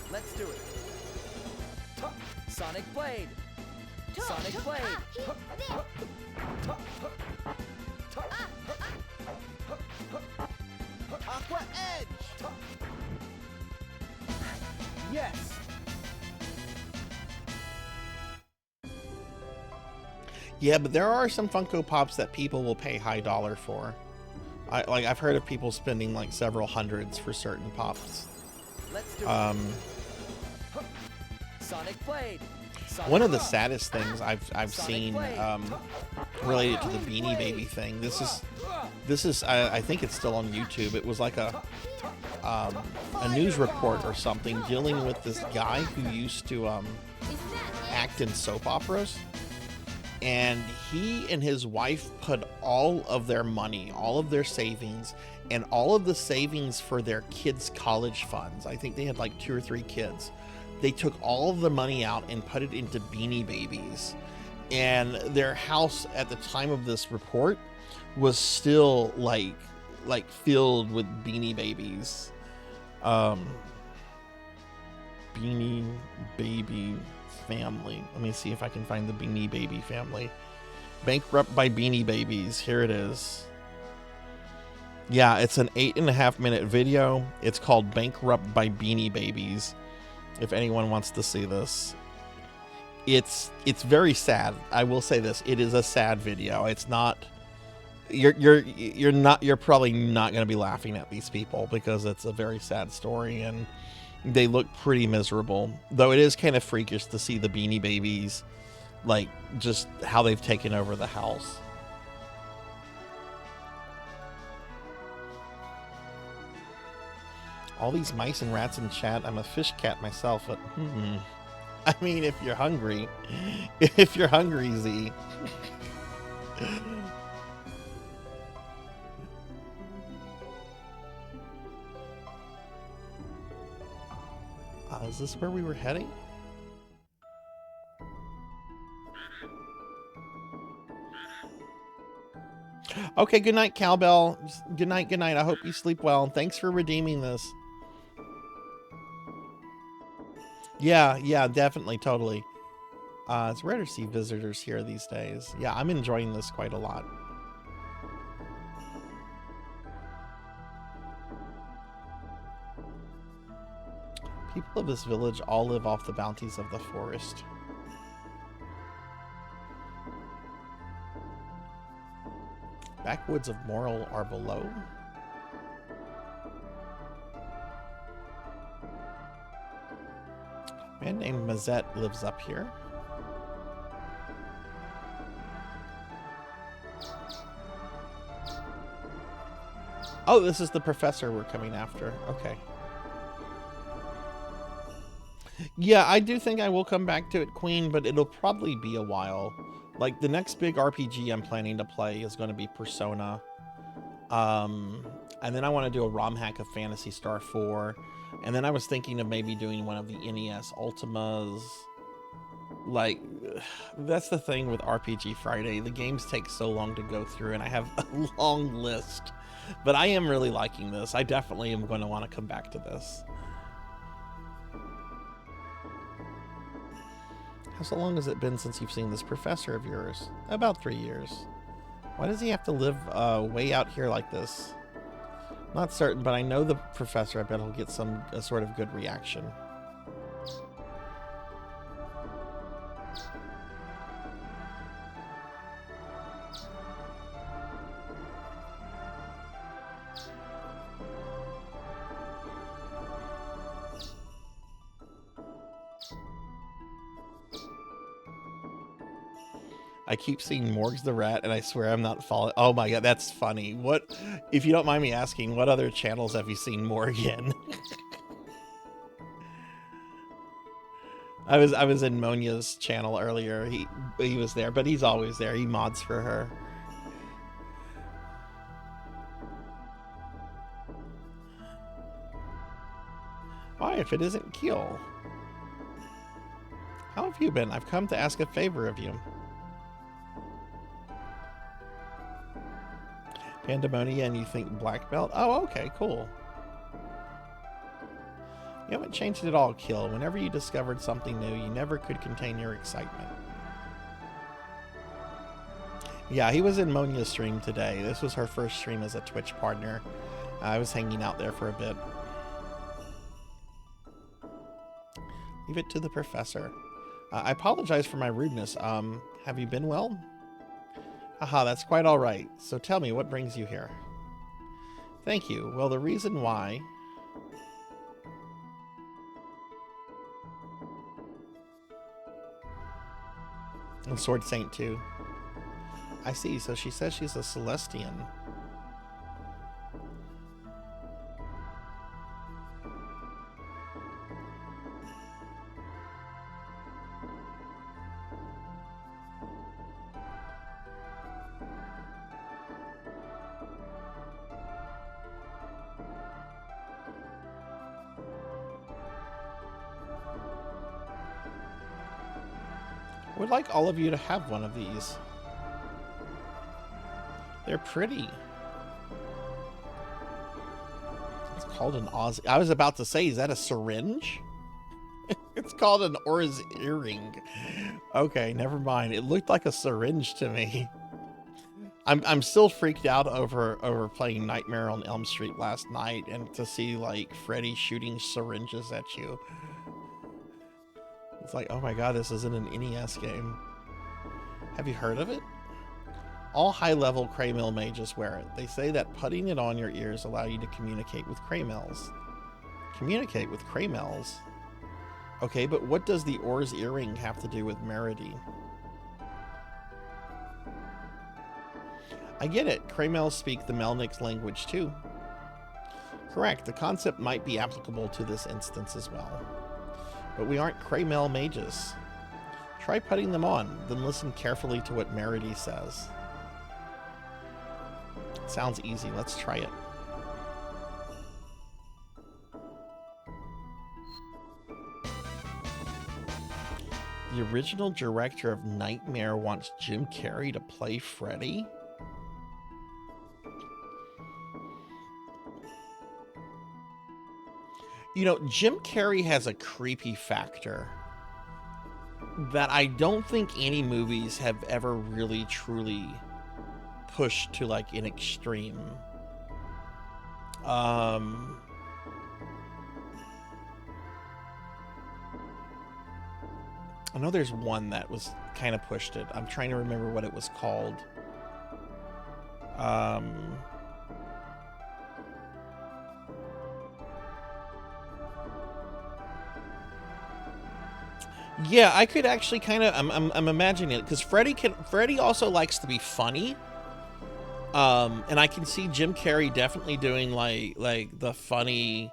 Let's do it. Sonic Blade. Sonic Blade. Aqua Edge. Yes. Yeah, but there are some Funko Pops that people will pay high dollar for. I've heard of people spending like several hundreds for certain Pops. Let's do it. Sonic Blade. One of the saddest things I've seen related to the Beanie Baby thing. This is I think it's still on YouTube. It was like a news report or something dealing with this guy who used to act in soap operas, and he and his wife put all of their money, all of their savings, and all of the savings for their kids' college funds. I think they had like 2 or 3 kids. They took all of the money out and put it into Beanie Babies. And their house at the time of this report was still like filled with Beanie Babies. Beanie Baby family. Let me see if I can find the Beanie Baby family. Bankrupt by Beanie Babies. Here it is. Yeah, it's an 8.5 minute video. It's called Bankrupt by Beanie Babies. If anyone wants to see this, it's very sad. I will say this: it is a sad video. It's not. You're probably not going to be laughing at these people because it's a very sad story and they look pretty miserable. Though it is kind of freakish to see the Beanie Babies, like just how they've taken over the house. All these mice and rats in chat. I'm a fish cat myself, but I mean, if you're hungry, Z. Is this where we were heading? Okay, good night, Cowbell. Good night, good night. I hope you sleep well. Thanks for redeeming this. Yeah, definitely, totally. It's rare to see visitors here these days. Yeah, I'm enjoying this quite a lot. People of this village all live off the bounties of the forest. Backwoods of Moral are below. A man named Mazette lives up here. Oh, this is the professor we're coming after. Okay. Yeah, I do think I will come back to it, Queen, but it'll probably be a while. Like, the next big RPG I'm planning to play is going to be Persona. And then I want to do a ROM hack of Phantasy Star 4. And then I was thinking of maybe doing one of the NES Ultimas. Like, that's the thing with RPG Friday. The games take so long to go through, and I have a long list. But I am really liking this. I definitely am going to want to come back to this. How long has it been since you've seen this professor of yours? About 3 years. Why does he have to live way out here like this? Not certain, but I know the professor. I bet he'll get a sort of good reaction. I keep seeing Morgs the Rat, and I swear I'm not following. Oh my god, that's funny. What, if you don't mind me asking, what other channels have you seen Morg in? I was in Monia's channel earlier. He was there, but he's always there. He mods for her. Why, if it isn't Keel? How have you been? I've come to ask a favor of you. Pandemonia, and you think black belt? Oh, okay, cool. You haven't changed at all, Kill. Whenever you discovered something new, you never could contain your excitement. Yeah, he was in Monia's stream today. This was her first stream as a Twitch partner. I was hanging out there for a bit. Leave it to the professor. I apologize for my rudeness. Have you been well? Aha, that's quite all right. So tell me, what brings you here? Thank you. Well, the reason why... And Sword Saint too. I see. So she says she's a Celestian. Would like all of you to have one of these. They're pretty. It's called an Oz. I was about to say, is that a syringe? It's called an Or's earring. Okay, never mind. It looked like a syringe to me. I'm still freaked out over playing Nightmare on Elm Street last night, and to see like Freddy shooting syringes at you. It's like, oh my god, this isn't an NES game. Have you heard of it? All high-level Craymill mages wear it. They say that putting it on your ears allow you to communicate with Craymills. Communicate with Craymills? Okay, but what does the Or's earring have to do with Meredy? I get it. Craymills speak the Melnick's language too. Correct. The concept might be applicable to this instance as well. But we aren't Craymill mages. Try putting them on, then listen carefully to what Meredy says. Sounds easy. Let's try it. The original director of Nightmare wants Jim Carrey to play Freddy? You know, Jim Carrey has a creepy factor that I don't think any movies have ever really truly pushed to like an extreme. I know there's one that was kind of pushed it. I'm trying to remember what it was called. Yeah, I could actually kind of. I'm imagining it because Freddy also likes to be funny. And I can see Jim Carrey definitely doing like the funny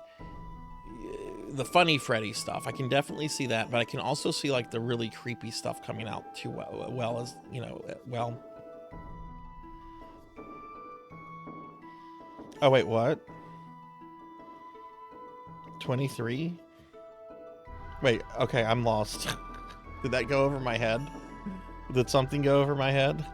Freddy stuff. I can definitely see that, but I can also see like the really creepy stuff coming out too well as you know well. Oh wait, what? 23? Wait, okay, I'm lost. Did that go over my head? Did something go over my head?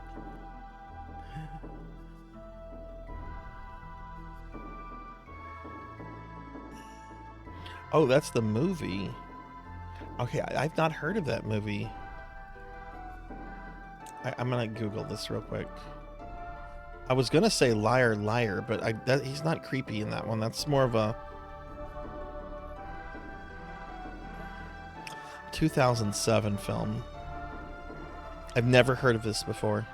Oh, that's the movie. Okay, I've not heard of that movie. I'm gonna Google this real quick. I was gonna say Liar Liar, but he's not creepy in that one. That's more of a 2007 film. I've never heard of this before.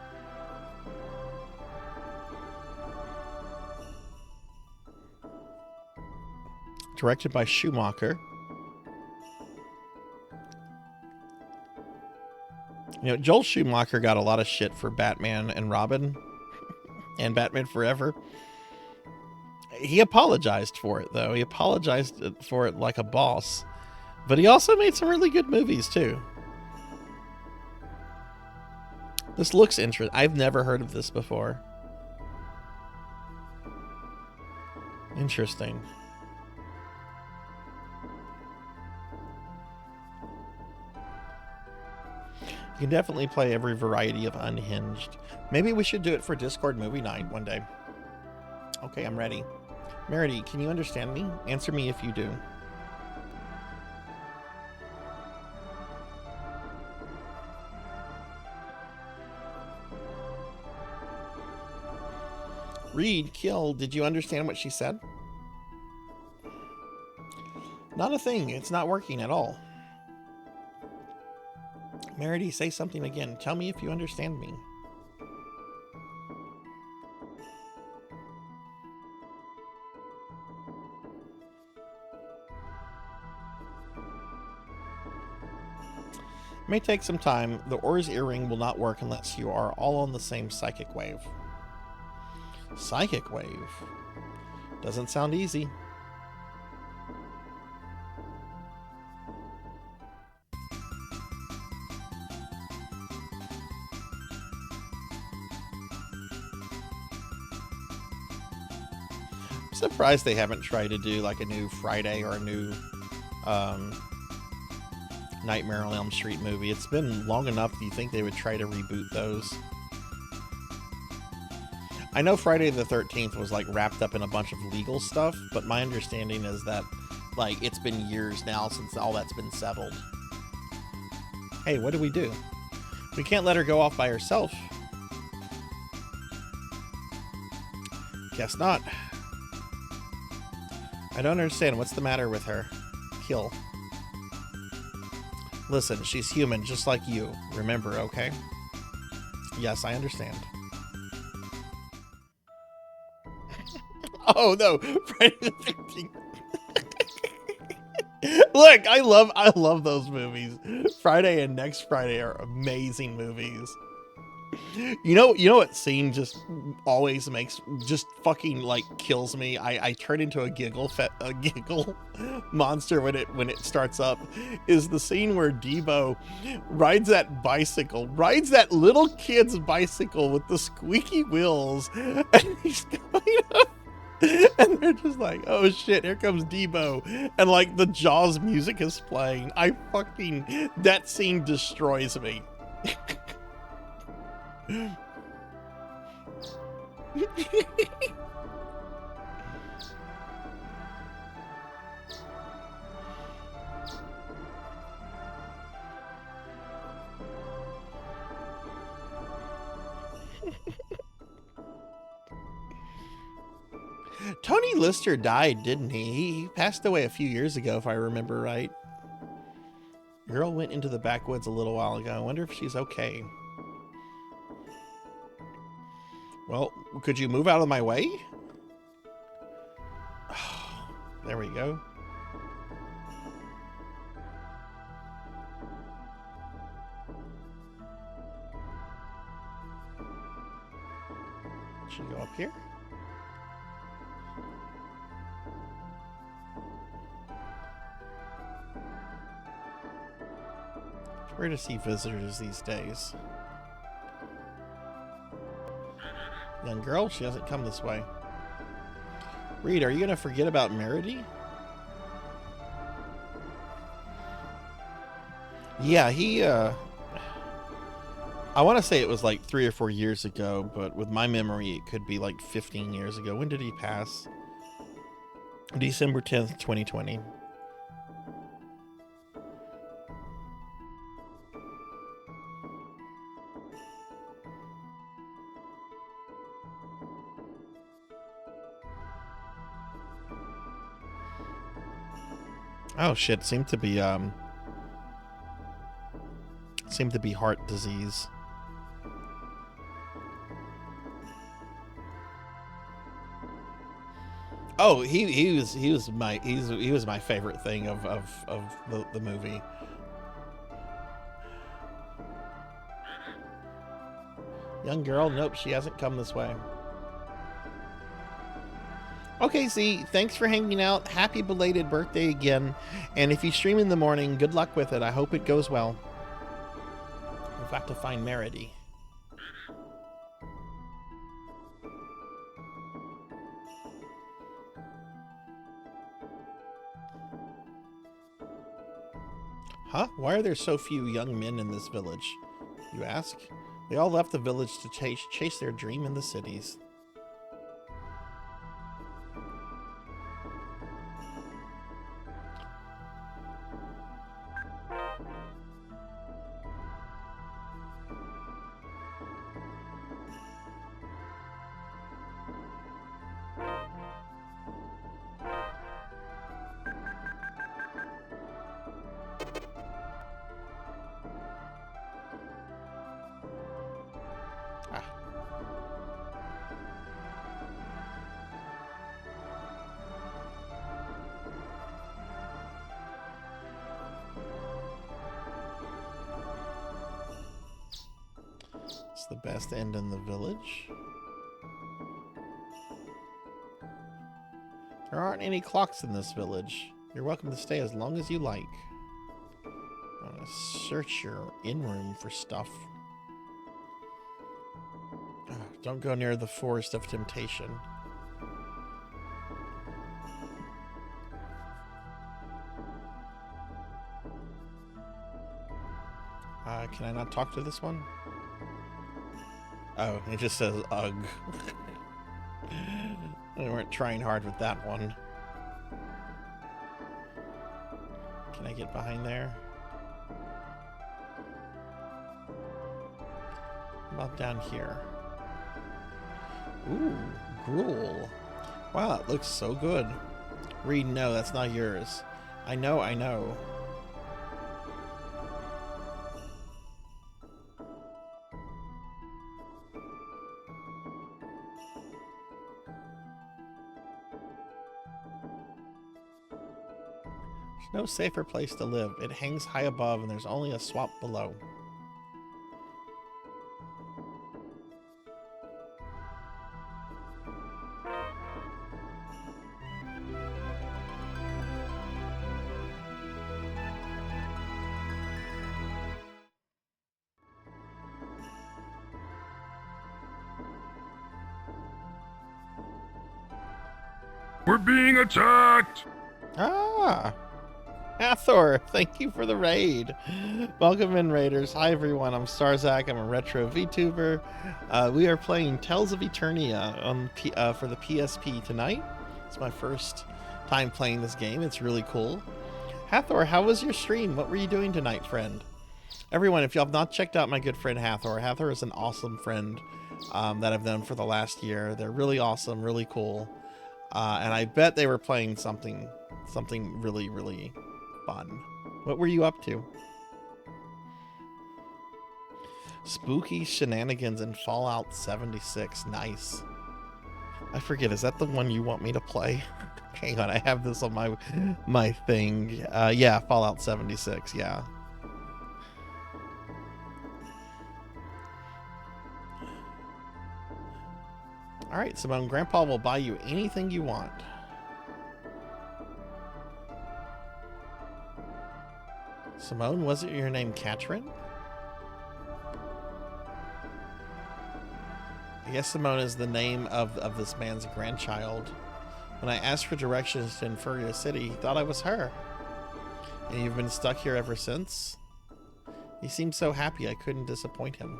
Directed by Schumacher. You know, Joel Schumacher got a lot of shit for Batman and Robin and Batman Forever. He apologized for it, though. He apologized for it like a boss. But he also made some really good movies, too. This looks interesting. I've never heard of this before. Interesting. You can definitely play every variety of Unhinged. Maybe we should do it for Discord movie night one day. Okay, I'm ready. Merity, can you understand me? Answer me if you do. Reed, Kill, did you understand what she said? Not a thing. It's not working at all. Merity, say something again. Tell me if you understand me. May take some time. The Aura's earring will not work unless you are all on the same psychic wave. Psychic wave? Doesn't sound easy. I'm surprised they haven't tried to do like a new Friday or a new Nightmare on Elm Street movie. It's been long enough. Do you think they would try to reboot those? I know Friday the 13th was like wrapped up in a bunch of legal stuff, but my understanding is that like it's been years now since all that's been settled. Hey, what do? We can't let her go off by herself. Guess not. I don't understand. What's the matter with her? Kill. Listen, she's human just like you. Remember, okay? Yes, I understand. Oh no, Friday the 13th. Look, I love those movies. Friday and Next Friday are amazing movies. You know what scene just always just fucking like kills me? I turn into a giggle monster when it starts up. Is the scene where Debo rides that little kid's bicycle with the squeaky wheels, and he's going up. And they're just like, oh shit, here comes Debo. And like the Jaws music is playing. That scene destroys me. Tony Lister died, didn't he? He passed away a few years ago, if I remember right. Girl went into the backwoods a little while ago. I wonder if she's okay. Well, could you move out of my way? There we go. Should go up here. It's rare to see visitors these days. Young girl, she hasn't come this way. Reed, are you gonna forget about Meredy? Yeah, he, I want to say it was like 3 or 4 years ago, but with my memory, it could be like 15 years ago. When did he pass? December 10th, 2020. Oh shit, seemed to be heart disease. Oh, he was my favorite thing of the movie. Young girl, nope, she hasn't come this way. Okay, Z, thanks for hanging out. Happy belated birthday again. And if you stream in the morning, good luck with it. I hope it goes well. We've got to find Meredy. Huh? Why are there so few young men in this village? You ask? They all left the village to chase their dream in the cities. It's the best end in the village. There aren't any clocks in this village. You're welcome to stay as long as you like. I'm gonna search your in-room for stuff. Don't go near the Forest of Temptation. Can I not talk to this one? Oh, it just says ugh. They weren't trying hard with that one. Can I get behind there? How about down here? Ooh, gruel. Wow, it looks so good. Reed, no, that's not yours. I know, I know. No safer place to live. It hangs high above and there's only a swamp below. We're being attacked! Ah! Hathor, thank you for the raid. Welcome in, raiders. Hi, everyone. I'm Sarzac. I'm a retro VTuber. We are playing Tales of Eternia on for the PSP tonight. It's my first time playing this game. It's really cool. Hathor, how was your stream? What were you doing tonight, friend? Everyone, if y'all have not checked out my good friend Hathor, Hathor is an awesome friend that I've known for the last year. They're really awesome, really cool. And I bet they were playing something really, really fun. What were you up to? Spooky shenanigans in Fallout 76. Nice. I forget, is that the one you want me to play? Hang on, I have this on my thing. Yeah, Fallout 76, yeah. All right, Simone, Grandpa will buy you anything you want. Simone, was it your name Katrin? I guess Simone is the name of this man's grandchild. When I asked for directions to Inferia City, he thought I was her. And you've been stuck here ever since? He seemed so happy I couldn't disappoint him.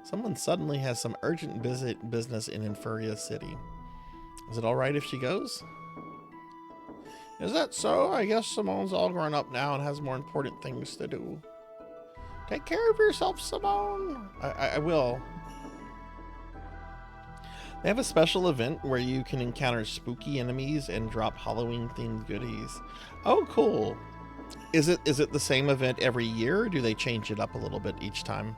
Someone suddenly has some urgent business in Inferia City. Is it alright if she goes? Is that so? I guess Simone's all grown up now and has more important things to do. Take care of yourself, Simone. I will. They have a special event where you can encounter spooky enemies and drop Halloween-themed goodies. Oh, cool. Is it the same event every year, or do they change it up a little bit each time?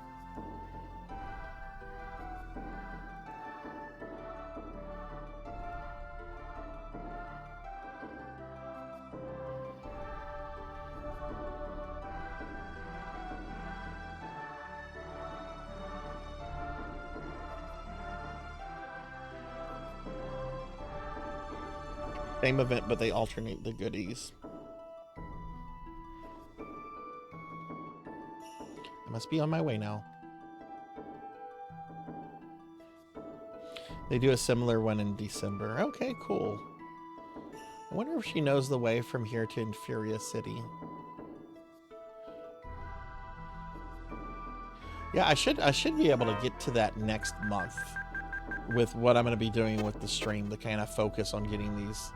Same event, but they alternate the goodies. I must be on my way now. They do a similar one in December. Okay, cool. I wonder if she knows the way from here to Inferia City. Yeah, I should be able to get to that next month with what I'm going to be doing with the stream to kind of focus on getting these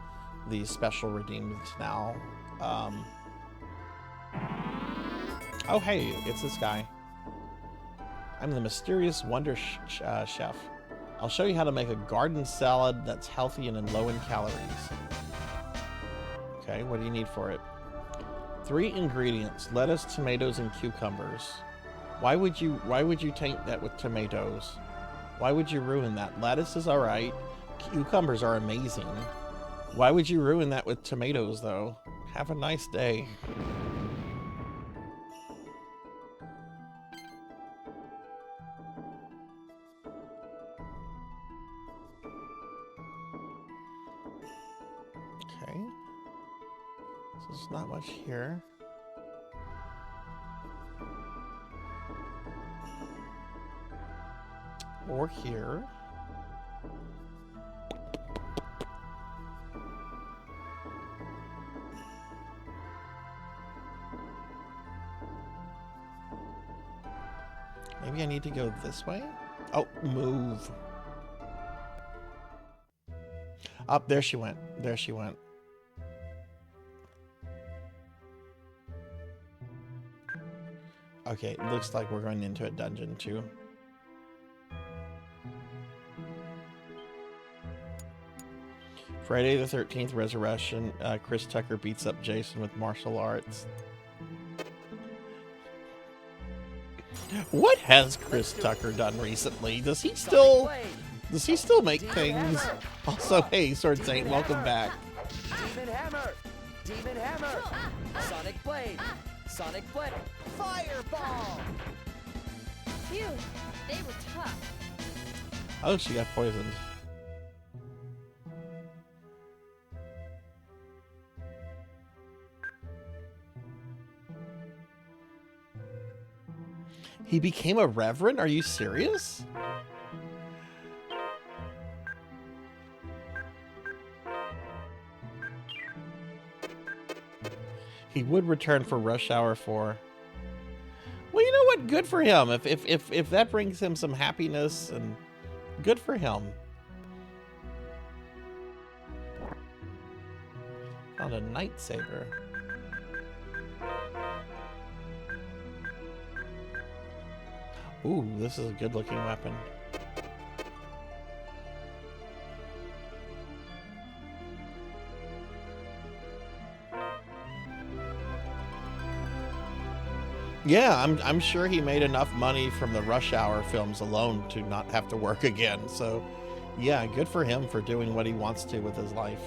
special redeemed now. Oh, hey, it's this guy. I'm the mysterious wonder chef. I'll show you how to make a garden salad that's healthy and low in calories. Okay, what do you need for it? 3 ingredients: lettuce, tomatoes, and cucumbers. Why would you taint that with tomatoes? Why would you ruin that? Lettuce is alright. Cucumbers are amazing. Why would you ruin that with tomatoes, though? Have a nice day. Okay. So there's not much here. Or here. Maybe I need to go this way? Oh, move. Up, there she went. There she went. Okay, it looks like we're going into a dungeon too. Friday the 13th Resurrection. Chris Tucker beats up Jason with martial arts. What has Chris Tucker done recently? Does he still make things? Also, hey, Sword Saint, welcome back. Demon Hammer! Demon Hammer! Sonic Blade! Sonic Blade! Fireball! Phew, they were tough. Oh, she got poisoned. He became a reverend? Are you serious? He would return for Rush Hour 4. Well, you know what? Good for him. If that brings him some happiness, and good for him. Found a lightsaber. Ooh, this is a good looking weapon. Yeah, I'm sure he made enough money from the Rush Hour films alone to not have to work again. So, yeah, good for him for doing what he wants to with his life.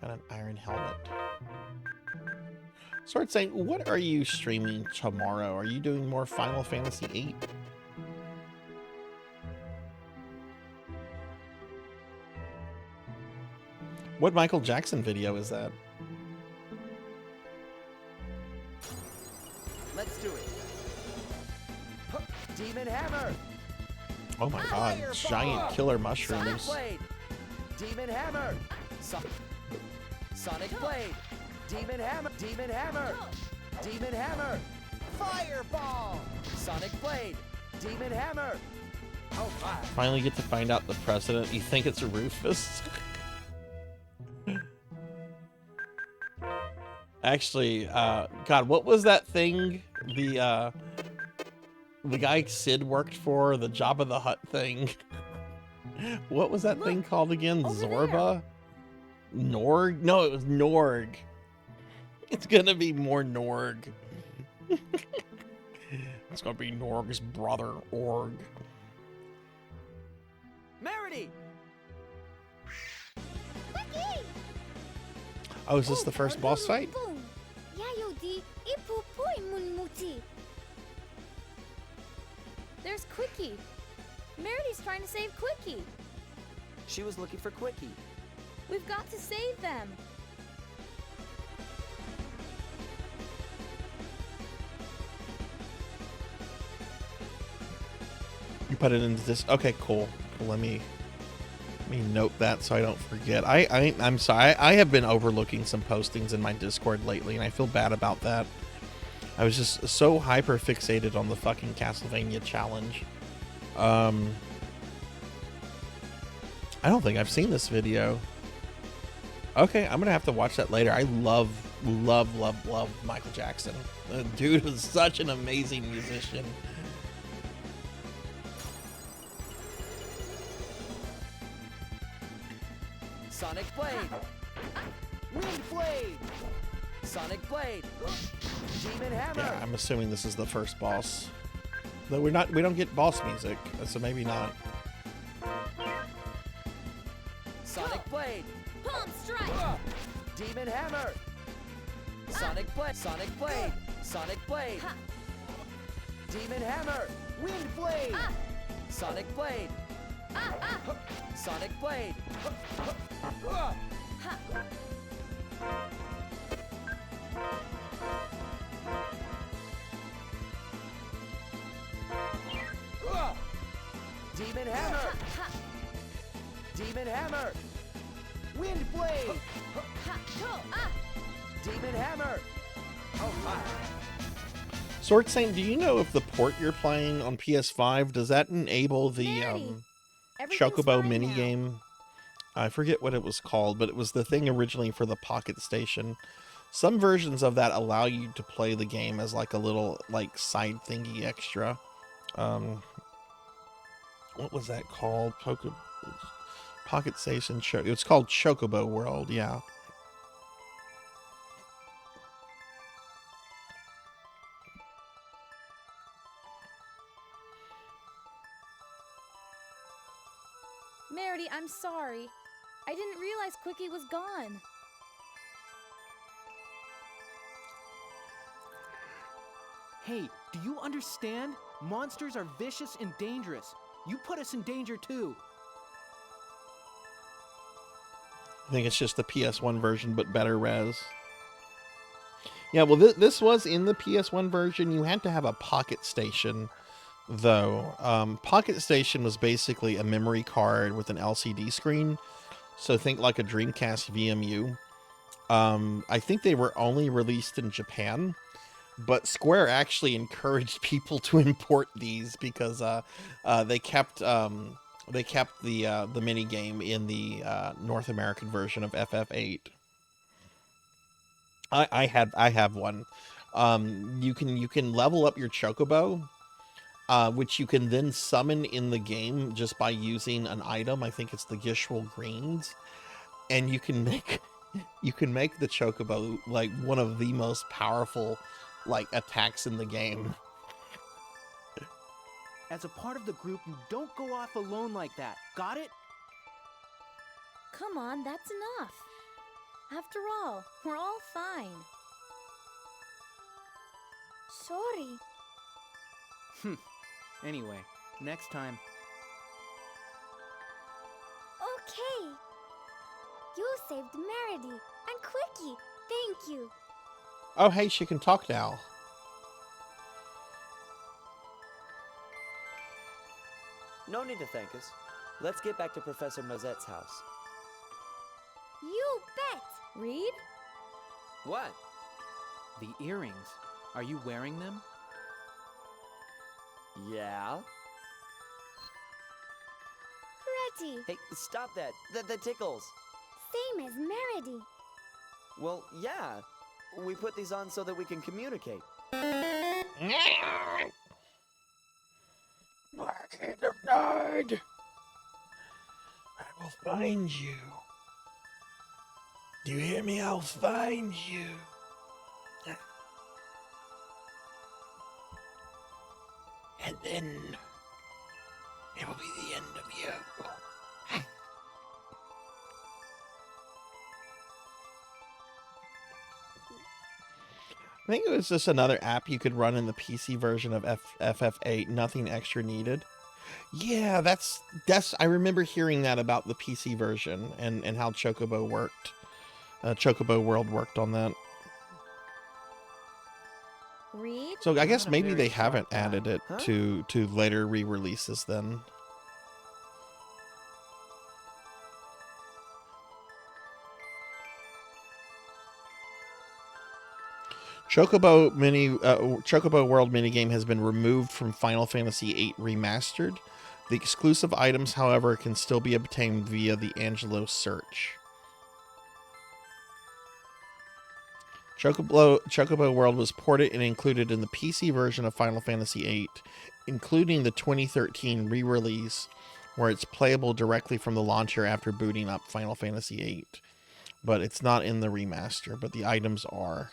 Got an iron helmet. Sword Saint, what are you streaming tomorrow? Are you doing more Final Fantasy VIII? What Michael Jackson video is that? Let's do it. Demon Hammer. Oh my god, giant killer Sonic mushrooms. Blade. Demon Hammer. Sonic Blade. Demon Hammer. Demon Hammer. Demon Hammer. Fireball. Sonic Blade. Demon Hammer. Oh my. Finally get to find out the president. You think it's Rufus? Actually, God, what was that thing? The guy Sid worked for, the Jabba the Hutt thing. What was that thing called again? Zorba? Norg? No, it was Norg. It's gonna be more Norg. It's gonna be Norg's brother, Org. Merity. Oh, is this the first boss fight? There's Quickie. Merity's trying to save Quickie. She was looking for Quickie. We've got to save them. You put it into this. Okay, cool. Let me note that so I don't forget. I'm sorry. I have been overlooking some postings in my Discord lately, and I feel bad about that. I was just so hyper fixated on the fucking Castlevania challenge. I don't think I've seen this video. Okay, I'm gonna have to watch that later. I love Michael Jackson. The dude was such an amazing musician. Sonic Blade. Wind Blade. Sonic Blade. Demon Hammer. Yeah, I'm assuming this is the first boss. Though we don't get boss music, so maybe not. Sonic Blade. Palm strike. Demon Hammer. Sonic Blade. Sonic Blade. Sonic Blade. Demon Hammer. Wind Blade. Sonic Blade. Sonic Blade. Demon Hammer. Demon Hammer. Wind Blade. Demon Hammer. Oh my. Sword Saint, do you know if the port you're playing on PS5 does that enable the Chocobo minigame? I forget what it was called, but it was the thing originally for the Pocket Station. Some versions of that allow you to play the game as like a little like side thingy extra. What was that called? Pocket Station It was called Chocobo World, yeah. Merity, I'm sorry. I didn't realize Quickie was gone. Hey, do you understand? Monsters are vicious and dangerous. You put us in danger too. I think it's just the PS1 version, but better res. Yeah, well, this was in the PS1 version. You had to have a Pocket Station, though. Pocket Station was basically a memory card with an LCD screen. So think like a Dreamcast VMU. I think they were only released in Japan, but Square actually encouraged people to import these because they kept the mini game in the North American version of FF8. I have one. You can level up your Chocobo, which you can then summon in the game just by using an item. I think it's the Gishwal Greens, and you can make the Chocobo like one of the most powerful like attacks in the game. As a part of the group, you don't go off alone like that. Got it? Come on, that's enough. After all, we're all fine. Sorry. Anyway, next time. Okay. You saved Meredy and Quickie. Thank you. Oh, hey, she can talk now. No need to thank us. Let's get back to Professor Mozette's house. You bet. Reed? What? The earrings. Are you wearing them? Yeah? Pretty. Hey, stop that. That tickles. Same as Meredy. Well, yeah. We put these on so that we can communicate. Black-handed nerd! I will find you. Do you hear me? I'll find you. And then it will be the end of you. I think it was just another app you could run in the PC version of FF8, nothing extra needed. Yeah, that's I remember hearing that about the PC version and how Chocobo worked. Chocobo World worked on that. Reed? So I guess Not a maybe very they sharp haven't guy. added it Huh? to later re-releases then. Chocobo World minigame has been removed from Final Fantasy VIII Remastered. The exclusive items, however, can still be obtained via the Angelo search. Chocobo World was ported and included in the PC version of Final Fantasy VIII, including the 2013 re-release, where it's playable directly from the launcher after booting up Final Fantasy VIII. But it's not in the remaster, but the items are.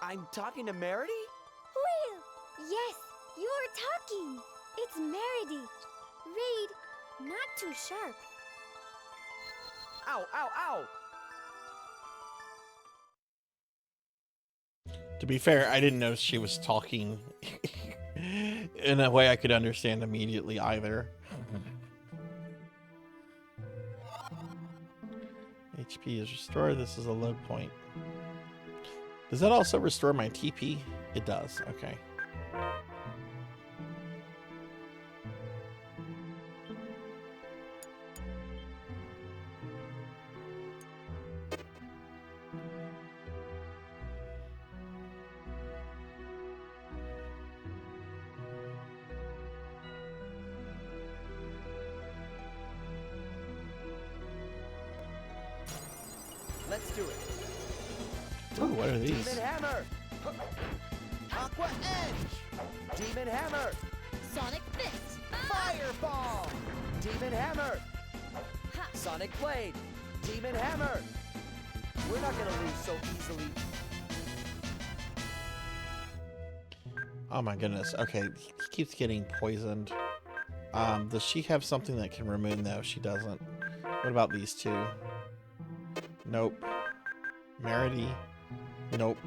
I'm talking to Meredy? Will. Yes, you're talking. It's Meredy. Reed, not too sharp. Ow, ow, ow! To be fair, I didn't know she was talking in a way I could understand immediately either. HP is restored. This is a low point. Does that also restore my TP? It does. Okay. Let's do it. Ooh, what are these? Demon Hammer! Aqua Edge! Demon Hammer! Sonic Fist! Fireball! Demon Hammer! Ha! Sonic Blade! Demon Hammer! We're not gonna lose so easily. Oh my goodness. Okay, he keeps getting poisoned. Does she have something that can remove? No, she doesn't. What about these two? Nope. Meredy? Nope.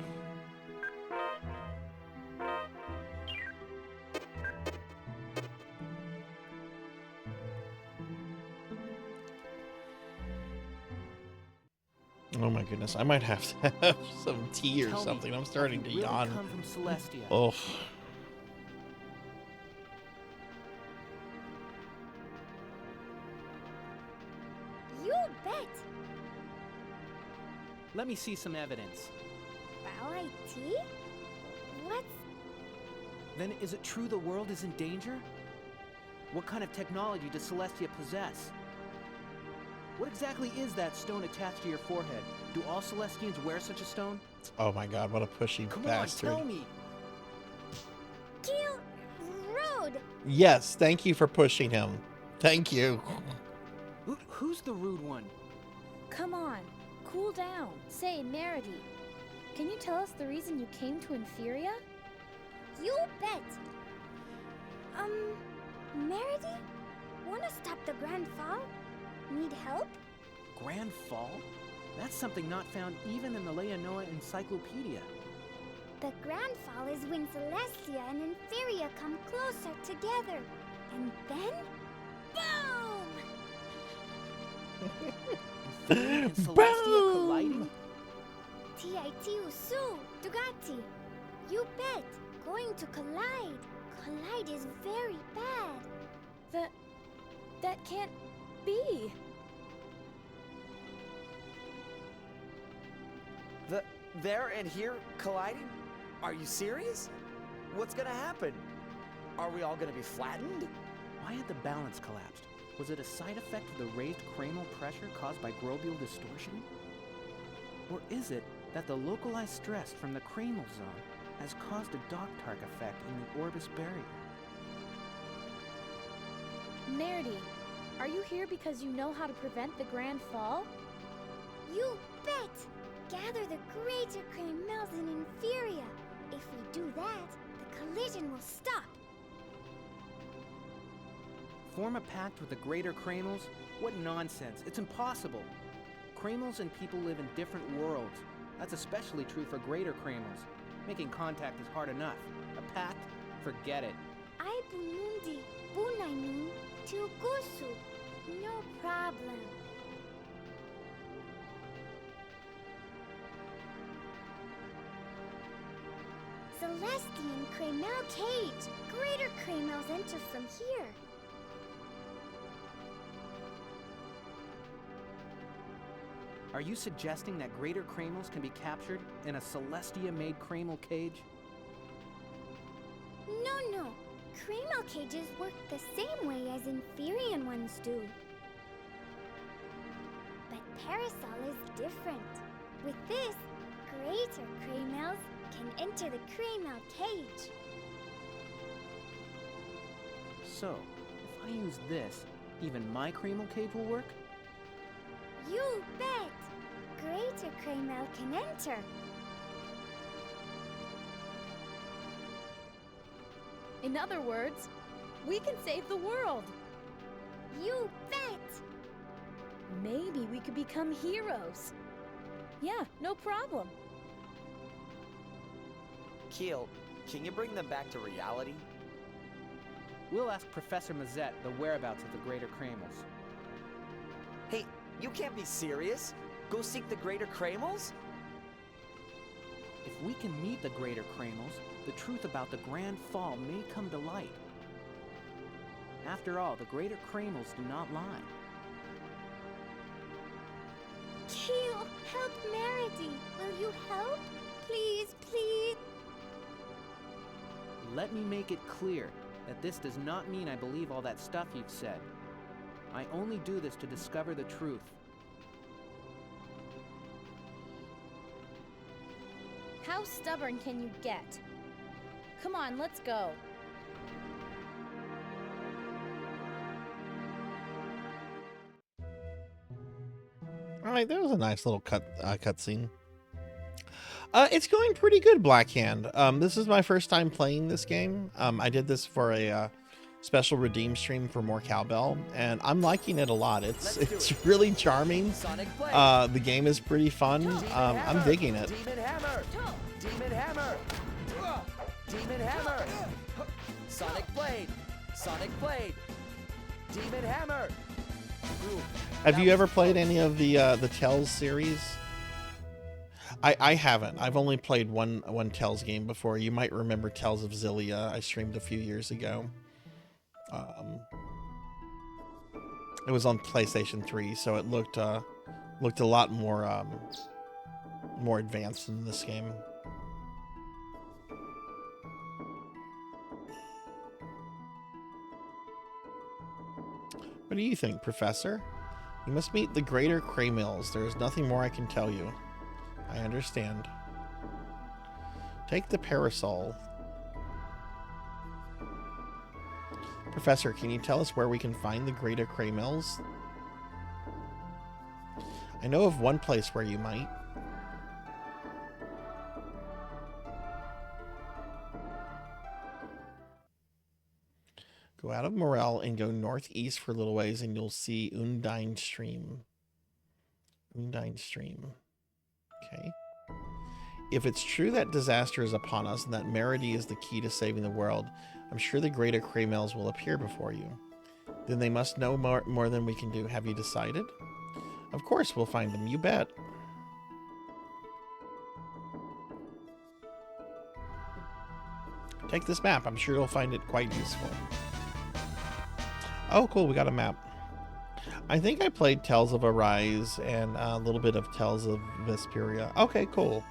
Oh my goodness, I might have to have some tea or Tell me, something. I'm starting to have you really yawn. come from Celestia? Oh. You bet. Let me see some evidence. Bao IT? What's... Then is it true the world is in danger? What kind of technology does Celestia possess? What exactly is that stone attached to your forehead? Do all Celestians wear such a stone? Oh my god, what a pushy Come bastard. on, tell me. Kill Rude. Yes, thank you for pushing him. Thank you. Who's the rude one? Come on, cool down. Say, Meredy, can you tell us the reason you came to Inferia? You bet. Meredy? Wanna stop the Grand Fall? Need help? Grand Fall? That's something not found even in the Leonoa Encyclopedia. The Grand Fall is when Celestia and Inferia come closer together. And then, boom! Inferia and Celestia colliding? T-I-T-U-Su, Dugati. You bet. Going to collide. Collide is very bad. That can't be. There and here colliding? Are you serious? What's gonna happen? Are we all gonna be flattened? Why had the balance collapsed? Was it a side effect of the raised cranial pressure caused by globule distortion? Or is it that the localized stress from the cranial zone has caused a Dog-Tark effect in the Orbis barrier? Meredy, are you here because you know how to prevent the Grand Fall? You bet! Gather the greater Cremels in Inferia. If we do that, the collision will stop. Form a pact with the greater Kramels? What nonsense. It's impossible. Kramels and people live in different worlds. That's especially true for greater Kramels. Making contact is hard enough. A pact? Forget it. I bunundi, bunainun, tilgusu. No problem. Celestian Kramel Cage. Greater Kramels enter from here. Are you suggesting that greater Kramels can be captured in a Celestia-made Kramel cage? No. Kramel cages work the same way as Inferian ones do. But Parasol is different. With this, greater Kramels can enter the Kramel cage. So, if I use this, even my Kramel cage will work? You bet! Greater Kramel can enter. In other words, we can save the world. You bet! Maybe we could become heroes. Yeah, no problem. Keel, can you bring them back to reality? We'll ask Professor Mazette the whereabouts of the greater Kramels. Hey, you can't be serious. Go seek the greater Kramels? If we can meet the greater Kramels, the truth about the Grand Fall may come to light. After all, the greater Kramels do not lie. Keel, help Meredy. Will you help? Please, please. Let me make it clear that this does not mean I believe all that stuff you've said. I only do this to discover the truth. How stubborn can you get? Come on, let's go. All right, that was a nice little cutscene. It's going pretty good, Blackhand. This is my first time playing this game. I did this for a special redeem stream for more cowbell, and I'm liking it a lot. It's really charming. The game is pretty fun. I'm digging it. Demon Hammer! Demon Hammer! Demon Hammer! Sonic Blade! Sonic Blade! Demon Hammer! Ooh, Have you ever played any of the Tales series? I haven't. I've only played one Tales game before. You might remember Tales of Xillia. I streamed a few years ago. It was on PlayStation 3, so it looked a lot more more advanced than this game. What do you think, Professor? You must meet the greater Kraymills. There is nothing more I can tell you. I understand. Take the parasol. Professor, can you tell us where we can find the greater Kraymills? I know of one place where you might. Go out of Morel and go northeast for a little ways and you'll see Undine Stream. Undine Stream. Okay. If it's true that disaster is upon us and that Meredy is the key to saving the world, I'm sure the greater Kraymills will appear before you. Then they must know more than we can do. Have you decided? Of course we'll find them, you bet. Take this map. I'm sure you'll find it quite useful. Oh, cool. We got a map. I think I played Tales of Arise and a little bit of Tales of Vesperia. Okay, cool.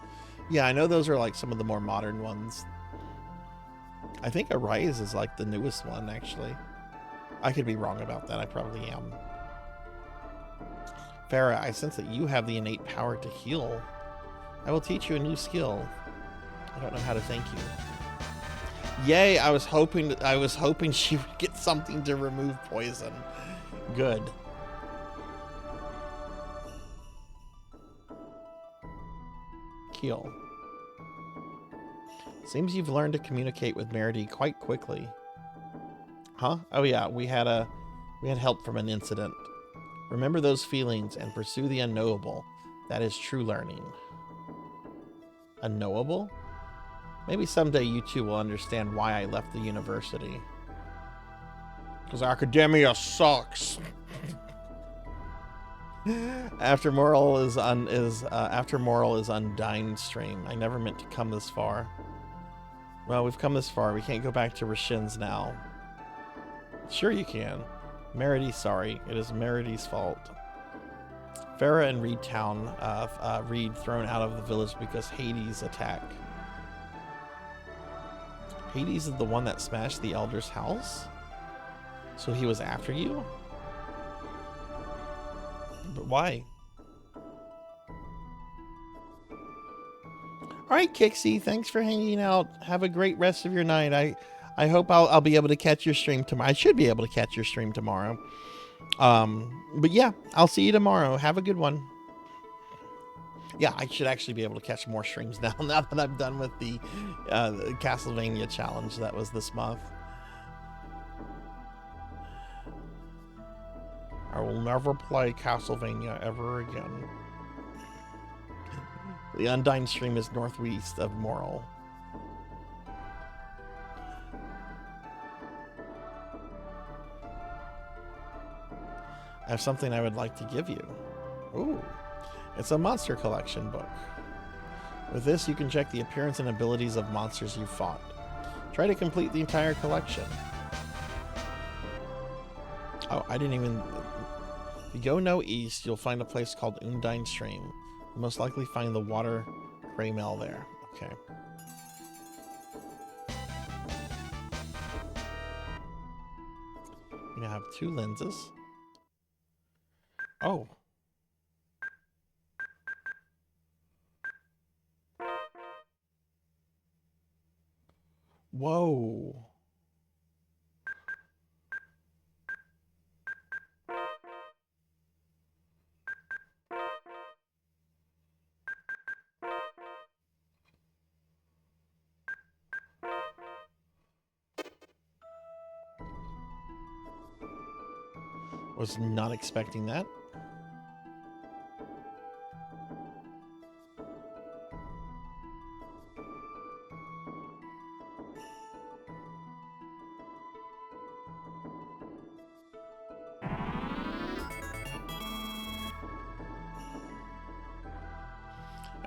Yeah, I know those are like some of the more modern ones. I think Arise is like the newest one, actually. I could be wrong about that. I probably am. Farah, I sense that you have the innate power to heal. I will teach you a new skill. I don't know how to thank you. Yay, I was hoping she would get something to remove poison. Good. Heal. Seems you've learned to communicate with Meredy quite quickly. Huh? Oh yeah, we had help from an incident. Remember those feelings and pursue the unknowable. That is true learning. Unknowable? Maybe someday you two will understand why I left the university. Because academia sucks. After Moral is Undine Stream. I never meant to come this far. Well, we've come this far. We can't go back to Rashin's now. Sure you can. Meredy's sorry. It is Meredy's fault. Farah and Reed Town, Reed thrown out of the village because Hades attack. Hades is the one that smashed the Elder's house? So he was after you? But why? Alright, Kixie, thanks for hanging out. Have a great rest of your night. I hope I'll be able to catch your stream tomorrow. I should be able to catch your stream tomorrow. But yeah, I'll see you tomorrow. Have a good one. Yeah, I should actually be able to catch more streams now that I'm done with the Castlevania challenge that was this month. I will never play Castlevania ever again. The Undine Stream is northeast of Moral. I have something I would like to give you. Ooh. It's a monster collection book. With this, you can check the appearance and abilities of monsters you've fought. Try to complete the entire collection. Oh, I didn't even... If you go no east, you'll find a place called Undine Stream. You'll most likely find the water Kraymill there. Okay. You now have 2 lenses. Oh. Whoa. Was not expecting that.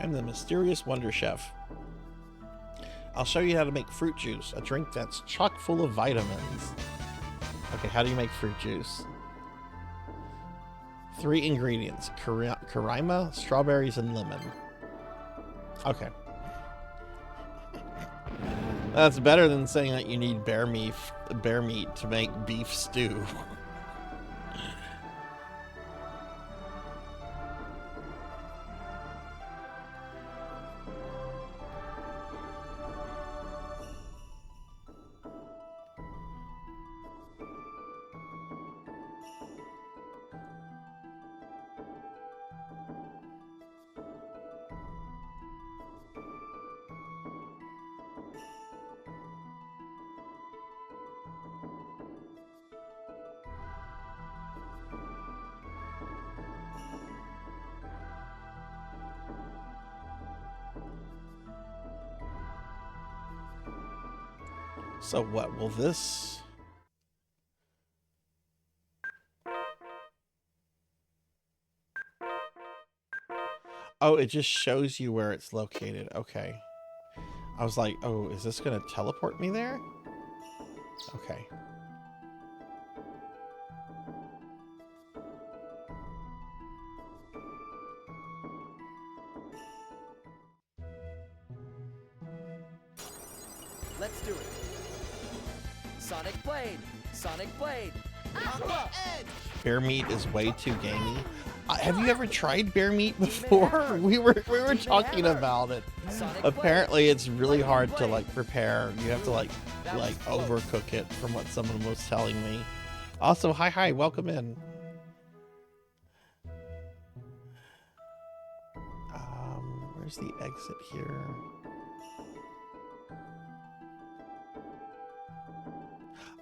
I'm the mysterious Wonder Chef. I'll show you how to make fruit juice, a drink that's chock full of vitamins. Okay, how do you make fruit juice? 3 ingredients: Karima, strawberries, and lemon. Okay. That's better than saying that you need bear meat to make beef stew. So what will this... Oh, it just shows you where it's located. Okay. I was like, oh, is this going to teleport me there? Okay. Let's do it. Sonic Blade. Sonic Blade. Aqua Edge. Bear meat is way too gamey. Have you ever tried bear meat before? We were talking about it. Apparently, it's really hard to like prepare. You have to like overcook it, from what someone was telling me. Also, hi, welcome in. Where's the exit here?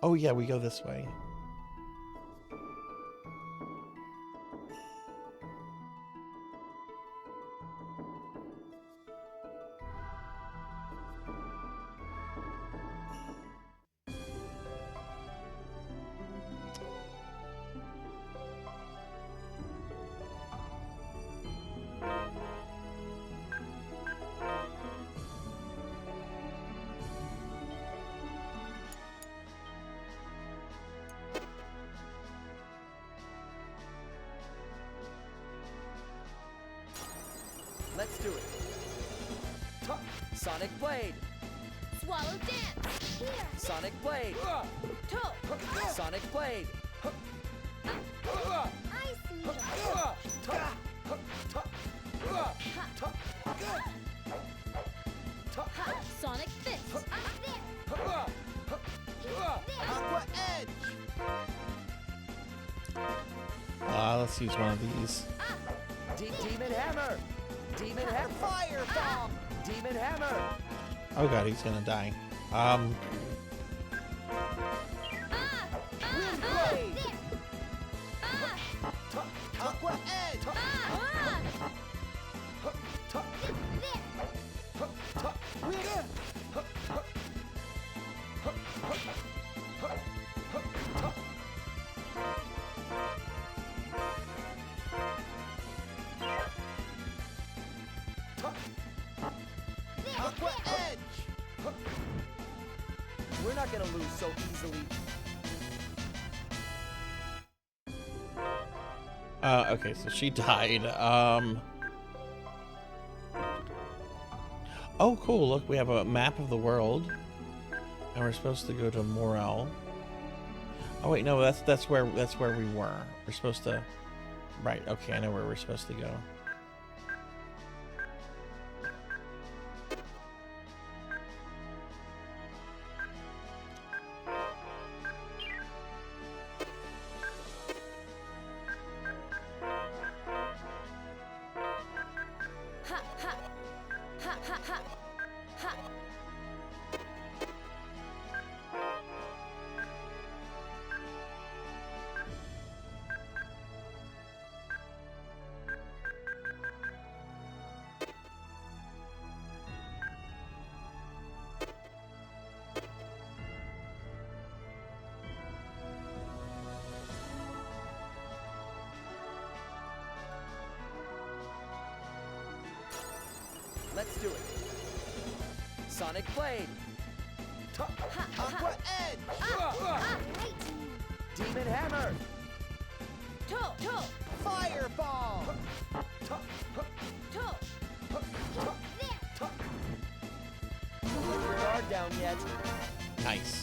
Oh yeah, we go this way. Let's do it. Sonic Blade. Swallow dance. Here. Sonic Blade. Toe. Sonic Blade. Ice needle. Sonic fist. There. Aqua Edge. Let's use one of these. Demon Hammer. Demon Hammer. Fireball. Demon Hammer. Oh god, he's gonna die. Wind Blade. Aqua Edge. Aqua Edge. We're not gonna lose so easily. Okay, so she died. Oh, cool. Look, we have a map of the world, and we're supposed to go to Morel. Oh wait, no, that's where we were. We're supposed to. Right. Okay, I know where we're supposed to go. Let's do it. Sonic Blade. Aqua Edge. Demon Hammer. Toe. Fireball. Toe. There. Don't let your guard down yet. Nice.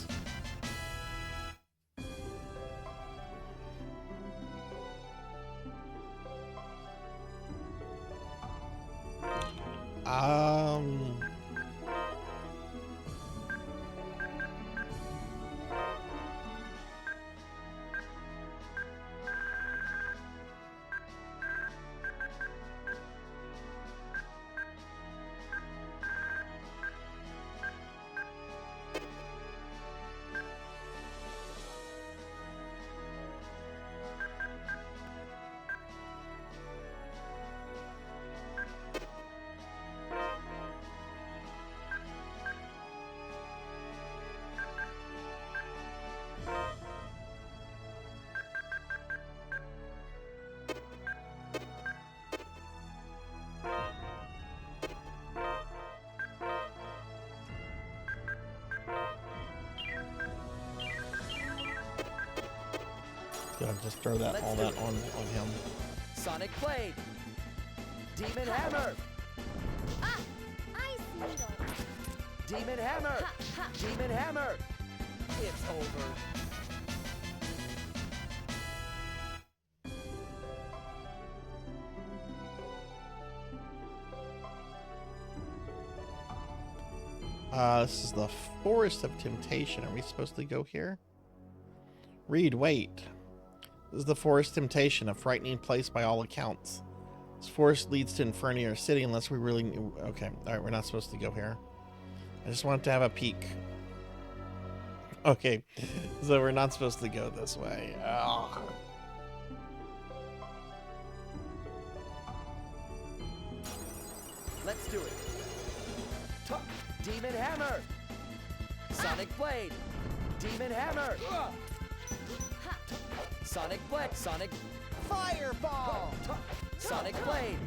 Gonna just throw that all that on him. Sonic Blade. Demon Hammer. Ah! Ice Needle! Demon Hammer. Ha, ha. Demon Hammer. It's over. This is the Forest of Temptation. Are we supposed to go here? Read, wait. This is the Forest of Temptation, a frightening place by all accounts. This forest leads to Eternia City unless we really... Okay, alright, we're not supposed to go here. I just wanted to have a peek. Okay, so we're not supposed to go this way. Ugh. Let's do it. Demon Hammer. Sonic Blade. Demon Hammer. Sonic Blade. Sonic Fireball. Sonic Blade.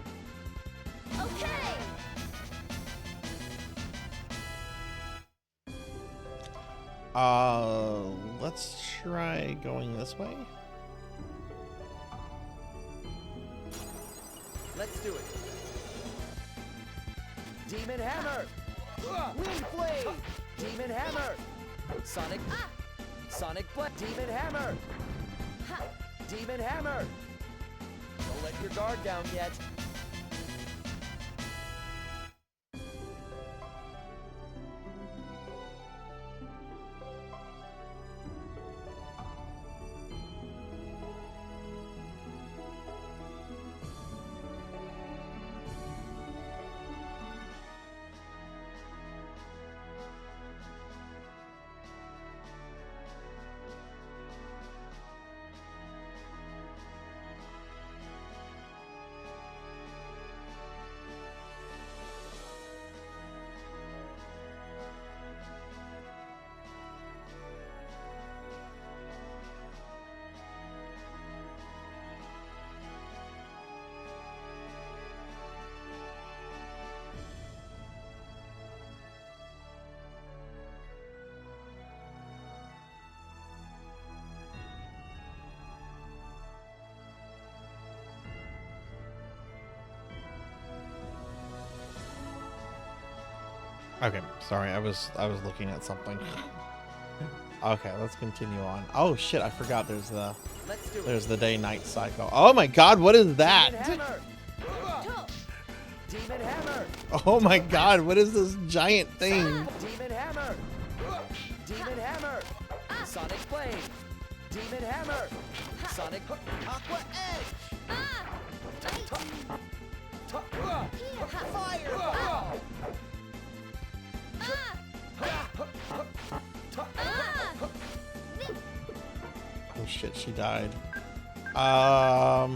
Okay! Let's try going this way. Let's do it. Demon Hammer. Wind Blade. Demon Hammer. Sonic. Sonic Blade. Demon Hammer. Demon Hammer. Don't let your guard down yet. Okay, sorry, I was looking at something. Okay, let's continue on. Oh shit, I forgot there's the day-night cycle. Oh my god, what is that? Demon Hammer. Demon Hammer. Oh my god, what is this giant thing? Demon Hammer. Demon Hammer. Sonic Blade. Demon Hammer. Sonic Aqua Edge. Fireball. Oh shit, she died. Oh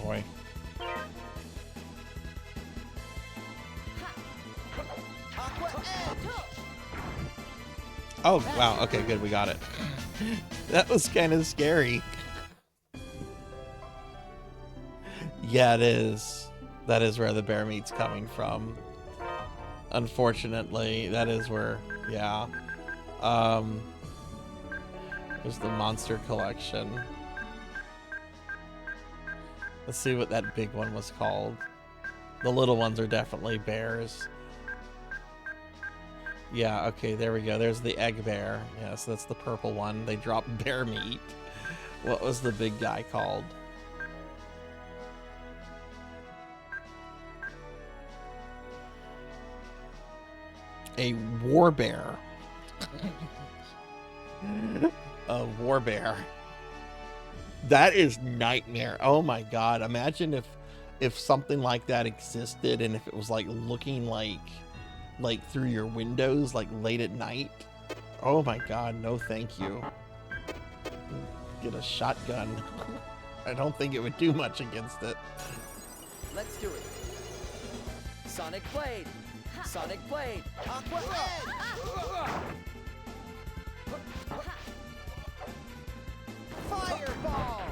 boy. Oh wow, okay, good, we got it. That was kind of scary. Yeah, it is. That is where the bear meat's coming from. Unfortunately, that is where, yeah. There's the monster collection. Let's see what that big one was called. The little ones are definitely bears. Yeah, okay, there we go. There's the egg bear. Yes, that's the purple one. They drop bear meat. What was the big guy called? A war bear. A war bear. That is nightmare. Oh my god. Imagine if something like that existed and if it was like looking like through your windows like late at night. Oh my god, no thank you. Get a shotgun. I don't think it would do much against it. Let's do it. Sonic Blade. Sonic Blade. Aqua Edge. Fireball.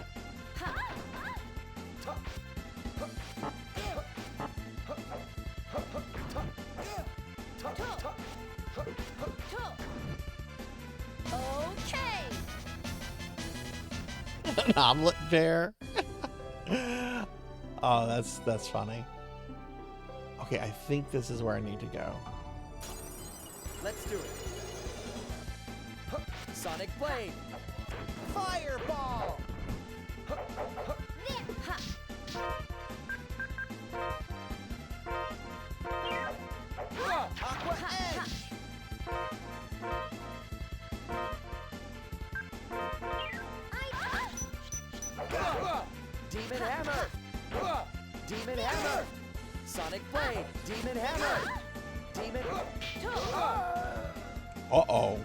An omelet bear. Oh, that's funny. Okay, I think this is where I need to go. Let's do it. Sonic Blade. Fireball. Aqua Edge. Demon Hammer. Demon Hammer. Sonic Blade. Demon Hammer. Demon. Uh-oh.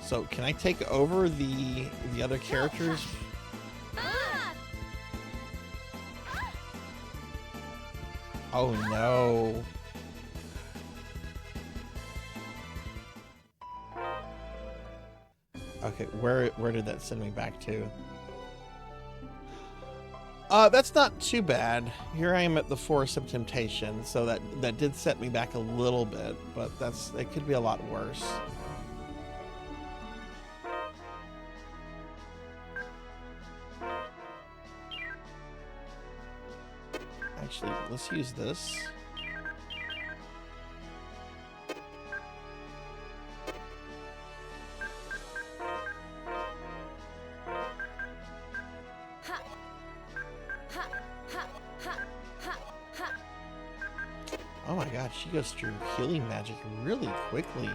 So can I take over the other characters? Oh no. Okay, where did that send me back to? That's not too bad. Here I am at the Forest of Temptation, so that did set me back a little bit, but it could be a lot worse. Actually, let's use this. Oh my god, she goes through healing magic really quickly.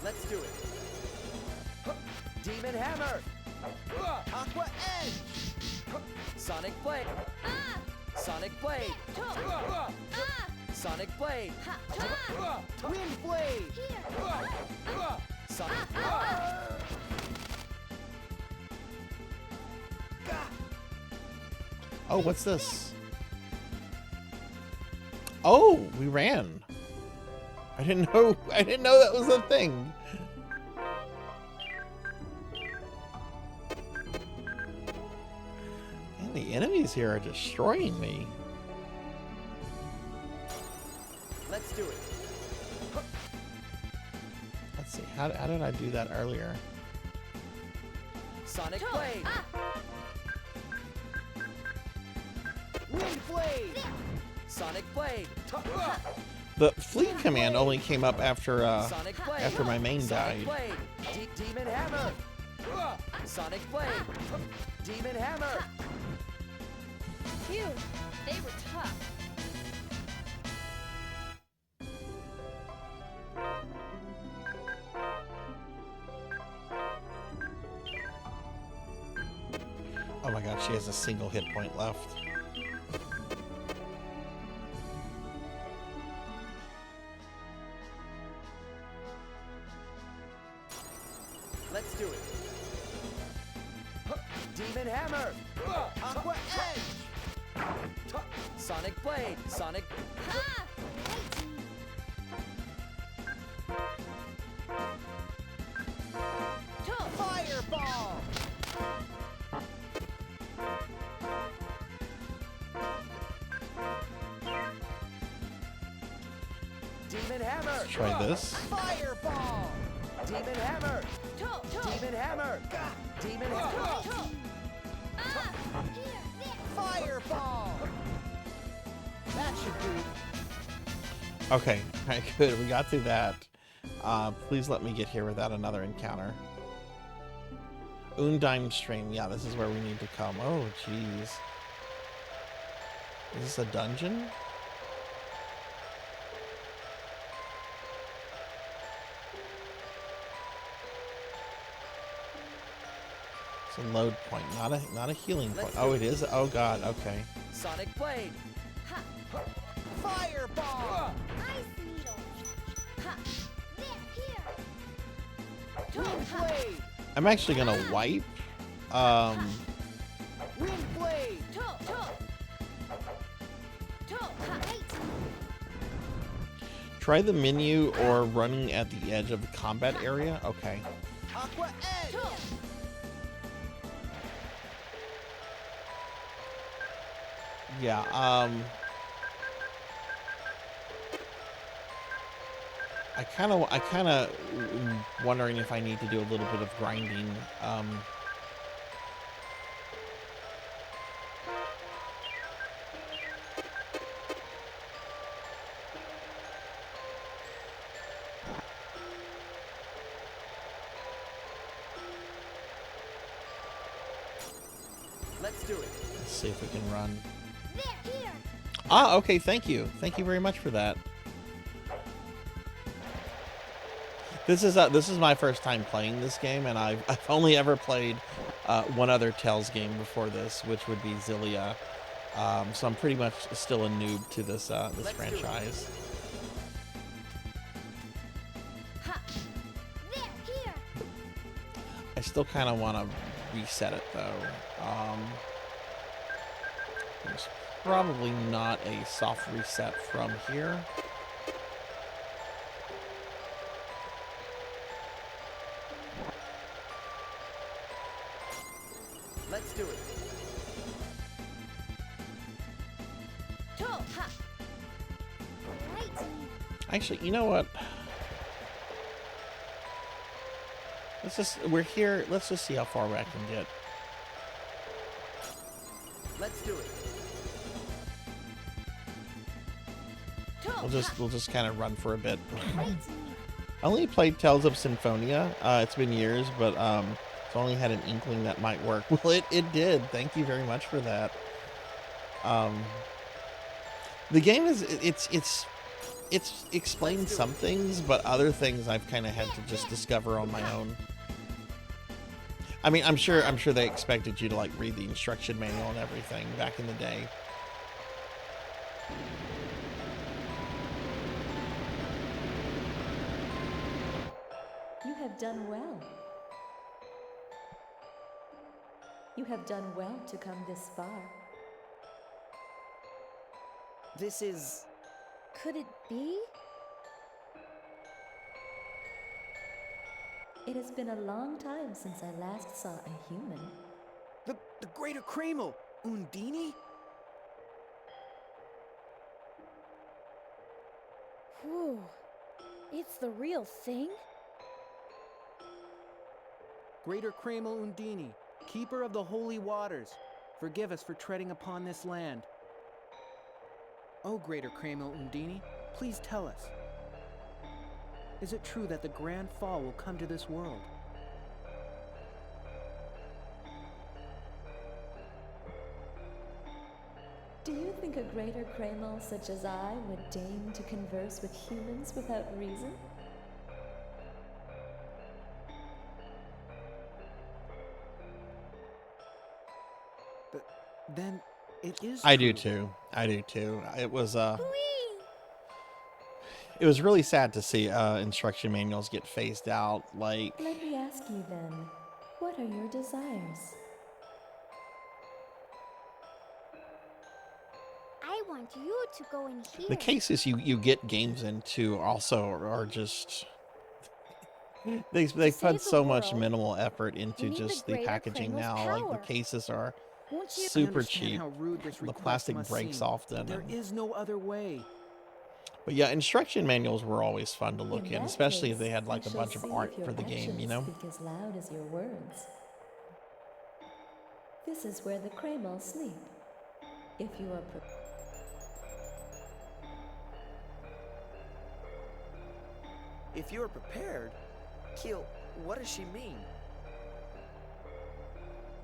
Let's do it. Demon Hammer. Aqua Edge. Sonic Blade. Sonic Blade. Sonic Blade. Wind Blade. Sonic Oh, what's this? Oh, we ran. I didn't know that was a thing. And the enemies here are destroying me. Let's do it. Let's see, how did I do that earlier? Sonic Blade. Wind Blade. Sonic Blade. The fleet command only came up after my main died. Demon Hammer. Sonic Blade. Demon Hammer. Phew, they were tough. Oh my god, she has a single hit point left. Let's do it. Demon Hammer. Aqua Edge. Sonic Blade. Sonic. Fireball. Demon Hammer. Let's try this. Fireball. Demon Hammer. Demon Hammer. Demon Hammer. Fireball. That should do. Okay, alright, good. We got through that. Please let me get here without another encounter. Undime Stream. Yeah, this is where we need to come. Oh, jeez. Is this a dungeon? It's a load point, not a healing point. Oh, it is? Oh god, okay. Sonic Blade. Fireball. Ice needle. There, here. Wind Blade. I'm actually gonna wipe. Wind Blade. Try the menu or running at the edge of the combat area. Okay. Aqua Edge. Yeah, I kind of wondering if I need to do a little bit of grinding. Let's do it. Let's see if we can run. There, here. Ah, okay, thank you. Thank you very much for that. This is my first time playing this game, and I've only ever played one other Tales game before this, which would be Zillia. So I'm pretty much still a noob to this this franchise. Ha. There, here. I still kind of want to reset it though. There's probably not a soft reset from here. Let's do it. To, ha. Lightning. Actually, you know what? We're here. Let's just see how far I can get. Let's do it. We'll just kind of run for a bit. Lightning. I only played Tales of Symphonia. It's been years, but it's only had an inkling that might work. Well, it did. Thank you very much for that. The game is it's explained some things, but other things I've kind of had to just discover on my own. I mean, I'm sure they expected you to like read the instruction manual and everything back in the day. You have done well. You have done well to come this far. This is... Could it be? It has been a long time since I last saw a human. The Greater Kreml, Undini? Whew. It's the real thing? Greater Kreml Undini, keeper of the holy waters, forgive us for treading upon this land. Oh, Greater Kreml Undini, please tell us. Is it true that the Grand Fall will come to this world? Do you think a greater Kreml such as I would deign to converse with humans without reason? But then it is I true. do too. I do too. It was really sad to see instruction manuals get phased out. Like, Let me ask you then, what are your desires? I want you to go in here. the cases you get games into also are just they save put the so much world, minimal effort into we need just the the Greater packaging Kreml's now. Like power. the cases are Won't you? I super understand cheap. how rude this The request plastic must breaks seem, often. but there is no other way. But yeah, instruction manuals were always fun to look in, that especially if case, they had we like a shall bunch of see art if your for the game, you actions know? speak as loud as your words. This is where the Kreml sleep. If you are If you're prepared, Keel, what does she mean?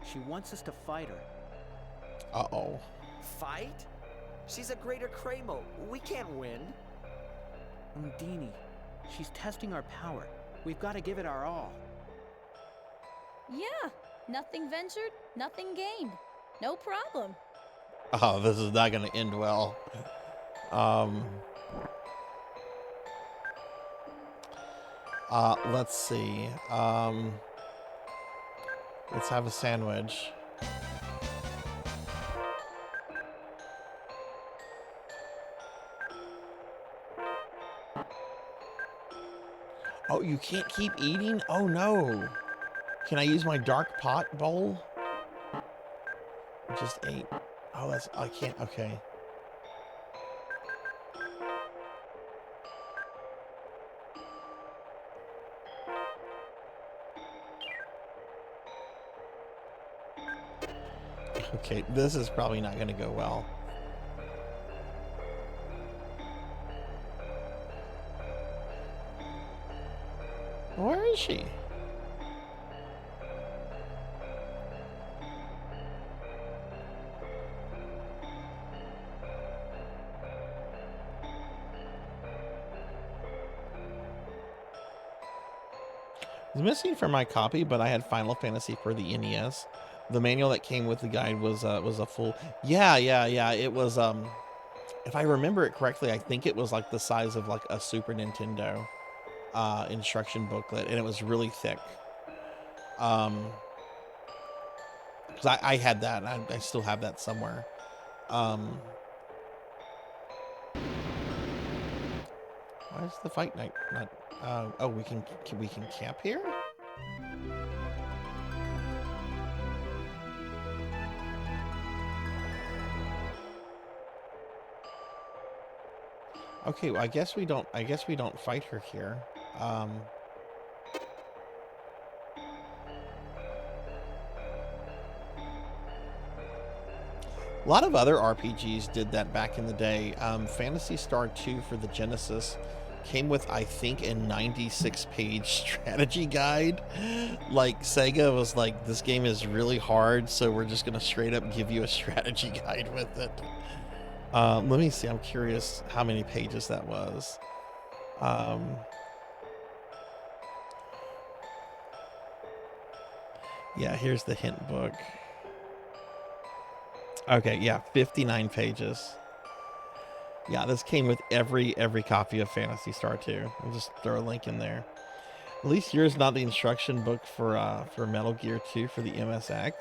She wants us to fight her. Uh-oh. Fight? She's a greater Kreml. We can't win. Undini, she's testing our power. We've got to give it our all. Yeah. Nothing ventured, nothing gained. No problem. Oh, this is not going to end well. Let's see. Let's have a sandwich. Oh, you can't keep eating? Oh no. Can I use my dark pot bowl? I just ate. Oh, that's, I can't, okay. Okay, this is probably not going to go well. Where is she? It's missing from my copy, but I had Final Fantasy for the NES. The manual that came with the guide was a full. Yeah. It was if I remember it correctly, I think it was like the size of like a Super Nintendo instruction booklet, and it was really thick. Because I had that. I still have that somewhere. Why is the fight night not? Oh, we can camp here. Okay, well, I guess we don't fight her here. A lot of other RPGs did that back in the day. Phantasy Star 2 for the Genesis came with, I think, a 96-page strategy guide. Like, Sega was like, this game is really hard, so we're just going to straight up give you a strategy guide with it. Let me see. I'm curious how many pages that was. Yeah, here's the hint book. Okay, yeah, 59 pages. Yeah, this came with every copy of Phantasy Star 2. We'll just throw a link in there. At least here's not the instruction book for Metal Gear 2 for the MSX.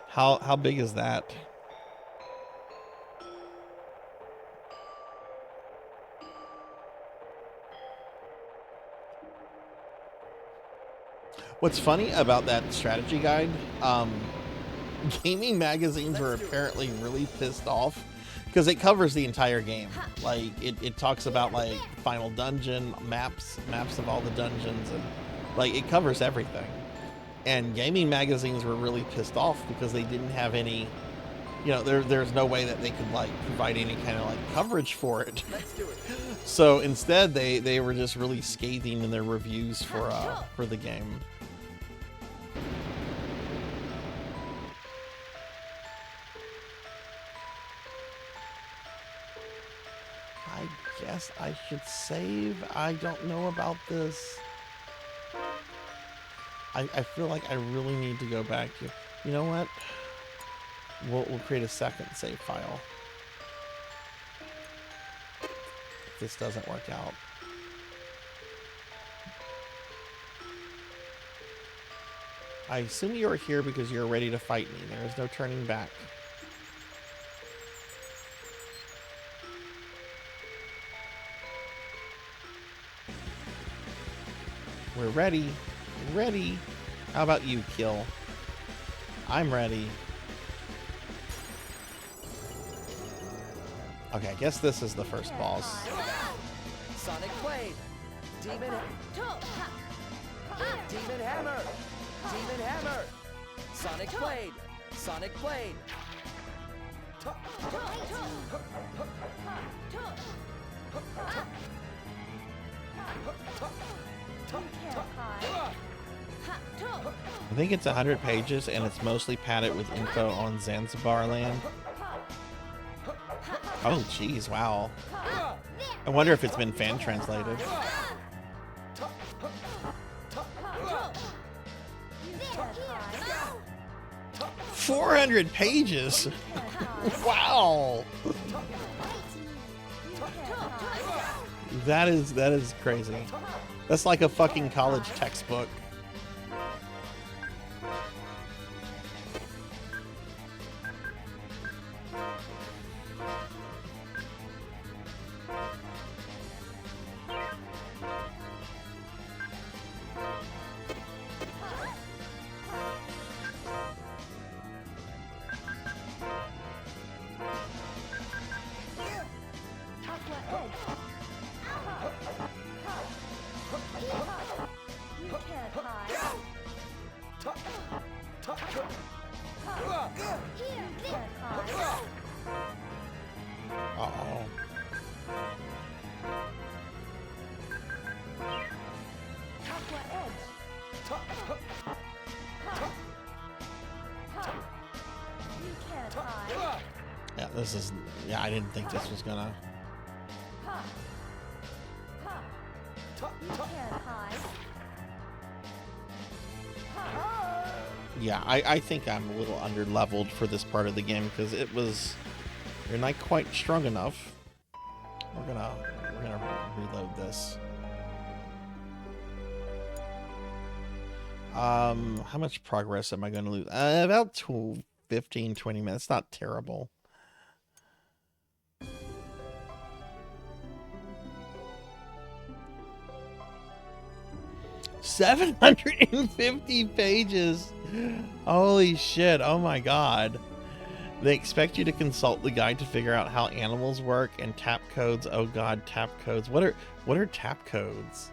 How big is that? What's funny about that strategy guide, gaming magazines were apparently really pissed off because it covers the entire game. Like, it talks about, like, final dungeon, maps of all the dungeons, and, like, it covers everything. And gaming magazines were really pissed off because they didn't have any, you know, there's no way that they could, like, provide any kind of, like, coverage for it. So instead, they were just really scathing in their reviews for the game. I guess I should save. I don't know about this. I feel like I really need to go back to. You know what? We'll create a second save file. If this doesn't work out. I assume you are here because you're ready to fight me. There is no turning back. We're ready. Ready. How about you, Kill? I'm ready. Okay, I guess this is the first boss. Sonic Blade. Demon Hammer. Demon Hammer. Sonic Blade. Sonic Blade. I think it's 100 pages and it's mostly padded with info on Zanzibar land. Oh, geez, wow. I wonder if it's been fan translated. 400 pages. Wow. That is crazy. That's like a fucking college textbook. You can't hide. Yeah, this is. Yeah, I didn't think this was gonna. Ha. Ha. You can't hide. Ha. Yeah, I think I'm a little under leveled for this part of the game because it was. You're not quite strong enough. We're gonna reload this. How much progress am I going to lose? About 15, 20 minutes. Not terrible. $750 pages. Holy shit. Oh my god. They expect you to consult the guide to figure out how animals work and tap codes. Oh god, tap codes. What are tap codes?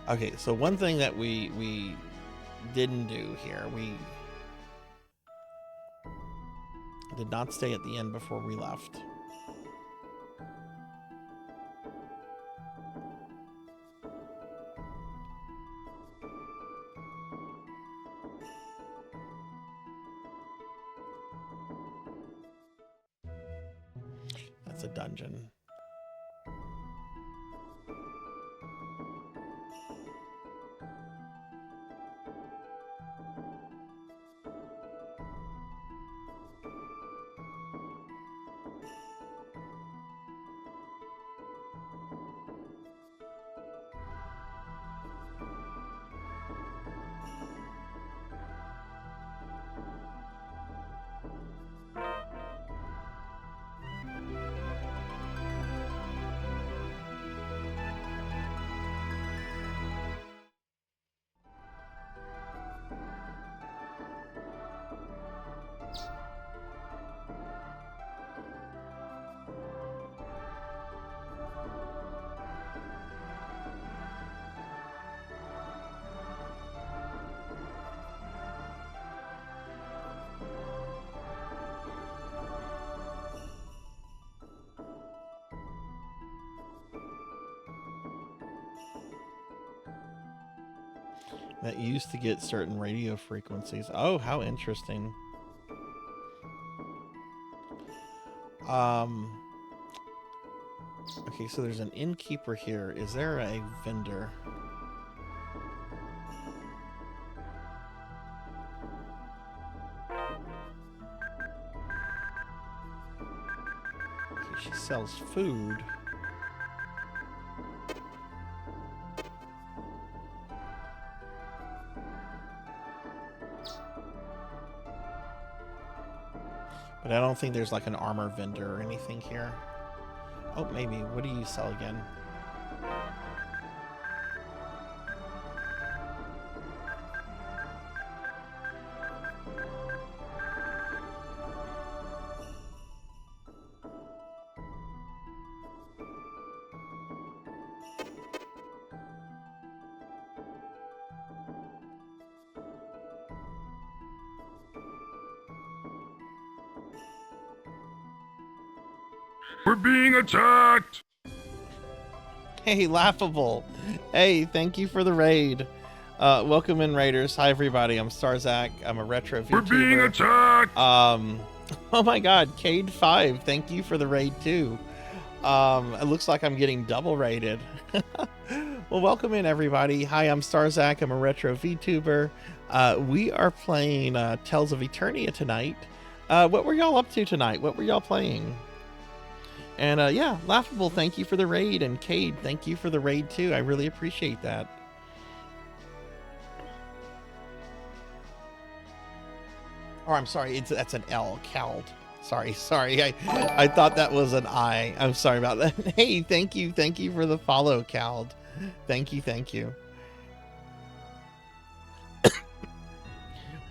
Okay, so one thing that we didn't do here, we did not stay at the end before we left. That's a dungeon. That used to get certain radio frequencies. Oh, how interesting. Okay, so there's an innkeeper here. Is there a vendor? Okay, she sells food. But I don't think there's like an armor vendor or anything here. Oh, maybe. What do you sell again? We're being attacked! Hey, Laughable. Hey, thank you for the raid. Welcome in, Raiders. Hi, everybody. I'm Sarzac. I'm a retro VTuber. We're being attacked! Oh my god, Cade5. Thank you for the raid, too. It looks like I'm getting double raided. Well, welcome in, everybody. Hi, I'm Sarzac. I'm a retro VTuber. We are playing Tales of Eternia tonight. What were y'all up to tonight? What were y'all playing? And yeah, Laughable, thank you for the raid, and Cade, thank you for the raid too. I really appreciate that. Or I'm sorry, that's an L, Cald. Sorry. I thought that was an I. I'm sorry about that. Hey, thank you for the follow, Cald. Thank you.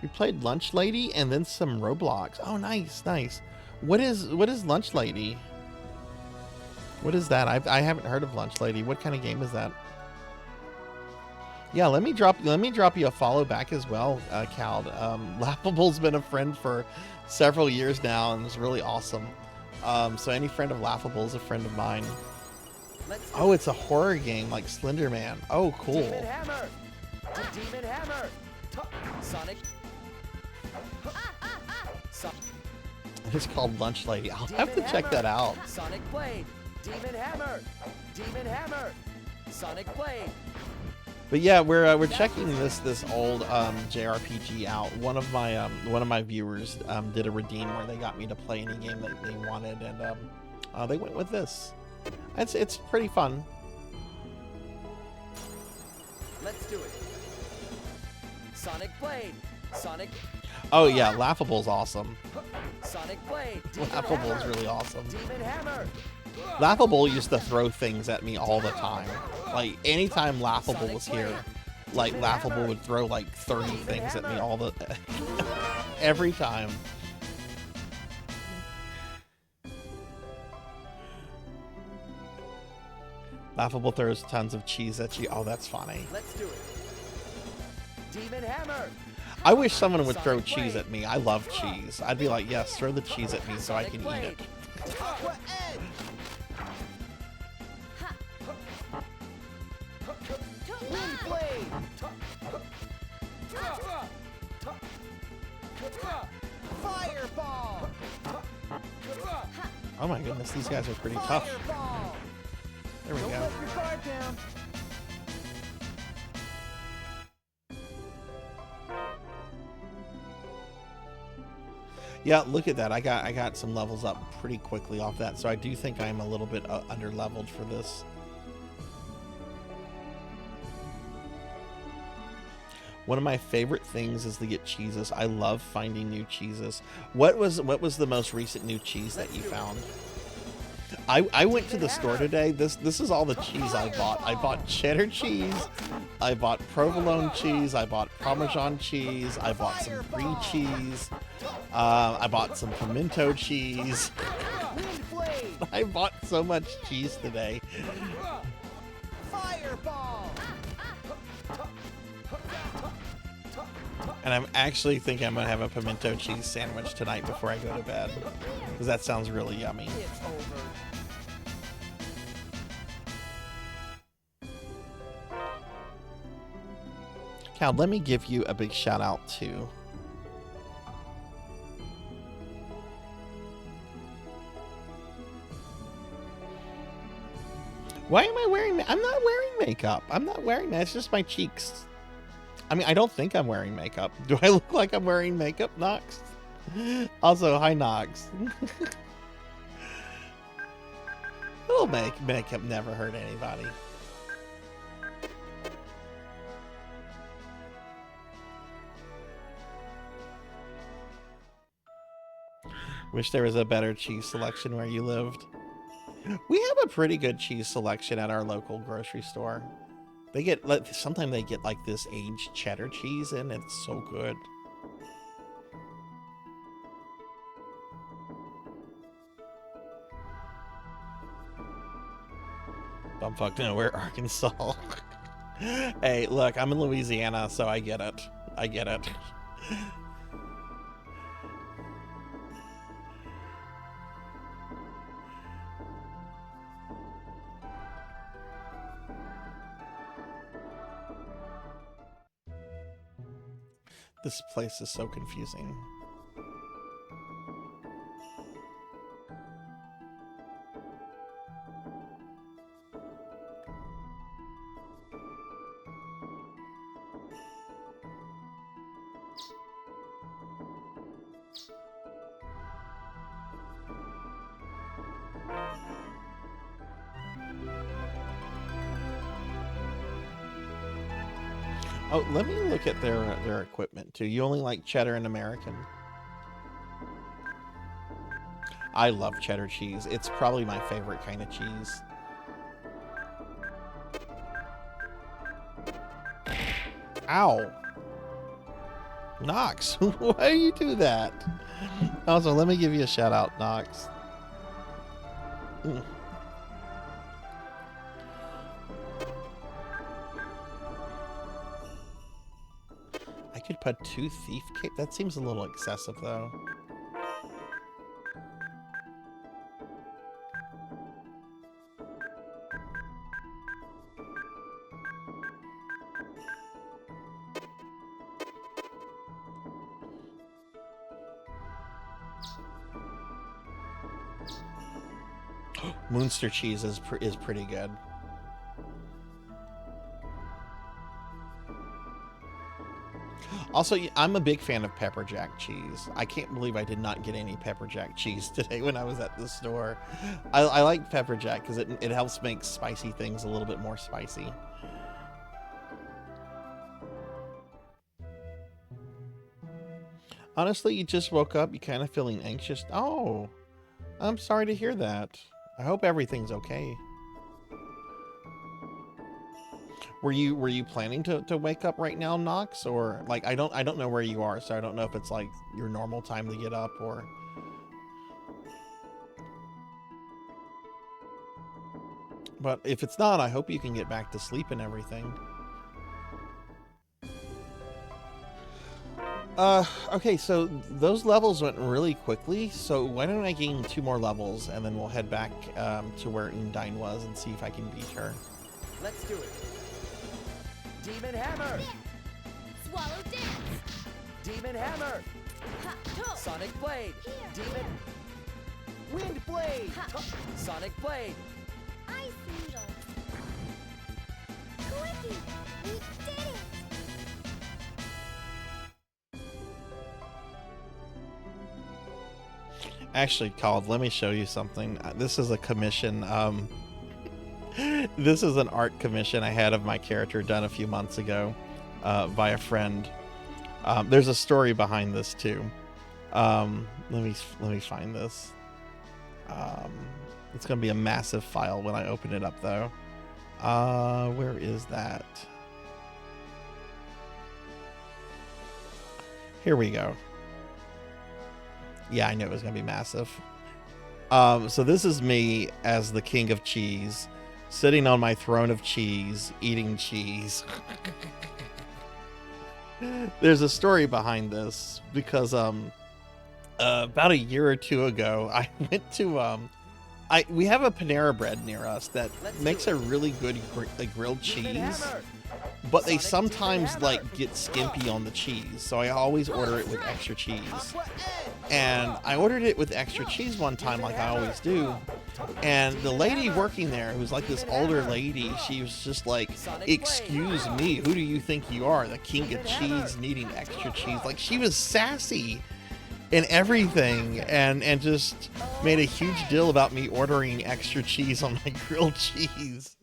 We played Lunch Lady and then some Roblox. Oh, nice. What is Lunch Lady? What is that? I haven't heard of Lunch Lady. What kind of game is that? Yeah, let me drop you a follow back as well, Cald. Laughable's been a friend for several years now, and it's really awesome. So any friend of Laughable is a friend of mine. Oh, it's a horror game like Slender Man. Oh, cool. Demon Hammer. Demon Hammer. Sonic. It's called Lunch Lady. I'll have to check that out. Sonic Blade. Demon Hammer. Demon Hammer. Sonic Blade. But yeah, we're checking this old JRPG out. One of my viewers did a redeem where they got me to play any game that they wanted, and they went with this. It's pretty fun. Let's do it. Sonic Blade. Sonic. Oh yeah, Laughable's awesome. Sonic Blade. Laughable's really awesome. Demon Hammer. Laughable used to throw things at me all the time. Like anytime Laughable was here, like Laughable would throw like 30 things at me all the every time. Laughable throws tons of cheese at you. Oh, that's funny. Let's do it. Demon Hammer. I wish someone would throw cheese at me. I love cheese. I'd be like, yes, throw the cheese at me so I can eat it. Aqua Edge. Wind Blade. Fireball. Oh my goodness, these guys are pretty tough. Fireball. There we Don't go. let your guard down. Yeah, look at that. I got some levels up pretty quickly off that, so I do think I'm a little bit under leveled for this. One of my favorite things is to get cheeses. I love finding new cheeses. What was the most recent new cheese that you found? I went to the store today. This is all the cheese I bought. I bought cheddar cheese. I bought provolone cheese. I bought Parmesan cheese. I bought some brie cheese. I bought some pimento cheese. I bought so much cheese today. Fireball. And I'm actually thinking I'm gonna have a pimento cheese sandwich tonight before I go to bed, because that sounds really yummy. It's over. Cal, let me give you a big shout out too. Why am I wearing? I'm not wearing makeup. I'm not wearing that. It's just my cheeks. I mean, I don't think I'm wearing makeup. Do I look like I'm wearing makeup, Nox? Also, hi, Nox. Little makeup never hurt anybody. Wish there was a better cheese selection where you lived. We have a pretty good cheese selection at our local grocery store. They get, sometimes they get like this aged cheddar cheese in. It's so good. Bumfuck nowhere, Arkansas. Hey, look, I'm in Louisiana, so I get it. I get it. This place is so confusing. Oh, let me look at their equipment too. You only like cheddar and American? I love cheddar cheese. It's probably my favorite kind of cheese. Ow. Nox, why do you do that? Also, let me give you a shout out, Nox. I could put 2 thief cape. That seems a little excessive, though. Munster cheese is pretty good. Also, I'm a big fan of pepper jack cheese. I can't believe I did not get any pepper jack cheese today when I was at the store. I like pepper jack because it helps make spicy things a little bit more spicy. Honestly, you just woke up, you kind of feeling anxious. Oh, I'm sorry to hear that. I hope everything's okay. Were you planning to wake up right now, Nox? Or like I don't know where you are, so I don't know if it's like your normal time to get up or but if it's not, I hope you can get back to sleep and everything. Okay, so those levels went really quickly, so why don't I gain 2 more levels and then we'll head back to where Undine was and see if I can beat her. Let's do it. Demon Hammer! Swallow dance! Demon Hammer! Sonic Blade! Demon... Wind Blade! Sonic Blade! Ice Needle! Quickie! We did it! Actually, called. Let me show you something. This is a commission. This is an art commission I had of my character done a few months ago by a friend. There's a story behind this too. Let me find this. It's gonna be a massive file when I open it up though. Where is that? Here we go. Yeah, I knew it was gonna be massive. So this is me as the king of cheese, sitting on my throne of cheese, eating cheese. There's a story behind this because about a year or two ago, I went to we have a Panera Bread near us that makes a really good grilled cheese, but they sometimes like get skimpy on the cheese, so I always order it with extra cheese. And I ordered it with extra cheese one time, like I always do. And the lady working there, who's like this older lady, she was just like, "Excuse me, who do you think you are, the king of cheese needing extra cheese?" Like she was sassy and everything, and just made a huge deal about me ordering extra cheese on my grilled cheese.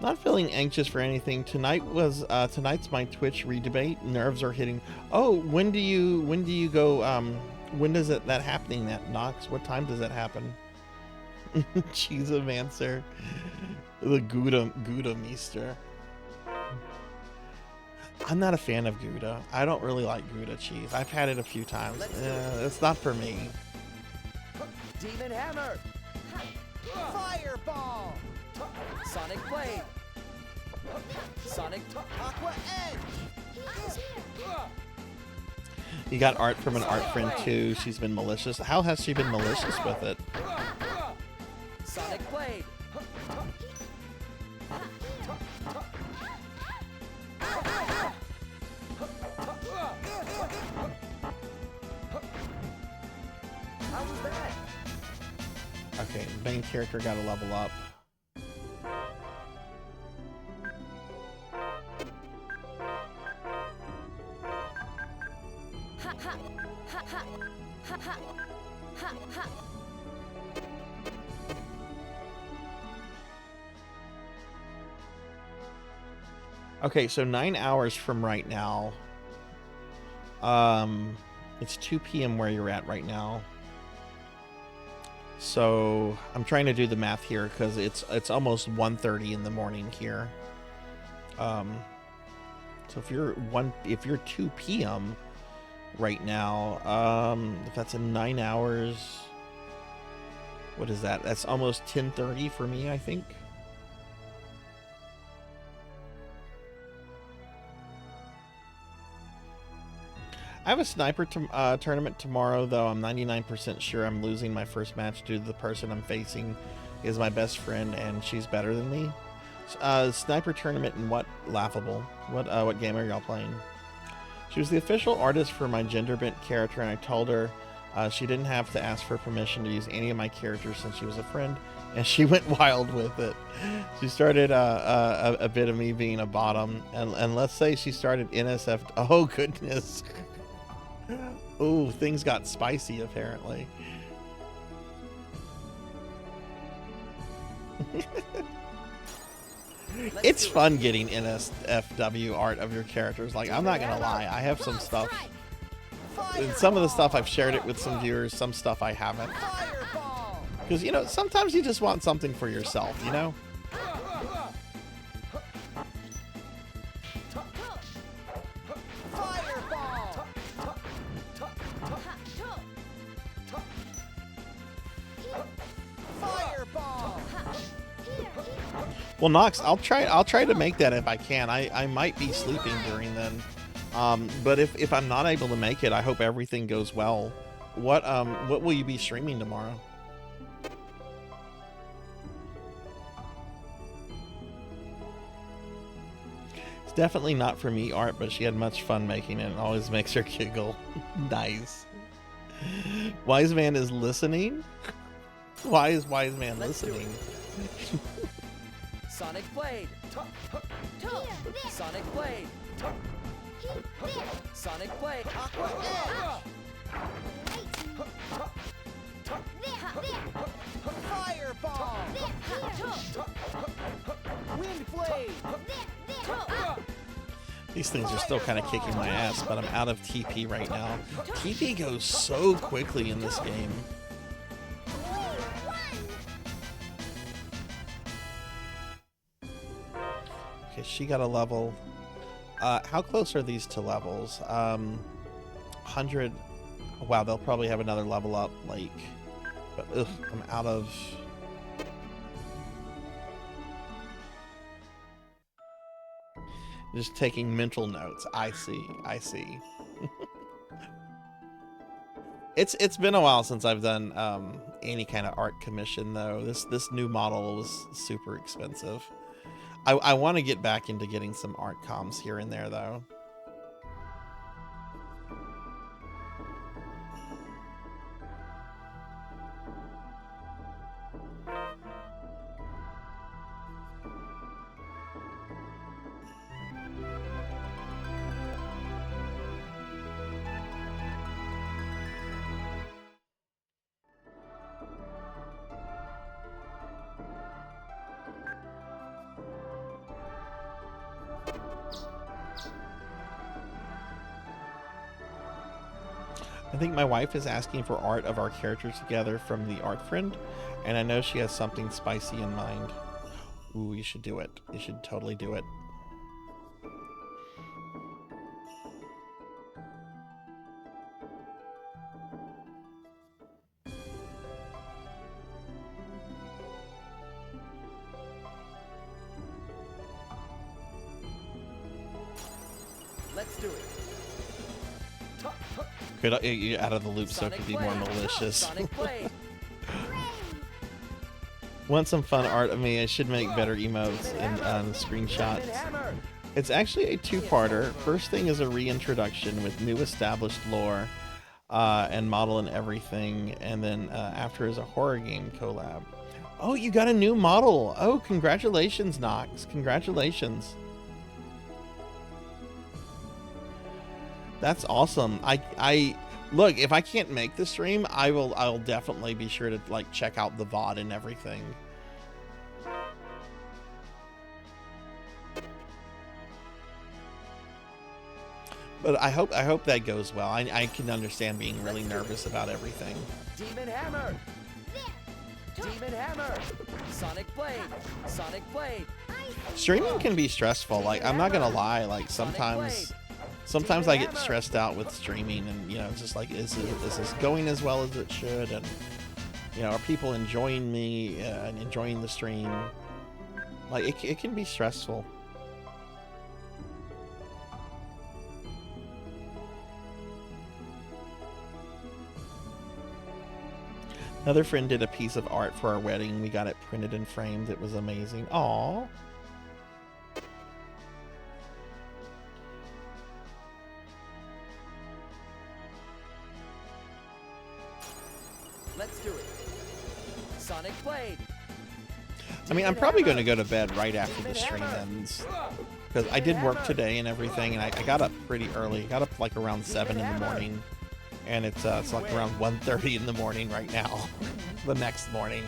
Not feeling anxious for anything. Tonight's my Twitch redebate. Nerves are hitting. Oh, when do you go? When does that happening? That Nox? What time does that happen? Cheesemancer, the Gouda Meester. I'm not a fan of Gouda. I don't really like Gouda cheese. I've had it a few times. It's not for me. Demon Hammer! Fireball! Sonic Blade! Sonic Aqua Edge! You got art from an art friend too. She's been malicious. How has she been malicious with it? Sonic Blade! How was that? Okay, main character got to level up. Okay, so 9 hours from right now. It's 2 p.m. where you're at right now. So I'm trying to do the math here because it's almost 1:30 in the morning here. So if you're 2 p.m. right now, if that's in 9 hours, what is that? That's almost 10:30 for me, I think. I have a sniper tournament tomorrow, though I'm 99% sure I'm losing my first match due to the person I'm facing is my best friend, and she's better than me. Sniper tournament and what? Laughable. What game are y'all playing? She was the official artist for my gender bent character, and I told her She didn't have to ask for permission to use any of my characters since she was a friend, and she went wild with it. She started a bit of me being a bottom, and let's say she started NSF. Oh goodness. Oh, things got spicy apparently. It's fun getting NSFW art of your characters. Like, I'm not gonna lie, I have some stuff. And some of the stuff I've shared it with some viewers, some stuff I haven't. Because, you know, sometimes you just want something for yourself, you know? Well, Nox, I'll try to make that if I can. I might be sleeping during then. But if I'm not able to make it, I hope everything goes well. What will you be streaming tomorrow? It's definitely not for me art, but she had much fun making it and always makes her giggle. Nice. Wise Man is listening? Why is Wise Man listening? Sonic Blade. Sonic Blade. Sonic Blade. Aqua Edge. Fireball. Wind Blade. These things are still kind of kicking my ass, but I'm out of TP right now. TP goes so quickly in this game. Okay, she got a level. How close are these to levels? 100. Wow, they'll probably have another level up, like. But ugh, I'm out of. Just taking mental notes. I see. I see. It's been a while since I've done any kind of art commission though. This new model was super expensive. I want to get back into getting some art comms here and there, though. I think my wife is asking for art of our characters together from the art friend, and I know she has something spicy in mind. Ooh, you should do it. You should totally do it. Let's do it. You're out of the loop, so it could be more malicious. Want some fun art of me? I should make better emotes and screenshots. It's actually a two-parter. First thing is a reintroduction with new established lore and model and everything, and then after is a horror game collab. Oh, you got a new model! Oh, congratulations, Nox! Congratulations! That's awesome. I look, if I can't make the stream, I'll definitely be sure to like check out the VOD and everything. But I hope that goes well. I can understand being really nervous about everything. Demon Hammer. Demon Hammer. Sonic Blade. Sonic Blade. Streaming can be stressful. Like, I'm not gonna lie, like sometimes I get stressed out with streaming, and you know, it's just like, is this going as well as it should? And you know, are people enjoying me and enjoying the stream? Like, it can be stressful. Another friend did a piece of art for our wedding. We got it printed and framed. It was amazing. Aww. I mean, I'm probably going to go to bed right after the stream ends. Because I did work today and everything, and I got up pretty early. Got up like around 7 in the morning. And it's like around 1:30 in the morning right now. The next morning.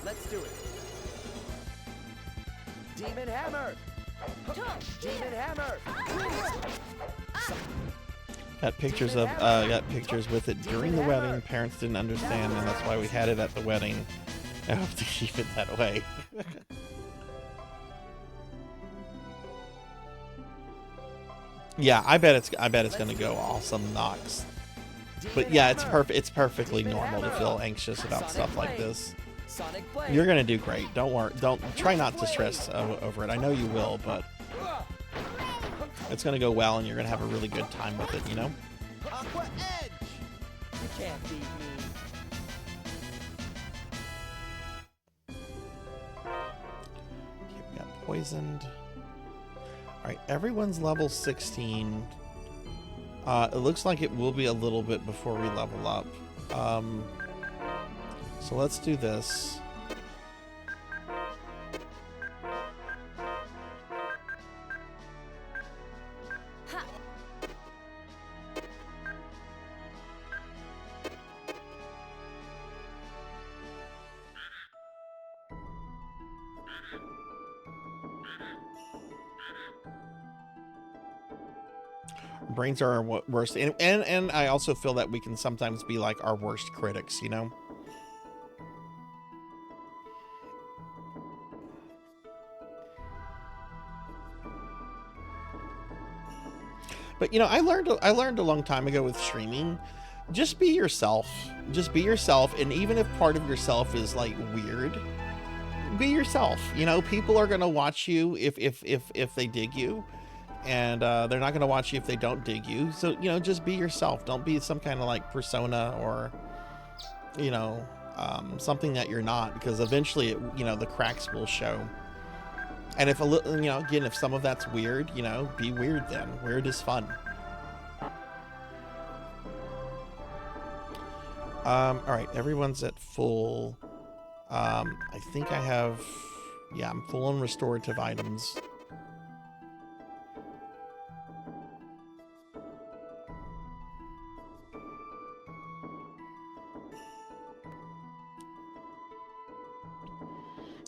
Let's do it. Demon Hammer! Demon Hammer! Got pictures with it during the wedding. Parents didn't understand, and that's why we had it at the wedding. I hope to keep it that way. Yeah, I bet it's gonna go awesome Nox. But yeah, it's perfectly normal to feel anxious about stuff like this. You're gonna do great. Don't worry. Try not to stress over it. I know you will, but it's gonna go well, and you're gonna have a really good time with it. You know. Aqua Edge! You can't beat me. Okay, we got poisoned. All right, everyone's level 16. It looks like it will be a little bit before we level up. So let's do this. Brains are our worst, and I also feel that we can sometimes be like our worst critics, you know. But you know, I learned a long time ago with streaming, just be yourself. Just be yourself, and even if part of yourself is like weird, be yourself. You know, people are gonna watch you if they dig you. And they're not going to watch you if they don't dig you. So, you know, just be yourself. Don't be some kind of like persona or, you know, something that you're not, because eventually, you know, the cracks will show. And if a little, you know, again, if some of that's weird, you know, be weird then. Weird is fun. All right, everyone's at full. I think I have, yeah, I'm full on restorative items.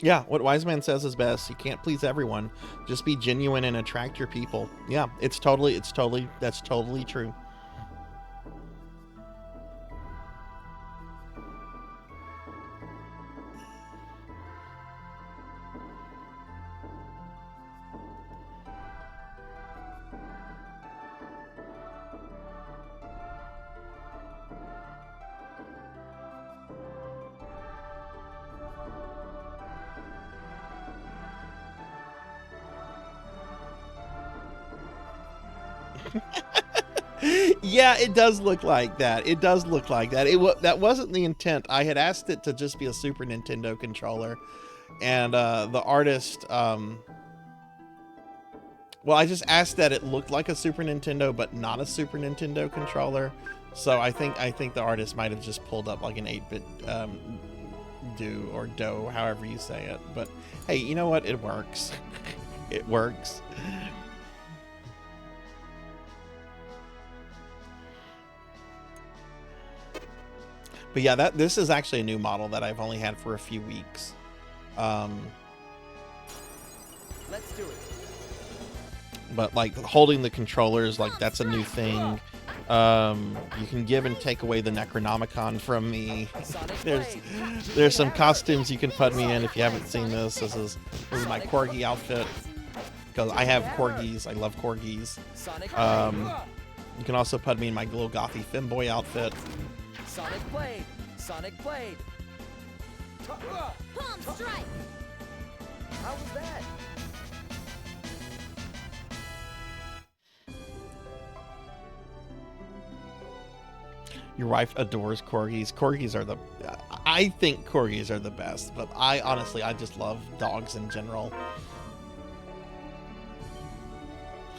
Yeah, what Wise Man says is best. You can't please everyone. Just be genuine and attract your people. Yeah, that's totally true. Yeah, it does look like that. It does look like that. That wasn't the intent. I had asked it to just be a Super Nintendo controller, and the artist, well, I just asked that it looked like a Super Nintendo, but not a Super Nintendo controller. So I think the artist might have just pulled up like an 8-bit do, however you say it. But hey, you know what? It works. It works. But yeah, this is actually a new model that I've only had for a few weeks. Let's do it. But like holding the controllers, like that's a new thing. You can give and take away the Necronomicon from me. There's some costumes you can put me in if you haven't seen this. This is my corgi outfit, because I have corgis. I love corgis. You can also put me in my little gothy femboy outfit. Sonic Blade! Sonic Blade! Palm strike! How was that? Your wife adores corgis. Corgis are the... I think corgis are the best, but I honestly just love dogs in general.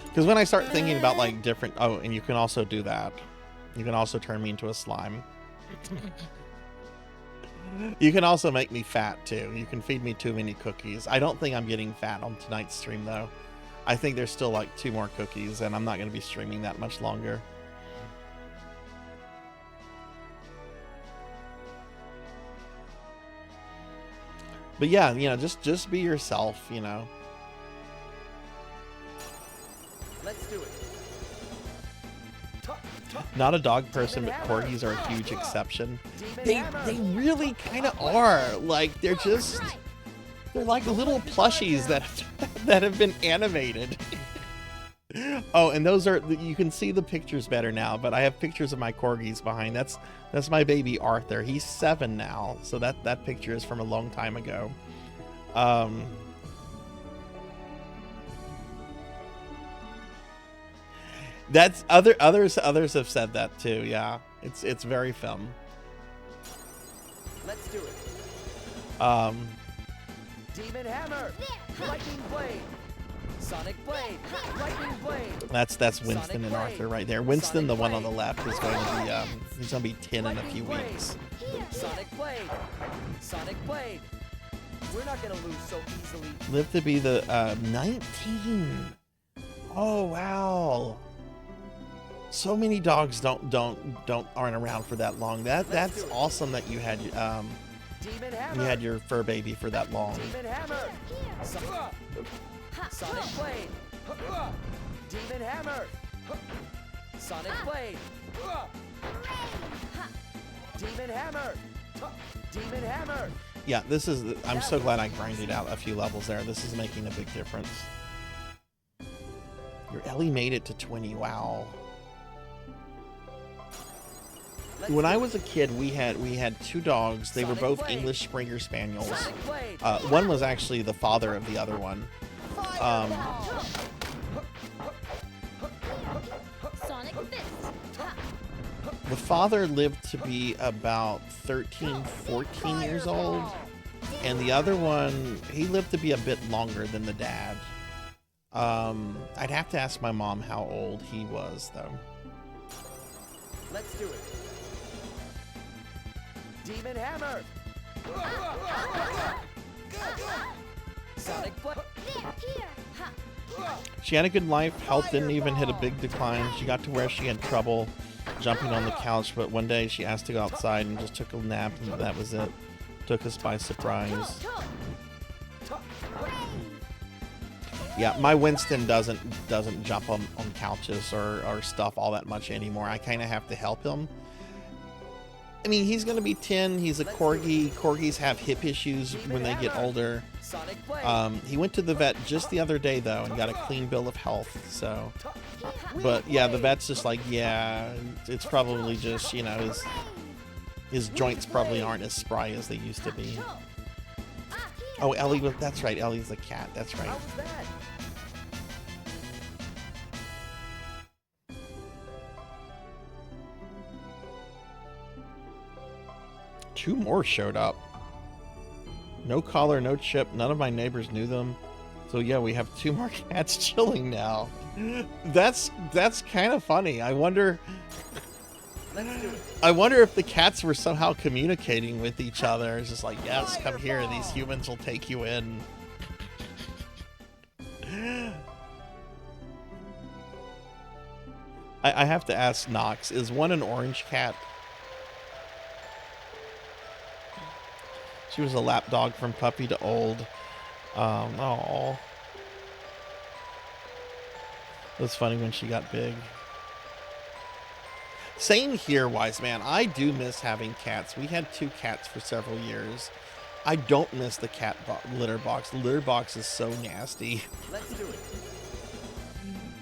Because when I start thinking about like different, oh, and you can also do that. You can also turn me into a slime. You can also make me fat too. You can feed me too many cookies. I don't think I'm getting fat on tonight's stream though. I think there's still like 2 more cookies and I'm not going to be streaming that much longer. But yeah, you know, just be yourself, you know. Let's do it. Not a dog person, but corgis are a huge exception. They really kind of are. Like they're like little plushies that have been animated. Oh, and those are, you can see the pictures better now, but I have pictures of my corgis behind. That's my baby Arthur. He's 7 now, so that picture is from a long time ago. That's others have said that too. Yeah, it's very fun. Let's do it. Demon Hammer, Lightning Blade, Sonic Blade, Lightning Blade. That's Winston and Arthur right there. Winston, the one on the left, is going to be he's going to be 10 in a few weeks. Sonic Blade, Sonic Blade. We're not going to lose so easily. Live to be the 19. Oh wow. So many dogs aren't around for that long. That's awesome that you had your fur baby for that long. Demon Hammer, Sonic Blade, Demon Hammer, Sonic Blade, Demon Hammer, Demon Hammer. Yeah, I'm so glad I grinded out a few levels there. This is making a big difference. Your Ellie made it to 20. Wow. When I was a kid, we had 2 dogs. They were both English Springer Spaniels. One was actually the father of the other one. The father lived to be about 13, 14 years old. And the other one, he lived to be a bit longer than the dad. I'd have to ask my mom how old he was, though. Let's do it. Demon Hammer. Sonic Blade. She had a good life. Health didn't even hit a big decline. She got to where she had trouble jumping on the couch, but one day she asked to go outside and just took a nap, and that was it. Took us by surprise. Yeah, my Winston doesn't jump on couches or stuff all that much anymore. I kind of have to help him. I mean, he's going to be 10. He's a corgi. Corgis have hip issues when they get older. He went to the vet just the other day, though, and got a clean bill of health. So, but yeah, the vet's just like, yeah, it's probably just, you know, his joints probably aren't as spry as they used to be. Oh, Ellie, that's right. Ellie's the cat. That's right. 2 more showed up. No collar, no chip. None of my neighbors knew them. So yeah, we have 2 more cats chilling now. That's kind of funny. I wonder if the cats were somehow communicating with each other. It's just like, yes, come here. These humans will take you in. I have to ask Nox, is one an orange cat? She was a lap dog from puppy to old. Oh. It was funny when she got big. Same here, Wise Man. I do miss having cats. We had 2 cats for several years. I don't miss the cat litter box. The litter box is so nasty. Let's do it.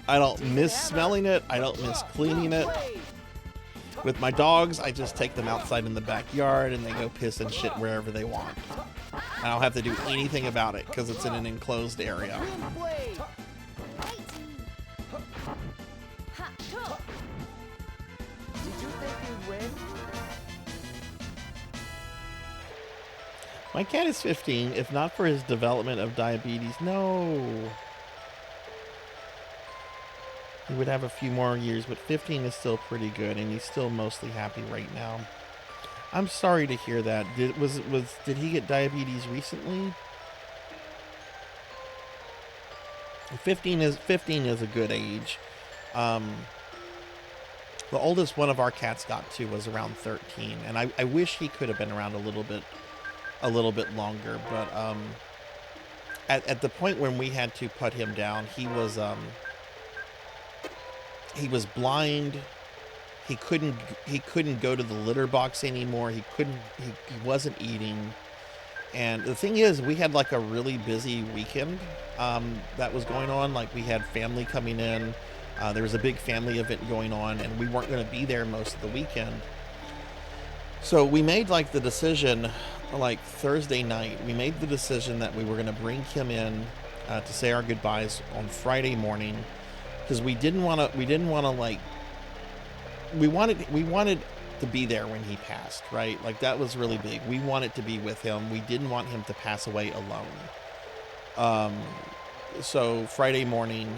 I don't miss smelling it. I don't miss cleaning it. With my dogs, I just take them outside in the backyard and they go piss and shit wherever they want. I don't have to do anything about it because it's in an enclosed area. Did you think we'd win? My cat is 15. If not for his development of diabetes, no. He would have a few more years, but 15 is still pretty good, and he's still mostly happy right now. I'm sorry to hear that. Did he get diabetes recently? 15 is a good age. The oldest one of our cats got to was around 13, and I wish he could have been around a little bit longer, but at the point when we had to put him down, he was blind. He couldn't go to the litter box anymore. He wasn't eating. And the thing is, we had like a really busy weekend that was going on. Like, we had family coming in. There was a big family event going on, and we weren't going to be there most of the weekend. So we made like the decision, like Thursday night, we made the decision that we were going to bring him in to say our goodbyes on Friday morning, because we wanted to be there when he passed, right? Like, that was really big. We wanted to be with him. We didn't want him to pass away alone. So Friday morning,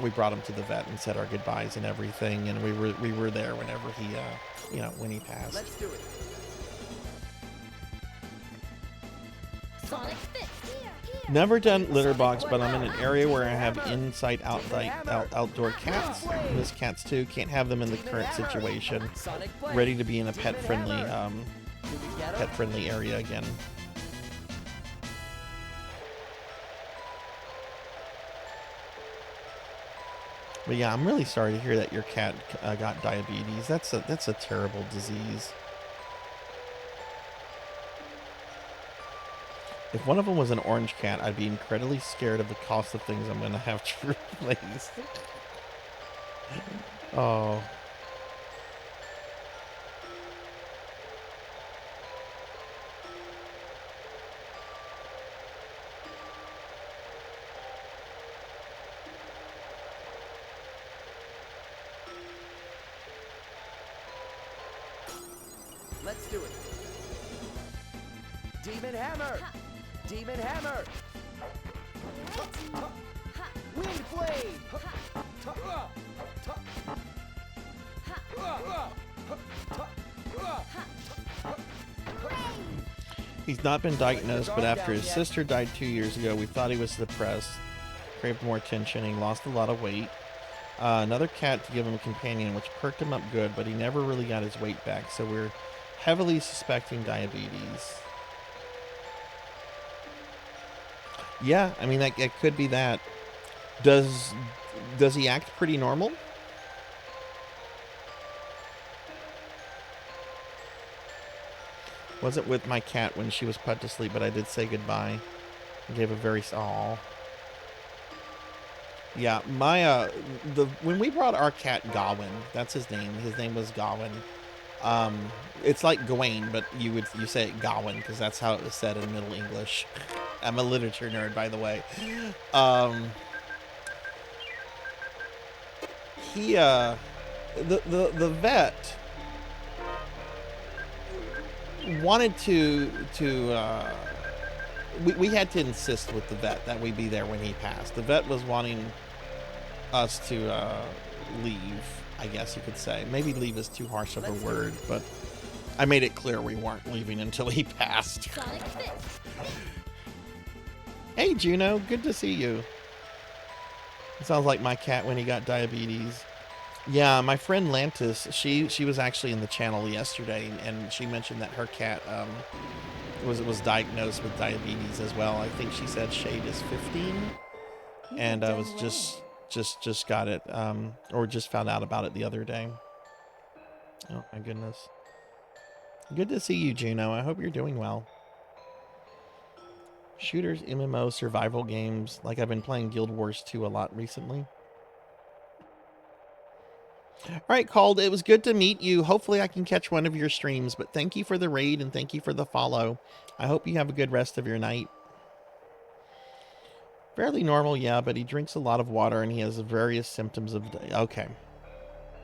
we brought him to the vet and said our goodbyes and everything, and we were there whenever he, when he passed. Let's do it. Sonic Fit. Never done litter box, but I'm in an area where I have inside outdoor cats. Miss cats too. Can't have them in the current situation. Ready to be in a pet friendly area again. But yeah, I'm really sorry to hear that your cat got diabetes. That's a terrible disease. If one of them was an orange cat, I'd be incredibly scared of the cost of things I'm going to have to replace. Oh. Let's do it. Demon Hammer! Demon Hammer! Wind Blade! He's not been diagnosed, but after his sister died 2 years ago, we thought he was depressed, craved more attention, and he lost a lot of weight. Another cat to give him a companion, which perked him up good, but he never really got his weight back, so we're heavily suspecting diabetes. Yeah, I mean, it could be that. Does he act pretty normal? Wasn't with my cat when she was put to sleep, but I did say goodbye. I gave a very aw. Yeah, my when we brought our cat Gawain, that's his name. His name was Gawain. It's like Gawain, but you say it Gawain because that's how it was said in Middle English. I'm a literature nerd, by the way. The vet wanted we had to insist with the vet that we be there when he passed. The vet was wanting us to leave, I guess you could say. Maybe leave is too harsh of a word, but I made it clear we weren't leaving until he passed. Hey Juno, good to see you. It sounds like my cat when he got diabetes. Yeah, my friend Lantis, she was actually in the channel yesterday, and she mentioned that her cat was diagnosed with diabetes as well. I think she said Shade is 15, and I was just got it, or just found out about it the other day. Oh my goodness. Good to see you, Juno. I hope you're doing well. Shooters, MMO, survival games. Like, I've been playing Guild Wars 2 a lot recently. All right, Called, it was good to meet you. Hopefully I can catch one of your streams, but thank you for the raid and thank you for the follow. I hope you have a good rest of your night. Fairly normal, yeah, but he drinks a lot of water and he has various symptoms of... Okay.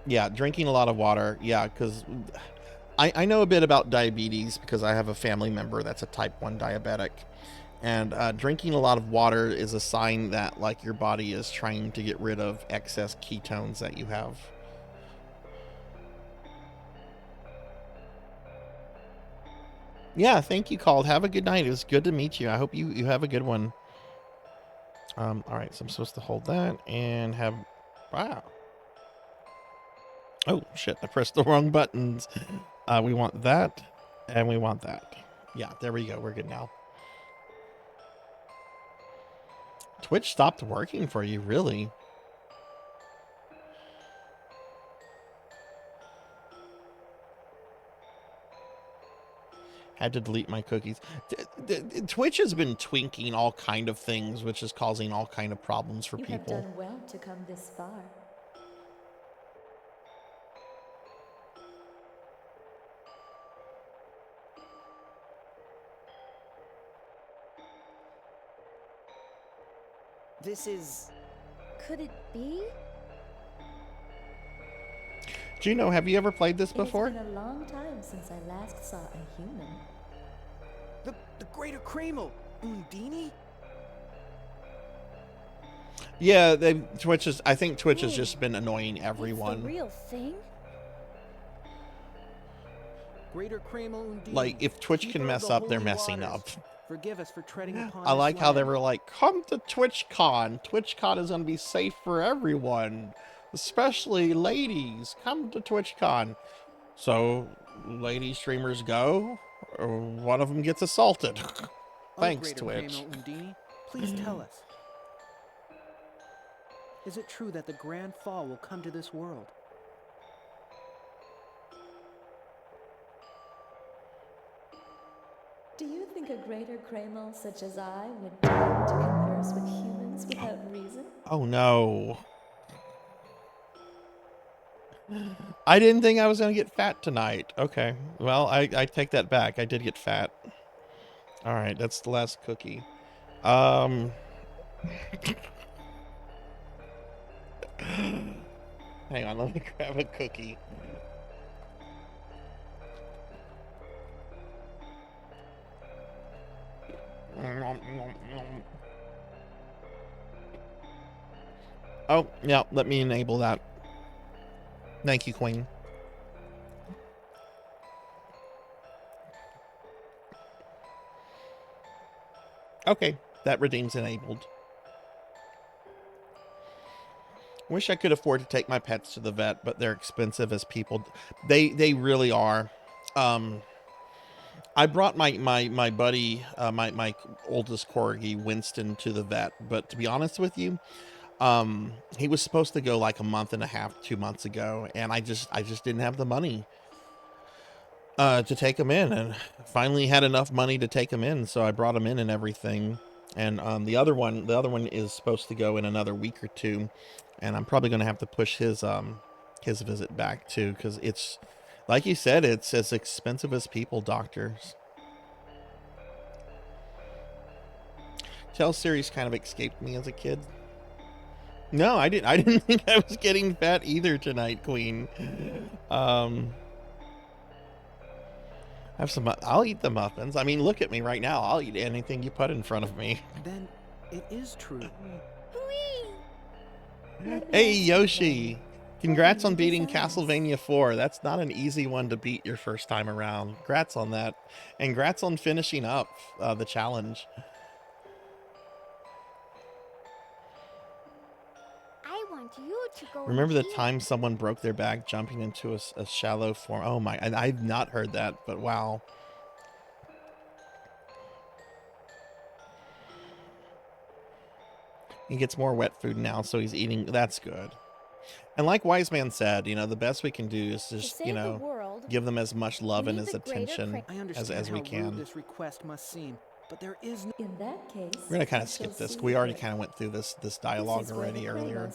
Yeah, drinking a lot of water. Yeah, because I know a bit about diabetes because I have a family member that's a type 1 diabetic. And drinking a lot of water is a sign that like your body is trying to get rid of excess ketones that you have. Yeah, thank you, Called. Have a good night. It was good to meet you. I hope you have a good one. All right, so I'm supposed to hold that and have... Wow. Oh, shit. I pressed the wrong buttons. We want that, and we want that. Yeah, there we go. We're good now. Twitch stopped working for you, really? Had to delete my cookies. Twitch has been twinking all kind of things, which is causing all kind of problems for people. You have done well to come this far. This is... Could it be? Juno, have you ever played this before? It's been a long time since I last saw a human. The Greater Kreml, Undini? Yeah, I think Twitch has just been annoying everyone. It's the real thing? Greater Kreml, Undini. Like, if Twitch can mess up, they're messing up. Forgive us for treading upon I like this how they land. were like, come to TwitchCon. TwitchCon is going to be safe for everyone, especially ladies. Come to TwitchCon. So, lady streamers go, or one of them gets assaulted. Thanks, Greater Twitch. Kreml, Undini, please tell us. Is it true that the Grand Fall will come to this world? Do you think a greater Kreml such as I would dare to converse with humans without reason? Oh no. I didn't think I was going to get fat tonight. Okay. Well, I take that back. I did get fat. All right, that's the last cookie. Hang on, let me grab a cookie. Oh, yeah, let me enable that. Thank you, Queen. Okay, that redeems enabled. Wish I could afford to take my pets to the vet, but they're expensive as people. They really are. I brought my buddy, my oldest corgi, Winston, to the vet, but to be honest with you, he was supposed to go like a month and a half, 2 months ago, and I just didn't have the money to take him in, and finally had enough money to take him in, so I brought him in and everything. And the other one is supposed to go in another week or two, and I'm probably going to have to push his visit back too, because it's, like you said, it's as expensive as people, doctors. Tell series kind of escaped me as a kid. No, I didn't think I was getting fat either tonight, Queen. Have some. I'll eat the muffins. I mean, look at me right now. I'll eat anything you put in front of me. Then it is true. Hey, Yoshi. Congrats on beating Castlevania 4. That's not an easy one to beat your first time around. Congrats on that. And congrats on finishing up the challenge. I want you to go. Remember the time someone broke their back jumping into a shallow form? Oh my, I've not heard that, but wow. He gets more wet food now, so he's eating. That's good. And like Wise Man said, you know, the best we can do is just, you know, give them as much love and as attention as we can. This request must seem, but there is no... In that case, we're gonna kind of skip this. We already kind of went through this dialogue already earlier.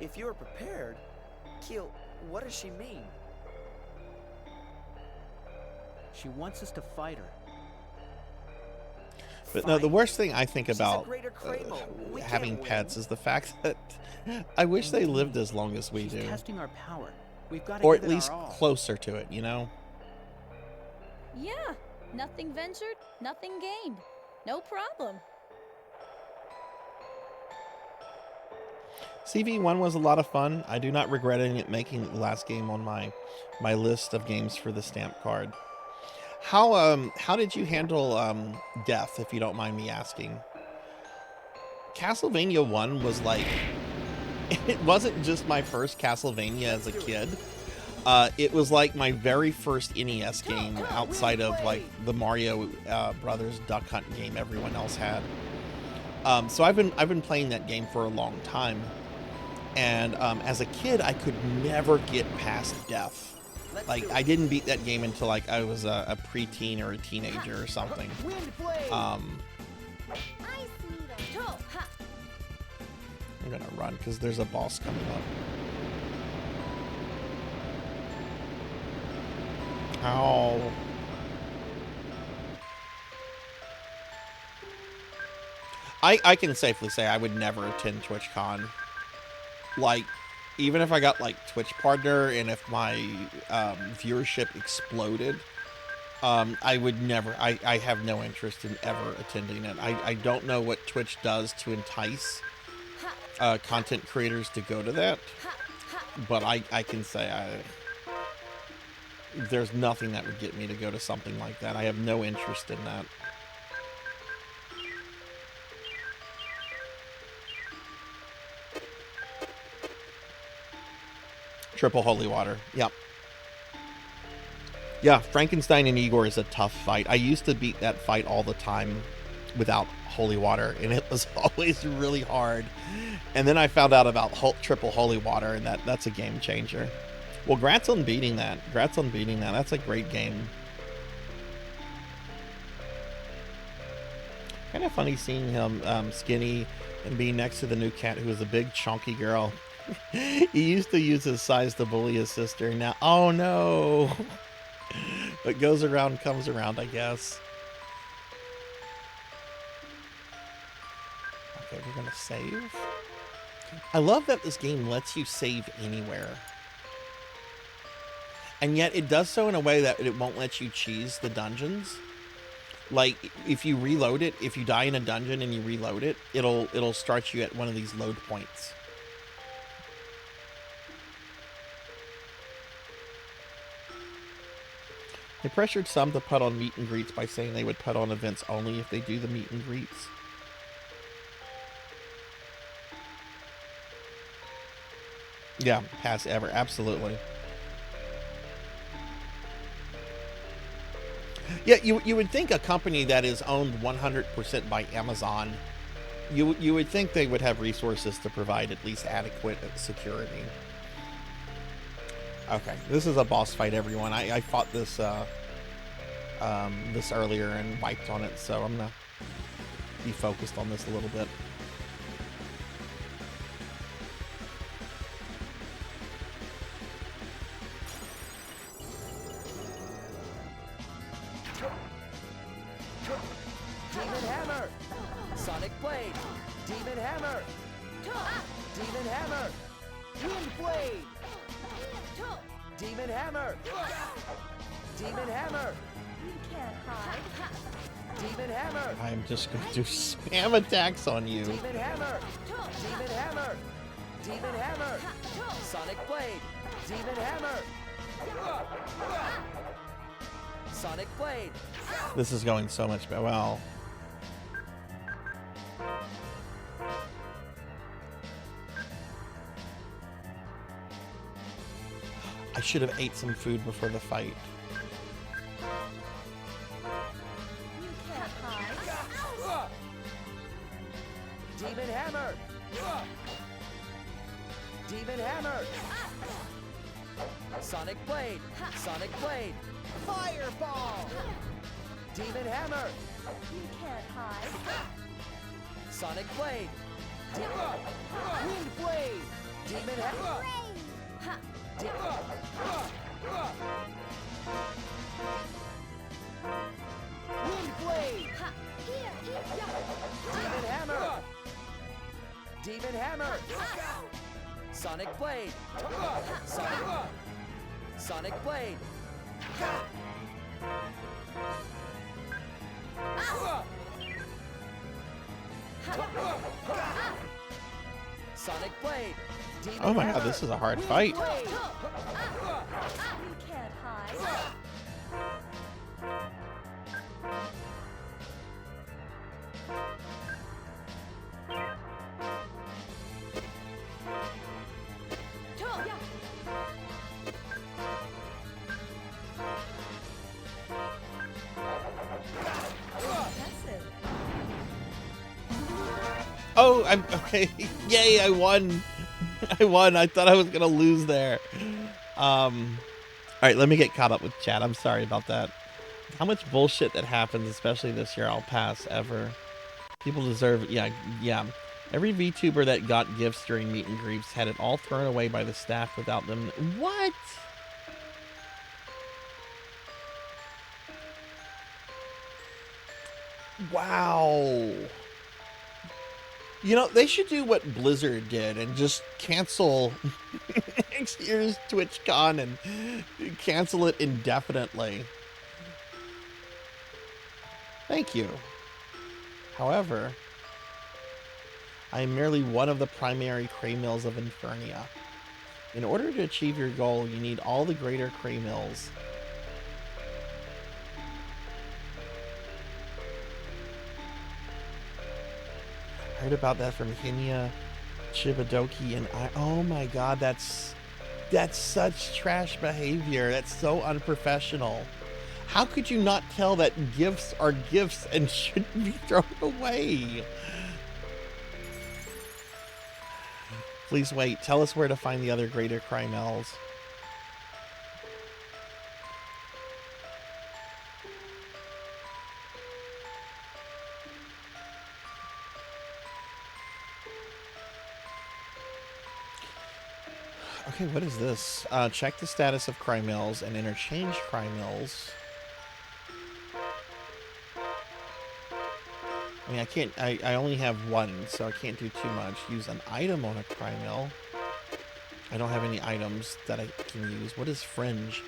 If you're prepared, Keel, what does she mean? She wants us to fight her. But no, the worst thing I think She's a about greater Kreml. We can't having win. pets is the fact that I wish they lived as long as we She's do. testing our power. We've got to Or give at it least our all. closer to it, you know? Yeah, nothing ventured, nothing gained. No problem. CV1 was a lot of fun. I do not regret it making the last game on my list of games for the stamp card. How did you handle death, if you don't mind me asking? Castlevania 1 was like, it wasn't just my first Castlevania as a kid. It was like my very first NES game outside of like the Mario Brothers Duck Hunt game everyone else had. So I've been playing that game for a long time, and as a kid I could never get past death. Like I didn't beat that game until like I was a preteen or a teenager or something. I'm gonna run because there's a boss coming up. Ow. I can safely say I would never attend TwitchCon. Like, even if I got like Twitch partner and if my viewership exploded, I would never, I have no interest in ever attending it. I don't know what Twitch does to entice content creators to go to that, but I can say there's nothing that would get me to go to something like that. I have no interest in that. Triple Holy Water. Yep. Yeah, Frankenstein and Igor is a tough fight. I used to beat that fight all the time without Holy Water, and it was always really hard. And then I found out about Triple Holy Water, and that's a game changer. Well, congrats on beating that. Congrats on beating that. That's a great game. Kind of funny seeing him skinny and being next to the new cat who was a big chunky girl. He used to use his size to bully his sister. Now, oh no. What goes around comes around, I guess. Okay, we're gonna save. I love that this game lets you save anywhere. And yet it does so in a way that it won't let you cheese the dungeons. Like, if you reload it, if you die in a dungeon and you reload it, it'll start you at one of these load points. They pressured some to put on meet and greets by saying they would put on events only if they do the meet and greets. Yeah, pass ever, absolutely. Yeah, you would think a company that is owned 100% by Amazon, you would think they would have resources to provide at least adequate security. Okay, this is a boss fight, everyone. I fought this this earlier and wiped on it, so I'm gonna be focused on this a little bit. Demon Hammer! Sonic Blade! Demon Hammer! Demon Hammer! Wind Blade! Demon Hammer! Demon Hammer! You can't hide. Demon Hammer! I'm just going to spam attacks on you. Demon Hammer! Demon Hammer! Demon Hammer! Sonic Blade! Demon Hammer! Sonic Blade! This is going so much better. Well, I should have ate some food before the fight. You can't hide. Demon Hammer! Demon Hammer! Sonic Blade! Sonic Blade! Fireball! Demon Hammer! You can't hide. Sonic Blade! Wind Blade! Demon Hammer! Wind Blade! Here, eat Hammer. Sonic Blade. Sonic Blade. Sonic Blade. Demon Oh my Hammer. god, this is a hard fight. Blade. You can't hide. Oh, I'm okay. Yay, I won. I won. I thought I was gonna lose there. All right, let me get caught up with chat. I'm sorry about that. How much bullshit that happens, especially this year, I'll pass ever. People deserve, yeah. Every VTuber that got gifts during meet and greets had it all thrown away by the staff without them. What? Wow. You know, they should do what Blizzard did and just cancel next year's TwitchCon and cancel it indefinitely. Thank you. However, I am merely one of the primary Kraymills of Eternia. In order to achieve your goal, you need all the greater Kraymills. Heard about that from Hinya, Chibadoki, and I. Oh my god, that's such trash behavior. That's so unprofessional. How could you not tell that gifts are gifts and shouldn't be thrown away? Please wait. Tell us where to find the other greater Kraymills. Okay, what is this? Check the status of Kraymills and interchange Kraymills. I mean, I can't, I only have one, so I can't do too much. Use an item on a Kraymill. I don't have any items that I can use. What is Fringe?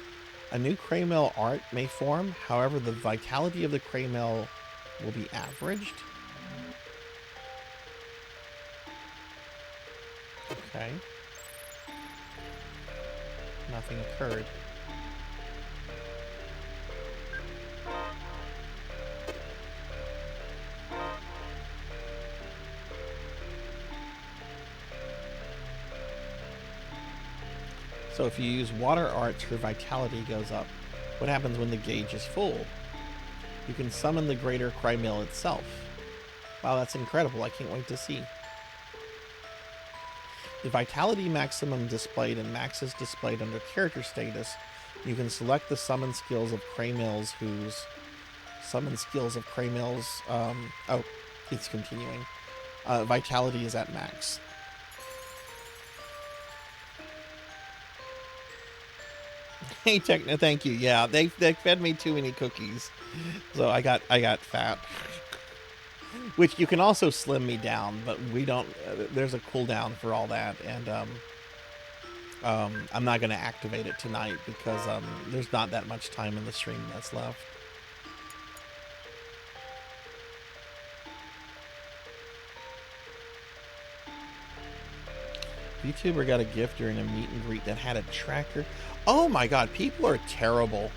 A new Kraymill art may form. However, the vitality of the Kraymill will be averaged. Okay. Nothing occurred. So if you use water arts, your vitality goes up. What happens when the gauge is full? You can summon the greater Kraymill itself. Wow, that's incredible. I can't wait to see. The vitality maximum displayed and max is displayed under character status. You can select the summon skills of Kraymills whose oh, it's continuing. Vitality is at max. Hey Techno, thank you. Yeah, they fed me too many cookies, so I got fat. Which you can also slim me down, but we don't. There's a cooldown for all that, and I'm not going to activate it tonight because there's not that much time in the stream that's left. VTuber got a gift during a meet and greet that had a tracker. Oh my god, people are terrible.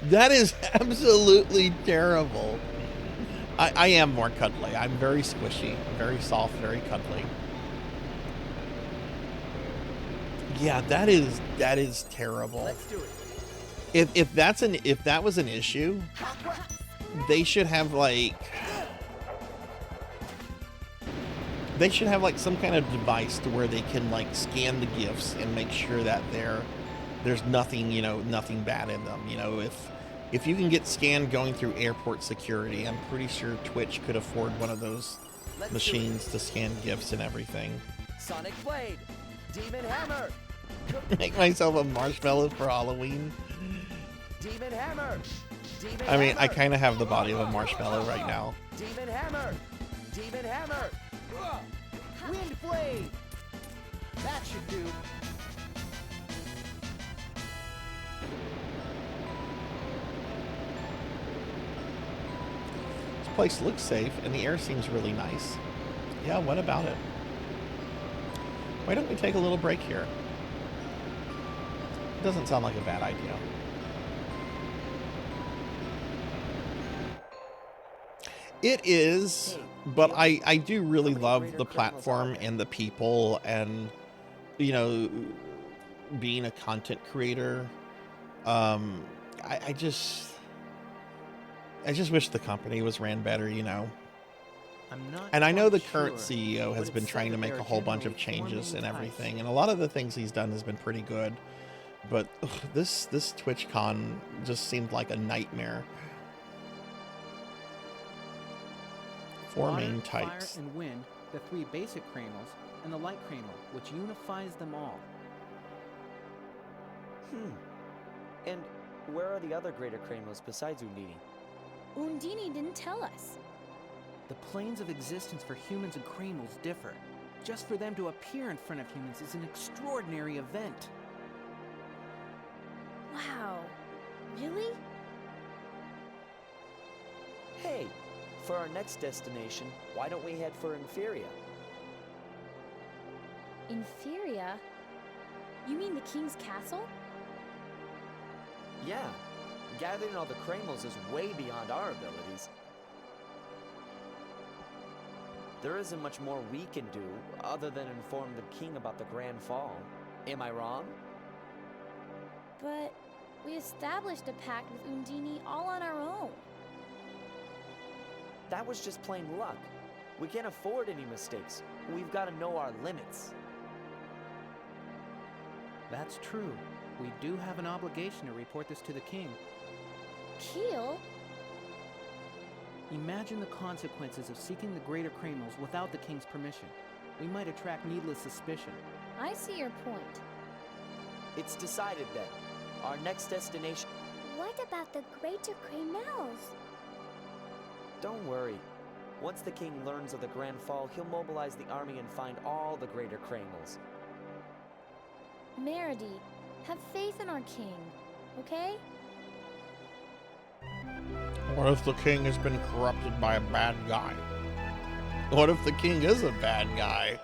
That is absolutely terrible. I am more cuddly. I'm very squishy, very soft, very cuddly. Yeah, that is terrible. Let's do it. If that was an issue, they should have like some kind of device to where they can like scan the gifts and make sure that there's nothing, nothing bad in them. If you can get scanned going through airport security, I'm pretty sure Twitch could afford one of those machines to scan gifts and everything. Sonic Blade, Demon Hammer. Make myself a marshmallow for Halloween. Demon Hammer. Demon I mean, Hammer. I kind of have the body of a marshmallow right now. Demon Hammer. Demon Hammer. Wind blade. That should do. This place looks safe, and the air seems really nice. Yeah, what about it? Why don't we take a little break here? It doesn't sound like a bad idea. It is, but I do really love the platform and the people and, you know, being a content creator. I just wish the company was ran better, you know. And I know the current CEO has been trying to make a whole bunch of changes and everything, and a lot of the things he's done has been pretty good. But this TwitchCon just seemed like a nightmare. 4 main types. Fire and wind, the 3 basic cranals, and the light cranal, which unifies them all. And where are the other greater cranals besides Undini? Undini didn't tell us. The planes of existence for humans and cranals differ. Just for them to appear in front of humans is an extraordinary event. Wow. Really? Hey, for our next destination, why don't we head for Inferior? Inferior? You mean the king's castle? Yeah. Gathering all the cranals is way beyond our abilities. There isn't much more we can do other than inform the king about the Grand Fall. Am I wrong? But we established a pact with Undini all on our own. That was just plain luck. We can't afford any mistakes. We've got to know our limits. That's true. We do have an obligation to report this to the king. Keel? Imagine the consequences of seeking the greater cranals without the king's permission. We might attract needless suspicion. I see your point. It's decided then. Our next destination... What about the greater cranals? Don't worry. Once the king learns of the Grand Fall, he'll mobilize the army and find all the greater cranals. Meredy, have faith in our king, okay? What if the king has been corrupted by a bad guy? What if the king is a bad guy?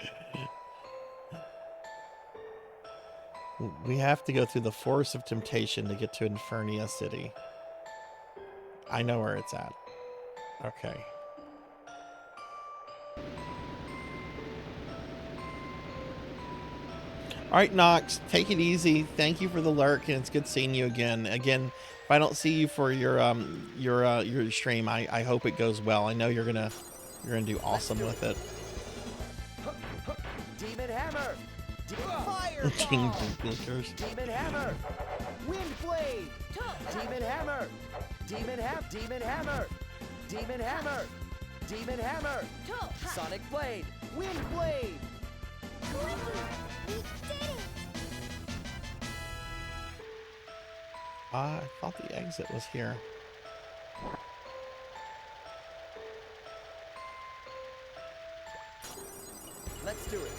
We have to go through the Forest of Temptation to get to Eternia City. I know where it's at. Okay. All right, Nox, take it easy. Thank you for the lurk, and it's good seeing you again. Again, if I don't see you for your stream, I hope it goes well. I know you're gonna do awesome with it. Demon hammer. Fireball. Demon hammer. Wind blade. Demon hammer. Demon hammer. Demon hammer. Demon hammer. Demon hammer. Sonic blade. Wind blade. We did it! I thought the exit was here. Let's do it.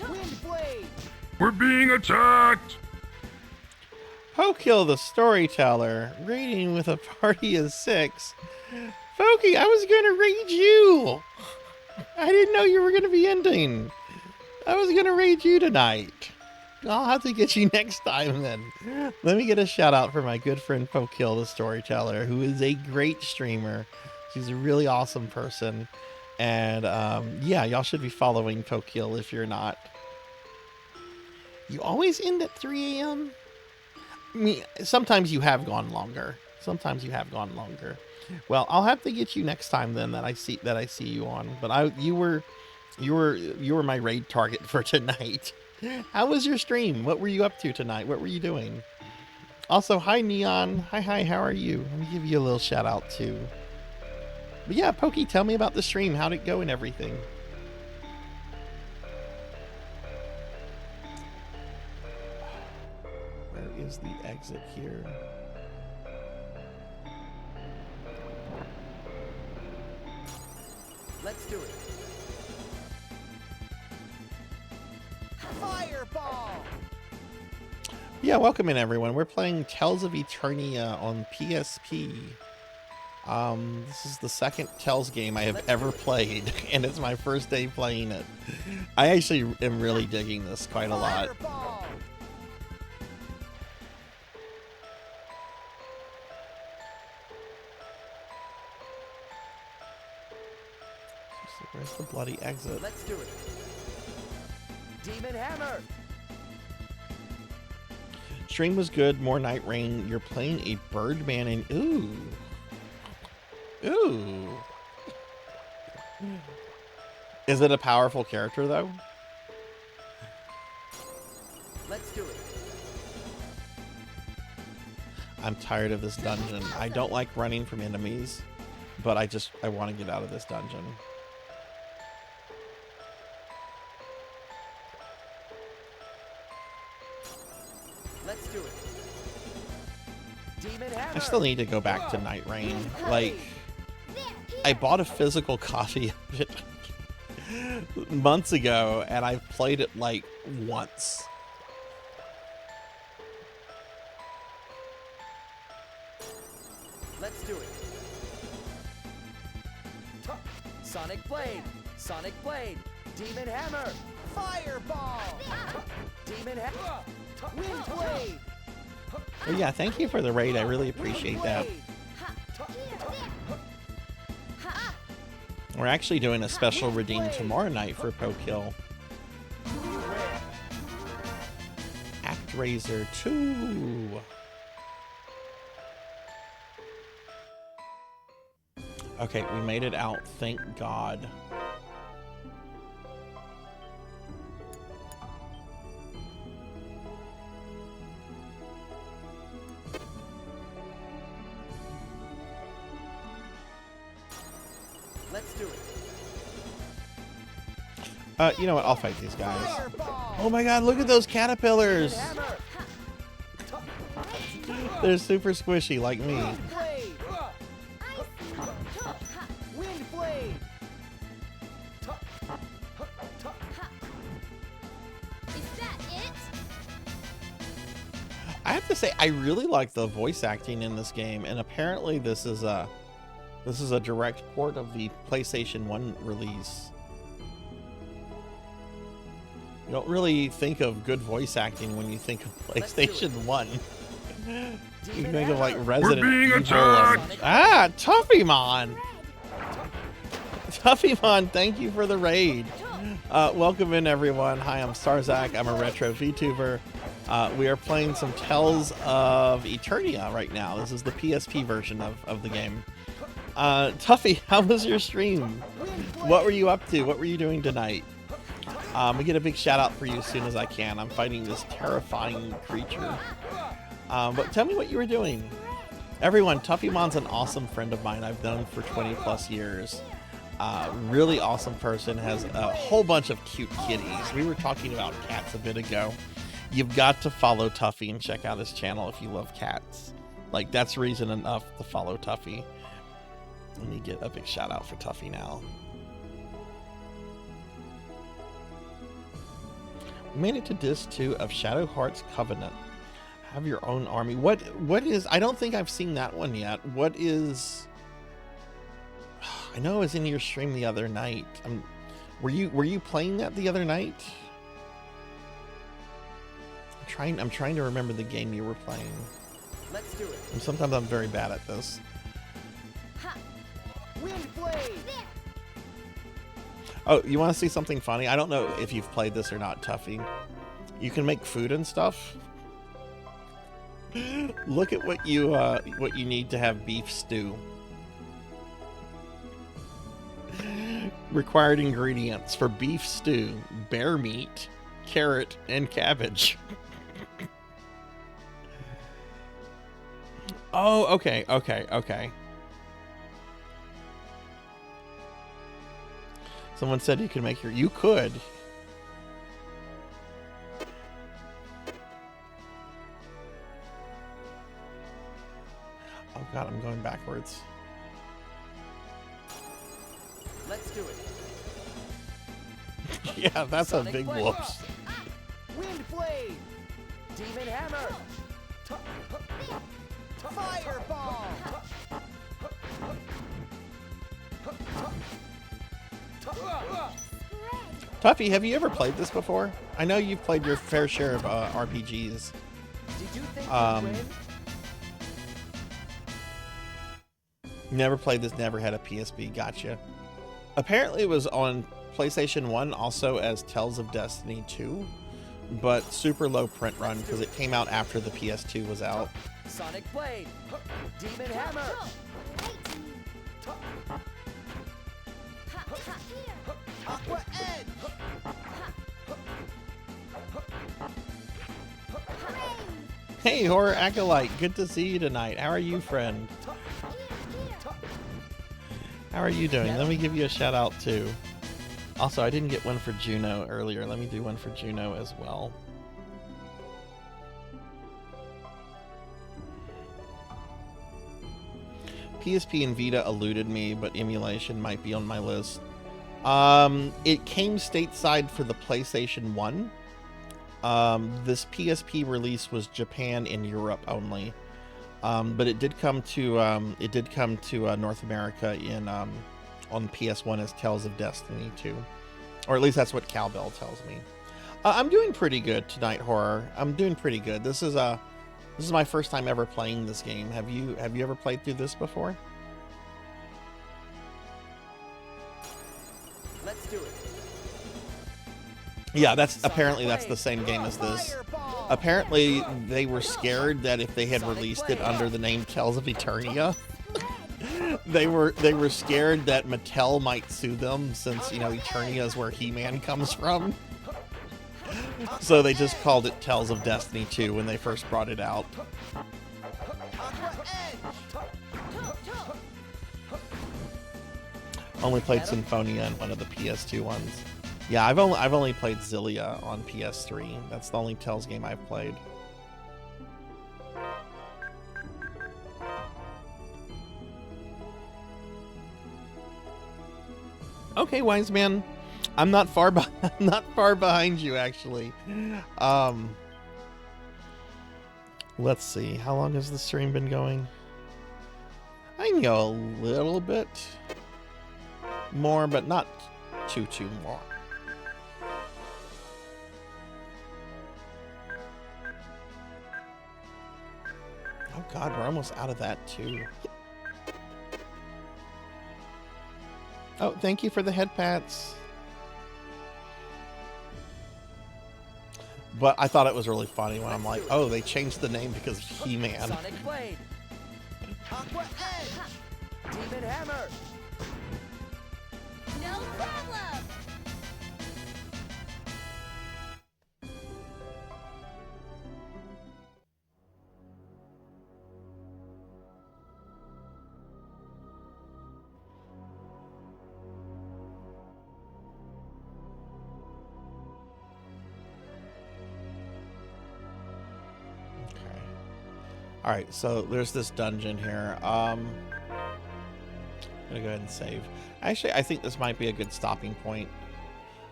Wind blade. We're being attacked! Pokill the storyteller, raiding with a party of 6. Pokey, I was gonna raid you! I didn't know you were gonna be ending. I was gonna raid you tonight. I'll have to get you next time then. Let me get a shout out for my good friend Pokill the storyteller, who is a great streamer. She's a really awesome person. And yeah, y'all should be following Pokill if you're not. You always end at 3 a.m.? I mean, sometimes you have gone longer. Sometimes you have gone longer. Well, I'll have to get you next time then that I see you on. But you were my raid target for tonight. How was your stream? What were you up to tonight? What were you doing? Also, hi Neon. Hi, how are you? Let me give you a little shout out too. But yeah, Pokey, tell me about the stream. How'd it go and everything? Where is the exit here? Let's do it. Fireball! Yeah, welcome in everyone. We're playing Tales of Eternia on PSP. This is the second Tales game I have ever played, and it's my first day playing it. I actually am really digging this quite a lot. Where's the bloody exit? Let's do it. Demon Hammer! Stream was good. More Night Rain. You're playing a Birdman and ooh. Ooh. Is it a powerful character though? Let's do it. I'm tired of this dungeon. I don't like running from enemies, but I want to get out of this dungeon. Let's do it. Demon Hammer. I still need to go back to Night Rain. Like, I bought a physical copy of it months ago, and I played it like once. Let's do it. Sonic Blade. Sonic Blade. Demon Hammer. Fireball. Demon Hammer. Wind Blade. Well, yeah, thank you for the raid. I really appreciate that. We're actually doing a special redeem tomorrow night for Pokill. ActRaiser 2. Okay, we made it out. Thank God. Let's do it. You know what? I'll fight these guys. Oh my God, look at those caterpillars. They're super squishy like me. Wind Blade. Is that it? I have to say, I really like the voice acting in this game, and apparently this is a direct port of the PlayStation 1 release. You don't really think of good voice acting when you think of PlayStation 1. You think of like Resident Evil. Ah, Tuffymon! Tuffymon, thank you for the raid. Welcome in everyone. Hi, I'm Sarzac. I'm a retro VTuber. We are playing some Tales of Eternia right now. This is the PSP version of the game. Tuffy, how was your stream? What were you up to? What were you doing tonight? We get a big shout out for you as soon as I can. I'm fighting this terrifying creature. But tell me what you were doing. Everyone, Tuffymon's an awesome friend of mine I've known for 20 plus years. Really awesome person, has a whole bunch of cute kitties. We were talking about cats a bit ago. You've got to follow Tuffy and check out his channel if you love cats. Like, that's reason enough to follow Tuffy. Let me get a big shout out for Tuffy now. We made it to disc 2 of Shadow Heart's Covenant. Have your own army. What is, I don't think I've seen that one yet. What is, I know it was in your stream the other night. Were you playing that the other night? I'm trying to remember the game you were playing. Let's do it. And sometimes I'm very bad at this. Wind Blade. Oh, you want to see something funny? I don't know if you've played this or not, Tuffy. You can make food and stuff. Look at what you need to have beef stew. Required ingredients for beef stew: bear meat, carrot, and cabbage. Oh, okay. Someone said you could make your... You could. Oh god, I'm going backwards. Let's do it. Yeah, that's Sonic a big Blade. whoops. Wind Blade. Demon Hammer. Fireball. Tuffy, have you ever played this before? I know you've played your fair share of RPGs. Did you think Um, you'd win? Never played this, never had a PSP. Gotcha. Apparently it was on PlayStation 1 also as Tales of Destiny 2, but super low print run because it came out after the PS2 was out. Sonic Blade. Demon Hammer. Aqua Edge. Hey, Horror Acolyte, good to see you tonight. How are you, friend? How are you doing? Let me give you a shout out too. Also, I didn't get one for Juno earlier. Let me do one for Juno as well. PSP and Vita eluded me, but emulation might be on my list. It came stateside for the PlayStation 1. This PSP release was Japan and Europe only. But it did come to North America in on PS1 as Tales of Destiny 2, or at least that's what Cowbell tells me. I'm doing pretty good tonight, Horror. I'm doing pretty good. This is my first time ever playing this game. Have you ever played through this before? Let's do it. Yeah, that's the same game as this. Apparently, they were scared that if they had released it under the name Tales of Eternia, they were scared that Mattel might sue them, since, you know, Eternia is where He-Man comes from. So they just called it Tales of Destiny 2 when they first brought it out. Only played Symphonia and one of the PS2 ones. Yeah, I've only played Xillia on PS3. That's the only Tales game I've played. Okay, Wise Man. I'm not far behind you, actually. Let's see. How long has the stream been going? I can go a little bit more, but not too more. Oh God, we're almost out of that too. Oh, thank you for the head pats. But I thought it was really funny when I'm like, oh, they changed the name because of He-Man. Sonic Blade. Aqua Edge. Demon Hammer. No problem. All right, so there's this dungeon here. I'm gonna go ahead and save. Actually, I think this might be a good stopping point.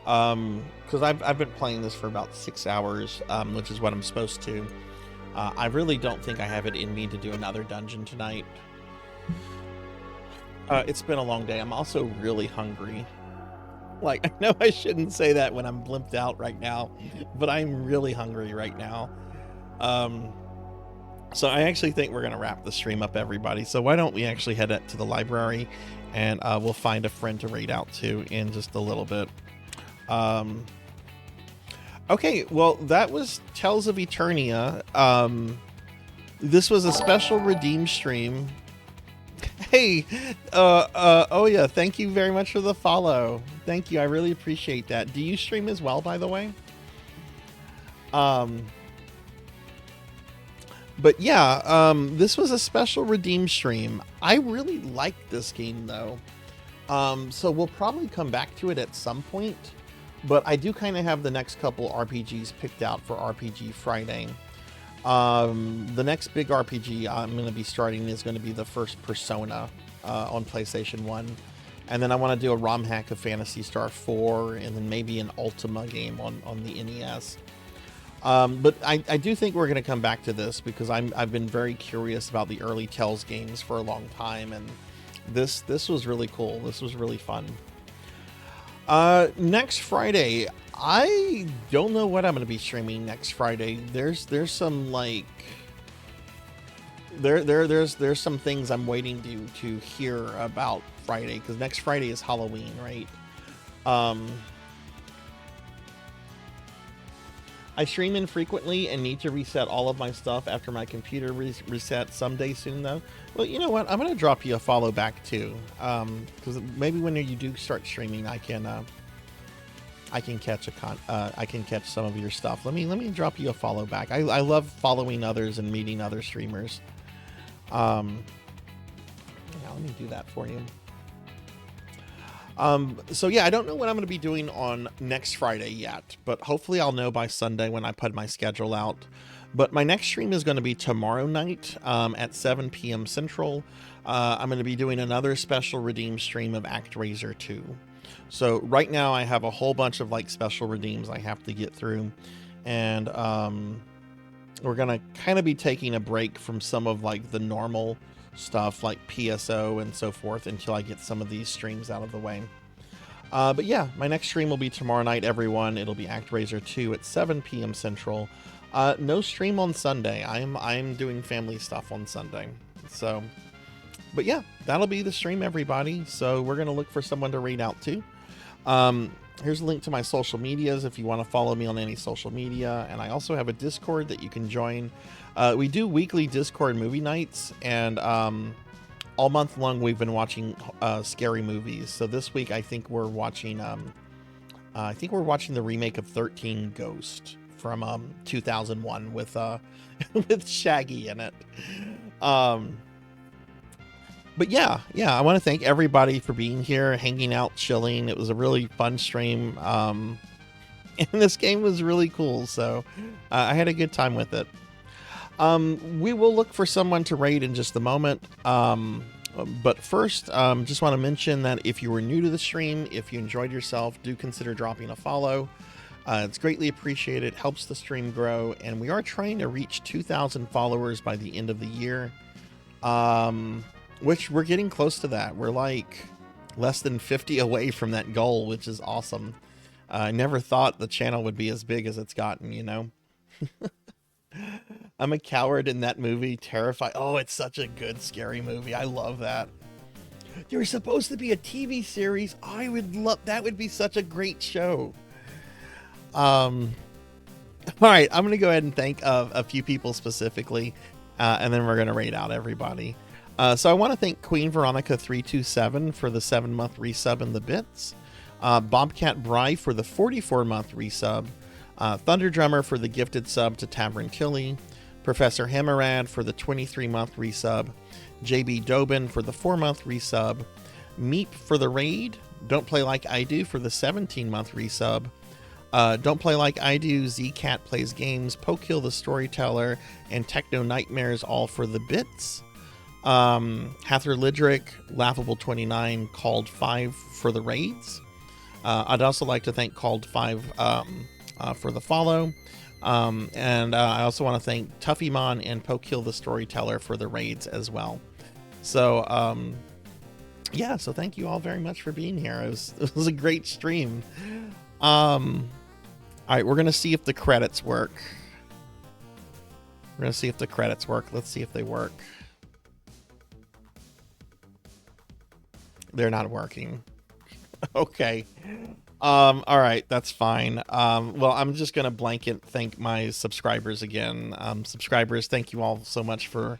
Because I've been playing this for about 6 hours, which is what I'm supposed to. I really don't think I have it in me to do another dungeon tonight. It's been a long day. I'm also really hungry. Like, I know I shouldn't say that when I'm blimped out right now, but I'm really hungry right now. So I actually think we're going to wrap the stream up, everybody. So why don't we actually head up to the library, and we'll find a friend to raid out to in just a little bit. Okay, well, that was Tales of Eternia. This was a special redeem stream. Hey, oh yeah, thank you very much for the follow. Thank you, I really appreciate that. Do you stream as well, by the way? But yeah, this was a special redeem stream. I really like this game though. So we'll probably come back to it at some point, but I do kind of have the next couple RPGs picked out for RPG Friday. The next big RPG I'm going to be starting is going to be the first Persona on PlayStation 1. And then I want to do a ROM hack of Phantasy Star 4, and then maybe an Ultima game on the NES. But I do think we're going to come back to this because I've been very curious about the early Tales games for a long time, and this was really cool. This was really fun. Next Friday, I don't know what I'm going to be streaming next Friday. There's some like there's some things I'm waiting to hear about Friday, because next Friday is Halloween, right? I stream infrequently and need to reset all of my stuff after my computer resets someday soon, though. Well, you know what? I'm gonna drop you a follow back too, because maybe when you do start streaming, I can catch I can catch some of your stuff. Let me drop you a follow back. I love following others and meeting other streamers. Yeah, let me do that for you. So yeah, I don't know what I'm going to be doing on next Friday yet, but hopefully I'll know by Sunday when I put my schedule out. But my next stream is going to be tomorrow night at 7 p.m. Central. I'm going to be doing another special redeem stream of ActRaiser 2. So right now I have a whole bunch of like special redeems I have to get through, and we're going to kind of be taking a break from some of like the normal stuff like PSO and so forth until I get some of these streams out of the way. But yeah, my next stream will be tomorrow night, everyone. It'll be ActRaiser 2 at 7 p.m. Central. No stream on Sunday. I'm doing family stuff on Sunday. So, but yeah, that'll be the stream, everybody. So we're going to look for someone to raid out to. Here's a link to my social medias if you want to follow me on any social media. And I also have a Discord that you can join. We do weekly Discord movie nights, and all month long we've been watching scary movies. So this week I think we're watching the remake of 13 Ghost from 2001 with with Shaggy in it. But yeah, I want to thank everybody for being here, hanging out, chilling. It was a really fun stream. And this game was really cool, so I had a good time with it. We will look for someone to raid in just a moment. But first, just want to mention that if you were new to the stream, if you enjoyed yourself, do consider dropping a follow. It's greatly appreciated, helps the stream grow, and we are trying to reach 2,000 followers by the end of the year. Which we're getting close to that. We're like less than 50 away from that goal, which is awesome. I never thought the channel would be as big as it's gotten, you know? I'm a coward in that movie, terrified. Oh, it's such a good, scary movie. I love that. There was supposed to be a TV series. I would love, that would be such a great show. All right, I'm going to go ahead and thank a few people specifically, and then we're going to raid out everybody. So I want to thank Queen Veronica 327 for the 7-month resub in the bits. Bobcat Bry for the 44-month resub. Thunder Drummer for the gifted sub to Tavern Killy. Professor Hammerad for the 23-month resub. JB Dobin for the 4-month resub. Meep for the raid. Don't Play Like I Do for the 17-month resub. Don't Play Like I Do, Zcat Plays Games, Pokill the Storyteller, and Techno Nightmares all for the bits. Hather Lidrick, Laughable 29, Called 5 for the raids. I'd also like to thank Called 5 for the follow. And I also want to thank Tuffymon and Pokill the Storyteller for the raids as well. So, yeah, so thank you all very much for being here. It was a great stream. All right, we're going to see if the credits work. Let's see if they work. They're not working. Okay. All right, that's fine. Well, I'm just going to blanket thank my subscribers again. Subscribers, thank you all so much for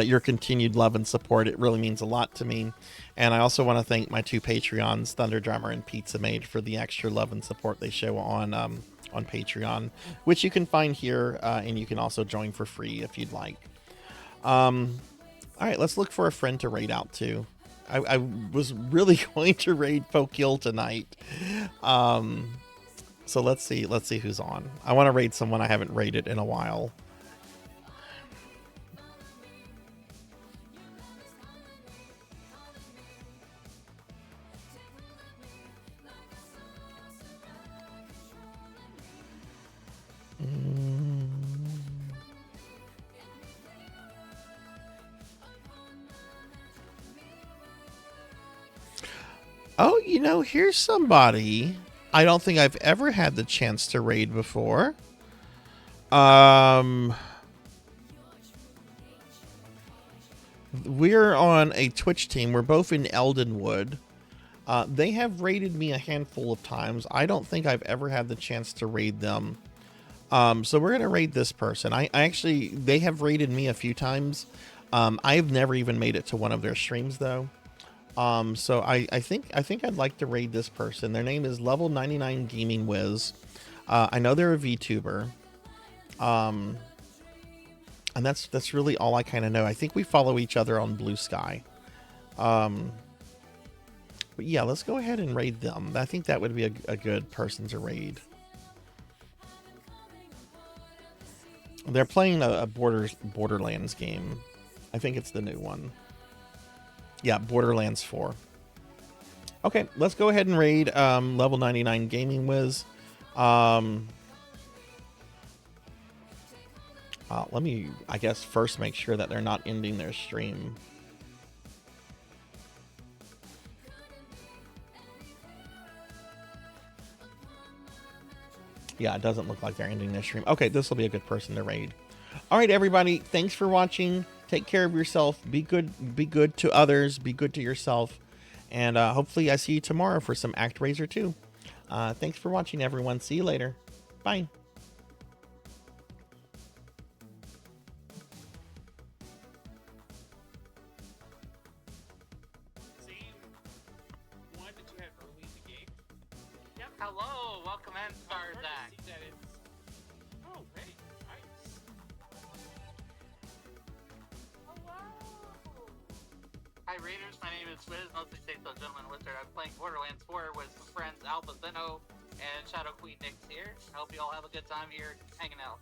your continued love and support. It really means a lot to me. And I also want to thank my 2 Patreons, Thunder Drummer and Pizza Maid, for the extra love and support they show on Patreon, which you can find here, and you can also join for free if you'd like. All right, let's look for a friend to raid out to. I was really going to raid Pokill tonight. So let's see who's on. I want to raid someone I haven't raided in a while. Oh, you know, here's somebody I don't think I've ever had the chance to raid before. We're on a Twitch team. We're both in Eldenwood. They have raided me a handful of times. I don't think I've ever had the chance to raid them. So we're gonna raid this person. I actually, they have raided me a few times. I've never even made it to one of their streams though. So I think I'd like to raid this person. Their name is Level 99 Gaming Wiz. I know they're a VTuber. And that's really all I kind of know. I think we follow each other on Blue Sky. But yeah, let's go ahead and raid them. I think that would be a good person to raid. They're playing a Borderlands game. I think it's the new one. Yeah, Borderlands 4. Okay, let's go ahead and raid Level 99 Gaming Wiz. Let me, I guess, first make sure that they're not ending their stream. Yeah, it doesn't look like they're ending their stream. Okay, this will be a good person to raid. All right, everybody, thanks for watching. Take care of yourself. Be good to others. Be good to yourself. And hopefully I see you tomorrow for some ActRaiser 2. Thanks for watching, everyone. See you later. Bye. Hello, welcome in, Sarzac. Oh, hey, nice. Hello. Hi, readers. My name is Wiz, mostly say so, Gentleman Wizard. I'm playing Borderlands 4 with some friends Alba Zeno and Shadow Queen Nix here. I hope you all have a good time here hanging out.